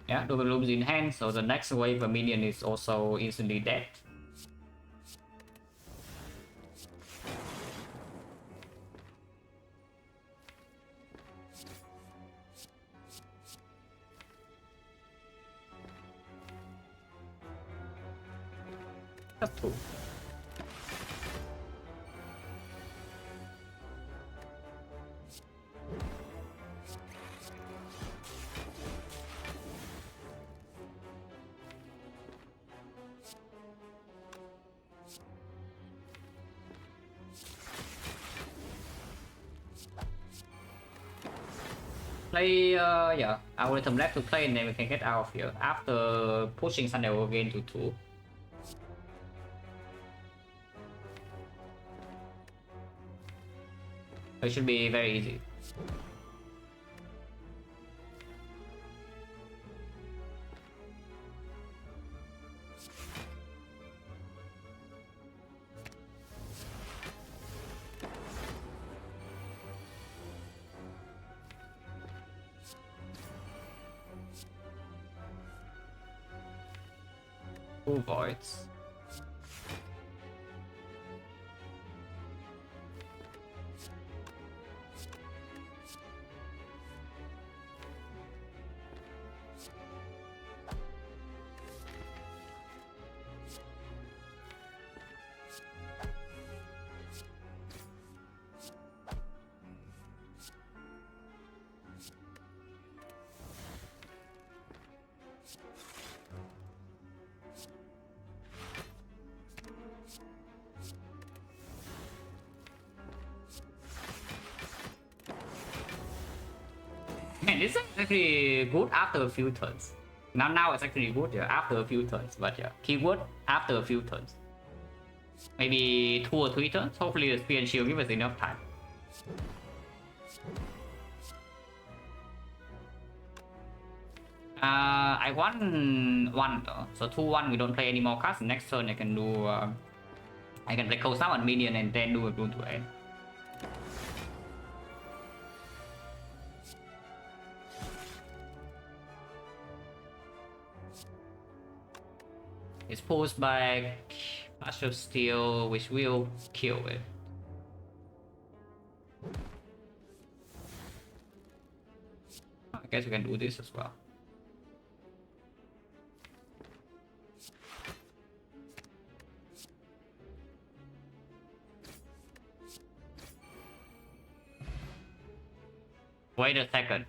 Yeah, double looms in hand, so the next wave of minion is also instantly dead. That's cool. Play, yeah, our item left to play and then we can get out of here after pushing Sunday again to 2. It should be very easy. Two voids. Man, this is actually good after a few turns. Now it's actually good, yeah, after a few turns, but yeah, keyword after a few turns. Maybe 2 or 3 turns. Hopefully the spear and shield give us enough time. I won 1 though, so 2-1 we don't play any more cards. Next turn I can do I can play Cold Snap on minion and then do a rune to end. It's pulls back Flash of Steel, which will kill it. I guess we can do this as well. Wait a second.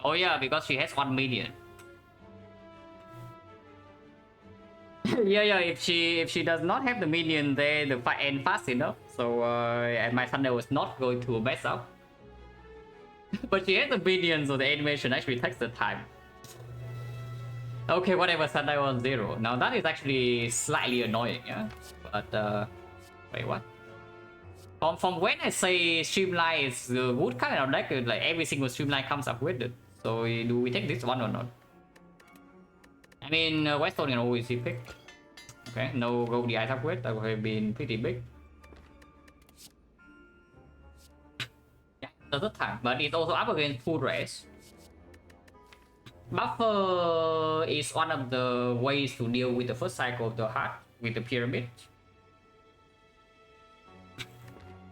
Oh yeah, because she has 1 minion. yeah, if she does not have the minion there, the fight end fast enough. So and my thunder was not going to mess up. But she has the minion, so the animation actually takes the time. Okay, whatever, Sunday on 0. Now that is actually slightly annoying, yeah. But wait, what? From when I say Streamline is the good kind of deck, like every single Streamline comes up with it. So do we take this one or not? I mean, Westone can always be picked. Okay, no gold the ice upgrade, that would have been pretty big. Yeah, the third time, but it's also up against full race. Buffer is one of the ways to deal with the first cycle of the heart with the pyramid.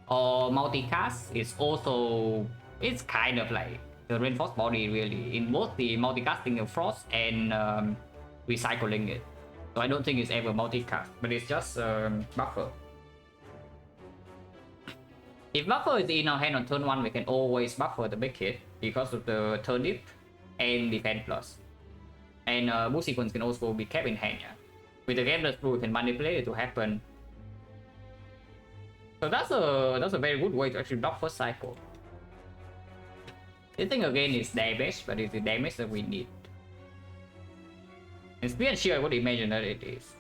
Or multicast is also, it's kind of like the reinforced body really, in both the multicasting of frost and recycling it. So I don't think it's ever multicast, but it's just buffer. If buffer is in our hand on turn 1, we can always buffer the big hit because of the turnip and defense plus. And boost sequence can also be kept in hand, yeah. With the gameless rule, we can manipulate it to happen. So that's a very good way to actually block first cycle. This thing again is damage, but it's the damage that we need. And spear and shield I would imagine that it is.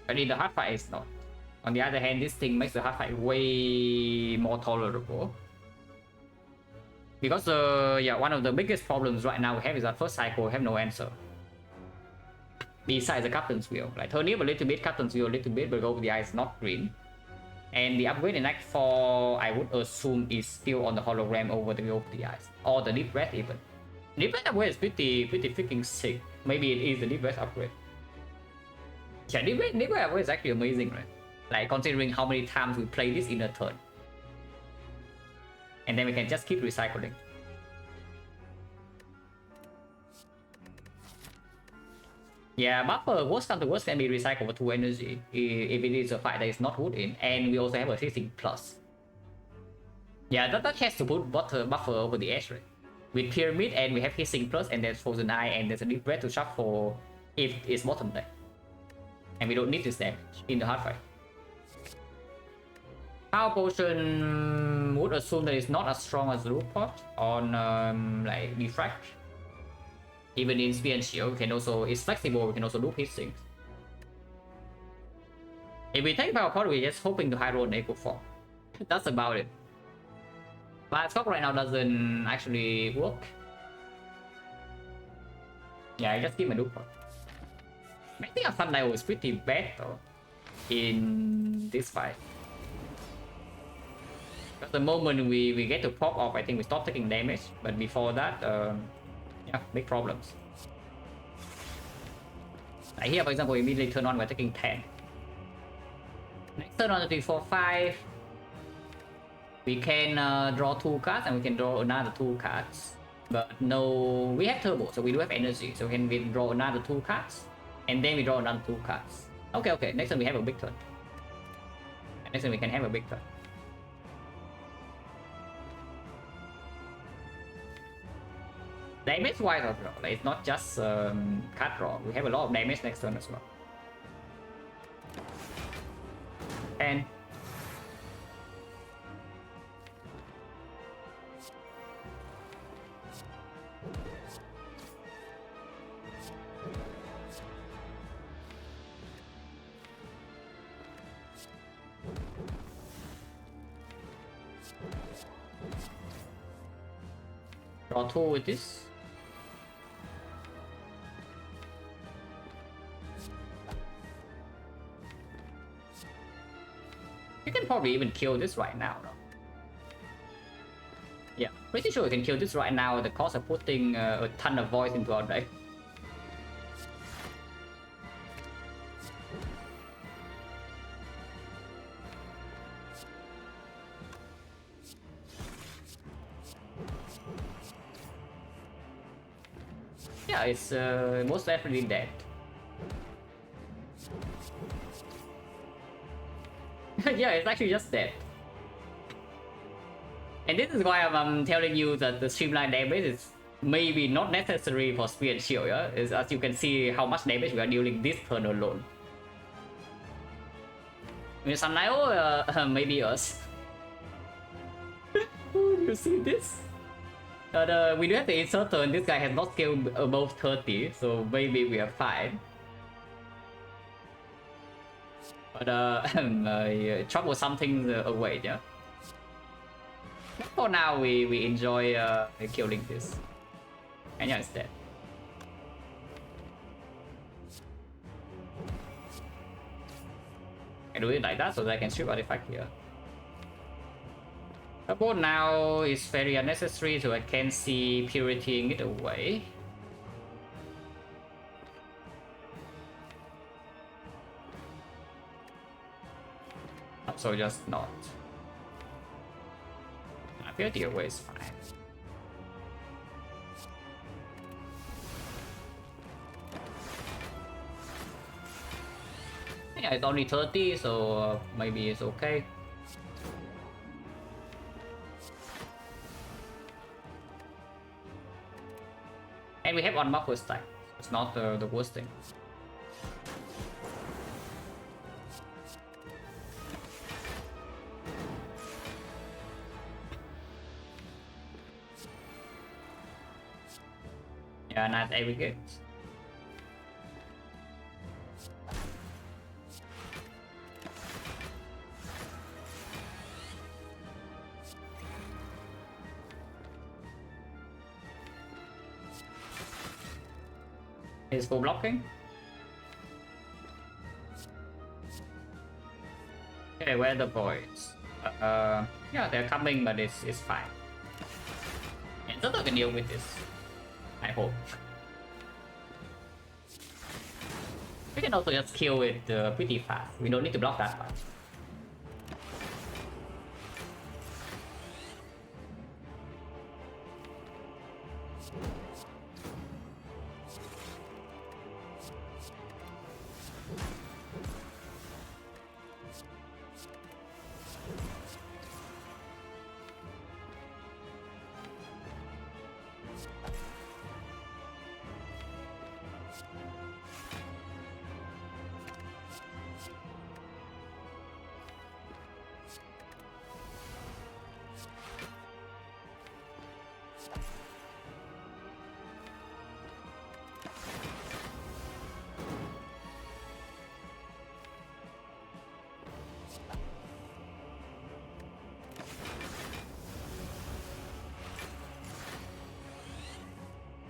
But in the hard fight it's not. On the other hand, this thing makes the hard fight way more tolerable. Because yeah, one of the biggest problems right now we have is that first cycle we have no answer. Besides the captain's wheel, like turnip a little bit, captain's wheel a little bit, but over the eye is not green. And the upgrade in Act 4, I would assume is still on the hologram over the over the eyes, or the deep breath even. Deep breath upgrade is pretty freaking sick. Maybe it is the deep breath upgrade. Yeah, deep breath upgrade is actually amazing, right? Like considering how many times we play this in a turn, and then we can just keep recycling. Yeah, buffer worst come to worst can be recycled for 2 energy if it is a fight that is not wood in, and we also have a hitting plus. Yeah, that has to put buffer over the edge, right? With pyramid and we have hissing plus and there's frozen eye and there's a deep breath to shuffle if it's bottom deck. And we don't need this damage in the hard fight. Power potion would assume that it's not as strong as root pot on like Defect. Even in spear and shield, we can also, it's flexible, we can also do his things. If we take power pot, we're just hoping to high roll an echo form. That's about it. But Scott right now doesn't actually work. Yeah, I just give my loop pot. I think our Sunlight was pretty bad though in this fight. Because the moment we get to pop off, I think we stop taking damage. But before that, yeah, big problems. Like here, for example, immediately turn on, we're taking 10. Next turn on the 3, 4, 5. We can draw 2 cards and we can draw another 2 cards. But no, we have turbo, so we do have energy. So we can draw another 2 cards. And then we draw another 2 cards. Okay, next turn we have a big turn. Next turn we can have a big turn. Damage wise as well, like it's not just card draw, we have a lot of damage next turn as well. And draw 2 with this. You can probably even kill this right now, no? Yeah, pretty sure we can kill this right now at the cost of putting a ton of voice into our deck. Yeah, it's most definitely dead. Yeah, it's actually just dead. And this is why I'm telling you that the streamline damage is maybe not necessary for Spear and Shield, yeah? Is as you can see how much damage we are dealing this turn alone. I mean, Sunlight, maybe us. You see this? But we do have to insert turn. This guy has not scaled above 30, so maybe we are fine. But troublesome things await, yeah? For now, we enjoy killing this. And yeah, it's dead. I do it like that so that I can strip artifact here. The board now is very unnecessary, so I can see puritying it away. So just not. Purity away is fine. Yeah, it's only 30, so maybe it's okay. And we have one buff first time. It's not the worst thing. Yeah, not every good. Is full blocking. Okay, where are the boys? Yeah, they're coming, but it's fine. And Zoto can deal with this. I hope. We can also just kill it pretty fast. We don't need to block that part.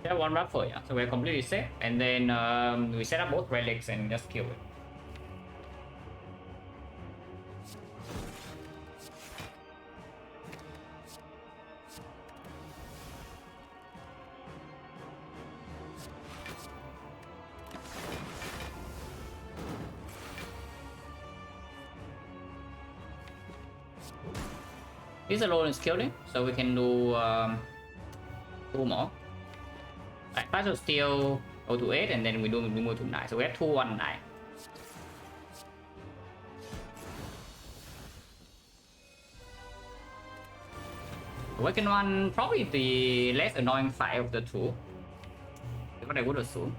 Yeah, one raffle, yeah. So we're completely safe. And then we set up both relics and just kill it. This alone is killing, so we can do 2 more. Like Partial Steel, go to 8, and then we move to 9. So we have 2, 1, 9. Awaken one, probably the less annoying fight of the two. That's what I would assume.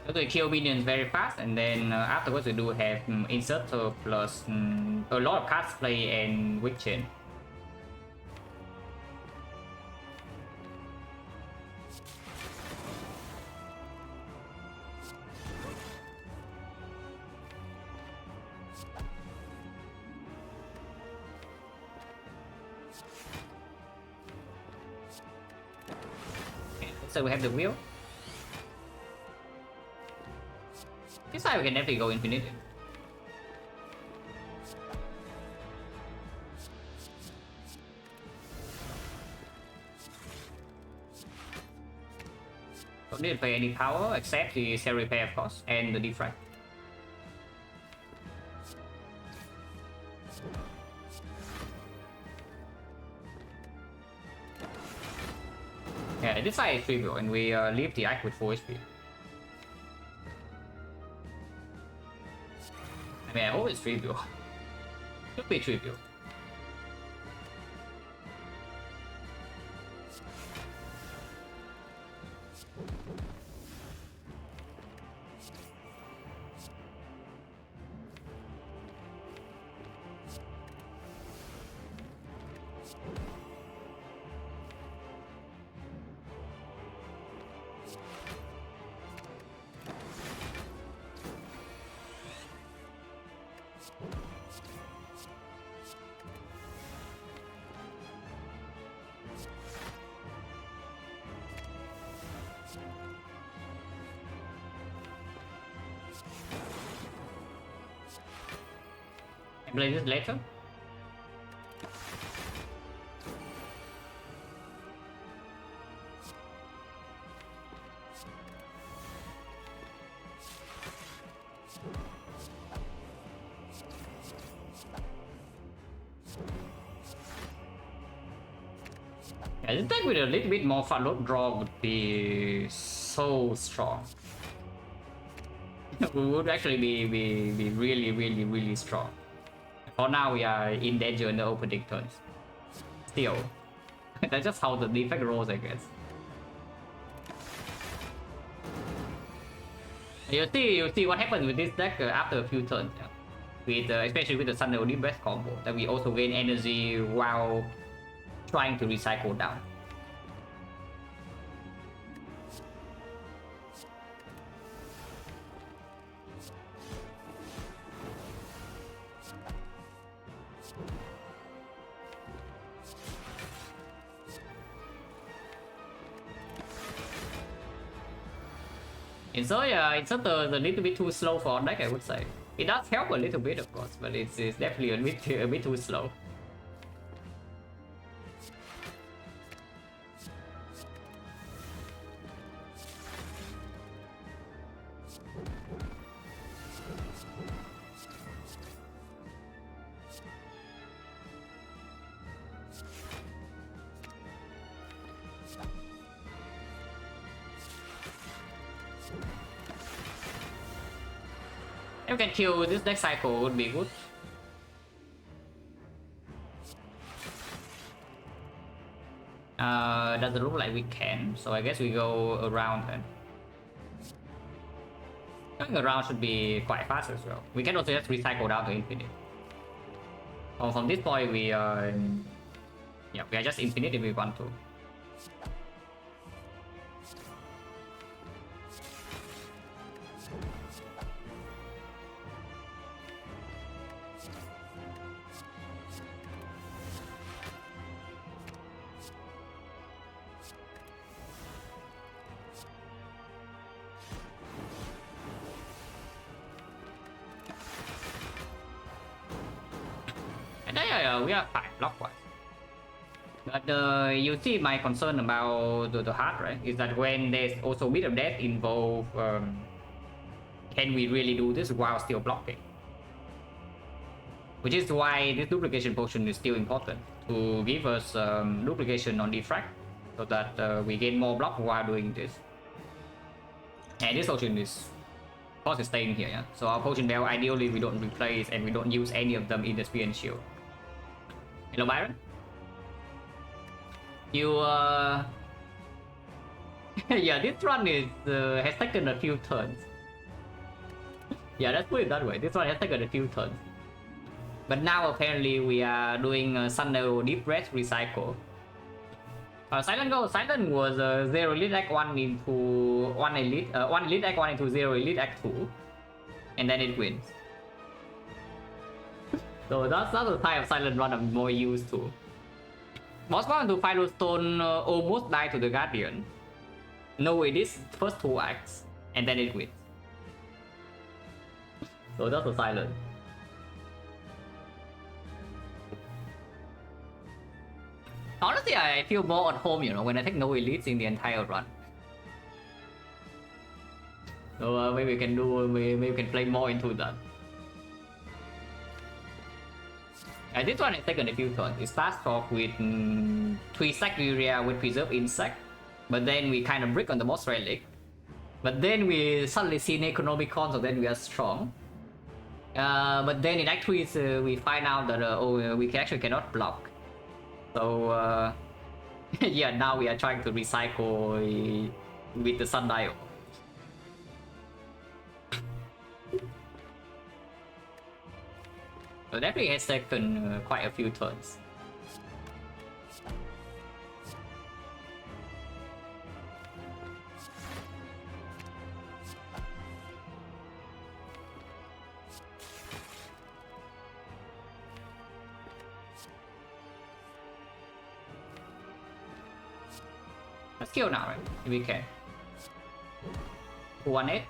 So we kill minions very fast, and then afterwards we do have Inserter plus a lot of cast play and Wick Chain. Okay, so we have the wheel. This side we can definitely go infinite. Don't need to pay any power except the cell repair, of course, and the defect. Yeah, this side is trivial, and we leave the act with 4 HP. I mean, I hope it's trivial. Should be trivial. Play this later. Yeah, this deck with a little bit more follow draw would be so strong. We would actually be really strong. For now, we are in danger in the opening turns. Still, that's just how the defect rolls, I guess. You see what happens with this deck after a few turns, yeah. With especially with the Thunder Deep Breath combo, that we also gain energy while trying to recycle down. And so yeah, it's just a little bit too slow for our deck, I would say. It does help a little bit, of course, but it's definitely a bit too slow. If we can kill this next cycle would be good. Doesn't look like we can, so I guess we go around then. Going around should be quite fast as well. We can also just recycle down to infinite. From this point we are just infinite if we want to. We are fine block-wise. But you see my concern about the heart, right? Is that when there's also a bit of death involved, can we really do this while still blocking? Which is why this duplication potion is still important, to give us duplication on Defect, so that we gain more block while doing this. And this potion is, of course, is staying here, yeah? So our potion bell, ideally we don't replace and we don't use any of them in the Spear and Shield. Hello Byron. You yeah, this run is has taken a few turns. Yeah, let's put it that way. This one has taken a few turns. But now apparently we are doing Thunder Deep Breath recycle. Silent Go. Silent was 0 Elite Act 1 into 1 Elite, 1 Elite Act 1 into 0 Elite Act 2, and then it wins. So that's the type of silent run I'm more used to. Boss 1 to Final Stone almost died to the Guardian. No, it is first 2 acts, and then it wins. So that's a silent. Honestly, I feel more at home, you know, when I take no elites in the entire run. So maybe we can do, maybe we can play more into that. This one has taken a few turns. It starts off with 3 stack area with Preserve Insect, but then we kind of brick on the Moss Relic. But then we suddenly see an Economicon, so then we are strong. But then in Act 3 we find out that we actually cannot block. So yeah, now we are trying to recycle with the Sundial. So definitely has taken quite a few turns. Let's kill now, right? If we can. 1-8.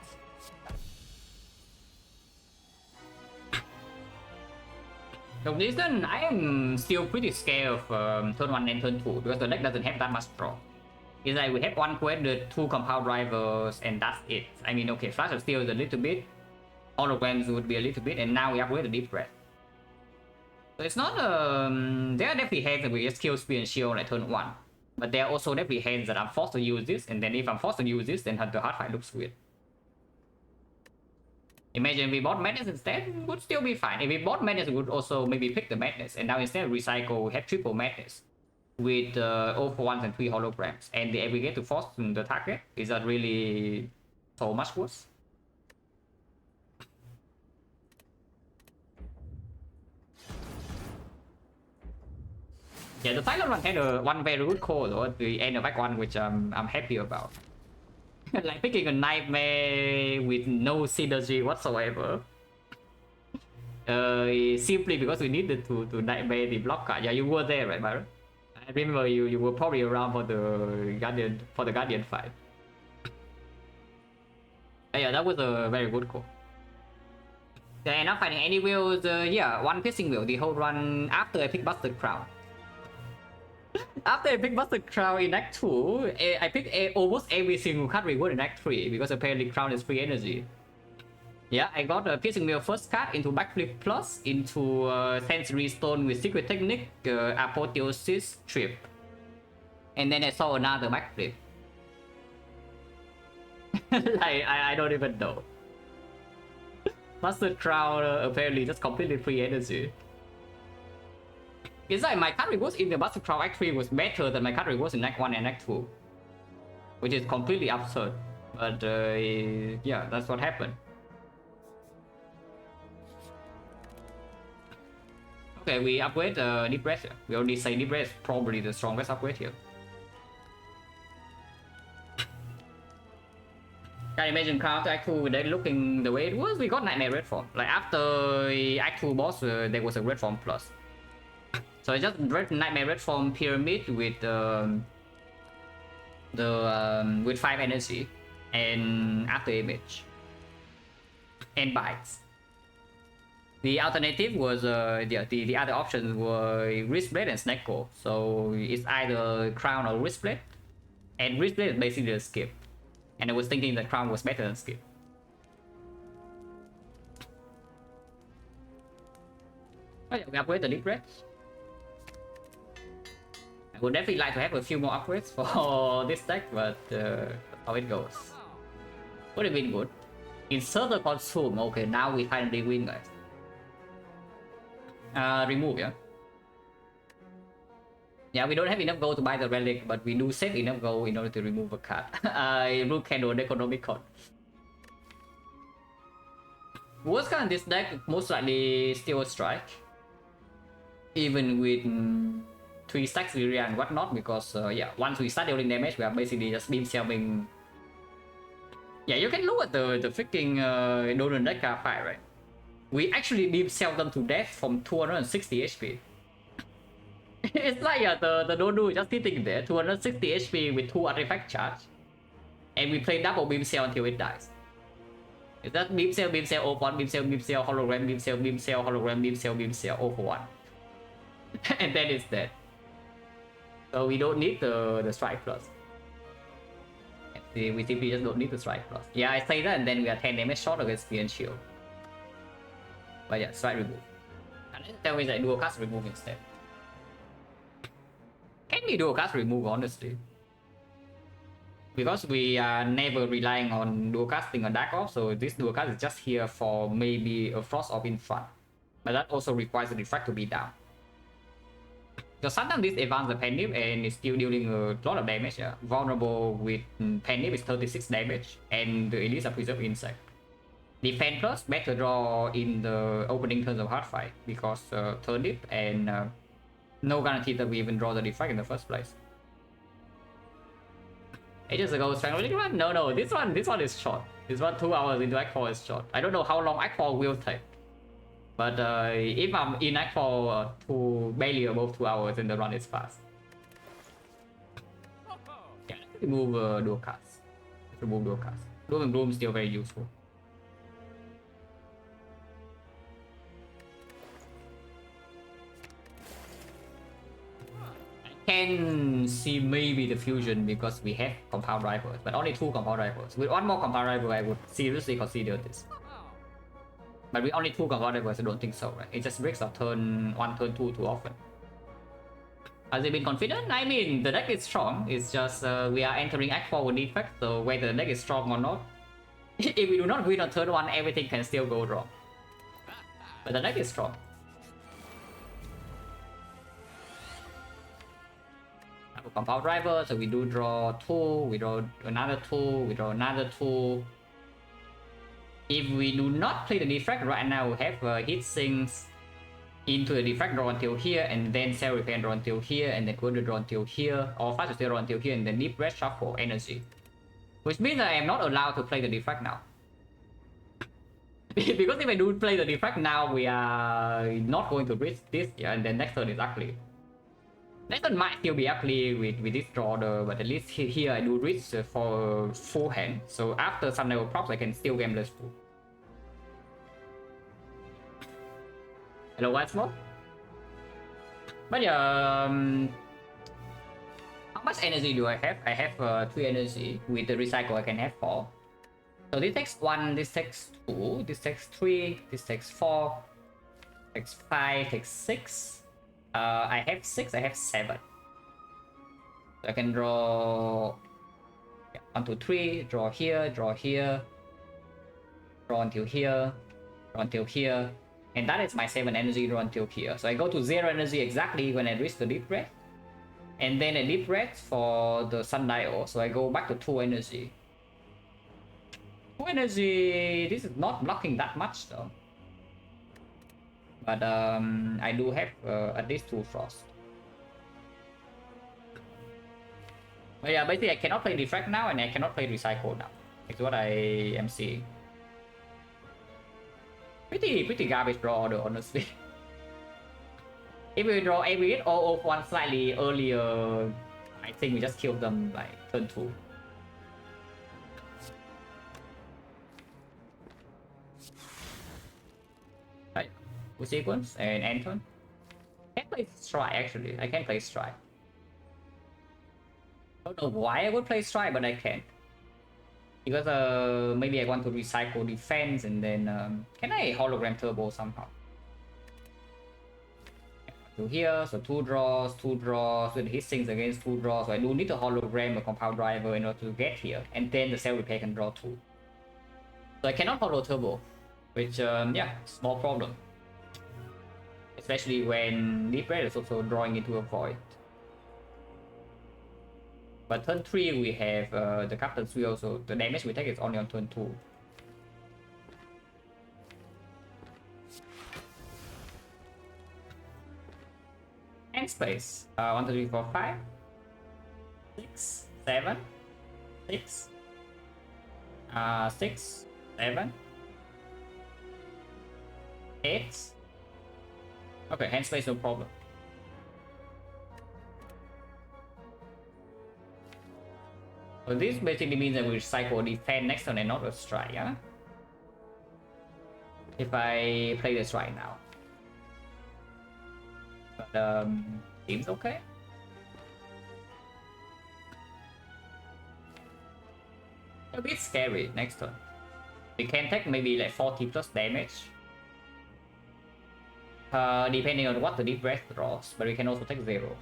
So this turn, I am still pretty scared of turn 1 and turn 2 because the deck doesn't have that much draw. It's like we have 1 quest, the 2 compound drivers, and that's it. I mean, okay, Flash of Steel is a little bit, holograms would be a little bit, and now we upgrade the Deep Breath. So it's not, there are definitely hands that we just kill Spear and Shield at turn 1. But there are also definitely hands that I'm forced to use this, and then if I'm forced to use this, then the hard fight looks weird. Imagine we bought Madness instead, would still be fine. If we bought Madness, we would also maybe pick the Madness, and now instead of recycle, we have triple Madness with all for 1s and 3 holograms, and the aggregate to force the target. Is that really so much worse? Yeah, the final one had one very good call though at the end of Act 1, which I'm happy about. Like picking a Nightmare with no synergy whatsoever. Simply because we needed to Nightmare the block card. Yeah, you were there, right, Byron? I remember you were probably around for the Guardian fight. Yeah, that was a very good call. Yeah, not finding any wheels. Yeah, 1 piercing wheel the whole run after I picked Buster Crown. After I picked Buster Crown in Act 2, I picked almost every single card reward in Act 3 because apparently Crown is free energy. Yeah, I got a Piercing Wheel first card into Backflip Plus, into Sensory Stone with Secret Technique, Apotheosis Trip. And then I saw another Backflip. Like, I don't even know. Buster Crown apparently just completely free energy. It's like my card rewards in the Buster Crown Act 3 was better than my card rewards in Act 1 and Act 2. Which is completely absurd. But yeah, that's what happened. Okay, we upgrade Deep Breath here. We already say Deep Breath is probably the strongest upgrade here. Can you imagine counter Act 2 with that looking the way it was? We got Nightmare Red Form. Like after Act 2 boss, there was a Red Form Plus. So I just read Nightmare Red Form Pyramid with with 5 energy and after image and bites. The alternative was the other options were Wristblade and Snecko. So it's either Crown or Wristblade, and Wristblade is basically a skip. And I was thinking that Crown was better than skip. Oh yeah, we upgrade the Deep Breath. I would definitely like to have a few more upgrades for this deck, but how it goes. Would have been good. Insert the consume. Okay, now we finally win, guys. Remove, yeah. Yeah, we don't have enough gold to buy the relic, but we do save enough gold in order to remove a card. Root Candle Necronomicon. Worst card in this deck, most likely Steel Strike. Even with 3 stacks Lyria and whatnot, because yeah, once we start dealing damage, we are basically just beam selling. Yeah, you can look at the freaking Dolan deck card fight, right? We actually beam sell them to death from 260 HP. It's like the Dodu just sitting there, 260 HP with 2 artifact charge. And we play double beam cell until it dies. It's that beam cell, all for one, beam cell, hologram, beam cell, hologram, beam cell, all for one. And then it's dead. So we don't need the strike plus. We simply just don't need the strike plus. Yeah, I say that and then we are 10 damage short against spear and shield. But yeah, strike remove. And then tell me that dual cast remove instead. Can we dual cast remove honestly? Because we are never relying on dual casting on Dark Orb, so this dual cast is just here for maybe a Frost Orb in front. But that also requires the Defect to be down. So sometimes this advances the Penip and is still dealing a lot of damage. Yeah. Vulnerable with Penip is 36 damage, and the elites are preserved insect. Defend plus, better draw in the opening turns of hard fight because turnip and no guarantee that we even draw the Defect in the first place. Ages ago, strength one? No, this one is short. This one 2 hours into Act 4 is short. I don't know how long Act 4 will take. But if I'm in Act 4 to barely above 2 hours, then the run is fast. Yeah, remove dual cast. Remove dual cast. Doom and Gloom still very useful. Can see maybe the fusion because we have compound rivals, but only 2 compound rivals. With 1 more compound rival, I would seriously consider this. But with only 2 compound rivals, I don't think so, right? It just breaks up turn 1, turn 2 too often. Has it been confident? I mean, the deck is strong. It's just we are entering Act 4 with Defect, so whether the deck is strong or not, if we do not win on turn 1, everything can still go wrong. But the deck is strong. Compound rival, so we do draw 2, we draw another 2, we draw another 2. If we do not play the Defect right now, we have hit sinks into the Defect draw until here, and then Cell Repair draw until here, and then Quarter draw until here, or Fast Steel draw until here, and then Deep Red Shuffle energy. Which means that I am not allowed to play the Defect now. Because if I do play the Defect now, we are not going to reach this, yeah, and then next turn is ugly. Next turn might still be ugly with this draw, but at least here I do reach for full hand. So after some level props, I can still game less full. Hello, once more. But yeah, how much energy do I have? I have 3 energy. With the recycle, I can have 4. So this takes 1, this takes 2, this takes 3, this takes 4, takes 5, takes 6. I have 6, I have 7. So I can draw 1, 2, 3, draw here, draw until here, draw until here. And that is my 7 energy draw until here. So I go to 0 energy exactly when I reach the Deep Red. And then a Deep Red for the Sundial. So I go back to 2 energy. 2 energy, this is not blocking that much though. But I do have at least 2 Frost. But yeah, basically I cannot play Defect now and I cannot play Recycle now. It's what I am seeing. Pretty garbage draw though, honestly. If we draw every or one slightly earlier, I think we just kill them like turn 2. Right, with sequence and Anton. I can play Strike actually. I can play Strike. I don't know why I would play Strike, but I can. Because maybe I want to recycle defense and then can I hologram turbo somehow? To here, so 2 draws, with hit sinks against 2 draws. So I do need to hologram a compound driver in order to get here, and then the cell repair can draw 2. So I cannot holo turbo, which yeah, small problem. Especially when Deep Red is also drawing into a void. But turn 3 we have the Captain's Wheel, so the damage we take is only on turn 2. And space. 1, 2, 3, 4, 5, 6, 7, 6, 6, 7, 8. Okay, hand space no problem. So this basically means that we recycle defend next turn and not a strike, yeah? If I play this right now. But seems okay. A bit scary next turn. We can take maybe like 40 plus damage. Depending on what the deep breath draws, but we can also take 0.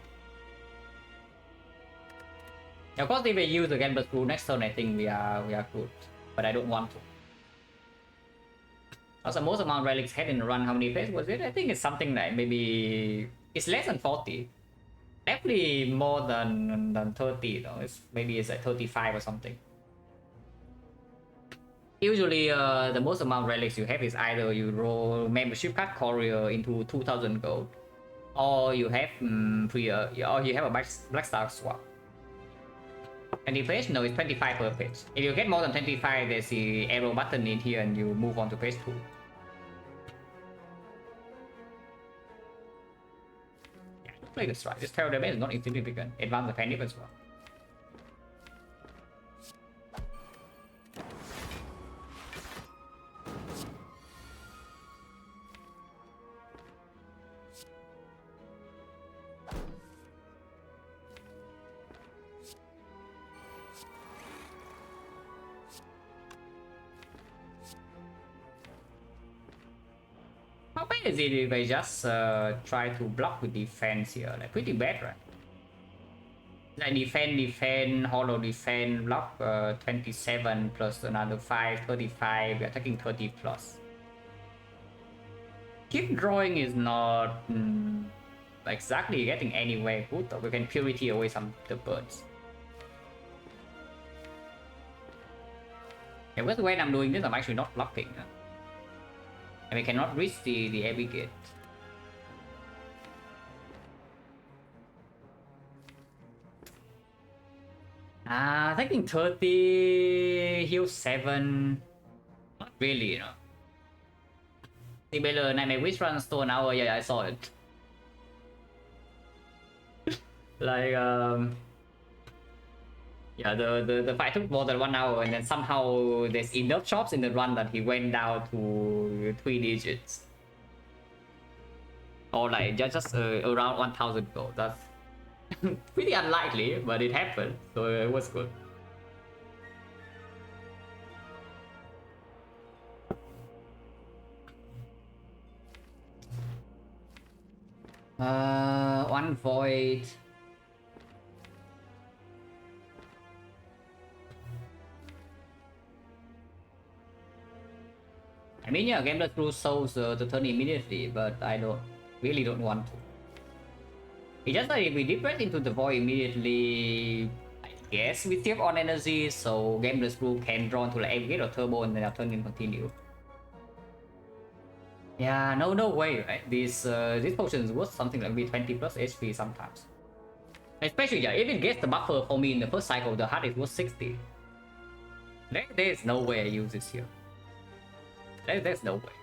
Of course, if we use the Gambler's Brew next turn, I think we are good, but I don't want to. Also, most amount relics had in the run, how many phases was it? I think it's something like maybe it's less than 40. Definitely more than 30 though. Maybe it's like 35 or something. Usually, the most amount relics you have is either you roll membership card courier into 2000 gold, or you have or you have a black star swap. And the page, no, it's 25 per page. If you get more than 25, there's the arrow button in here, and you move on to page 2. Yeah, play the strike. This terror damage is not insignificant. Advance the panic as well. How bad is it if I just try to block with defense here? Like pretty bad, right? Like defend, hollow defend, block 27 plus another 5, 35. We are taking 30 plus. Keep drawing is not exactly getting anywhere good though. We can purity away some the birds. Yeah, with the way I'm doing this, I'm actually not blocking. And we cannot reach the heavy gate. Taking 30, heal 7. Not really, you know. See, better Nightmare Witch run stone hour, yeah, I saw it. Like, yeah, the fight took more than 1 hour, and then somehow there's enough shops in the run that he went down to 3 digits. Or like just around 1000 gold. That's pretty unlikely, but it happened, so it was good. One void. I mean, yeah, Gambler Crew solves the turn immediately, but I really don't want to. It's just that if we depress into the void immediately, I guess we save on energy, so Gambler's Crew can draw into like Aggregate or Turbo and then our turn can continue. Yeah, no way, right? This potion is worth something like maybe 20 plus HP sometimes. Especially, yeah, if it gets the buffer for me in the first cycle, the heart is worth 60. There's no way I use this here. There's no way.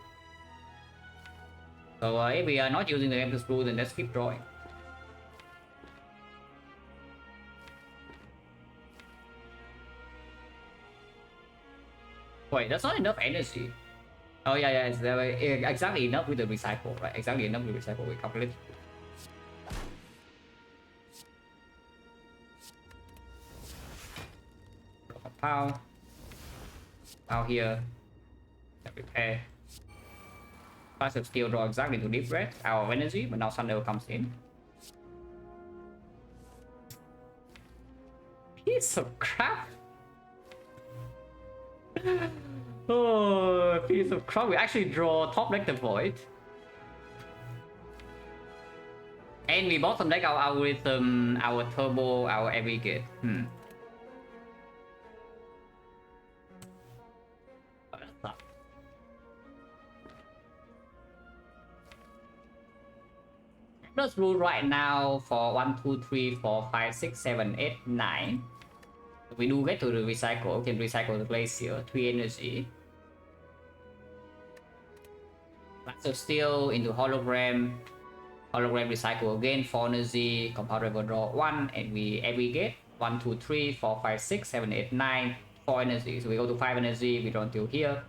So if we are not using the Gambler's Brew, then let's keep drawing. Wait, that's not enough energy. Oh yeah, it's exactly enough with the recycle, right? Exactly enough with the recycle. We calculate. Pow here. Repair. Passive still draw exactly to deep red, our energy, but now Thunder comes in. Piece of crap. Oh, piece of crap. We actually draw top deck the void. And we bottom deck our algorithm, our turbo, our aggregate. Plus rule right now for 1, 2, 3, 4, 5, 6, 7, 8, 9. We do get to the recycle. We can recycle the glacier, 3 energy. Blast of Steel into hologram. Hologram recycle again, 4 energy. Compound River draw 1, and we aggregate. 1, 2, 3, 4, 5, 6, 7, 8, 9, 4 energy. So we go to 5 energy, we draw until here.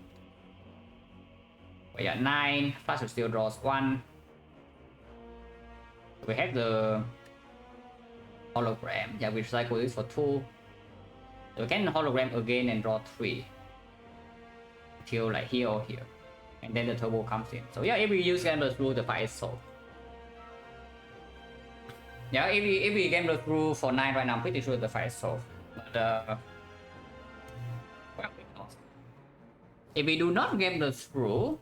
We are 9, Flash still draws 1. We have the hologram. Yeah, we cycle this for 2. So we can hologram again and draw 3. Till like here or here. And then the turbo comes in. So yeah, if we use Gambler's Rule, the fight is solved. Yeah, if we Gambler's Rule for 9 right now, I'm pretty sure the fight is solved. But well, we lost. If we do not Gambler's Rule,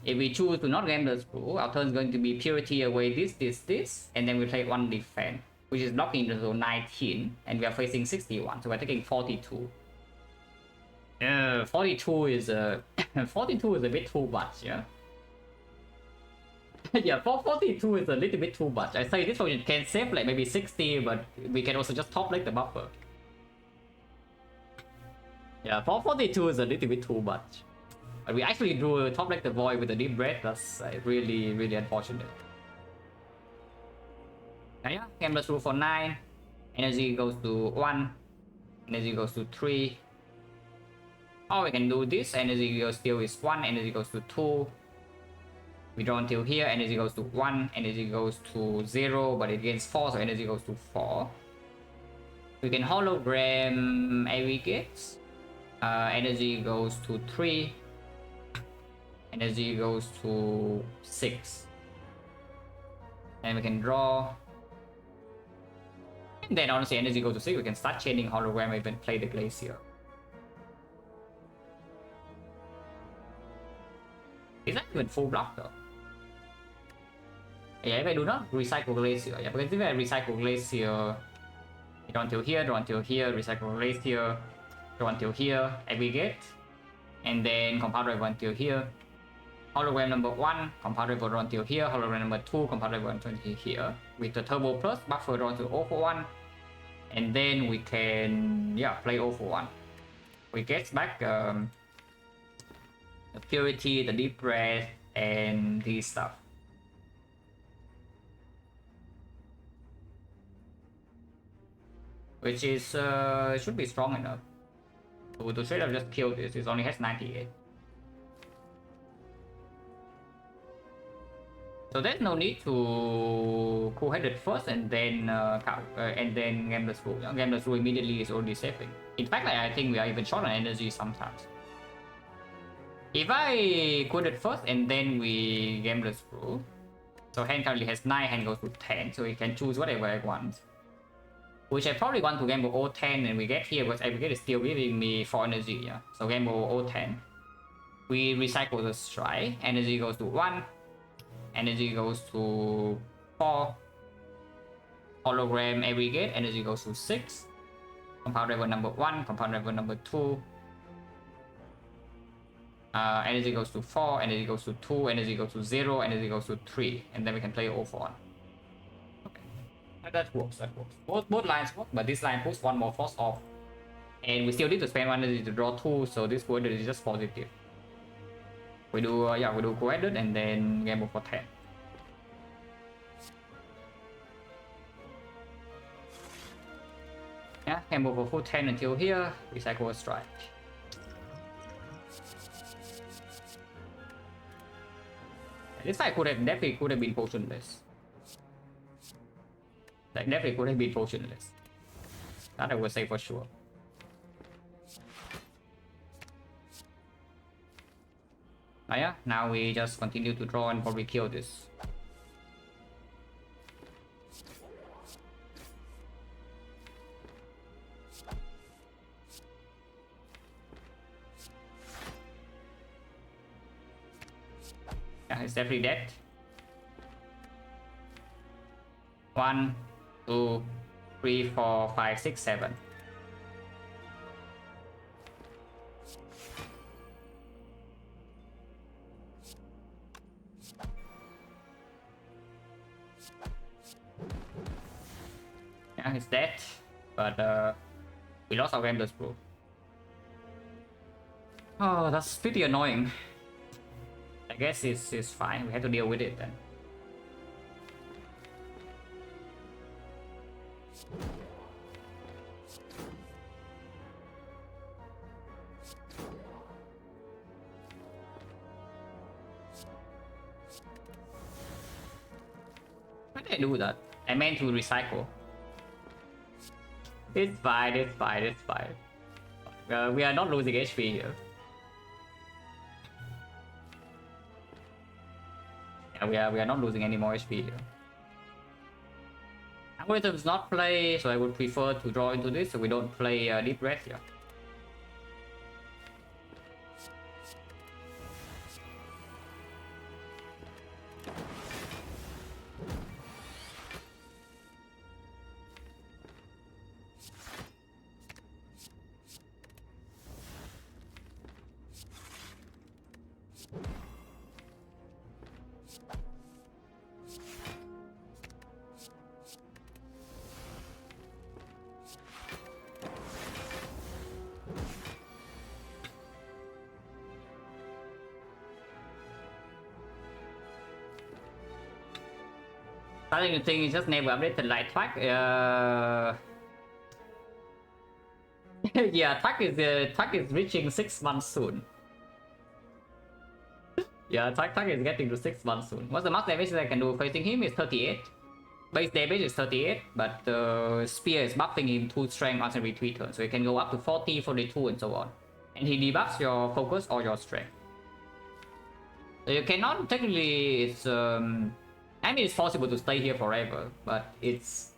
if we choose to not Gambler's Rule, our turn is going to be Purity away this, and then we play 1 defense, which is blocking into zone 19, and we are facing 61, so we're taking 42. 42 is 42 is a bit too much, yeah. Yeah, 42 is a little bit too much. I say this one can save like maybe 60, but we can also just top like the buffer. Yeah, 42 is a little bit too much. But we actually drew a top like the void with a deep breath. That's really, really unfortunate. Now yeah, Gambler's Rule for 9. Energy goes to 1. Energy goes to 3. Or we can do this. Energy goes still is 1. Energy goes to 2. We draw until here. Energy goes to 1. Energy goes to 0. But it gains 4, so energy goes to 4. We can hologram aggregates. Energy goes to 3. Energy goes to 6. And we can draw. And then honestly, energy goes to 6. We can start chaining hologram, even play the glacier. Is that even full block though? Yeah, if I do not recycle glacier, yeah, because if I recycle glacier, draw until here, recycle glacier, draw until here, aggregate, and then compound drive until here. Hologram number 1, compound drive draw until here, hologram number 2, compound drive until here, with the turbo plus, buffer draw to 0 for 1, and then we can, yeah, play 0 for 1. We get back the purity, the deep breath, and these stuff. Which is, should be strong enough. To straight up just kill this, it only has 98. So there's no need to cool-headed first and then Gambler's Rule. Gambler's Rule immediately is already saving. In fact, I think we are even short on energy sometimes. If I cool-headed first and then we Gambler's Rule, so hand currently has 9, hand goes to 10, so we can choose whatever I want. Which I probably want to gamble O10 and we get here because aggregate is still giving me 4 energy, yeah. So gamble O10. We recycle the strike, energy goes to 1. Energy goes to 4. Hologram aggregate, energy goes to 6. Compound driver number 1, compound driver number 2. Energy goes to 4, energy goes to 2, energy goes to 0, energy goes to 3. And then we can play 0 for 1. Okay. That works, that works. Both lines work, but this line puts 1 more force off. And we still need to spend 1 energy to draw 2, so this coordinate is just positive. We do, yeah, we do co-added and then gamble for 10. Yeah, gamble for full 10 until here, recycle a strike. This fight definitely could have been potionless. Like, definitely could have been potionless. That I would say for sure. Yeah, now we just continue to draw and probably kill this. Yeah, it's definitely dead. 1, 2, 3, 4, 5, 6, 7. Yeah, he's dead, but we lost our Gambler's Rule. Oh, that's pretty annoying. I guess it's fine, we have to deal with it then. did I do that? I meant to recycle. It's fine, it's fine, it's fine. We are not losing HP here. Yeah, we are not losing any more HP here. Algorithm is not play, so I would prefer to draw into this so we don't play Deep Breath here. Starting to think it's just never updated light track. Yeah, track is reaching 6 months soon. Yeah, track is getting to 6 months soon. What's the max damage that I can do facing him is 38. Base damage is 38, but spear is buffing him 2 strength once every 3 turns, so it can go up to 40, 42, and so on. And he debuffs your focus or your strength. So you cannot technically. It's I mean, it's possible to stay here forever, but it's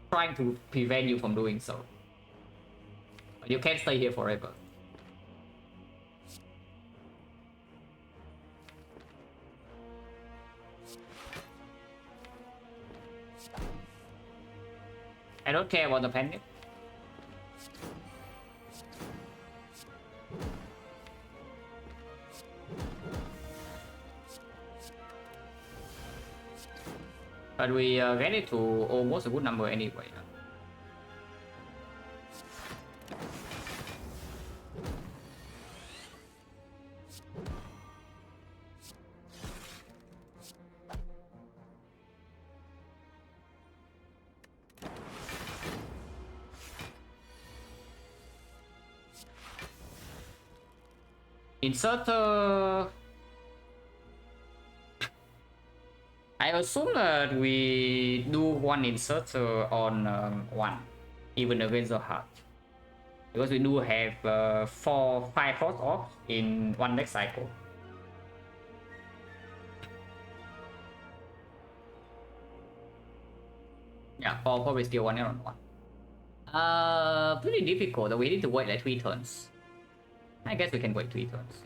trying to prevent you from doing so. You can't stay here forever. I don't care about the panic. But we get it to almost a good number anyway. Insert I assume that we do one insert on one, even against the heart, because we do have 5 force off in one next cycle. Yeah, probably still 1 on 1. Pretty difficult. We need to wait like 3 turns. I guess we can wait 3 turns.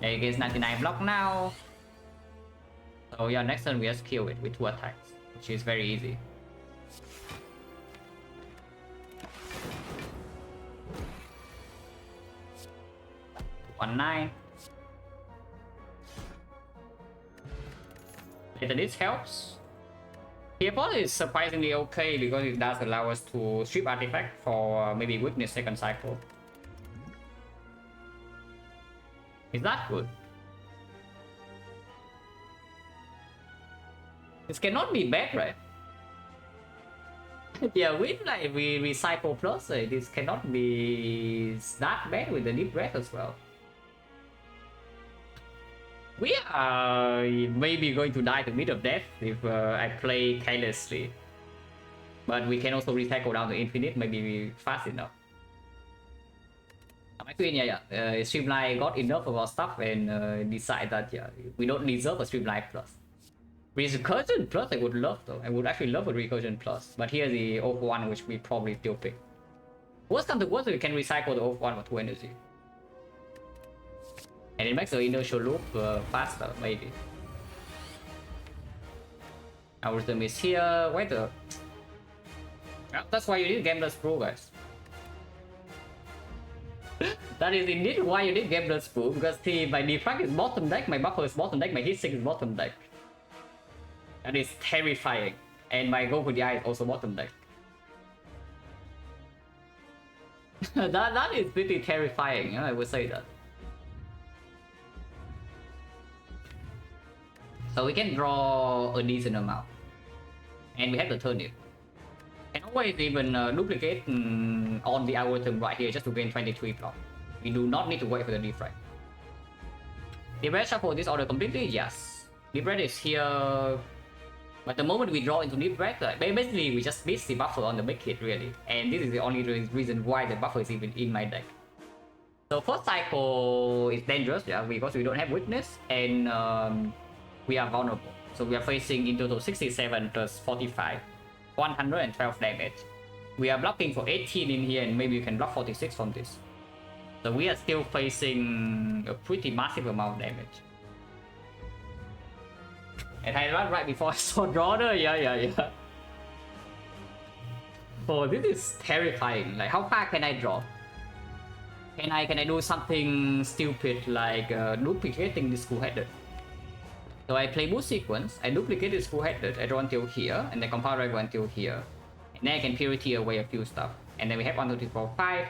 Yeah, it gets 99 block now. So yeah, next turn we just kill it with 2 attacks, which is very easy. One 9. Later this helps. Teleport is surprisingly okay because it does allow us to strip artifact for maybe weakness second cycle. Is that good? This cannot be bad, right? Yeah, with like we recycle plus, this cannot be that bad with the deep breath as well. We are maybe going to die to meet of death if I play carelessly. But we can also recycle down to infinite, maybe fast enough. Actually, yeah. Streamline got enough of our stuff and decide that we don't deserve a Streamline plus. Recursion plus I would love though. I would actually love a recursion plus. But here's the Oath 1 which we probably still pick. Worst come to worst, we can recycle the Oath 1 for 2 energy. And it makes the inertial loop faster, maybe. Our rhythm is here. Wait the. That's why you need Gambler's Pro, guys. That is indeed why you need Gambler's Pro, because my Defect is bottom deck, my buffer is bottom deck, my hit sync is bottom deck. That is terrifying. And my Go for the Eye is also bottom deck. that is pretty terrifying, I would say that. So we can draw a decent amount. And we have the turnip. And always even duplicate on the algorithm right here just to gain 23 block. We do not need to wait for the defect. Deep Breath shuffle this order completely? Yes. Deep Breath is here, but the moment we draw into Deep Breath, like, basically we just miss the buffer on the big hit really, and this is the only reason why the buffer is even in my deck. So first cycle is dangerous, yeah, because we don't have weakness and we are vulnerable. So we are facing in total 67 plus 45, 112 damage. We are blocking for 18 in here, and maybe you can block 46 from this. So we are still facing a pretty massive amount of damage. And I run right before I saw draw there, yeah. Oh, this is terrifying. Like, how far can I draw? Can I do something stupid like duplicating this school-headed? So I play boost sequence, I duplicate this school-headed, I draw until here, and then compound rival until here. And then I can purity away a few stuff. And then we have 1, 2, 3, 4, 5.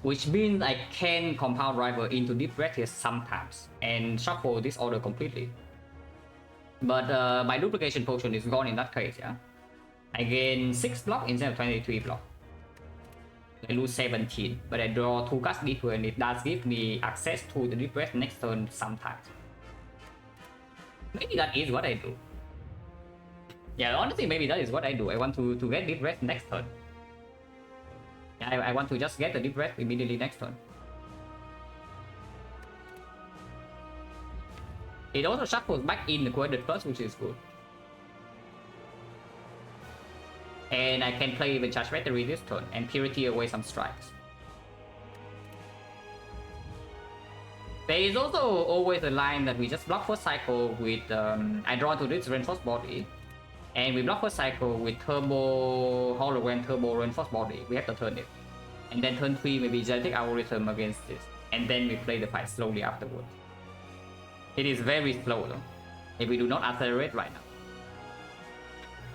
Which means I can compound rival into Deep Breath here sometimes and shuffle this order completely. But my duplication potion is gone in that case, yeah. I gain 6 block instead of 23 block. I lose 17, but I draw 2 cards deeper, and it does give me access to the Deep Breath next turn sometimes. Maybe that is what I do. Yeah, honestly, maybe that is what I do. I want to get Deep Breath next turn. Yeah, I want to just get the Deep Breath immediately next turn. It also shuffles back in the Quadrat first, which is good. And I can play with Charge Battery this turn and purity away some strikes. There is also always a line that we just block first cycle with I draw to this Reinforced Body, and we block first cycle with Turbo Hologram, Turbo Reinforced Body. We have to turn it, and then turn 3 maybe Genetic Algorithm against this, and then we play the fight slowly afterwards. It is very slow though, if we do not accelerate right now.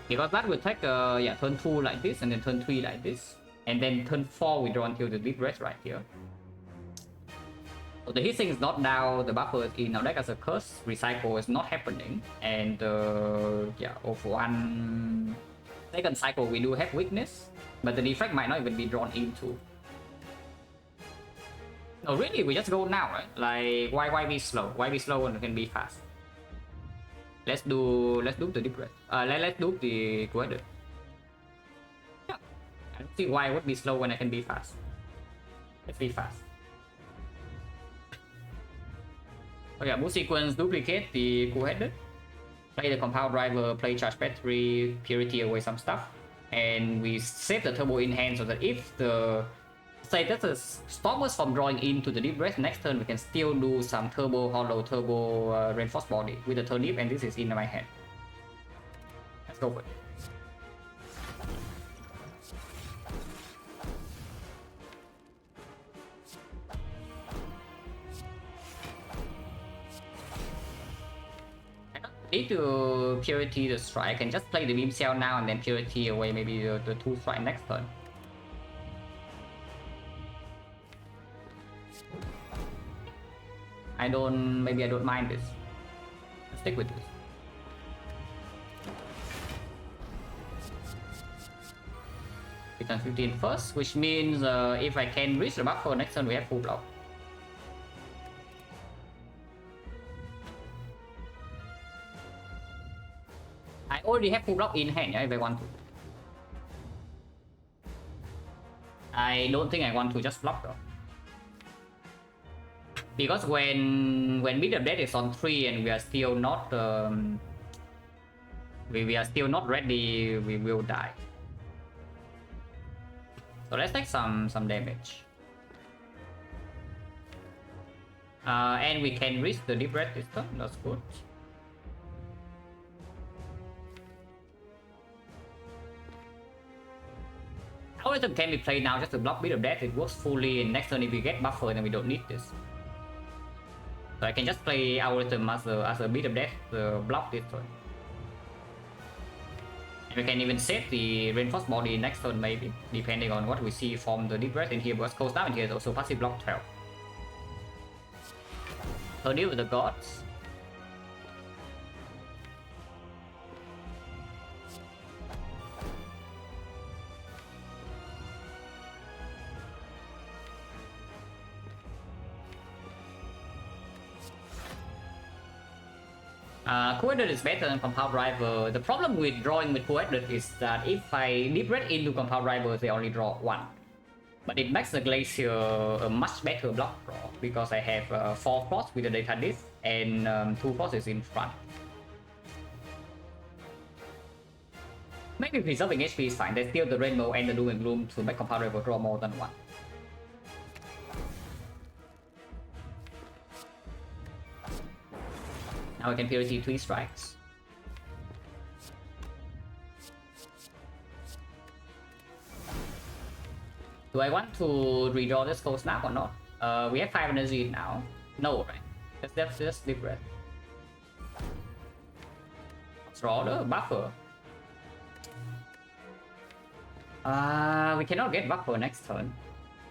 Because that will take turn 2 like this, and then turn 3 like this, and then turn 4 we draw until the Deep Breath right here. So the heatsink is not down, the buffer is in our deck as a curse, recycle is not happening, and of one second cycle we do have weakness, but the defect might not even be drawn into. No, really, we just go now, right? Like, why be slow? Why be slow when we can be fast? Let's do the Deep Breath. Let's do the Quadrat. Yeah, I don't see why I would be slow when I can be fast. Let's be fast. Okay, boost sequence, duplicate the Cool-Headed, play the Compound Driver, play Charge Battery, purity away some stuff, and we save the Turbo in hand so that if the status stop us from drawing into the Deep Breath next turn, we can still do some Turbo Hollow, Turbo Reinforced Body with the Turnip, and this is in my hand. Let's go for it. Need to purity the strike. I can just play the beam cell now and then purity away maybe the 2 strike next turn. Maybe I don't mind this. Let's stick with this. We turn 15 first, which means if I can reach the buffer next turn we have full block. I already have full block in hand, yeah, if I want to. I don't think I want to just block though. Because when Beat of Death is on 3 and we are still not we are still not ready, we will die. So let's take some damage. And we can reach the Deep Breath this turn, that's good. Algorithm can be played now just to block Beat of Death. It works fully, and next turn if we get buffer then we don't need this. So I can just play Algorithm as a Beat of Death block this turn. And we can even save the Reinforced Body next turn maybe, depending on what we see from the Deep Breath in here, because Cold Snap in here is also passive block 12. So deal with the gods. Co-edited is better than compound driver. The problem with drawing with co-edited is that if I deep red into compound driver, they only draw one. But it makes the Glacier a much better block draw because I have 4 frost with the data disc and 2 frosts in front. Maybe preserving HP is fine. They steal the Rainbow and the Doom and Gloom to make compound driver draw more than one. Now I can purity 3 strikes. Do I want to redraw this Cold Snap or not? We have 5 energy now. No, right? Let's just deep red. Draw the buffer. We cannot get buffer next turn.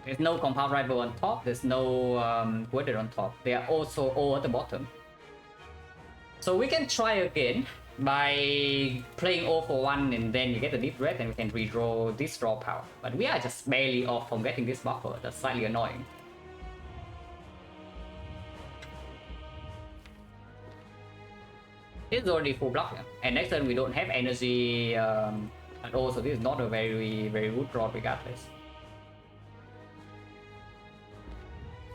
There's no compound rival on top. There's no weather on top. They are also all at the bottom. So we can try again by playing 0 for 1 and then you get a deep red and we can redraw this draw power. But we are just barely off from getting this buffer. That's slightly annoying. This is already full block, and next turn we don't have energy at all, so this is not a very good draw regardless.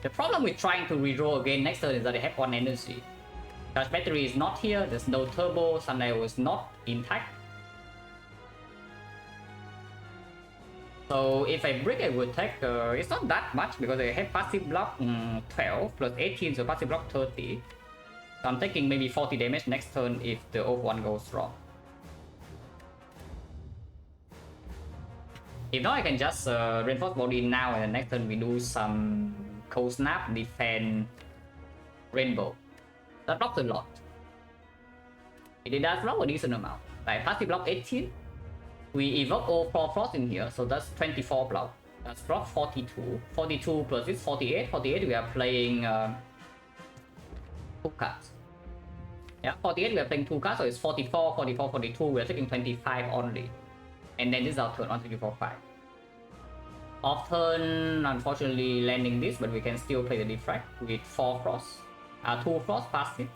The problem with trying to redraw again next turn is that they have 1 energy. Charge battery is not here, there's no turbo, Sundial is not intact. So if I break, I would take, it's not that much because I have passive block 12 plus 18, so passive block 30. So I'm taking maybe 40 damage next turn if the 0-1 goes wrong. If not, I can just reinforce body now and the next turn we do some Cold Snap, defend, Rainbow. That blocks a lot. It does block a decent amount. Like passive block 18. We evoke all 4 frost in here, so that's 24 block. That's block 42. 42 plus this 48. 48 we are playing 2 cards. Yeah, 48 we are playing 2 cards, so it's 44, 44, 42. We are taking 25 only. And then this is our turn, 1, 2, 3, 4, 5. Off turn, unfortunately landing this, but we can still play the Defect with 4 frost. 2 frost passive.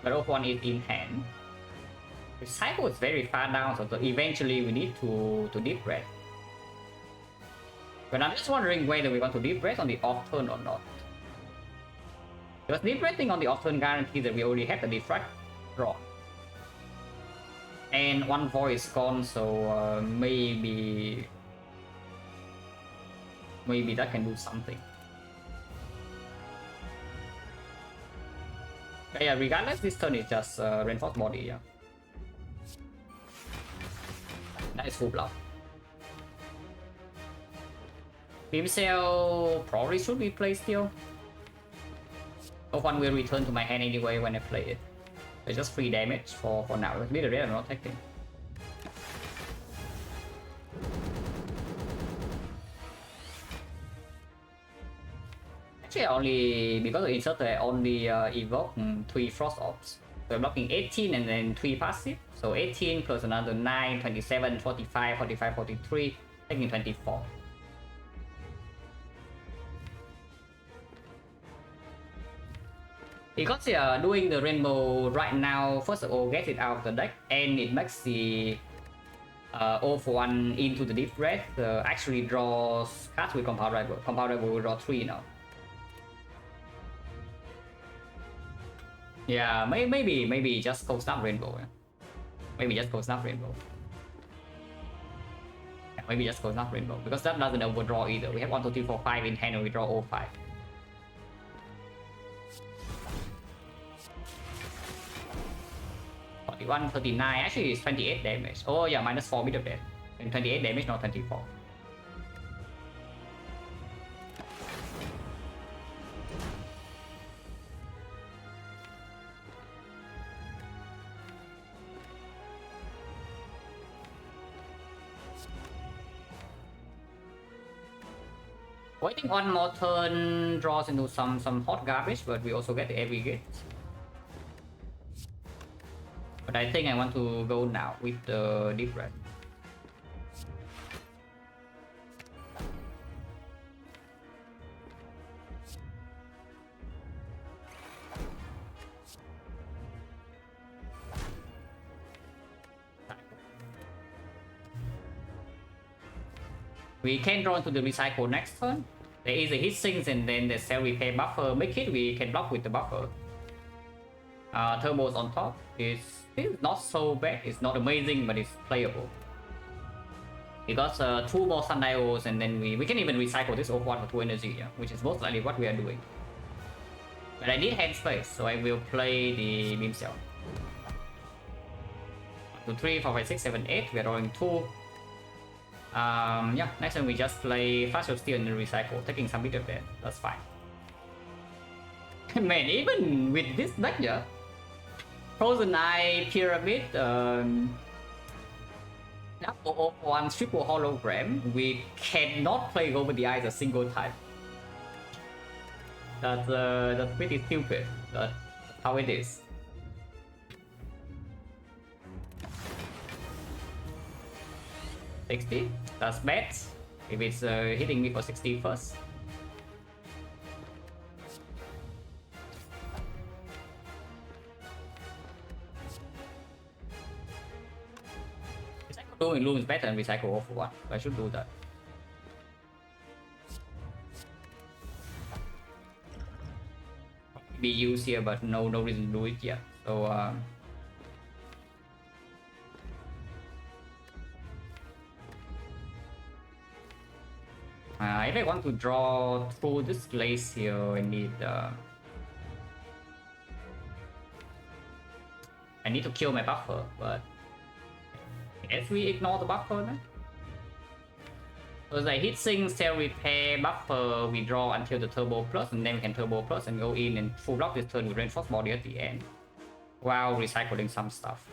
But 0-1 is in hand. The cycle is very far down, so eventually we need to deep red. But I'm just wondering whether we want to deep red on the off turn or not. Because deep reding on the off turn guarantees that we already have the Defect draw. And 1 void is gone, so maybe that can do something. But yeah, regardless, this turn is just reinforced body. Yeah, that is full block. Beam Cell probably should be played still. 0-1 will return to my hand anyway when I play it. It's just free damage for now. Leader red, I'm not taking. Actually, only because of insert, I only evoke 3 frost orbs. So I'm blocking 18 and then 3 passive. So 18 plus another 9, 27, 45, 45, 43, taking 24. Because doing the Rainbow right now, first of all, get it out of the deck, and it makes the 0 for 1 into the deep red, actually draws cards with Compound Rival. Compound Rival will draw 3 now. Yeah, maybe just Cold Snap Rainbow. Yeah. Maybe just Cold Snap Rainbow. Yeah, maybe just Cold Snap Rainbow, because that doesn't overdraw either. We have 1, 2, 3, 4, 5 in hand and we draw all 5. One 39, actually it's 28 damage. Oh yeah, minus 4 bit of that. And 28 damage, not 24. Waiting 1 more turn draws into some hot garbage, but we also get the every gate. But I think I want to go now with the deep red. We can draw into the recycle next turn. There is a hit sinks and then the cell repair buffer. Make it, we can block with the buffer. Turbos on top. It's not so bad. It's not amazing, but it's playable. We got 2 more Sundials and then we can even recycle this O1 for 2 energy, yeah, which is most likely what we are doing. But I need hand space, so I will play the beam cell. 1, 2, 3, 4, 5, 6, 7, 8. We are drawing 2. Yeah, next time we just play Flash of Steel and then recycle, taking some bit of that. That's fine. Man, even with this deck, yeah, Frozen Eye, Pyramid, double one triple hologram, we cannot play over the eyes a single time. That's pretty stupid, but that's how it is. $60, that's bad. If it's hitting me for 60 first. Doing Loom is better than recycle over 1. I should do that. Be used here, but no reason to do it yet. So if I want to draw through this place here, I need to kill my buffer, but if we ignore the buffer then? Because I hit sink, cell repair, buffer, we draw until the turbo plus, and then we can turbo plus and go in and full block this turn with reinforced body at the end, while recycling some stuff.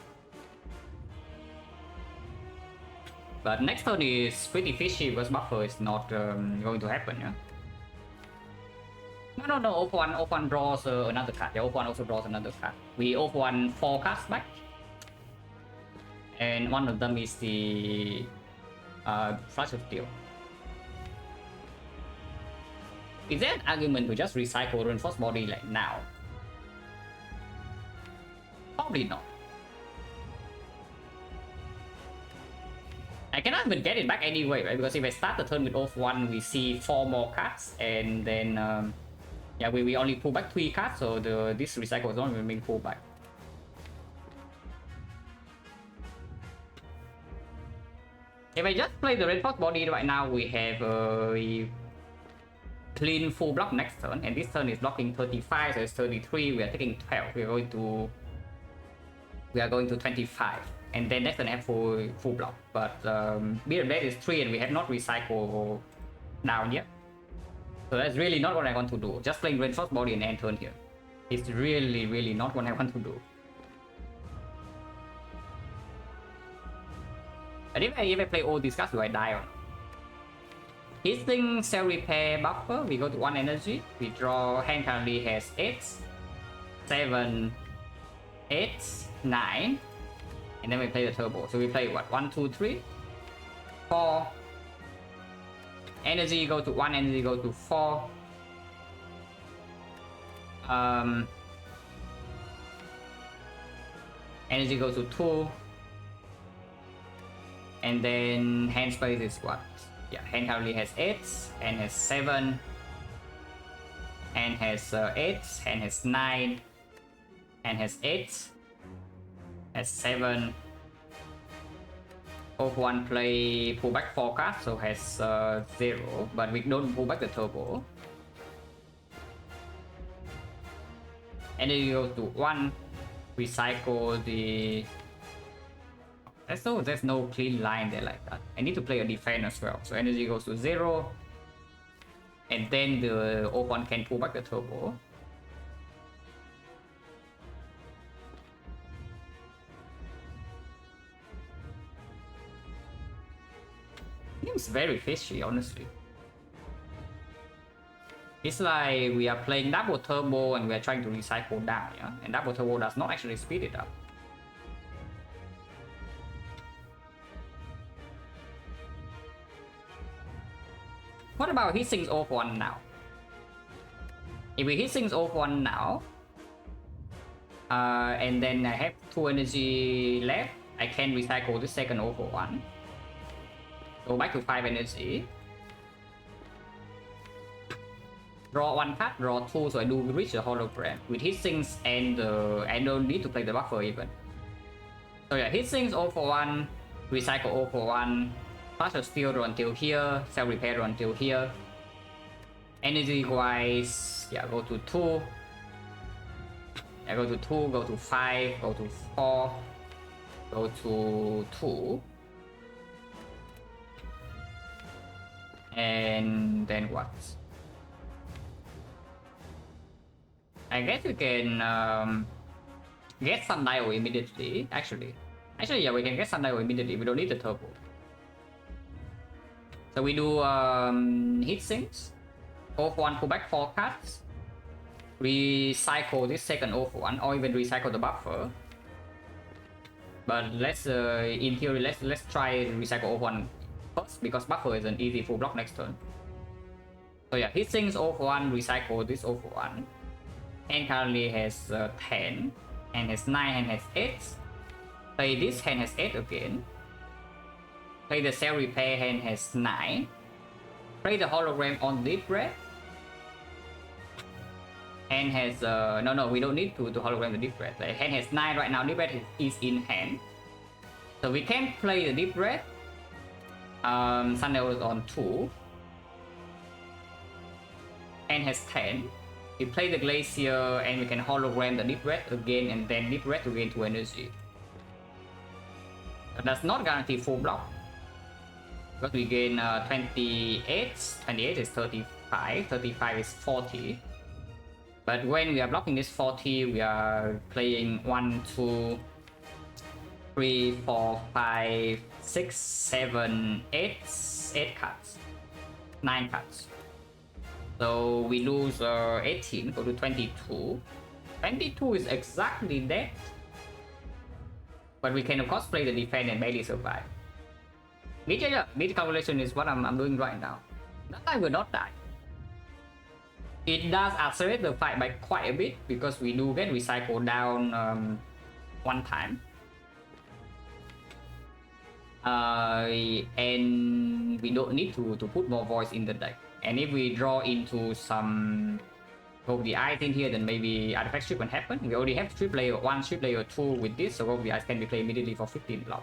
But next turn is pretty fishy because buffer is not going to happen, yeah? No, Off1 draws another card. Yeah, Off1 also draws another card. We Off1 4 cards back. And one of them is the Flash of Steel. Is there an argument to just recycle reinforced body like now? Probably not. I cannot even get it back anyway, right? Because if I start the turn with Off1, we see 4 more cards, and then yeah, we only pull back 3 cards, so this recycle is not even being pulled back. If I just play the reinforced body right now, we have a clean full block next turn, and this turn is blocking 35, so it's 33. We are taking 12. We are going to 25, and then next turn I have full block. But beer blade is 3, and we have not recycled down yet. So that's really not what I want to do. Just playing reinforced body and end turn here. It's really not what I want to do. And if I play all these cards, do I die or not? Hitting cell repair buffer, we go to 1 energy. We draw, hand currently has 8, 7, 8, 9. And then we play the turbo. So we play what? 1, 2, 3, 4. Energy go to 1, energy go to 4. Energy goes to 2. And then hand space is what? Yeah, hand currently has 8, hand has 7, hand has 8, hand has 9, hand has 8, has 7. Off1 play pull back 4 cards, so has 0, but we don't pull back the turbo. And then you go to 1, recycle the. There's no clean line there like that. I need to play a defense as well. So energy goes to 0. And then the Off1 can pull back the turbo. Seems very fishy, honestly. It's like we are playing double turbo and we are trying to recycle down, yeah? And double turbo does not actually speed it up. What about hit sinks Off1 now? If we hit sinks Off1 now, and then I have 2 energy left, I can recycle the second Off1. Go back to 5 energy. Draw 1 card, draw 2, so I do reach the hologram with hit sinks and I don't need to play the buffer even. So yeah, hit sinks 0 for 1, recycle 0 for 1, partial steal draw until here, self repair draw until here. Energy wise, yeah, go to 2. Yeah, go to 2, go to 5, go to 4, go to 2. And then what? I guess we can get Sundial immediately. Actually, yeah, we can get Sundial immediately. We don't need the turbo. So we do hit sinks. 0 for 1, pull back 4 cards. Recycle this second 0 for 1, or even recycle the buffer. But let's, in theory, let's try recycle 0 for 1 first, because buffer is an easy full block next turn. So yeah, hit sinks 0 for 1, recycle this 0 for 1. Hand currently has 10, hand has 9, hand has 8. Play this, hand has 8 again. Play the self repair, hand has 9. Play the hologram on deep breath. Hand has no, we don't need to hologram the deep breath. Like, hand has 9 right now, deep breath is in hand. So we can play the deep breath. Sundial is on 2. Hand has 10. We play the glacier and we can hologram the deep breath again, and then deep breath to gain 2 energy. But that's not guarantee full block, because we gain 28. 28 is 35, 35 is 40. But when we are blocking this 40, we are playing 1, 2, 3, 4, 5, 6, 7, 8 cards, 9 cards. So we lose 18, go to 22. 22 is exactly that. But we can of course play the defense and barely survive. Mid calculation is what I'm doing right now. That time will not die. It does accelerate the fight by quite a bit, because we do get recycle down 1 time. And we don't need to put more voice in the deck. And if we draw into some Hope the Eyes in here, then maybe artifact strip can happen. We already have strip layer 1, strip layer 2 with this, so Hope the Eyes can be played immediately for 15 block.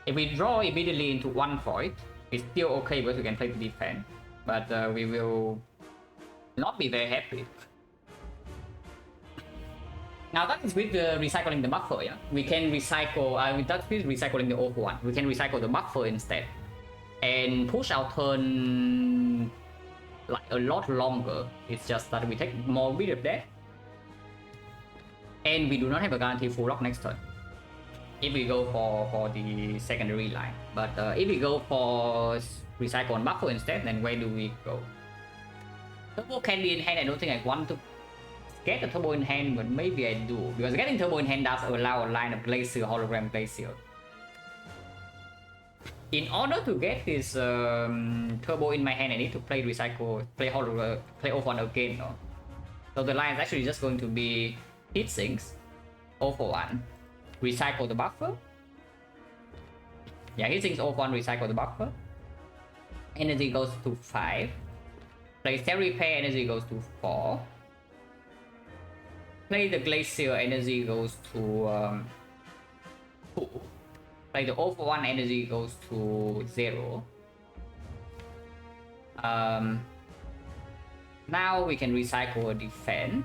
If we draw immediately into 1 void, it's still okay because we can play the defense. But we will not be very happy. Now that is with recycling the buffer, yeah? We can recycle, that's with recycling the 0 for 1. We can recycle the buffer instead. And push our turn like a lot longer. It's just that we take more bit of that. And we do not have a guaranteed full lock next turn, if we go for the secondary line. But if we go for recycle and buffer instead, then where do we go? Turbo can be in hand. I don't think I want to get the turbo in hand, but maybe I do, because getting turbo in hand does allow a line of glacier, hologram glacier. In order to get this turbo in my hand, I need to play recycle, play hologram, play 0 for 1 again, no? So the line is actually just going to be hit sinks 0 for 1, recycle the buffer. Yeah, hit sinks 0 for 1, recycle the buffer. Energy goes to 5. Play self repair, energy goes to 4. Play the glacier, energy goes to 2. Play the 0 for 1, energy goes to 0. Now we can recycle a defense.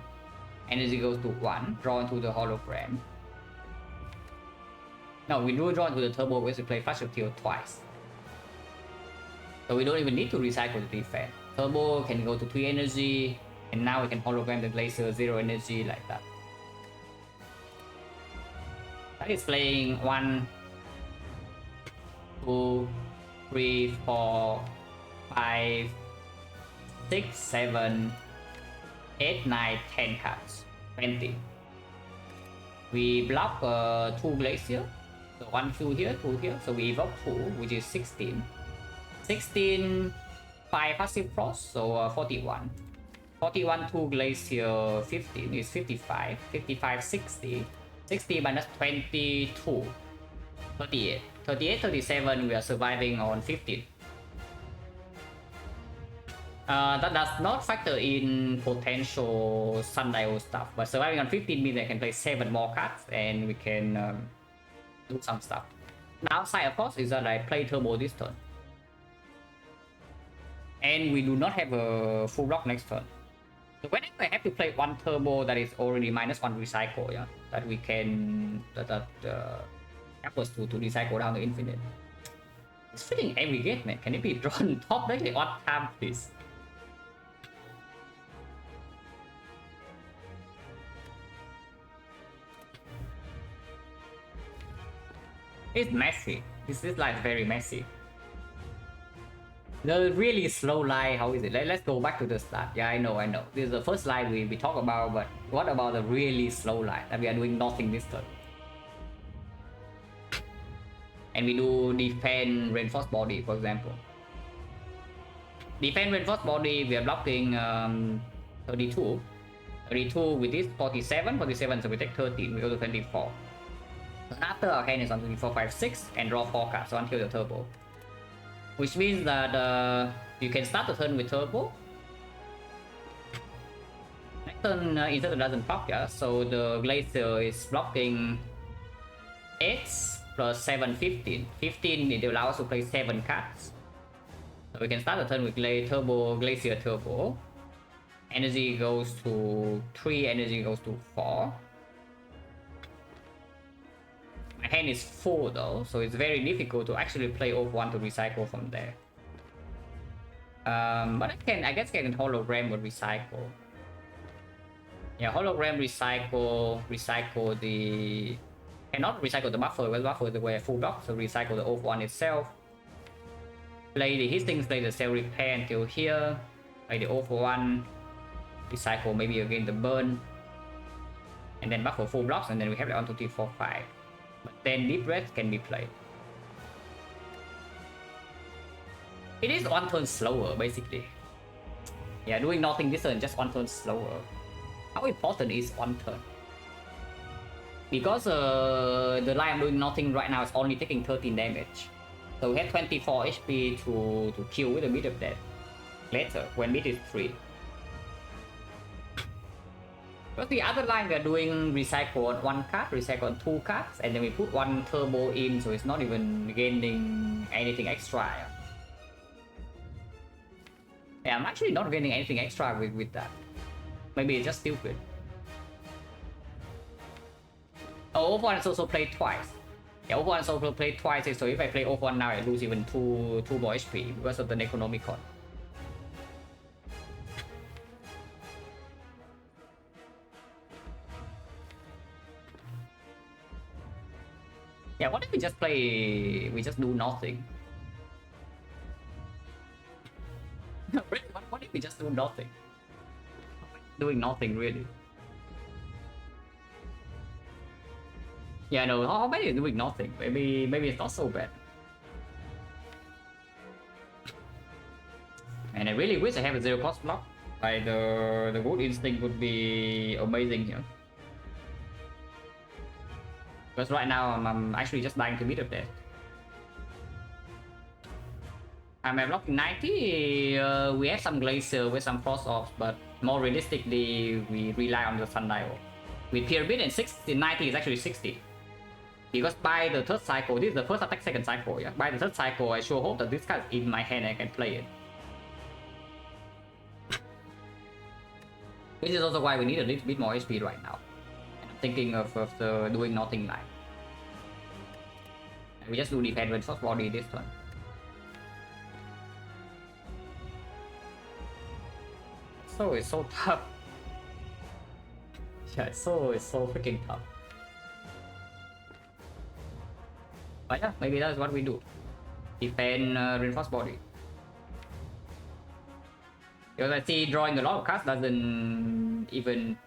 Energy goes to 1, draw into the hologram. No, we do draw into the turbo because we play Flash of Teal twice. So we don't even need to recycle the defense. Turbo can go to 3 energy, and now we can hologram the glacier 0 energy like that. That is playing 1, 2, 3, 4, 5, 6, 7, 8, 9, 10 cards. 20. We block 2 glacier. So 1, 2 here, 2 here. So we evoke 2, which is 16. 16, 5 passive frost, so 41. 41, 2 glacier, 15 is 55. 55, 60. 60 minus 22. 38. 38, 37, we are surviving on 15. That does not factor in potential sundial stuff, but surviving on 15 means I can play 7 more cards and we can do some stuff. Downside, of course, is that I play turbo this turn. And we do not have a full block next turn. So whenever I have to play one turbo that is already -1 recycle, yeah, that we can help us to recycle down to infinite. It's freaking every game, man. Can it be drawn top deck on time, please? It's messy. This line is very messy. The really slow line, how is it? Let's go back to the start. Yeah, I know. This is the first line we talk about, but what about the really slow line that we are doing nothing this turn? And we do defend reinforced body, for example. Defend reinforced body, we are blocking 32. 32 with this 47, so we take 13, we go to 24. And after our hand is on 24, 5, 6 and draw 4 cards, so until the turbo. Which means that you can start the turn with turbo. Next turn, Inserter doesn't pop, yeah, so the Glacier is blocking 8 plus 7, 15. 15, it allows us to play 7 cards. So we can start the turn with turbo, Glacier turbo. Energy goes to 3, energy goes to 4. My hand is full though, so it's very difficult to actually play off 1 to recycle from there. But I guess I can hologram or recycle. Yeah, hologram recycle the... Cannot recycle the buffer, because buffer is the way full block, so recycle the off 1 itself. Play the Hastings, play the cell repair until here. Play the off 1. Recycle maybe again the burn. And then buffer full blocks, and then we have it on 2, 3, 4, 5. But then Deep Breath can be played. It is 1 turn slower, basically. Yeah, doing nothing this turn, just 1 turn slower. How important is 1 turn? Because the line I'm doing nothing right now is only taking 13 damage. So we have 24 HP to kill with a bit of that later, when mid is 3. But the other line we are doing recycle on 1 card, recycle on 2 cards, and then we put 1 turbo in, so it's not even gaining anything extra. Yeah, I'm actually not gaining anything extra with that. Maybe it's just stupid. Oh, Off1 is also played twice. Yeah, Off1 is also played twice, so if I play Off1 now, I lose even 2 more HP because of the Necronomicon. Yeah, what if we just play... we just do nothing? Really, what if we just do nothing? Doing nothing, really. Yeah, no, how many is doing nothing? Maybe it's not so bad. And I really wish I have a 0 cost block. Like the Good Instinct would be amazing here. Because right now I'm actually just dying to beat up that. I'm blocking 90. We have some Glacier with some Frost Off, but more realistically, we rely on the Sundial. With Pyramid and 60, 90 is actually 60. Because by the 3rd cycle, this is the first attack, 2nd cycle, yeah? By the 3rd cycle, I sure hope that this card is in my hand and I can play it. This is also why we need a little bit more HP right now. Thinking of the doing nothing line. We just do defend with soft body this turn. So it's so tough. Yeah, it's so freaking tough. But yeah, maybe that's what we do. Defend reinforced body. Because I see drawing a lot of cards doesn't even...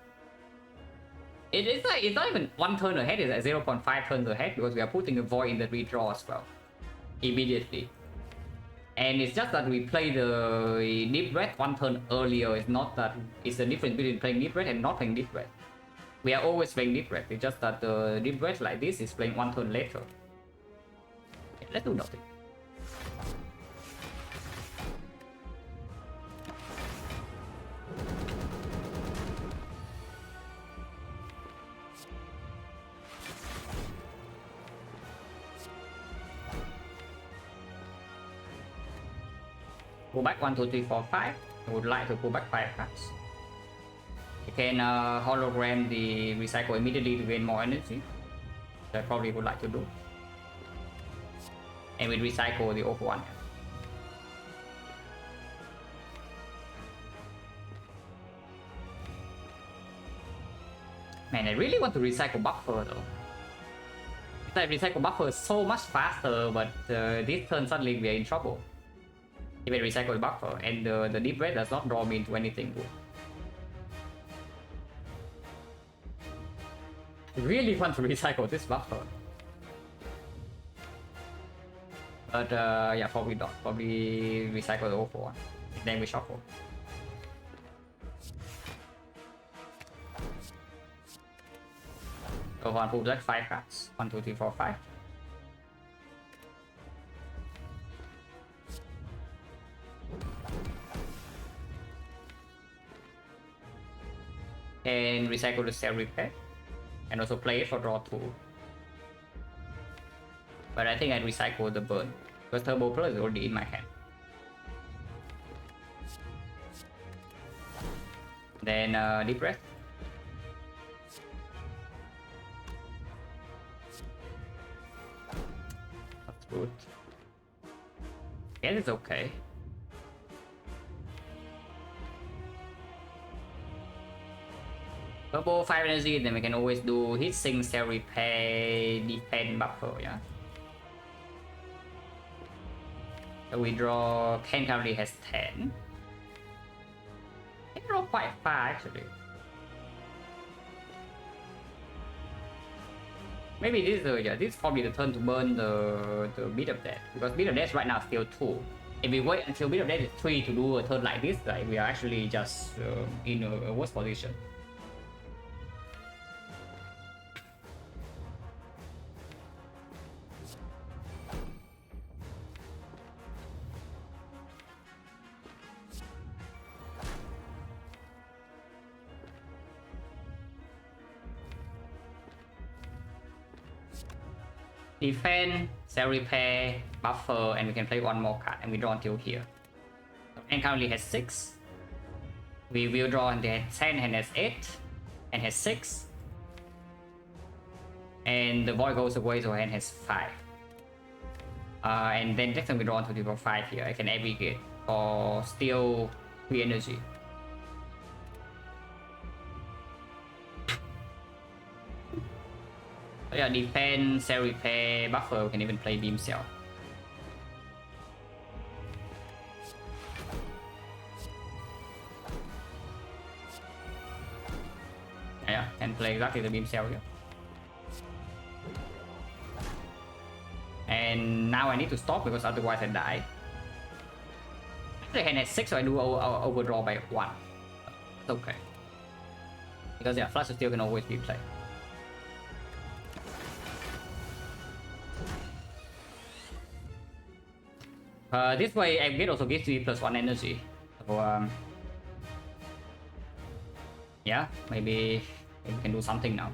It's like, it's not even 1 turn ahead, it's at 0.5 turns ahead because we are putting a void in the redraw as well. Immediately. And it's just that we play the Deep Breath 1 turn earlier. It's not that it's the difference between playing Deep Breath and not playing Deep Breath. We are always playing Deep Breath. It's just that the Deep Breath like this is playing 1 turn later. Yeah, let's do nothing. Pull back 1, 2, 3, 4, 5. I would like to pull back 5 cards. You can hologram the recycle immediately to gain more energy. That I probably would like to do. And we recycle the over 1. Man, I really want to recycle buffer though. If I recycle buffer so much faster, but this turn suddenly we are in trouble. If I recycle the buffer and the deep red does not draw me into anything good. I really want to recycle this buffer. But yeah, probably not. Probably recycle the over 1. Then we shuffle. Over 1 pull back 5 cards. 1, 2, 3, 4, 5. And recycle the cell repair. And also play it for draw 2. But I think I'd recycle the burn. Because Turbo Plus is already in my hand. Then deep breath. That's good. Yeah, it's okay. Turbo 5 energy, then we can always do hit sync, cell repair, defend, buffer, yeah. So we draw, Ken currently has 10. I draw quite far actually. Maybe this is yeah, this is probably the turn to burn the Beat of Death, because Beat of Death right now is still 2. If we wait until Beat of Death is 3 to do a turn like this, like we are actually just in a worse position. Defend, cell repair, buffer, and we can play one more card and we draw until here. And currently has 6. We will draw and then 10 and has 8 and has 6. And the void goes away, so hand has 5. And then next time we draw until 5 here. I can aggregate or steal 3 energy. Yeah, defend, cell repair, buffer, we can even play beam cell. Yeah, can play exactly the beam cell here. And now I need to stop because otherwise I die. Actually, hand has 6, so I do overdraw by 1. It's okay. Because yeah, flush still can always be played. This way, aggregate also gives me +1 energy. So yeah, maybe we can do something now.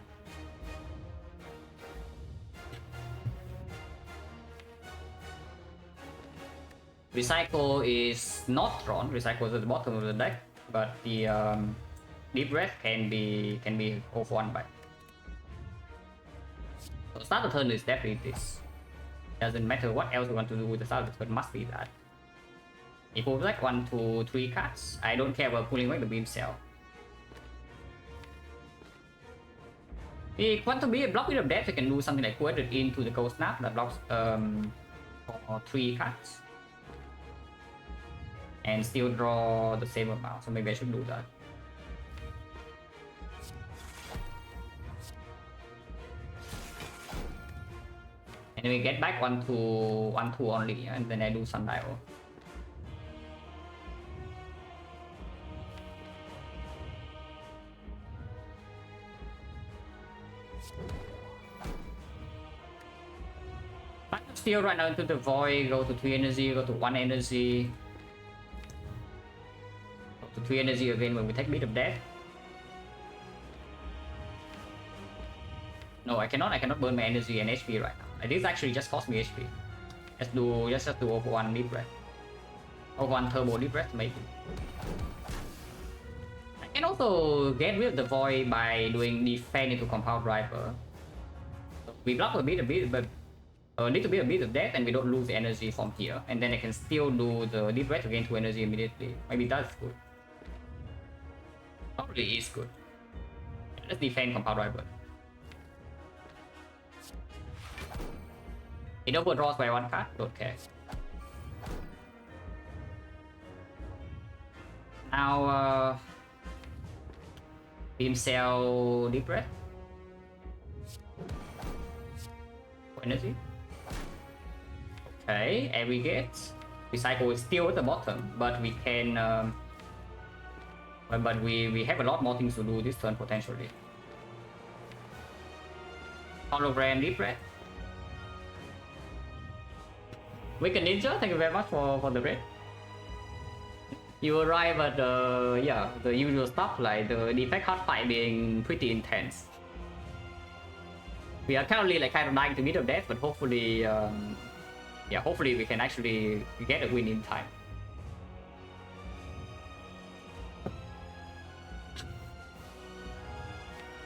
Recycle is not drawn. Recycle is at the bottom of the deck, but the deep breath can be off-1 by. So start the turn is definitely this. Doesn't matter what else we want to do with the start of the turn, must be that. If we like 1, 2, 3 cards, I don't care about pulling away the beam cell. If you want to be a block with a death, you can do something like put it into the Ghost Snap that blocks for 3 cards. And still draw the same amount, so maybe I should do that. And we get back 1, 2 only, and then I do Sundial. Steal right now into the void, go to 3 energy, go to 1 energy. Go to 3 energy again when we take Beat of Death. No, I cannot burn my energy and HP right now. This actually just cost me HP. Let's do over 1 deep breath. or one turbo deep breath maybe. I can also get rid of the void by doing defend into compound driver. We block a bit, but need to be a bit of that, and we don't lose the energy from here. And then I can still do the deep breath to gain 2 energy immediately. Maybe that's good. Probably is good. Let's defend compound driver. It overdraws by 1 card, don't care. Now, beam cell deep breath. Energy. Okay, aggregate. Recycle is still at the bottom, but we can. But we have a lot more things to do this turn potentially. Hologram deep breath. Wicked Ninja, thank you very much for the raid. You arrive at yeah, the usual stuff like the defect hard fight being pretty intense. We are currently like kind of dying to meet of death, but hopefully, yeah, hopefully we can actually get a win in time.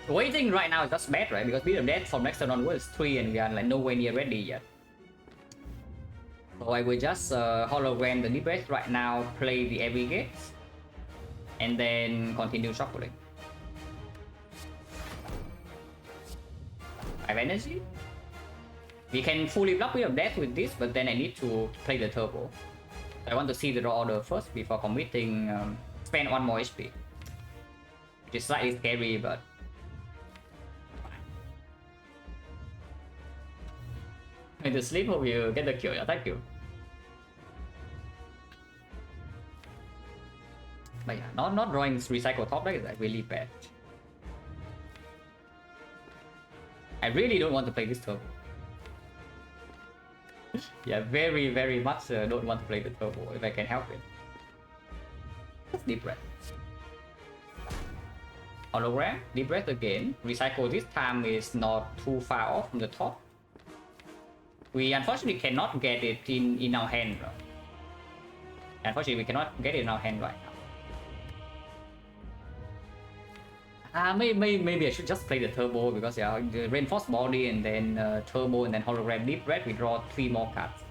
Waiting right now is just bad, right? Because meet of death from next turn onwards is 3 and we are like nowhere near ready yet. So I will just hologram the deep breath right now, play the aggregate, and then continue shuffling. I have energy. We can fully block Wheel of Death with this, but then I need to play the turbo. I want to see the draw order first before committing. Spend 1 more HP, which is slightly scary, but in the sleep, hope you get the kill. Yeah, thank you. But yeah, not drawing recycle top deck is like really bad. I really don't want to play this turbo. Yeah, very much don't want to play the turbo if I can help it. Let's deep breath. Hologram, deep breath again. Recycle this time is not too far off from the top. We unfortunately cannot get it in our hand. Unfortunately, we cannot get it in our hand right now. Maybe I should just play the turbo because yeah, the reinforced body and then turbo and then hologram deep breath. We draw 3 more cards.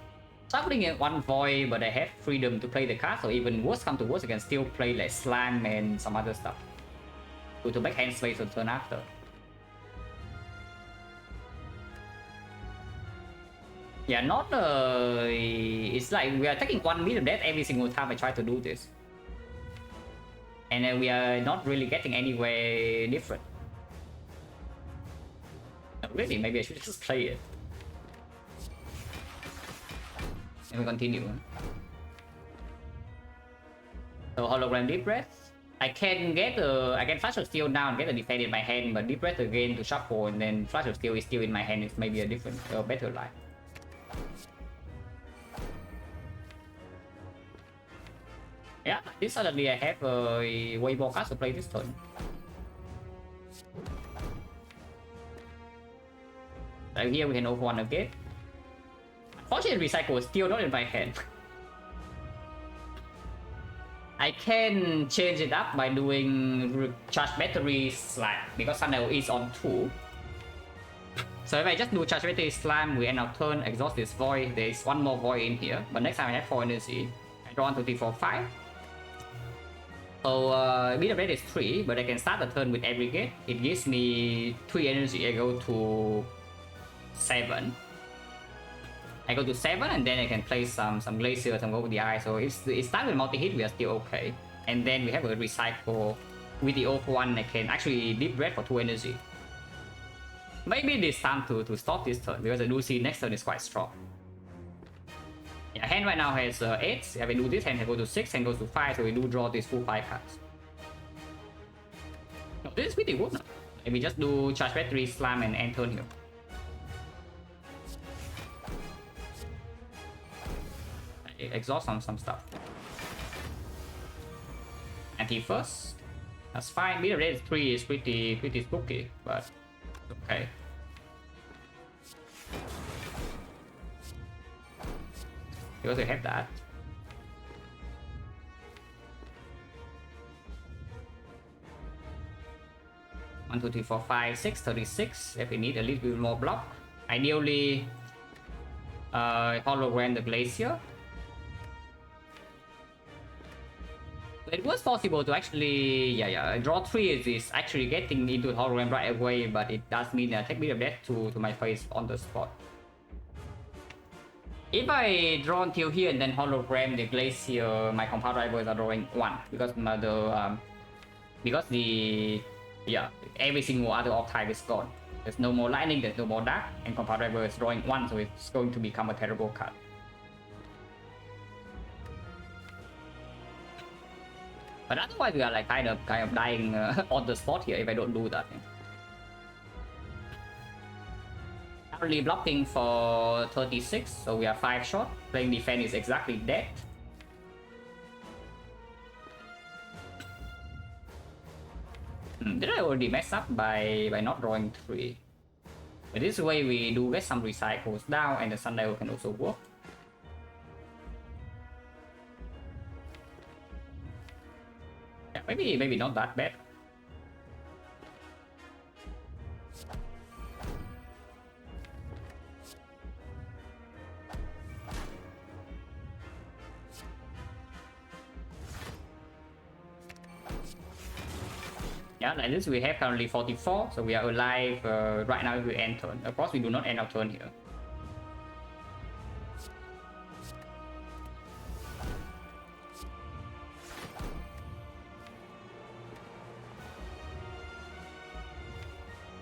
Shuffling in 1 void, but I have freedom to play the card. So even worse come to worse, I can still play like slam and some other stuff to make hand space on turn after. Yeah, not it's like we are taking 1 meter death every single time I try to do this. And then we are not really getting anywhere different. No, really, maybe I should just play it. And we continue. So hologram deep breath. I can get I can flash of steel now and get a defend in my hand, but deep breath again to shuffle and then flash of steel is still in my hand. It's maybe a different better line. Yeah, this suddenly I have way more cards to play this turn. Right here we can over 1 again. Unfortunately, recycle is still not in my hand. I can change it up by doing charge battery slam because Sundial is on 2. So if I just do charge battery slam, we end our turn, exhaust this void. There is 1 more void in here, but next time I have 4 energy. I draw 1, 2, 3, 4, 5. So bit of red is 3, but I can start the turn with aggregate. It gives me 3 energy. I go to 7. I go to 7 and then I can play some glacier, some go with the eye. So if it starts with multi-hit, we are still okay. And then we have a recycle with the off 1. I can actually deep breath for 2 energy. Maybe it is time to stop this turn because I do see next turn is quite strong. Yeah, hand right now has 8. If I do this, hand can go to 6 and goes to 5, so we do draw these full 5 cards. No, this is pretty good now. If we just do charge battery, slam, and end turn here. Exhaust on some stuff. Anti first. That's fine. Bit of red 3 is pretty spooky, but okay. Because I have that. 1, 2, 3, 4, 5, 6, 36. If we need a little bit more block. Ideally, hologram the glacier. It was possible to actually, draw 3 is actually getting into hologram right away, but it does mean take bit of death to my face on the spot. If I draw until here and then hologram the glacier, my compound drivers are drawing 1 because every single other archetype is gone. There's no more lightning, there's no more dark, and compound driver is drawing 1, so it's going to become a terrible card. But otherwise, we are like kind of dying on the spot here if I don't do that. Currently blocking for 36, so we are 5 short. Playing defense is exactly dead. Did I already mess up by not drawing 3? But this way we do get some recycles down, and the Sun Dial can also work. Maybe not that bad. Yeah, like this we have currently 44, so we are alive right now if we end turn. Of course we do not end our turn here.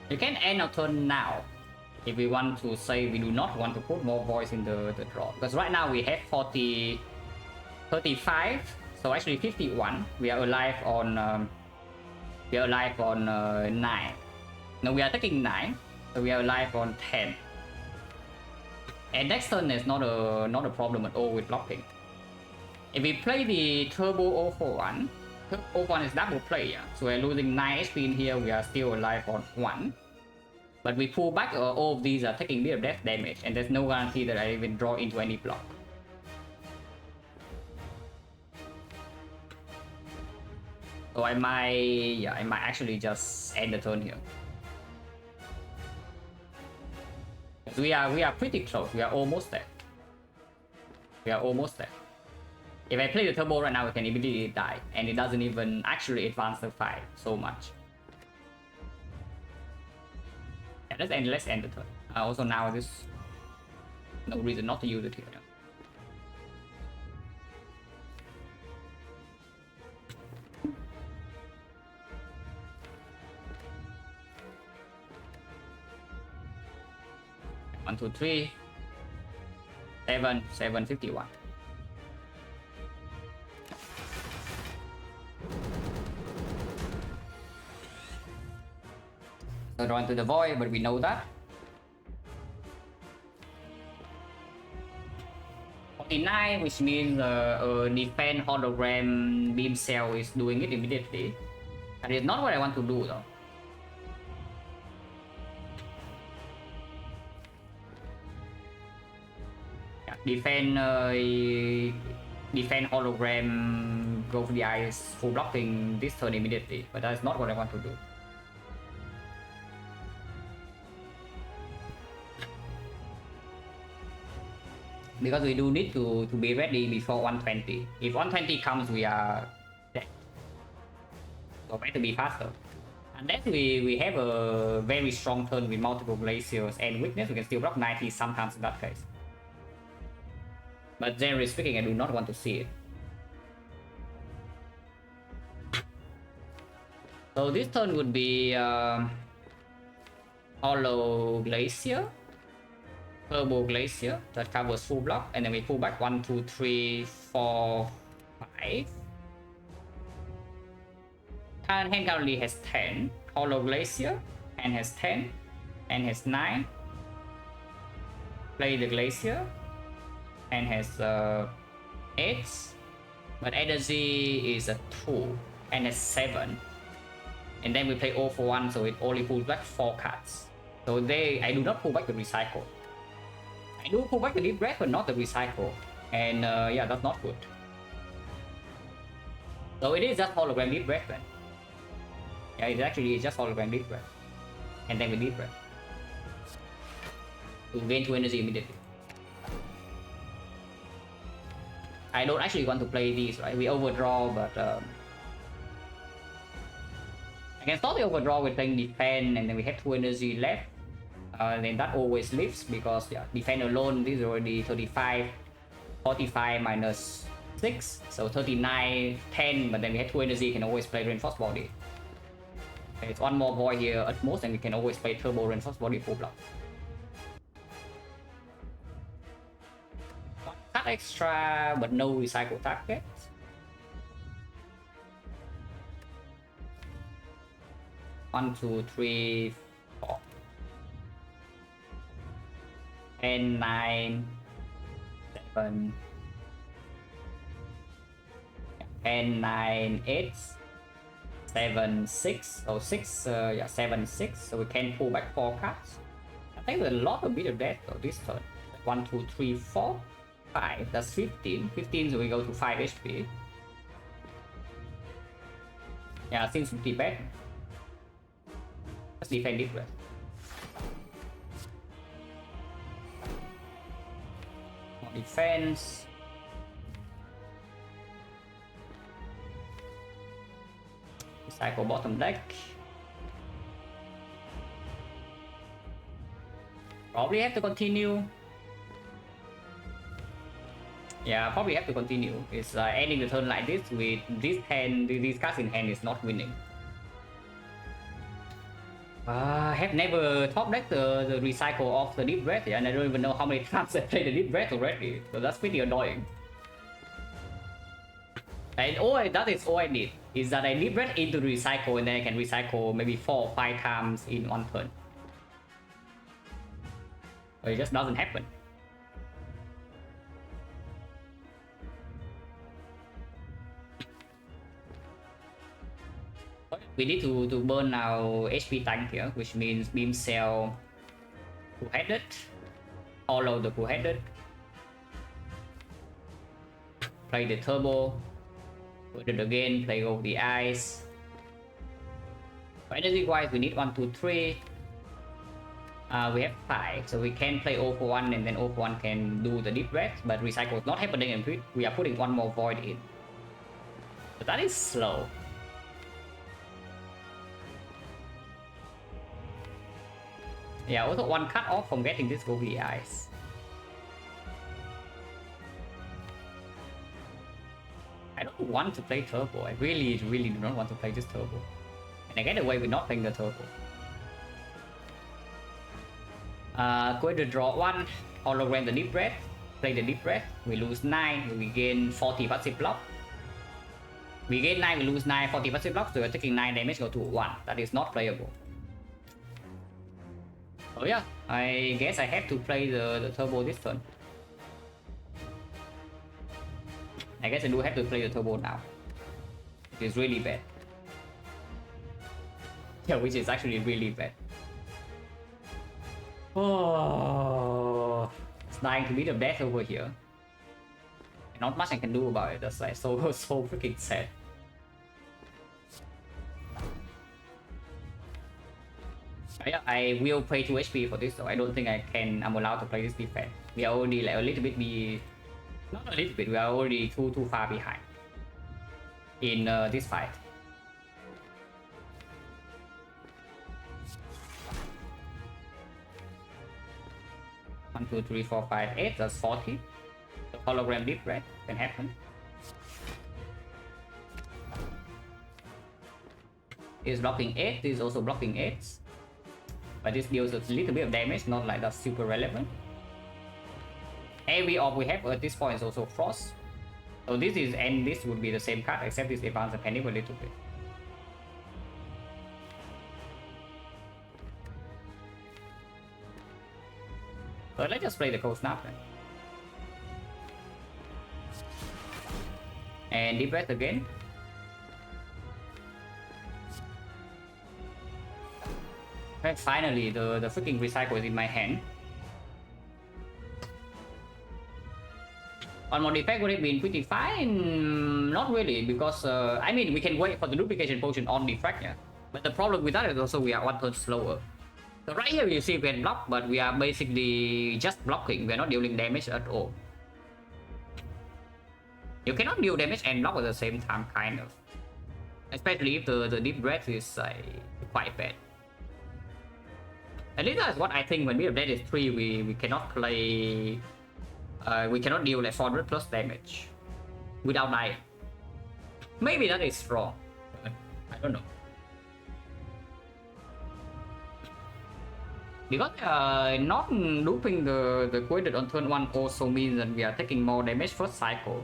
You can end our turn now if we want to say we do not want to put more voice in the draw, because right now we have 35, so actually 51. We are alive on 9. No, we are taking 9, so we are alive on 10. And next turn is not a problem at all with blocking. If we play the Turbo 041, 041 is double play, yeah. So we're losing 9 HP in here, we are still alive on 1. But we pull back, all of these are taking a bit of death damage, and there's no guarantee that I even draw into any block. So I might actually just end the turn here. We are pretty close, we are almost there. If I play the turbo right now, we can immediately die, and it doesn't even actually advance the fight so much. Yeah, let's end the turn. Also now this no reason not to use it here. 1, 2, 3, 7, 751. So draw into the void, but we know that. 49, which means defend hologram beam cell is doing it immediately. That is not what I want to do though. Yeah, defend hologram, go for the eyes, full blocking this turn immediately, but that's not what I want to do. Because we do need to be ready before 120. If 120 comes, we are dead. So better be faster. Unless we have a very strong turn with multiple glaciers and weakness, we can still block 90 sometimes in that case. But generally speaking, I do not want to see it. So this turn would be Hollow Glacier, Turbo Glacier that covers full block, and then we pull back 1, 2, 3, 4, 5. Hand currently has 10. Hollow Glacier, hand has 10, and has 9. Play the Glacier, and has 8. But energy is a 2, and has 7. And then we play 0 for 1, so it only pulls back 4 cards. So I do not pull back the recycle. I do pull back the deep breath, but not the recycle. And yeah, that's not good. So it is just hologram deep breath then. Yeah, it actually is just hologram Defect. And then we Defect. To gain 2 energy immediately. I don't actually want to play these, right? We overdraw, but I can start the overdraw with playing Defend, and then we have 2 energy left. Then that always lives because yeah, Defend alone this is already 35, 45 minus 6, so 39, 10, but then we have 2 energy, can always play Reinforced Body. Okay, it's one more void here at most, and we can always play Turbo Reinforced Body full block. Cut extra, but no recycle target. One, two, three, 4. 10, 9, 7, 10, 9, 8, 7, 6. Oh, 6, yeah, 7, 6. So we can pull back 4 cards. I think there's a lot of bit of death though this turn. 1, 2, 3, 4, 5. That's 15. 15, so we go to 5 HP. Yeah, seems pretty bad. Let's defend it, right? More defense. Recycle bottom deck. Probably have to continue. Yeah, probably have to continue. It's ending the turn like this with this hand, these cards in hand is not winning. I have never top decked the recycle of the Deep Breath, and I don't even know how many times I played the Deep Breath already, so that's pretty annoying. And that is all I need, is that I Deep Breath into the recycle, and then I can recycle maybe 4 or 5 times in one turn. But it just doesn't happen. We need to burn our HP tank here, which means beam cell 2-headed, hollow the 2-headed, play the turbo, put it again, play over the ice. For energy wise, we need 1, 2, 3. We have 5, so we can play 0 for 1, and then 0 for 1 can do the Deep Breath, but recycle is not happening, and we are putting one more void in. But that is slow. Yeah, also one cut off from getting this over the ice. I don't want to play turbo. I really do not want to play this turbo. And I get away with not playing the turbo. Going to draw 1, hologram the Deep Breath, play the Deep Breath, we lose 9, we gain 40 passive block. We gain 9, we lose 9, 40 passive block, so we're taking 9 damage, go to 1. That is not playable. Oh yeah, I guess I have to play the turbo this turn. I guess I do have to play the turbo now. It is really bad. Yeah, which is actually really bad. Oh, it's dying to beat the death over here. And not much I can do about it. That's like so freaking sad. Yeah, I will pay 2 HP for this, so I don't think I'm allowed to play this defense. We are already like a little bit not a little bit, we are already too far behind in this fight. One, two, three, four, five, 8. That's 40. The hologram Deep Breath can happen. Is blocking 8. This is also blocking 8. But this deals a little bit of damage, not like that's super relevant. Every orb we have at this point is also Frost. So this is, and this would be the same card, except this advance the panic a little bit. But let's just play the Cold Snap then. And Deep Breath again. Okay, finally, the freaking recycle is in my hand. On more defect would have been pretty fine? Not really, because I mean we can wait for the duplication potion on defect, yeah. But the problem with that is also we are 1 turn slower. So right here you see we can block, but we are basically just blocking. We are not dealing damage at all. You cannot deal damage and block at the same time, kind of. Especially if the deep breath is quite bad. At least that's what I think. When we have dead is 3, we cannot play. We cannot deal like 400 plus damage without dying. Maybe that is wrong. I don't know. Because not looping the quaded on turn 1 also means that we are taking more damage first cycle.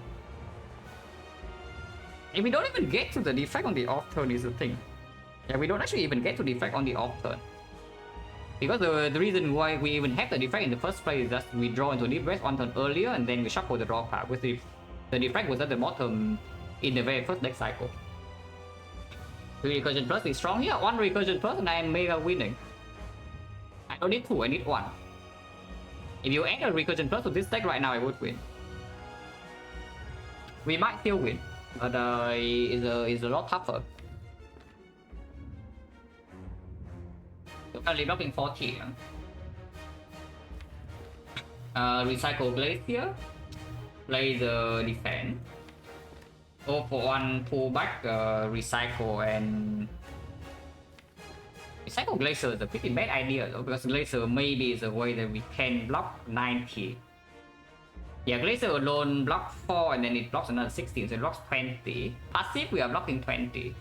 And we don't even get to the defect on the off turn is the thing. Yeah, we don't actually even get to defect on the off turn. Because the reason why we even have the defect in the first place is that we draw into deep breath 1 turn earlier and then we shuffle the draw card. With the defect was at the bottom in the very first deck cycle. 3 recursion plus is strong here. 1 recursion plus and I am mega winning. I don't need 2, I need 1. If you add a recursion plus to this deck right now, I would win. We might still win, but it's a lot tougher. So currently blocking 40. Recycle Glacier. Play the defense. Go for 1, pull back, recycle and... Recycle Glacier is a pretty bad idea though, because Glacier maybe is a way that we can block 90. Yeah, Glacier alone blocks 4 and then it blocks another 16, so it blocks 20. Passive, we are blocking 20,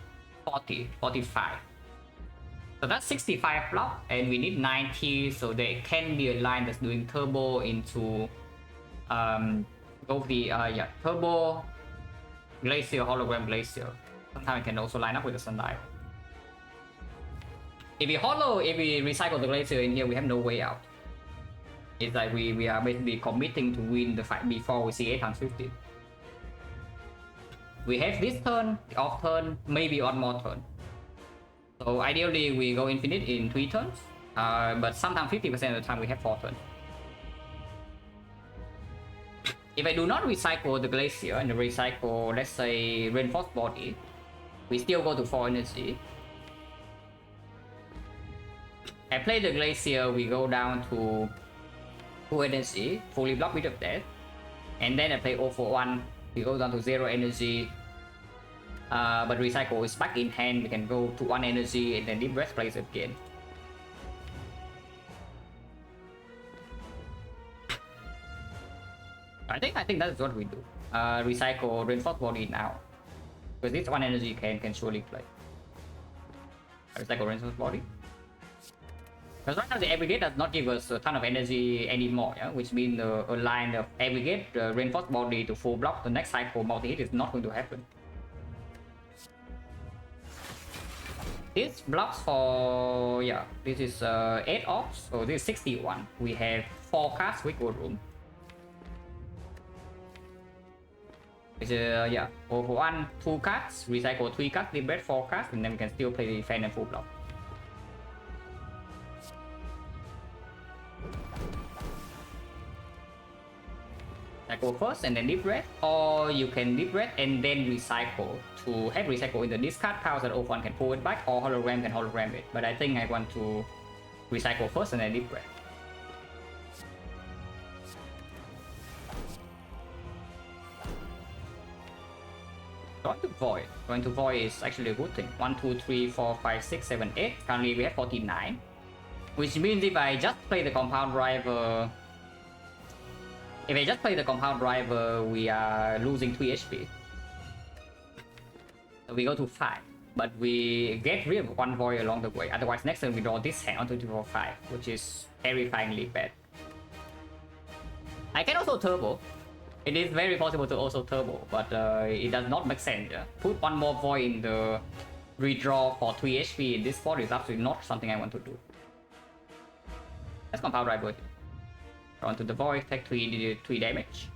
40, 45. So that's 65 block, and we need 90, so there can be a line that's doing turbo into turbo, Glacier, hologram Glacier. Sometimes it can also line up with the Sundial. If we recycle the Glacier in here, we have no way out. It's like we are basically committing to win the fight before we see 8 times 50. We have this turn, the off turn, maybe one more turn. So ideally we go infinite in 3 turns, but sometimes 50% of the time we have 4 turns. If I do not recycle the Glacier and recycle, let's say, Reinforced Body, we still go to 4 energy. I play the Glacier, we go down to 2 energy, fully block Bit of Death. And then I play 0 for 1, we go down to 0 energy. But recycle is back in hand, we can go to 1 energy and then Deep Breath plays again. I think that's what we do. Recycle Reinforced Body now. Because this 1 energy can surely play. Recycle Reinforced Body. Because right now the aggregate does not give us a ton of energy anymore, yeah? Which means a line of aggregate Reinforced Body to full block the next cycle multi-hit is not going to happen. This blocks for, yeah, this is 8 off, so this is 61. We have 4 cards wiggle room. It's yeah, 0 for 1, 2 cards, recycle 3 cards, deep breath 4 cards, and then we can still play the defense and full block. I go first and then deep breath, or you can deep breath and then recycle to have recycle in the discard piles that 0-1 can pull it back, or hologram can hologram it. But I think I want to recycle first and then deep breath. Going to void. Going to void is actually a good thing. 1, 2, 3, 4, 5, 6, 7, 8. Currently we have 49. Which means if I just play the compound driver, we are losing 3 HP. So we go to 5. But we get rid of 1 void along the way. Otherwise next turn we draw this hand on 2, 3, 4, 5, which is terrifyingly bad. I can also turbo. It is very possible to also turbo, but it does not make sense. Yeah? Put 1 more void in the redraw for 3 HP in this spot is absolutely not something I want to do. Let's compound driver. Draw into the void, take 3 damage.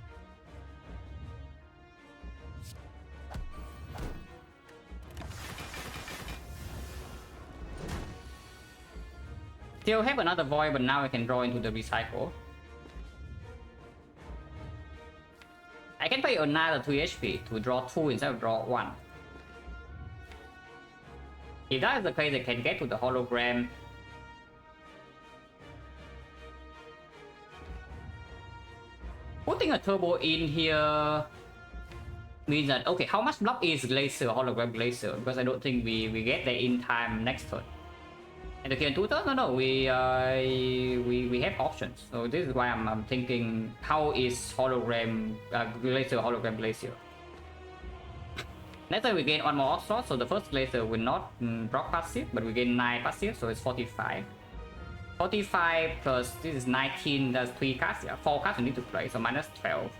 Still have another void, but now I can draw into the recycle. I can pay another 3 HP to draw 2 instead of draw 1. If that is the case, they can get to the hologram. Putting a turbo in here means that, okay, how much block is Glacier, hologram Glacier? Because I don't think we get there in time next turn. And the turn 2 turn? No, we have options. So this is why I'm thinking, how is hologram Glacier, hologram Glacier? Next time we gain one more slot, so the first Glacier will not proc passive, but we gain 9 passive, so it's 45. 45 plus this is 19, that's 3 cards, yeah, 4 cards we need to play, so minus 12.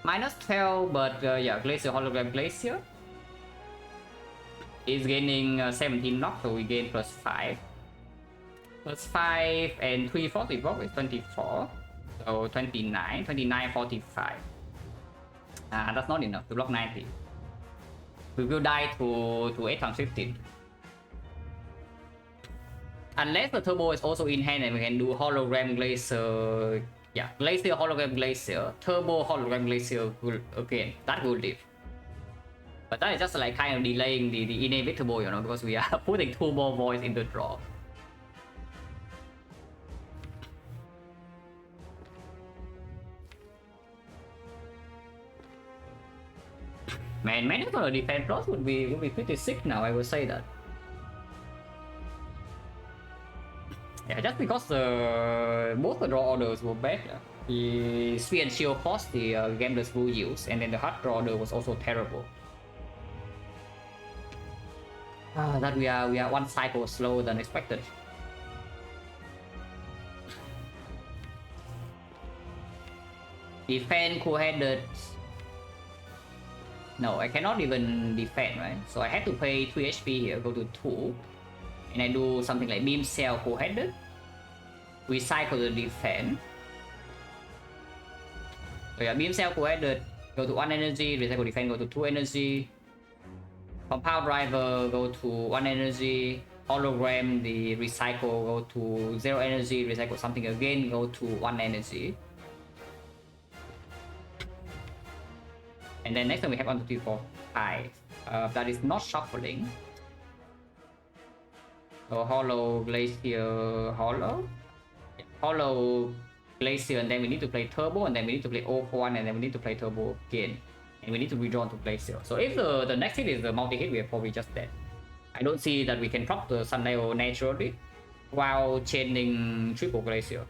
Minus 12, but yeah, Glacier, hologram Glacier is gaining 17 knock, so we gain plus 5. Plus 5 and 3 40 block is 24, so 29, 29, 45. That's not enough to block 90. We will die to 8 times 15. Unless the turbo is also in hand and we can do hologram Glacier. Yeah, Glacier, hologram Glacier, turbo, hologram Glacier will, again, that will live. But that is just like kind of delaying the inevitable, you know, because we are putting 2 more voids in the draw. Man, many of the defense draws would be pretty sick now, I would say that. Yeah, just because both the draw orders were bad. The Sphere and Shield cost the Gambler's Rule use, and then the hard draw order was also terrible. That we are 1 cycle slower than expected. Defend cool-headed. No, I cannot even defend, right? So I had to pay 3 HP here, go to 2. And I do something like Beam Cell cool-headed. Recycle the defense. So yeah, Beam Cell cool-headed, go to 1 energy, recycle defense, go to 2 energy. Compound Driver, go to 1 energy. Hologram, the recycle, go to 0 energy, recycle something again, go to 1 energy. And then next time we have 1, 2, 3, 4, 5. That is not shuffling. So Hollow, Glacier, Hollow. Yeah, Hollow, Glacier, and then we need to play Turbo, and then we need to play O1, and then we need to play Turbo again. And we need to redraw to Glacier. So if the next hit is the multi-hit, we are probably just dead. I don't see that we can proc the Sundial naturally while chaining triple Glacier.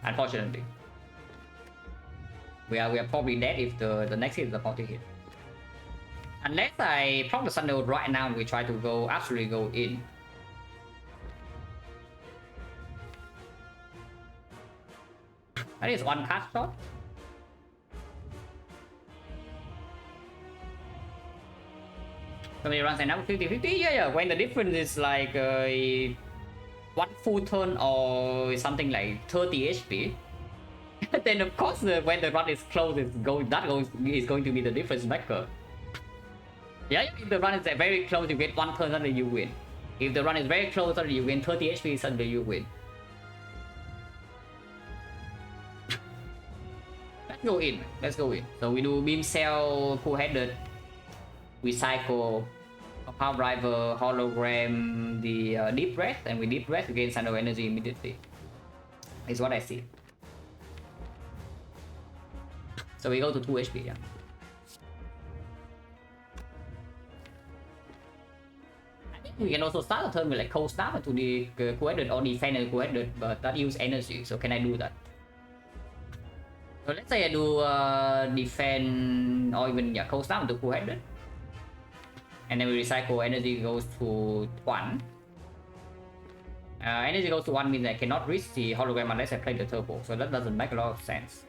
Unfortunately. We are probably dead if the next hit is the multi-hit. Unless I proc the Sundial right now and we try to go absolutely go in. That is 1 card shot. So many runs and now 50-50. Yeah. When the difference is like 1 full turn or something like 30 HP, then of course when the run is close, is going to be the difference maker. Yeah, if the run is very close, you get 1 turn, suddenly you win. If the run is very close, suddenly you win 30 HP, suddenly you win. Let's go in. So we do Beam Cell, cool-headed, recycle, Compound Driver, hologram, the Deep Breath, and we Deep Breath against Sundial energy immediately. Is what I see. So we go to 2 HP, yeah. I think we can also start the turn with like Cold Snap to the cool-headed or defend and cool-headed, but that use energy, so can I do that? So let's say I do defend or even Cold Snap to cool-headed. And then we recycle, energy goes to 1. Energy goes to 1 means I cannot reach the hologram unless I play the turbo, so that doesn't make a lot of sense.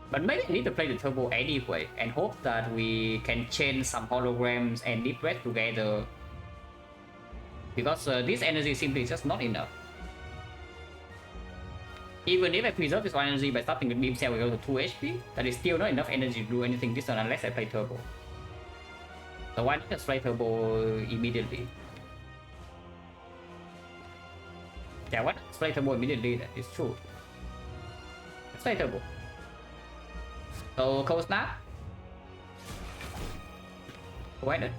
But maybe I need to play the turbo anyway and hope that we can chain some holograms and Deep Breath together. Because this energy simply is just not enough. Even if I preserve this 1 energy by starting with Beam Cell, we go to 2 HP, that is still not enough energy to do anything this turn unless I play turbo. So why not just play turbo immediately? Yeah, why not just play turbo immediately? That is true. Let's play turbo. So Cold Snap. Avoided.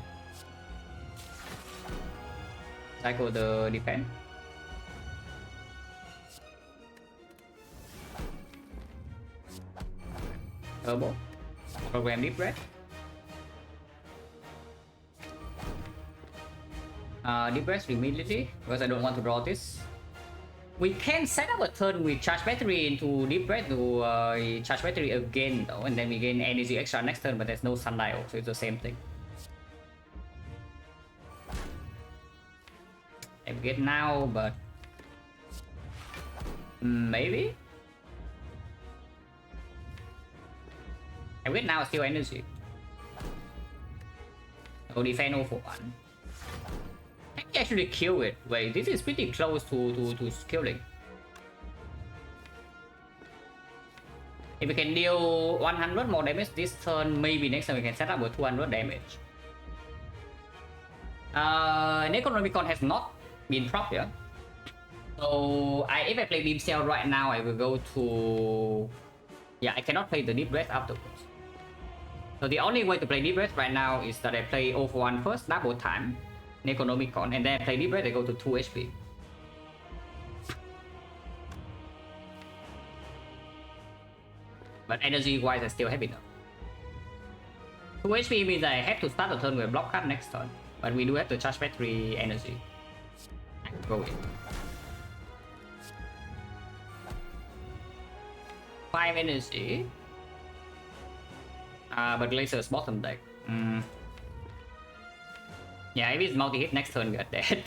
Cycle the defense. Turbo. Program deep breath. Deep breath immediately because I don't want to draw this. We can set up a turn with charge battery into deep breath to charge battery again though, and then we gain energy extra next turn, but there's no sundial, so it's the same thing. I get now, but maybe I get now still energy. Oh, defend 0 for 1. I can actually kill it. Wait, this is pretty close to killing. If we can deal 100 more damage this turn, maybe next time we can set up with 200 damage. Necronomicon has not been propped yet. So if I play Beam Cell right now, I will go to... Yeah, I cannot play the Deep Breath afterwards. So the only way to play Deep Breath right now is that I play 0 for 1 first, double time, Necronomicon, and then I play Deep Breath, I go to 2 HP. But energy wise I still have enough. 2 HP means I have to start the turn with block card next turn. But we do have to charge battery energy. Go in. 5 energy. But Glacier's bottom deck. Yeah, if it's multi-hit next turn we are dead.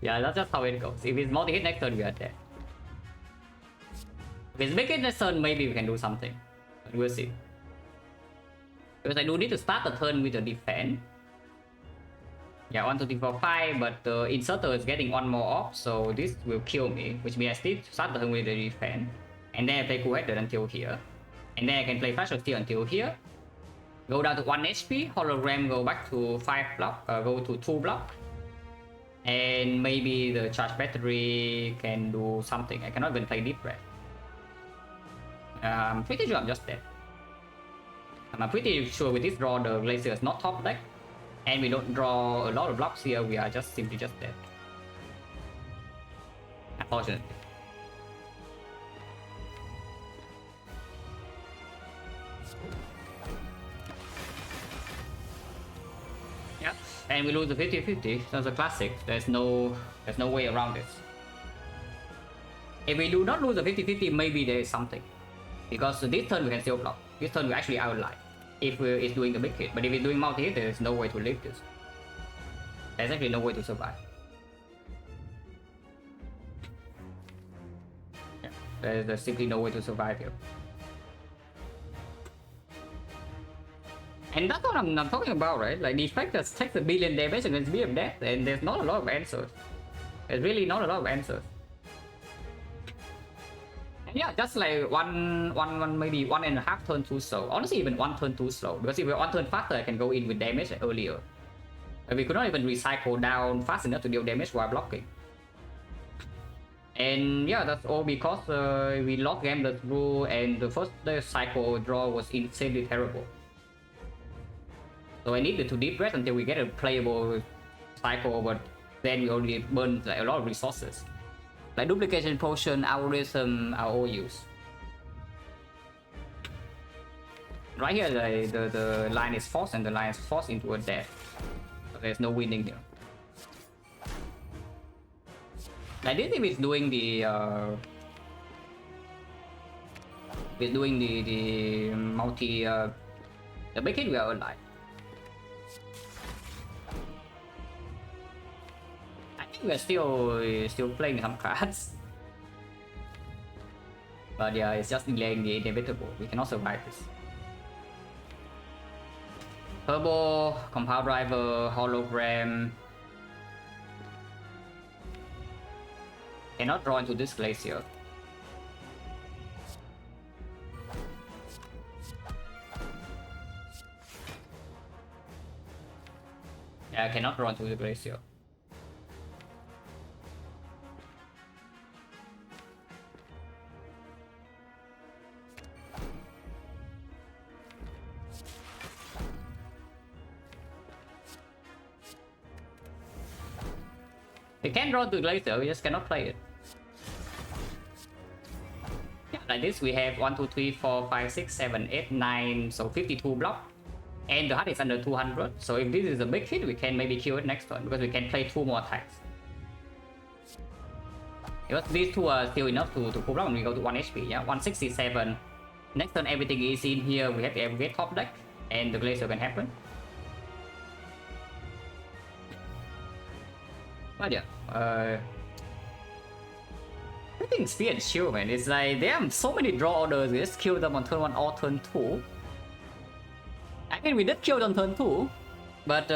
Yeah, that's just how it goes. If it's multi-hit next turn we are dead. If it's big hit next turn, maybe we can do something. But we'll see. Because I do need to start the turn with the defense. Yeah, 1, 2, 3, 4, 5, but the inserter is getting 1 more off, so this will kill me, which means I still start the turn with the defense. And then I play Cool Headed until here. And then I can play Flash of Steel until here. Go down to 1 HP, Hologram go back to 5 block, go to 2 block. And maybe the charge battery can do something. I cannot even play Deep Breath. I'm pretty sure I'm just dead. I'm pretty sure with this draw the Glacier is not top deck. And we don't draw a lot of blocks here, we are just simply just dead. Unfortunately. Yeah, and we lose the 50-50. That's a classic. There's no way around this. If we do not lose the 50-50, maybe there is something. Because this turn we can still block. This turn we actually outline. If it's doing the big hit, but if it's doing multi-hit, there is no way to live this. There's actually no way to survive. Yeah, there's simply no way to survive here. And that's what I'm talking about, right? Like, Defect just takes a billion damage against Beam of Death, and there's not a lot of answers. There's really not a lot of answers. Yeah, just like maybe 1.5 turn too slow. Honestly, even 1 turn too slow. Because if we're 1 turn faster, I can go in with damage earlier. But we could not even recycle down fast enough to deal damage while blocking. And yeah, that's all because we lost Gambler's Rule and the first cycle draw was insanely terrible. So I needed to Deep Breath until we get a playable cycle, but then we already burned like, a lot of resources. Like Duplication Potion, Algorithm are all used. Right here, the line is forced and the line is forced into a death. So there's no winning here. Like this if it's doing the multi the big hit, we are alive. We're still playing some cards. But yeah, it's just delaying the inevitable. We cannot survive this. Turbo, Compound Driver, Hologram. Cannot draw into this Glacier. Yeah, I cannot draw into the Glacier. We can draw to Glacier, we just cannot play it. Yeah, like this we have 1, 2, 3, 4, 5, 6, 7, 8, 9, so 52 block. And the heart is under 200, so if this is a big hit, we can maybe kill it next turn, because we can play 2 more attacks. Because these 2 are still enough to pull block, and we go to 1 HP, yeah, 167. Next turn everything is in here, we have the Aggregate top deck, and the Glacier can happen. But yeah, I think Spear and Shield, man, it's like there are so many draw orders, we just kill them on turn 1 or turn 2. I mean, we did kill them on turn 2, but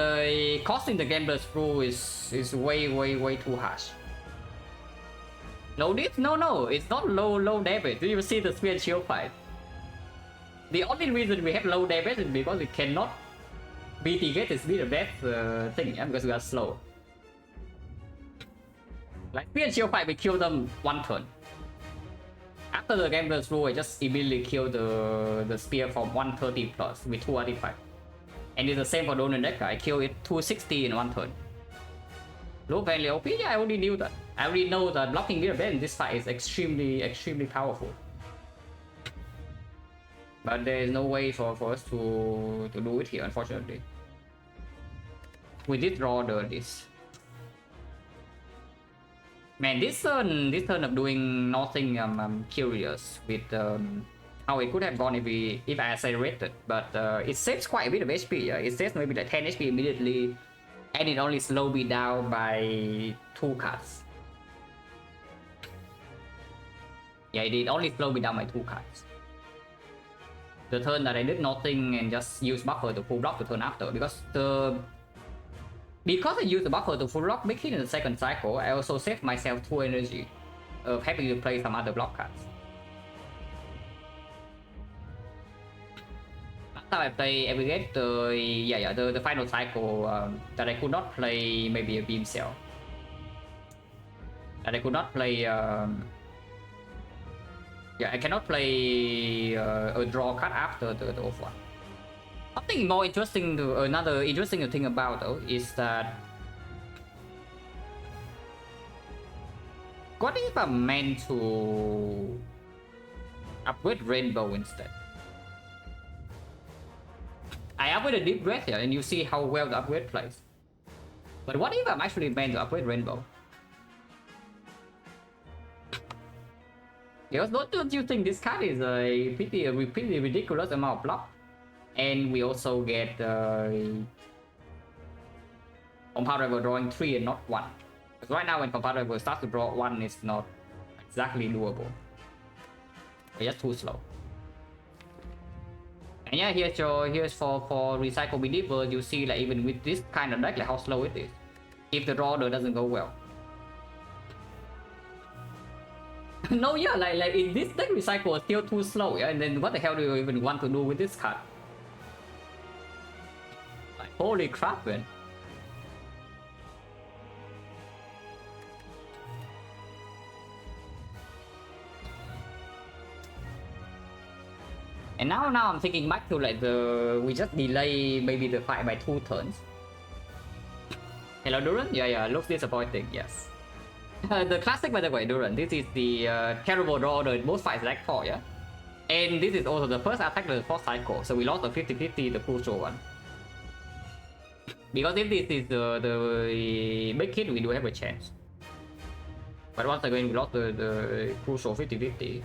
costing the Gambler's Rule is way too harsh. Low this? No, it's not low damage. Do you see the Spear and Shield fight? The only reason we have low damage is because we cannot mitigate the speed of death thing, yeah, because we are slow. Like Spear and Shield fight, we kill them 1 turn. After the Gambler's Rule, I just immediately kill the spear from 130 plus with 2 artifacts. And it's the same for Donor deck, I kill it 260 in 1 turn. Low value OP, yeah, I already knew that. I already know that blocking Mirror Bend in this fight is extremely powerful. But there is no way for us to do it here, unfortunately. We did draw this. Man, this turn of doing nothing, I'm curious with how it could have gone if I accelerated, but it saves quite a bit of HP. It saves maybe like 10 HP immediately, and it only slows me down by 2 cards. Yeah, it only slowed me down by 2 cards. The turn that I did nothing and just use buffer to full block the turn after, because I use the buffer to full block big hit in the second cycle, I also save myself 2 energy of having to play some other block cards. Last time I play Aggregate, the final cycle that I could not play maybe a Beam Cell. That I could not play I cannot play a draw card after the off one. Something more interesting another interesting thing about though is that what if I'm meant to upgrade Rainbow instead? I upgrade a Deep Breath here and you see how well the upgrade plays. But what if I'm actually meant to upgrade Rainbow? Because don't you think this card is a pretty ridiculous amount of block? And we also get Compound Rival drawing 3 and not 1. Because right now when Compound Rival starts to draw 1, it's not exactly doable. It's just too slow. And yeah, here's for Recycle Believer, you see like even with this kind of deck, like how slow it is. If the draw order doesn't go well. No, yeah, like in this deck Recycle is still too slow, yeah, and then what the hell do you even want to do with this card? Like, holy crap, man. And now I'm thinking back to like we just delay maybe the fight by 2 turns. Hello Duran? Yeah, looks disappointing, yes. The classic, by the way, Duran, this is the terrible draw order in most fights like 4, yeah? And this is also the first attack of the 4th cycle, so we lost the 50-50, the crucial one. Because if this is the big hit, we do have a chance. But once again, we lost the crucial 50-50.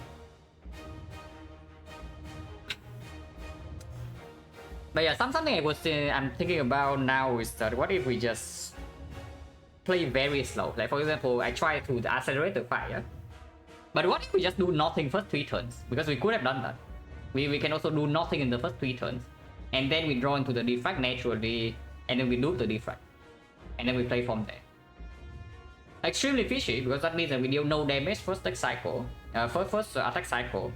But yeah, something I'm thinking about now is that what if we just play very slow? Like for example, I try to accelerate the fight, yeah? But what if we just do nothing first 3 turns? Because we could have done that. We can also do nothing in the first 3 turns. And then we draw into the Defect naturally, and then we loop the Defect. And then we play from there. Extremely fishy, because that means that we deal no damage first attack cycle. First attack cycle.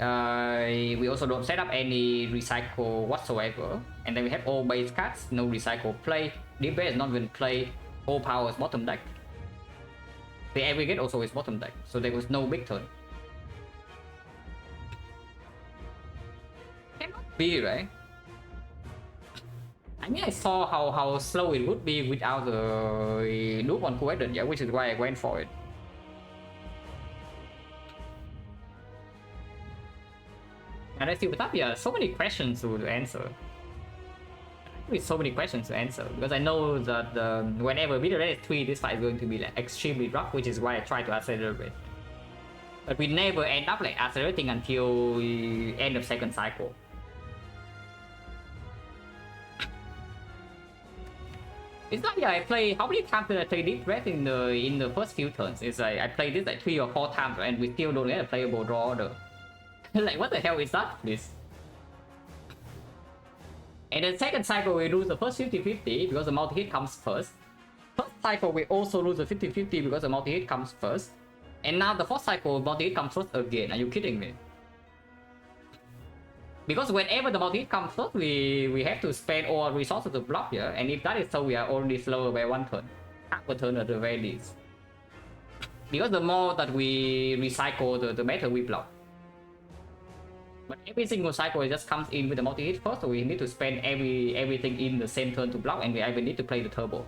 We also don't set up any recycle whatsoever, and then we have all base cards, no recycle play. Deep Breath is not even play. All power is bottom deck. The Aggregate also is bottom deck, so there was no big turn. Cannot be, right? I mean, I saw how slow it would be without the loop on Kuwait, yeah, which is why I went for it. And I still up, yeah, so many questions to answer. With so many questions to answer because I know that whenever we read 3, this fight is going to be like extremely rough, which is why I try to accelerate. But we never end up like accelerating until end of second cycle. It's not, yeah, I play, how many times did I play Defect in the first few turns? It's like I played this like 3 or 4 times and we still don't get a playable draw order. Like what the hell is that, please? And then second cycle we lose the first 50-50 because the multi-hit comes first. Third cycle we also lose the 50-50 because the multi-hit comes first. And now the fourth cycle multi-hit comes first again. Are you kidding me? Because whenever the multi-hit comes first, we have to spend all our resources to block here. And if that is so, we are already slower by 1 turn. Half a turn at the very least. Because the more that we recycle, the better we block. But every single cycle it just comes in with the multi-hit first, so we need to spend everything in the same turn to block, and we even need to play the turbo.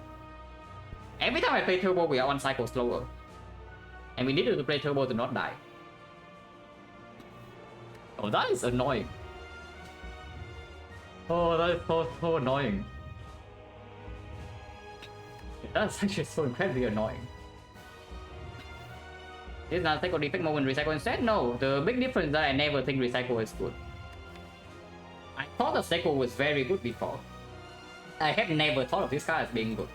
Every time I play turbo, we are 1 cycle slower. And we need to play turbo to not die. Oh, that is annoying. Oh, that is so annoying. That's actually so incredibly annoying. This is not cycle defect moment recycle instead? No, the big difference is that I never think recycle is good. I thought the cycle was very good before. I have never thought of this card as being good.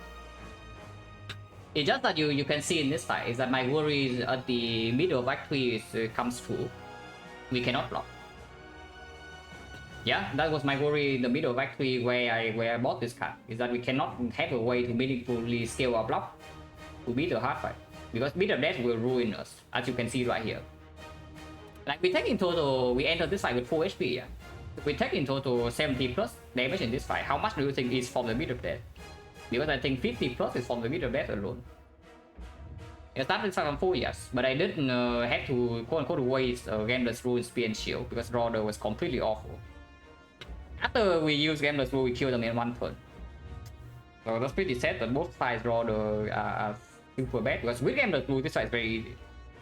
It's just that you can see in this fight is that my worries at the middle of Act 3 is, comes true. We cannot block. Yeah, that was my worry in the middle of Act 3 where I bought this card. Is that we cannot have a way to meaningfully scale our block to beat the hard fight. Because beat of death will ruin us, as you can see right here. Like we take in total, we enter this fight with 4 HP, yeah. We take in total 70 plus damage in this fight. How much do you think is from the beat of death? Because I think 50 plus is from the beat of death alone. It started from 4 years, but I didn't have to quote unquote waste Gambler's Rule, Spear and Shield because Roder was completely awful. After we use Gambler's Rule, we kill them in 1 turn. So that's pretty sad that both sides Roder are super bad because with Gambler's Rule, this fight is very easy.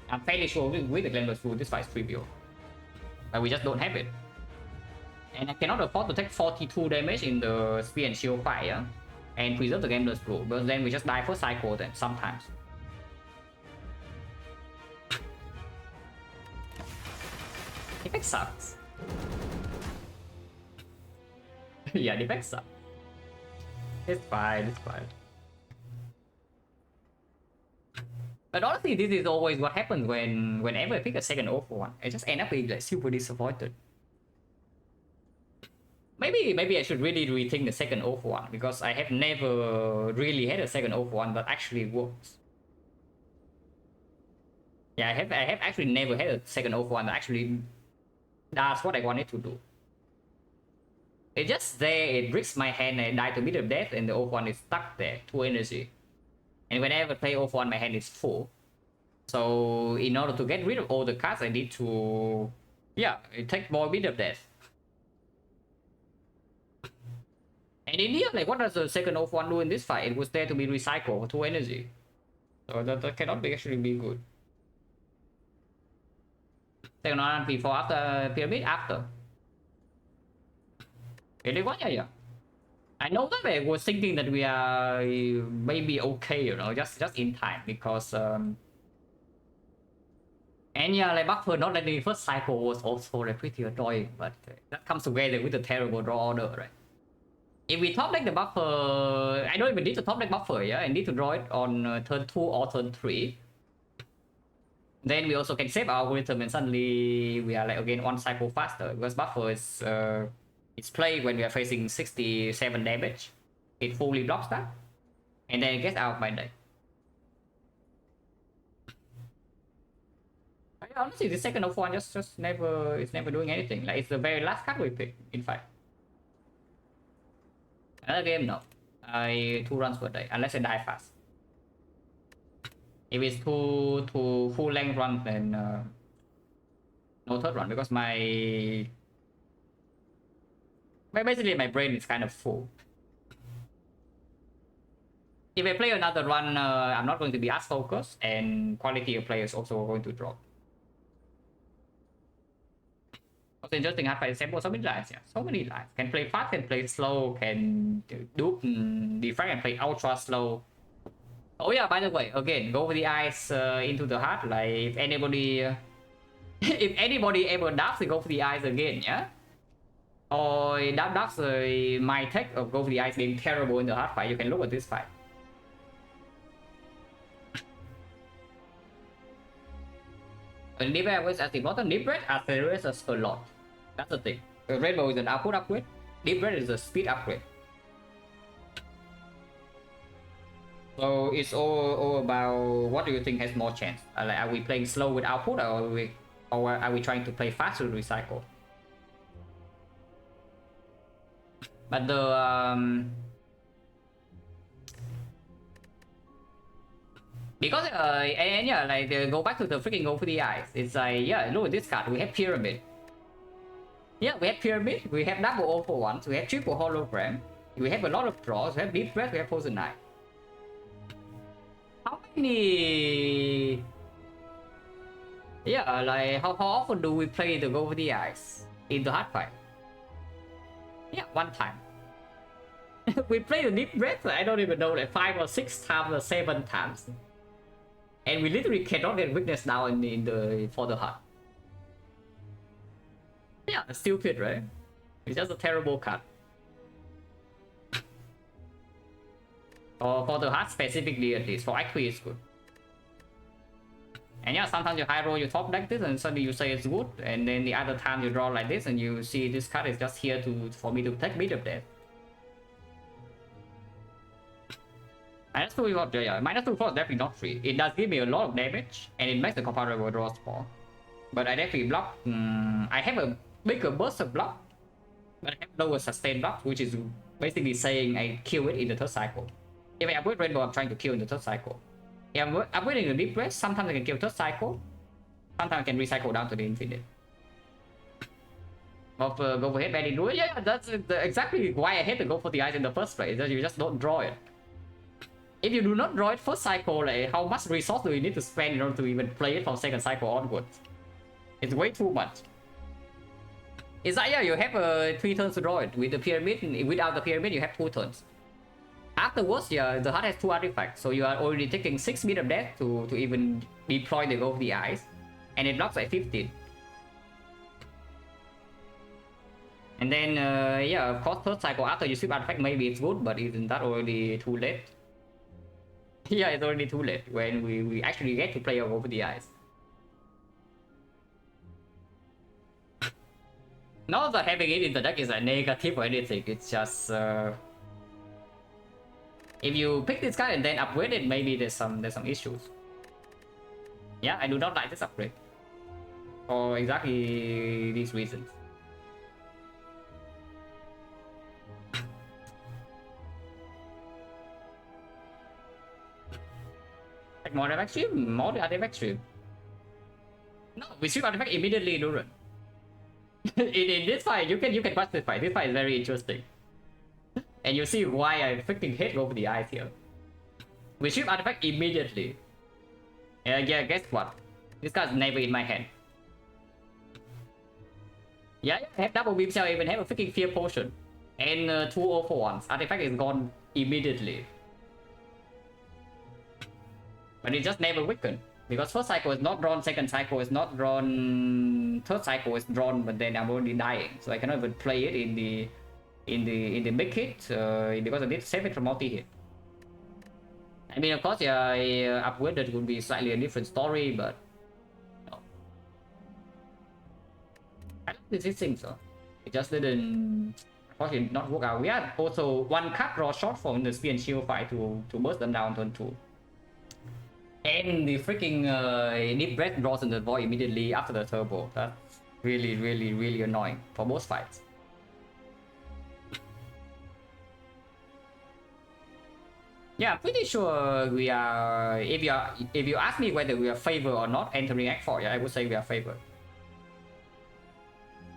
I'm fairly sure with the Gambler's Rule, this fight is trivial. But we just don't have it. And I cannot afford to take 42 damage in the Spear and Shield fight, yeah? And preserve the Gambler's Rule, because then we just die for cycle then sometimes. Defect sucks. Yeah, Defect sucks. It's fine, it's fine. But honestly, this is always what happens whenever I pick a second awful one. I just end up being like super disappointed. Maybe I should really rethink the second awful one because I have never really had a second awful one that actually works. Yeah, I have actually never had a second awful one that actually does what I wanted to do. It's just there, it breaks my hand and I die to beat of death and the awful one is stuck there, 2 energy. And whenever I play awful one, my hand is full. So in order to get rid of all the cards, I need to, yeah, take more beat of death. And in here, like, what does the second awful one do in this fight? It was there to be recycled for 2 energy. So that cannot actually be good. Second one before, after pyramid, after. Really what? Yeah. I know that I was thinking that we are maybe okay, you know, just in time because and yeah, like buffer not letting the first cycle was also like pretty annoying, but that comes together with the terrible draw order, right? If we top deck the buffer, I don't even need to top deck buffer, yeah, I need to draw it on turn 2 or turn 3. Then we also can save our algorithm and suddenly we are like again 1 cycle faster because buffer is it's played when we are facing 67 damage. It fully blocks that and then it gets out of my deck. Honestly, the second of one just never, it's never doing anything. Like it's the very last card we pick, in fact. Another game, no. 2 runs per day, unless I die fast. If it's two full length runs, then no third run because basically my brain is kind of full. if I play another run, I'm not going to be as focused, and quality of play is also going to drop. Also interesting hard fight example, so many lines, yeah, so many lines. Can play fast, can play slow, can do defect and play ultra slow. Oh yeah, by the way, again, go with the eyes into the heart. Like if anybody, if anybody ever doubts, go for the eyes again, yeah. Or doubts my tech of go for the eyes being terrible in the hard fight, you can look at this fight. And Defect with as important, Defect accelerates a lot. That's the thing. Rainbow is an output upgrade. Defect is a speed upgrade. So it's all about what do you think has more chance? Like, are we playing slow with output, or are we trying to play fast with recycle? But the because and yeah, like go back to the freaking go for the eyes. It's like, yeah, look at this card. We have pyramid. Yeah, we have pyramid. We have double O for once. We have triple hologram. We have a lot of draws. We have deep breath. We have poison knife. How many? Yeah, like how often do we play the go for the eyes in the hard fight? Yeah, one time. We play the deep breath. I don't even know, like 5 or 6 times or 7 times. And we literally cannot get weakness down in the for the heart. Yeah, stupid, right? It's just a terrible card. Or for the heart specifically, at least for IQ it's good. And yeah, sometimes you high roll, you top deck this, and suddenly you say it's good, and then the other time you draw like this, and you see this card is just here for me to take bit of death. Minus 2 is yeah, minus 2 force definitely not free. It does give me a lot of damage, and it makes the comparable draw small. But I definitely block. I have a bigger burst of block, but I have lower sustain block, which is basically saying I kill it in the third cycle. If I upgrade Rainbow, I'm trying to kill in the third cycle. If I'm upgrading the Deep Breath, sometimes I can kill third cycle, sometimes I can recycle down to the infinite. Go for head bandit druid. Yeah, that's exactly why I hate to go for the eyes in the first place. That you just don't draw it. If you do not draw it first cycle, like how much resource do you need to spend in order to even play it from second cycle onwards? It's way too much. It's like, yeah, you have 3 turns to draw it. With the pyramid, without the pyramid, you have 2 turns. Afterwards, yeah, the heart has 2 artifacts, so you are already taking 6 bit of death to even deploy the go of the eyes, and it blocks at 15. And then, yeah, of course, third cycle after you sweep artifact, maybe it's good, but isn't that already too late? Yeah, it's already too late when we actually get to play over the eyes. Not that having it in the deck is a negative or anything, it's just if you pick this card and then upgrade it, maybe there's some issues. Yeah, I do not like this upgrade for exactly these reasons. Like more artifact stream, more the artifact stream. No, we stream artifact immediately, Duran. in this fight, you can watch this fight. This fight is very interesting. And you see why I freaking hate over the eyes here. We ship artifact immediately. Yeah, guess what? This guy's never in my hand. Yeah, I have double beam cell, I even have a freaking fear potion. And 2 0 for once. Artifact is gone immediately. But it just never weakened. Because first cycle is not drawn, second cycle is not drawn, third cycle is drawn, but then I'm already dying. So I cannot even play it in the big hit because I need to save it from multi-hit. I mean, of course, yeah, upgraded would be slightly a different story, but no. I don't think thing so. It just didn't, unfortunately, not work out. We had also 1 card draw short from the spear and shield fight to burst them down turn 2. And the freaking Deep Breath draws in the void immediately after the turbo. That's really annoying for both fights. Yeah, I'm pretty sure we are. If you ask me whether we are favored or not entering Act 4, yeah, I would say we are favored.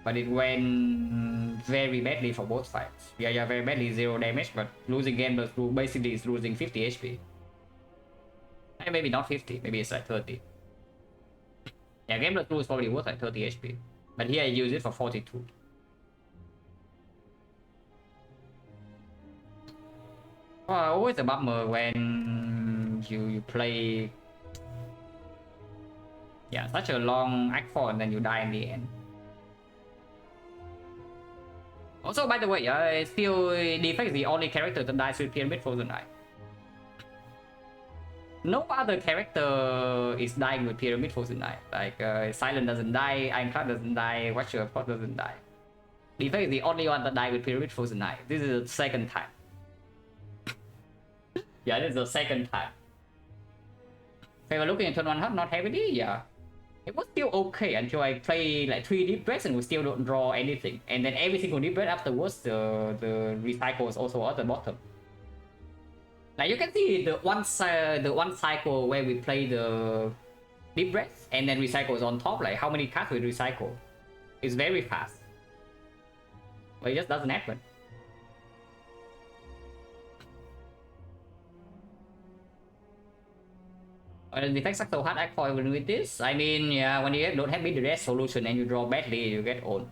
But it went very badly for both fights. Yeah, very badly, 0 damage, but losing game basically is losing 50 HP. Maybe not 50, maybe it's like 30. Yeah, game plus 2 is probably worth like 30 HP. But here I use it for 42. Always a bummer when you play such a long act 4 and then you die in the end. Also, by the way, still Defect is the only character that dies with Pyramid Frozen Eye. No other character is dying with Pyramid Frozen Eye. Like Silent doesn't die, XecnaR doesn't die, Watcher of course doesn't die. Defect is the only one that died with Pyramid Frozen Eye. This is the second time. Yeah, this is the second time. If I were looking at turn 1 hub, not heavily, yeah. It was still okay until I play like 3 deep breaths and we still don't draw anything. And then every single deep breath afterwards, the recycle is also at the bottom. Like you can see the one cycle where we play the deep breath and then recycle is on top, like how many cards we recycle. It's very fast. But it just doesn't happen. The Defect sucks so hard act 4 even with this. I mean, yeah, when you don't have mid rest solution and you draw badly, you get old.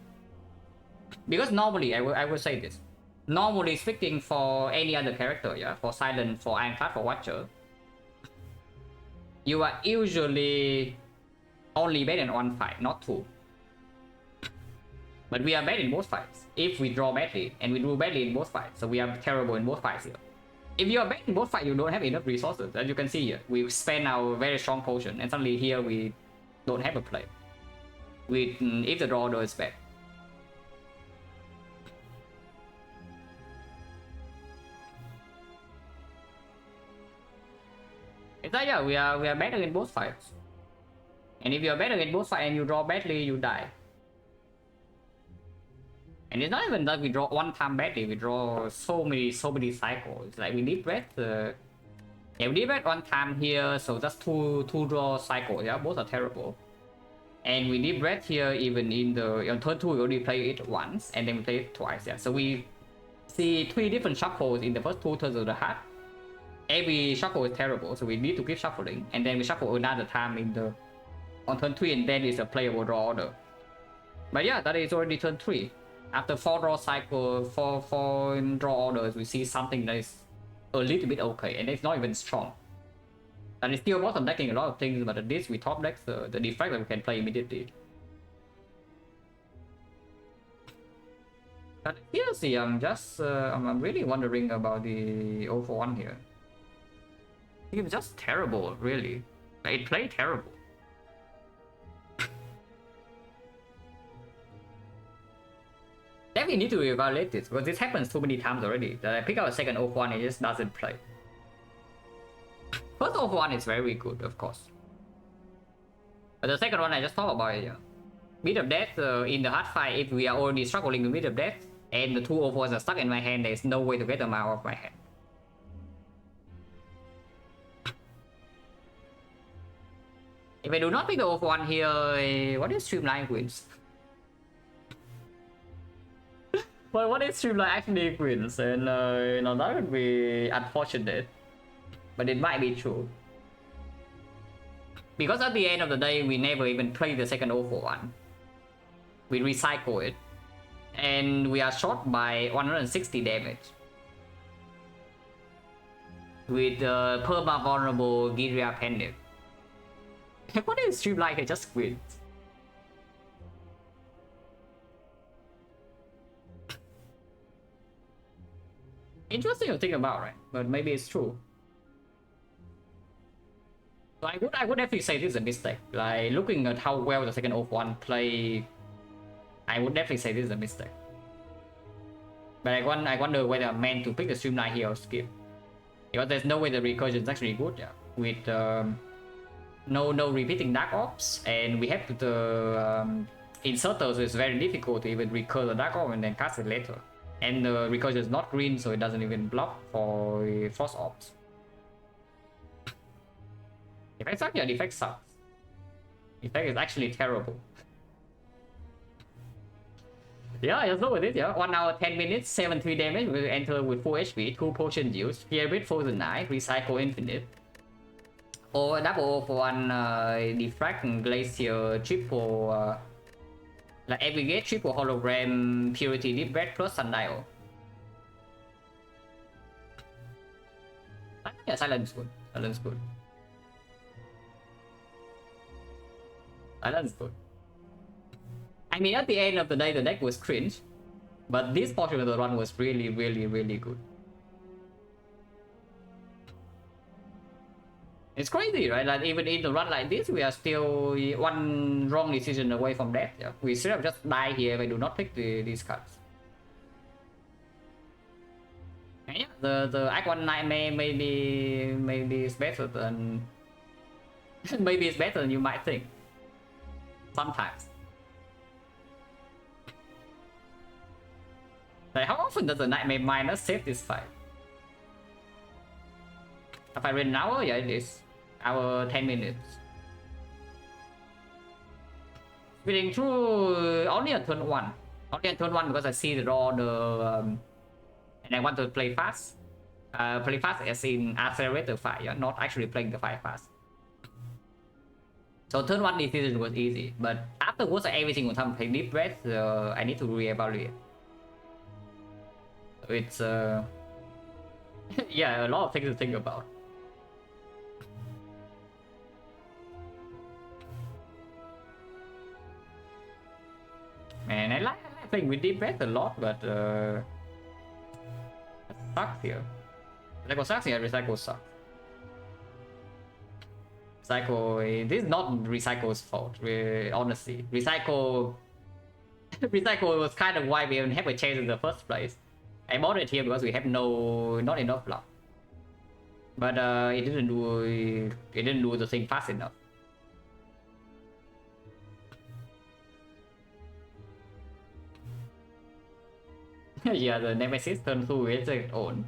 Because normally, I will say this. Normally speaking, for any other character, yeah, for Silent, for XecnaR, for Watcher, you are usually only bad in one fight, not two. But we are bad in both fights if we draw badly, and we do badly in both fights, so we are terrible in both fights here. If you are bad in both fights, you don't have enough resources. As you can see here, we spend our very strong potion, and suddenly here we don't have a play. If the draw order is bad. It's like, yeah, we are better in both fights. And if you are better in both fights and you draw badly, you die. And it's not even that we draw one time badly, we draw so many cycles. Like we deep breath, we deep breath one time here, so just two draw cycles, yeah, both are terrible. And we deep breath here even on turn 2 we already play it once, and then we play it twice, yeah. So we see 3 different shuffles in the first 2 turns of the heart. Every shuffle is terrible, so we need to keep shuffling, and then we shuffle another time on turn 3, and then it's a playable draw order. But yeah, that is already turn 3. After 4 draw cycle, 4 draw orders, we see something that is a little bit okay, and it's not even strong. And it's still bottom decking a lot of things, but at least we top deck the Defect that we can play immediately. But seriously, I'm really wondering about the 041 here. It's just terrible, really. It played terrible. We need to evaluate this, because this happens too many times already that I pick out a second 041 and it just doesn't play. First 041 is very good, of course. But the second one I just talked about, yeah. Beat of Death in the hard fight, if we are already struggling with Beat of Death and the 2 041s are stuck in my hand, there's no way to get them out of my hand. If I do not pick the 041 here, what is Streamline wins? Well, what if Streamline actually wins? And that would be unfortunate. But it might be true. Because at the end of the day, we never even play the second 041. We recycle it. And we are short by 160 damage. With perma-vulnerable Giria Pendant. What if Streamline just wins? Interesting to think about, right? But maybe it's true. So I would definitely say this is a mistake. Like looking at how well the second 041 play, I would definitely say this is a mistake. But I wonder whether I'm meant to pick the Streamline here or skip. Because there's no way the recursion is actually good, yeah. With no repeating Dark Ops, and we have to insert those, so it's very difficult to even recur the Dark Ops and then cast it later. And the recursion is not green, so it doesn't even block for Frost Ops. Defect sucks? Yeah, Defect sucks. Defect is actually terrible. Yeah, just look at this. Yeah, 1 hour 10 minutes, 73 damage. We enter with full HP, 2 potion use, Fear Bit Frozen Knife, Recycle Infinite. Or double for one Defect and Glacier, triple like aggregate, triple hologram, purity, deep breath plus sundial. Yeah, silence good. Silence good. Silence good. I mean, at the end of the day, the deck was cringe, but this portion of the run was really, really, really good. It's crazy, right? Like even in the run like this, we are still one wrong decision away from death. Yeah? We should have just died here. We do not pick these cards. Yeah, the Act 1 Nightmare maybe it's better than maybe it's better than you might think. Sometimes. Like how often does the Nightmare minus save this fight? If I read an hour, yeah, it is. Hour 10 minutes. Speeding through only on turn 1. Only on turn 1 because I see the draw and I want to play fast. Play fast as in accelerate the fight, yeah? Not actually playing the fight fast. So turn 1 decision was easy, but afterwards every single time I play deep breath, I need to reevaluate. It's yeah, a lot of things to think about. Man, I like playing with deep breath a lot, but it sucks here. Recycle sucks here, recycle sucks. Recycle, this is not Recycle's fault, honestly. Recycle was kind of why we even have a chance in the first place. I bought it here because we have not enough luck. But it didn't do the thing fast enough. Yeah, the Nemesis turn 2 is its own.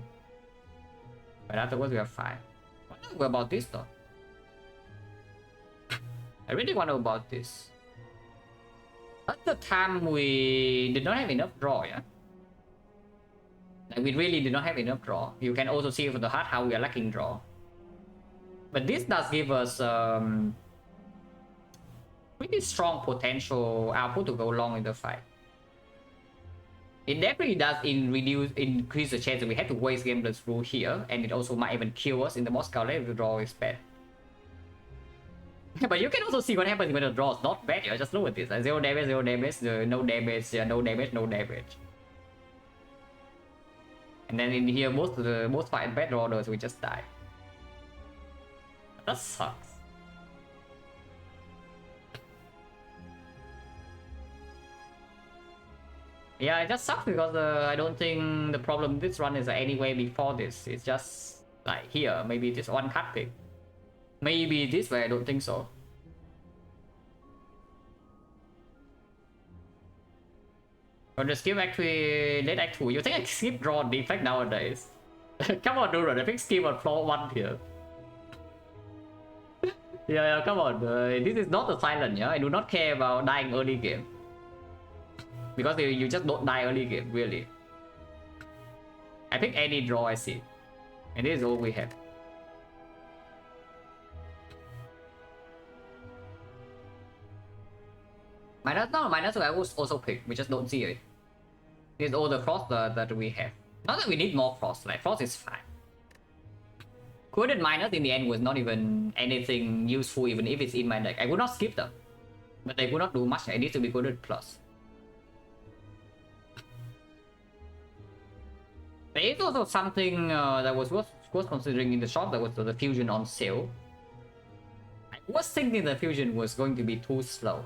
But afterwards we are fine. What do you know about this though? I really want to know about this. At the time we did not have enough draw, yeah? Like we really did not have enough draw. You can also see from the heart how we are lacking draw. But this does give us pretty strong potential output to go long in the fight. It definitely does increase the chance that we have to waste gamblers through here, and it also might even kill us in the Moscow if the draw is bad. But you can also see what happens when the draw is not bad. You just look at this: 0 damage, 0 damage, no damage, no damage, no damage. And then in here, most fight bad orders we just die. That sucks. Yeah, it just sucks because I don't think the problem this run is anyway before this. It's just like here, maybe this one card pick. Maybe this way, I don't think so. But the skip actually late act 2. You think I skip draw defect nowadays? Come on, dude, I think skip on floor 1 here. Yeah, come on. This is not a silent, yeah? I do not care about dying early game. Because you just don't die early game, really. I pick any draw I see. And this is all we have. Minus I will also pick, we just don't see it. This is all the frost that we have. Not that we need more frost, like frost is fine. Coded minus in the end was not even anything useful even if it's in my deck. I would not skip them. But they would not do much, it needs to be coded plus. There is also something that was worth considering in the shop, that was the fusion on sale. I was thinking the fusion was going to be too slow.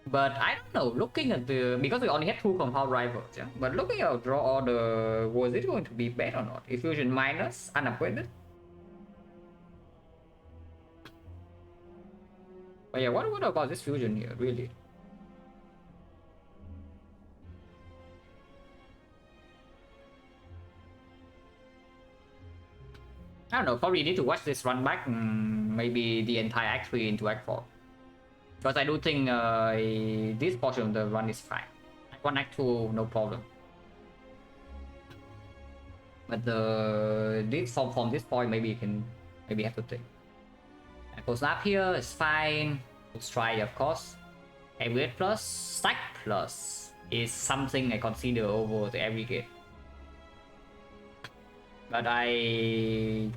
But I don't know, looking at because we only had 2 compound rivals, yeah? But looking at our draw order, was it going to be bad or not? If fusion minus, unupgraded? But yeah, what about this fusion here, really? I don't know, probably need to watch this run back, maybe the entire Act 3 into Act 4. Because I do think this portion of the run is fine. Act 1 Act 2, no problem. But this from this point, maybe you can have to think. Echo Snap here is fine. Strike, of course. A20H plus, Stack plus is something I consider over the aggregate. But I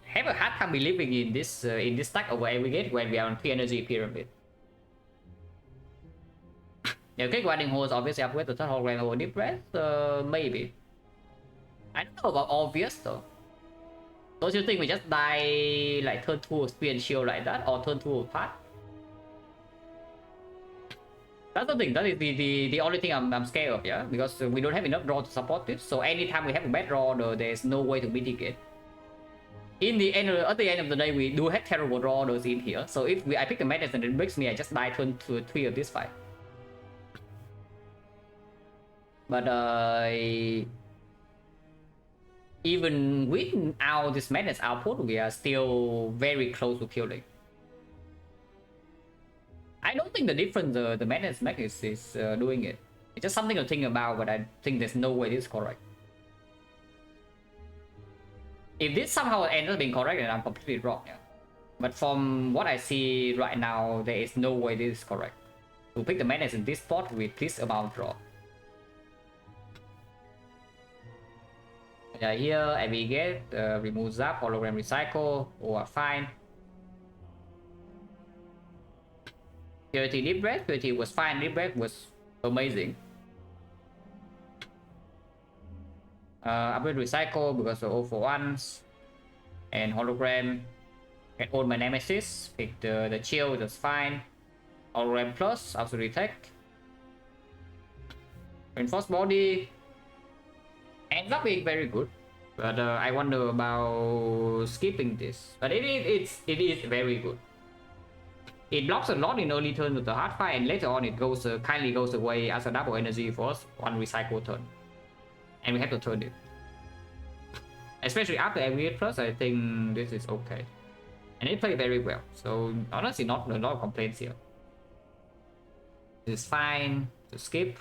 have a hard time believing in this stack over aggregate when we are on P-energy pyramid. Okay, grinding holes obviously upgrade the third hologram over deep breath, maybe. I don't know about obvious though. Don't you think we just die like turn 2 of speed and shield like that, or turn 2 of path? That's the thing, that is the only thing I'm scared of, yeah? Because we don't have enough draw to support this, so anytime we have a bad draw, there's no way to mitigate. In the end, at the end of the day, we do have terrible draws in here, so if I pick the madness and it breaks me, I just die turn 2 or 3 of this fight. But even without this madness output, we are still very close to killing. I don't think the difference the madness makes is doing it. It's just something to think about, but I think there's no way this is correct. If this somehow ends up being correct, then I'm completely wrong. Yeah. But from what I see right now, there is no way this is correct. To pick the madness in this spot with this amount draw. Yeah, here we get remove zap, hologram recycle, or fine. Purity deep breath, purity was fine, deep breath was amazing. Upgrade recycle because of all for ones, and hologram can hold my nemesis. Pick the chill, that's fine. Hologram plus, also detect. Reinforced body ends up being very good, but I wonder about skipping this. But it is very good. It blocks a lot in early turn with the hard fight, and later on it goes kindly goes away as a double energy for us one recycle turn, and we have to turn it. Especially after A20H plus, I think this is okay, and it played very well. So honestly, not a lot of complaints here. This is fine to skip.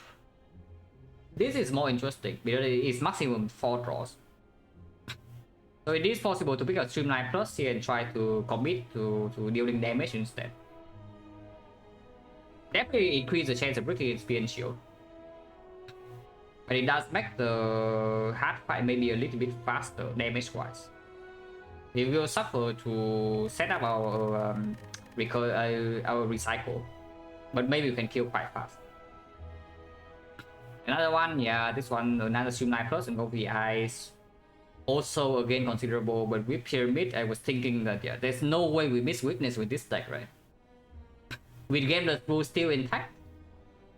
This is more interesting because it's maximum 4 draws. So it is possible to pick a Streamline Plus here and try to commit to dealing damage instead. Definitely increase the chance of breaking its speed and shield. But it does make the hard fight maybe a little bit faster damage wise. We will suffer to set up our recycle, but maybe we can kill quite fast. Another one, yeah, this one, another Streamline Plus and go VIs. Also again considerable, but with Pyramid, I was thinking that yeah, there's no way we miss weakness with this deck, right? With Gameless Blue still intact,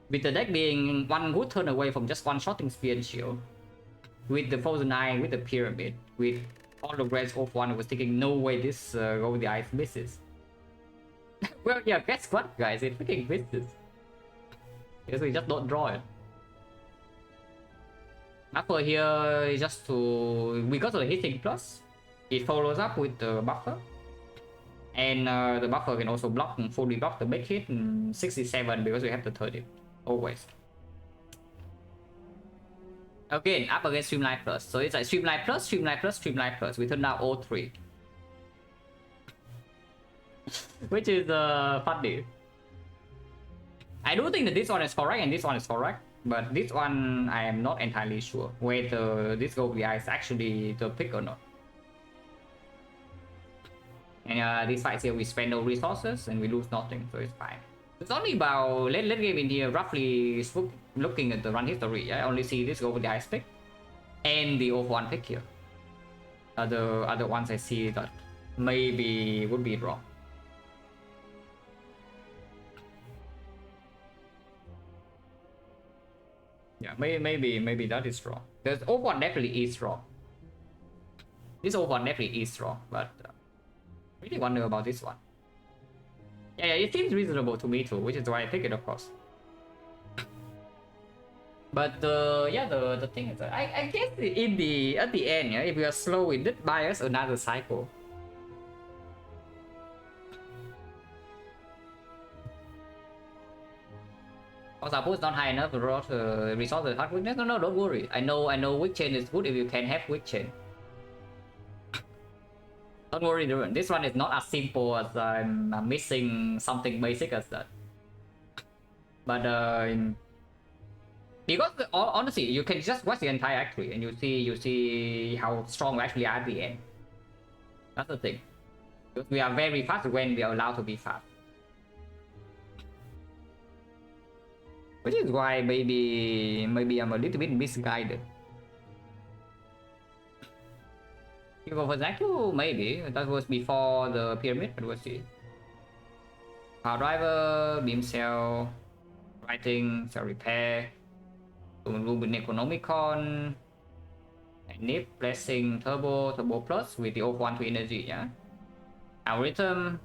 with the deck being one good turn away from just one-shotting Spear and Shield, with the Frozen Eye, with the Pyramid, with all the Grants off one, I was thinking no way this Go with the Eyes misses. Well, yeah, guess what, guys? It freaking misses. Because we just don't draw it. Buffer here is just to... because of the hitting plus, it follows up with the buffer. And the buffer can also block and fully block the big hit 67 because we have to turn it. Always. Again, up against Streamline Plus. So it's like Streamline Plus, Streamline Plus, Streamline Plus. We turn down all 3. Which is funny. I do think that this one is correct and this one is correct. But this one, I am not entirely sure whether this Go VI is actually the pick or not. And this fight here, we spend no resources and we lose nothing, so it's fine. It's only about late game in here, roughly looking at the run history. I only see this Go VI pick and the Off-1 pick here. Other ones I see that maybe would be wrong. Yeah, maybe that is wrong. Because Off-1 definitely is wrong. This Off-1 definitely is wrong, but really wonder about this one. Yeah, it seems reasonable to me too, which is why I pick it, of course. But yeah, the thing is that I guess at the end, yeah, if we are slow, it did buy us another cycle. Because output is not high enough to resolve the hard weakness. No, don't worry. I know weak chain is good if you can have weak chain. Don't worry, this one is not as simple as I'm missing something basic as that. But because honestly, you can just watch the entire act 3 and you see how strong we actually are at the end. That's the thing. Because we are very fast when we are allowed to be fast. Which is why maybe I'm a little bit misguided. You go for Zaku? Maybe. That was before the pyramid, but we'll see. Power driver, beam cell, writing, cell repair, Lumen Economicon, Nip, blessing, turbo plus with the 0.1 to energy, yeah? Algorithm.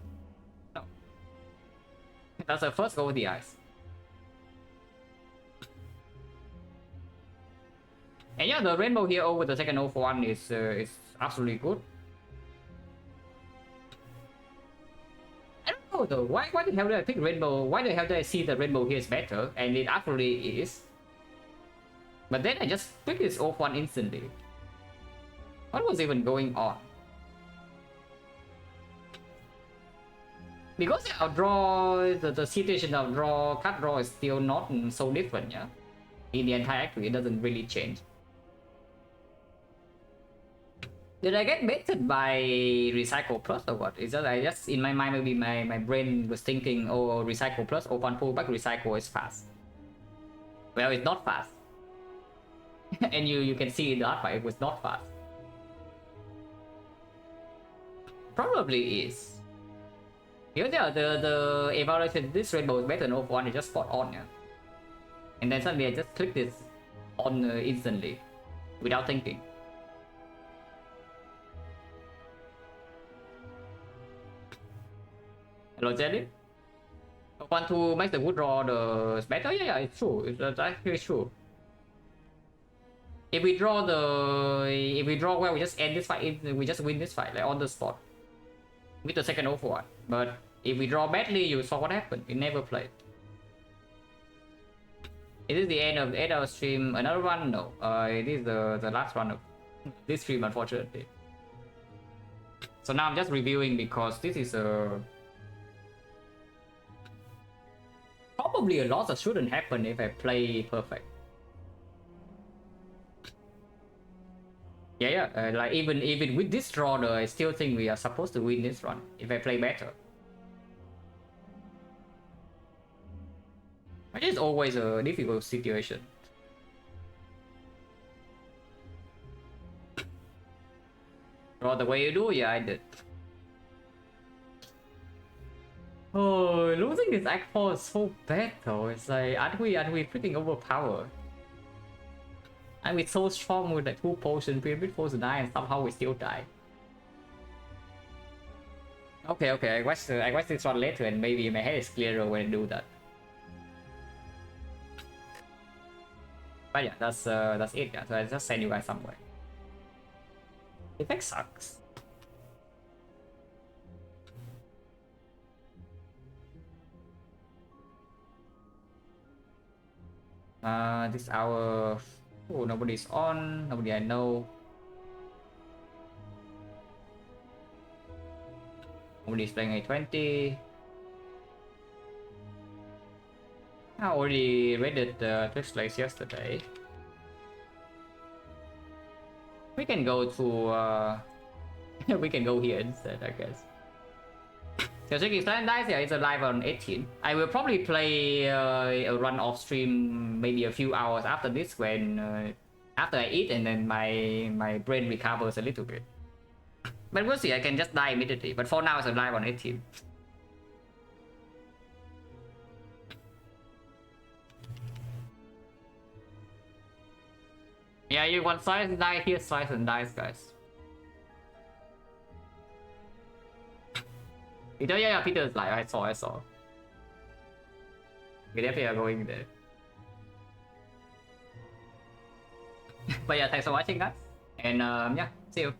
No. That's the first go with the ice. And yeah, the rainbow here over the second 0.1 is absolutely good. I don't know though, why the hell did I pick rainbow? Why the hell did I see that rainbow here is better? And it actually is. But then I just picked this 0.1 instantly. What was even going on? Because the outdraw, the situation of draw, cut draw is still not so different, yeah? In the entire act, it doesn't really change. Did I get baited by Recycle Plus or what? Is that I just, in my mind, maybe my brain was thinking, oh, Recycle Plus, open pullback, Recycle is fast. Well, it's not fast. And you can see in the art file, it was not fast. Probably is. Because yeah, the evaluation this rainbow is better than 0.1, it's just spot on, yeah. And then suddenly I just clicked this on instantly, without thinking. Hello, Jelly? 0.1 to make the wood draw the better? Yeah, it's true. It's actually true. If we draw well, we just end this fight. We just win this fight like on the spot with the second 0.1. But if we draw badly, you saw what happened. We never played. Is this the end of the 8-hour stream? Another one? No. It is the last one of this stream, unfortunately. So now I'm just reviewing because this is probably a loss that shouldn't happen if I play perfect. Yeah. Like even with this draw, though, I still think we are supposed to win this run if I play better. It is always a difficult situation. Draw the way you do, yeah, I did. Oh, losing this Act 4 is so bad though. It's like, aren't we freaking overpowered? And we're so strong with like 2 potions, pyramid force to die, and somehow we still die. Okay, I watched this one later, and maybe my head is clearer when I do that. But yeah, that's it. Yeah, so I just send you guys somewhere. Defect sucks. This hour. Oh, nobody's on. Nobody I know. Nobody's playing A20. I already raided the Twitch place yesterday. We can go to we can go here instead, I guess. So Checking Silent dies, yeah, it's alive on 18. I will probably play a run off stream maybe a few hours after this when after I eat and then my brain recovers a little bit. But we'll see, I can just die immediately. But for now it's alive on 18. Yeah, you want slice and die, here's slice and dice, guys. Peter, yeah, Peter's like, I saw. We definitely are going there. But yeah, thanks for watching, guys. And yeah, see you.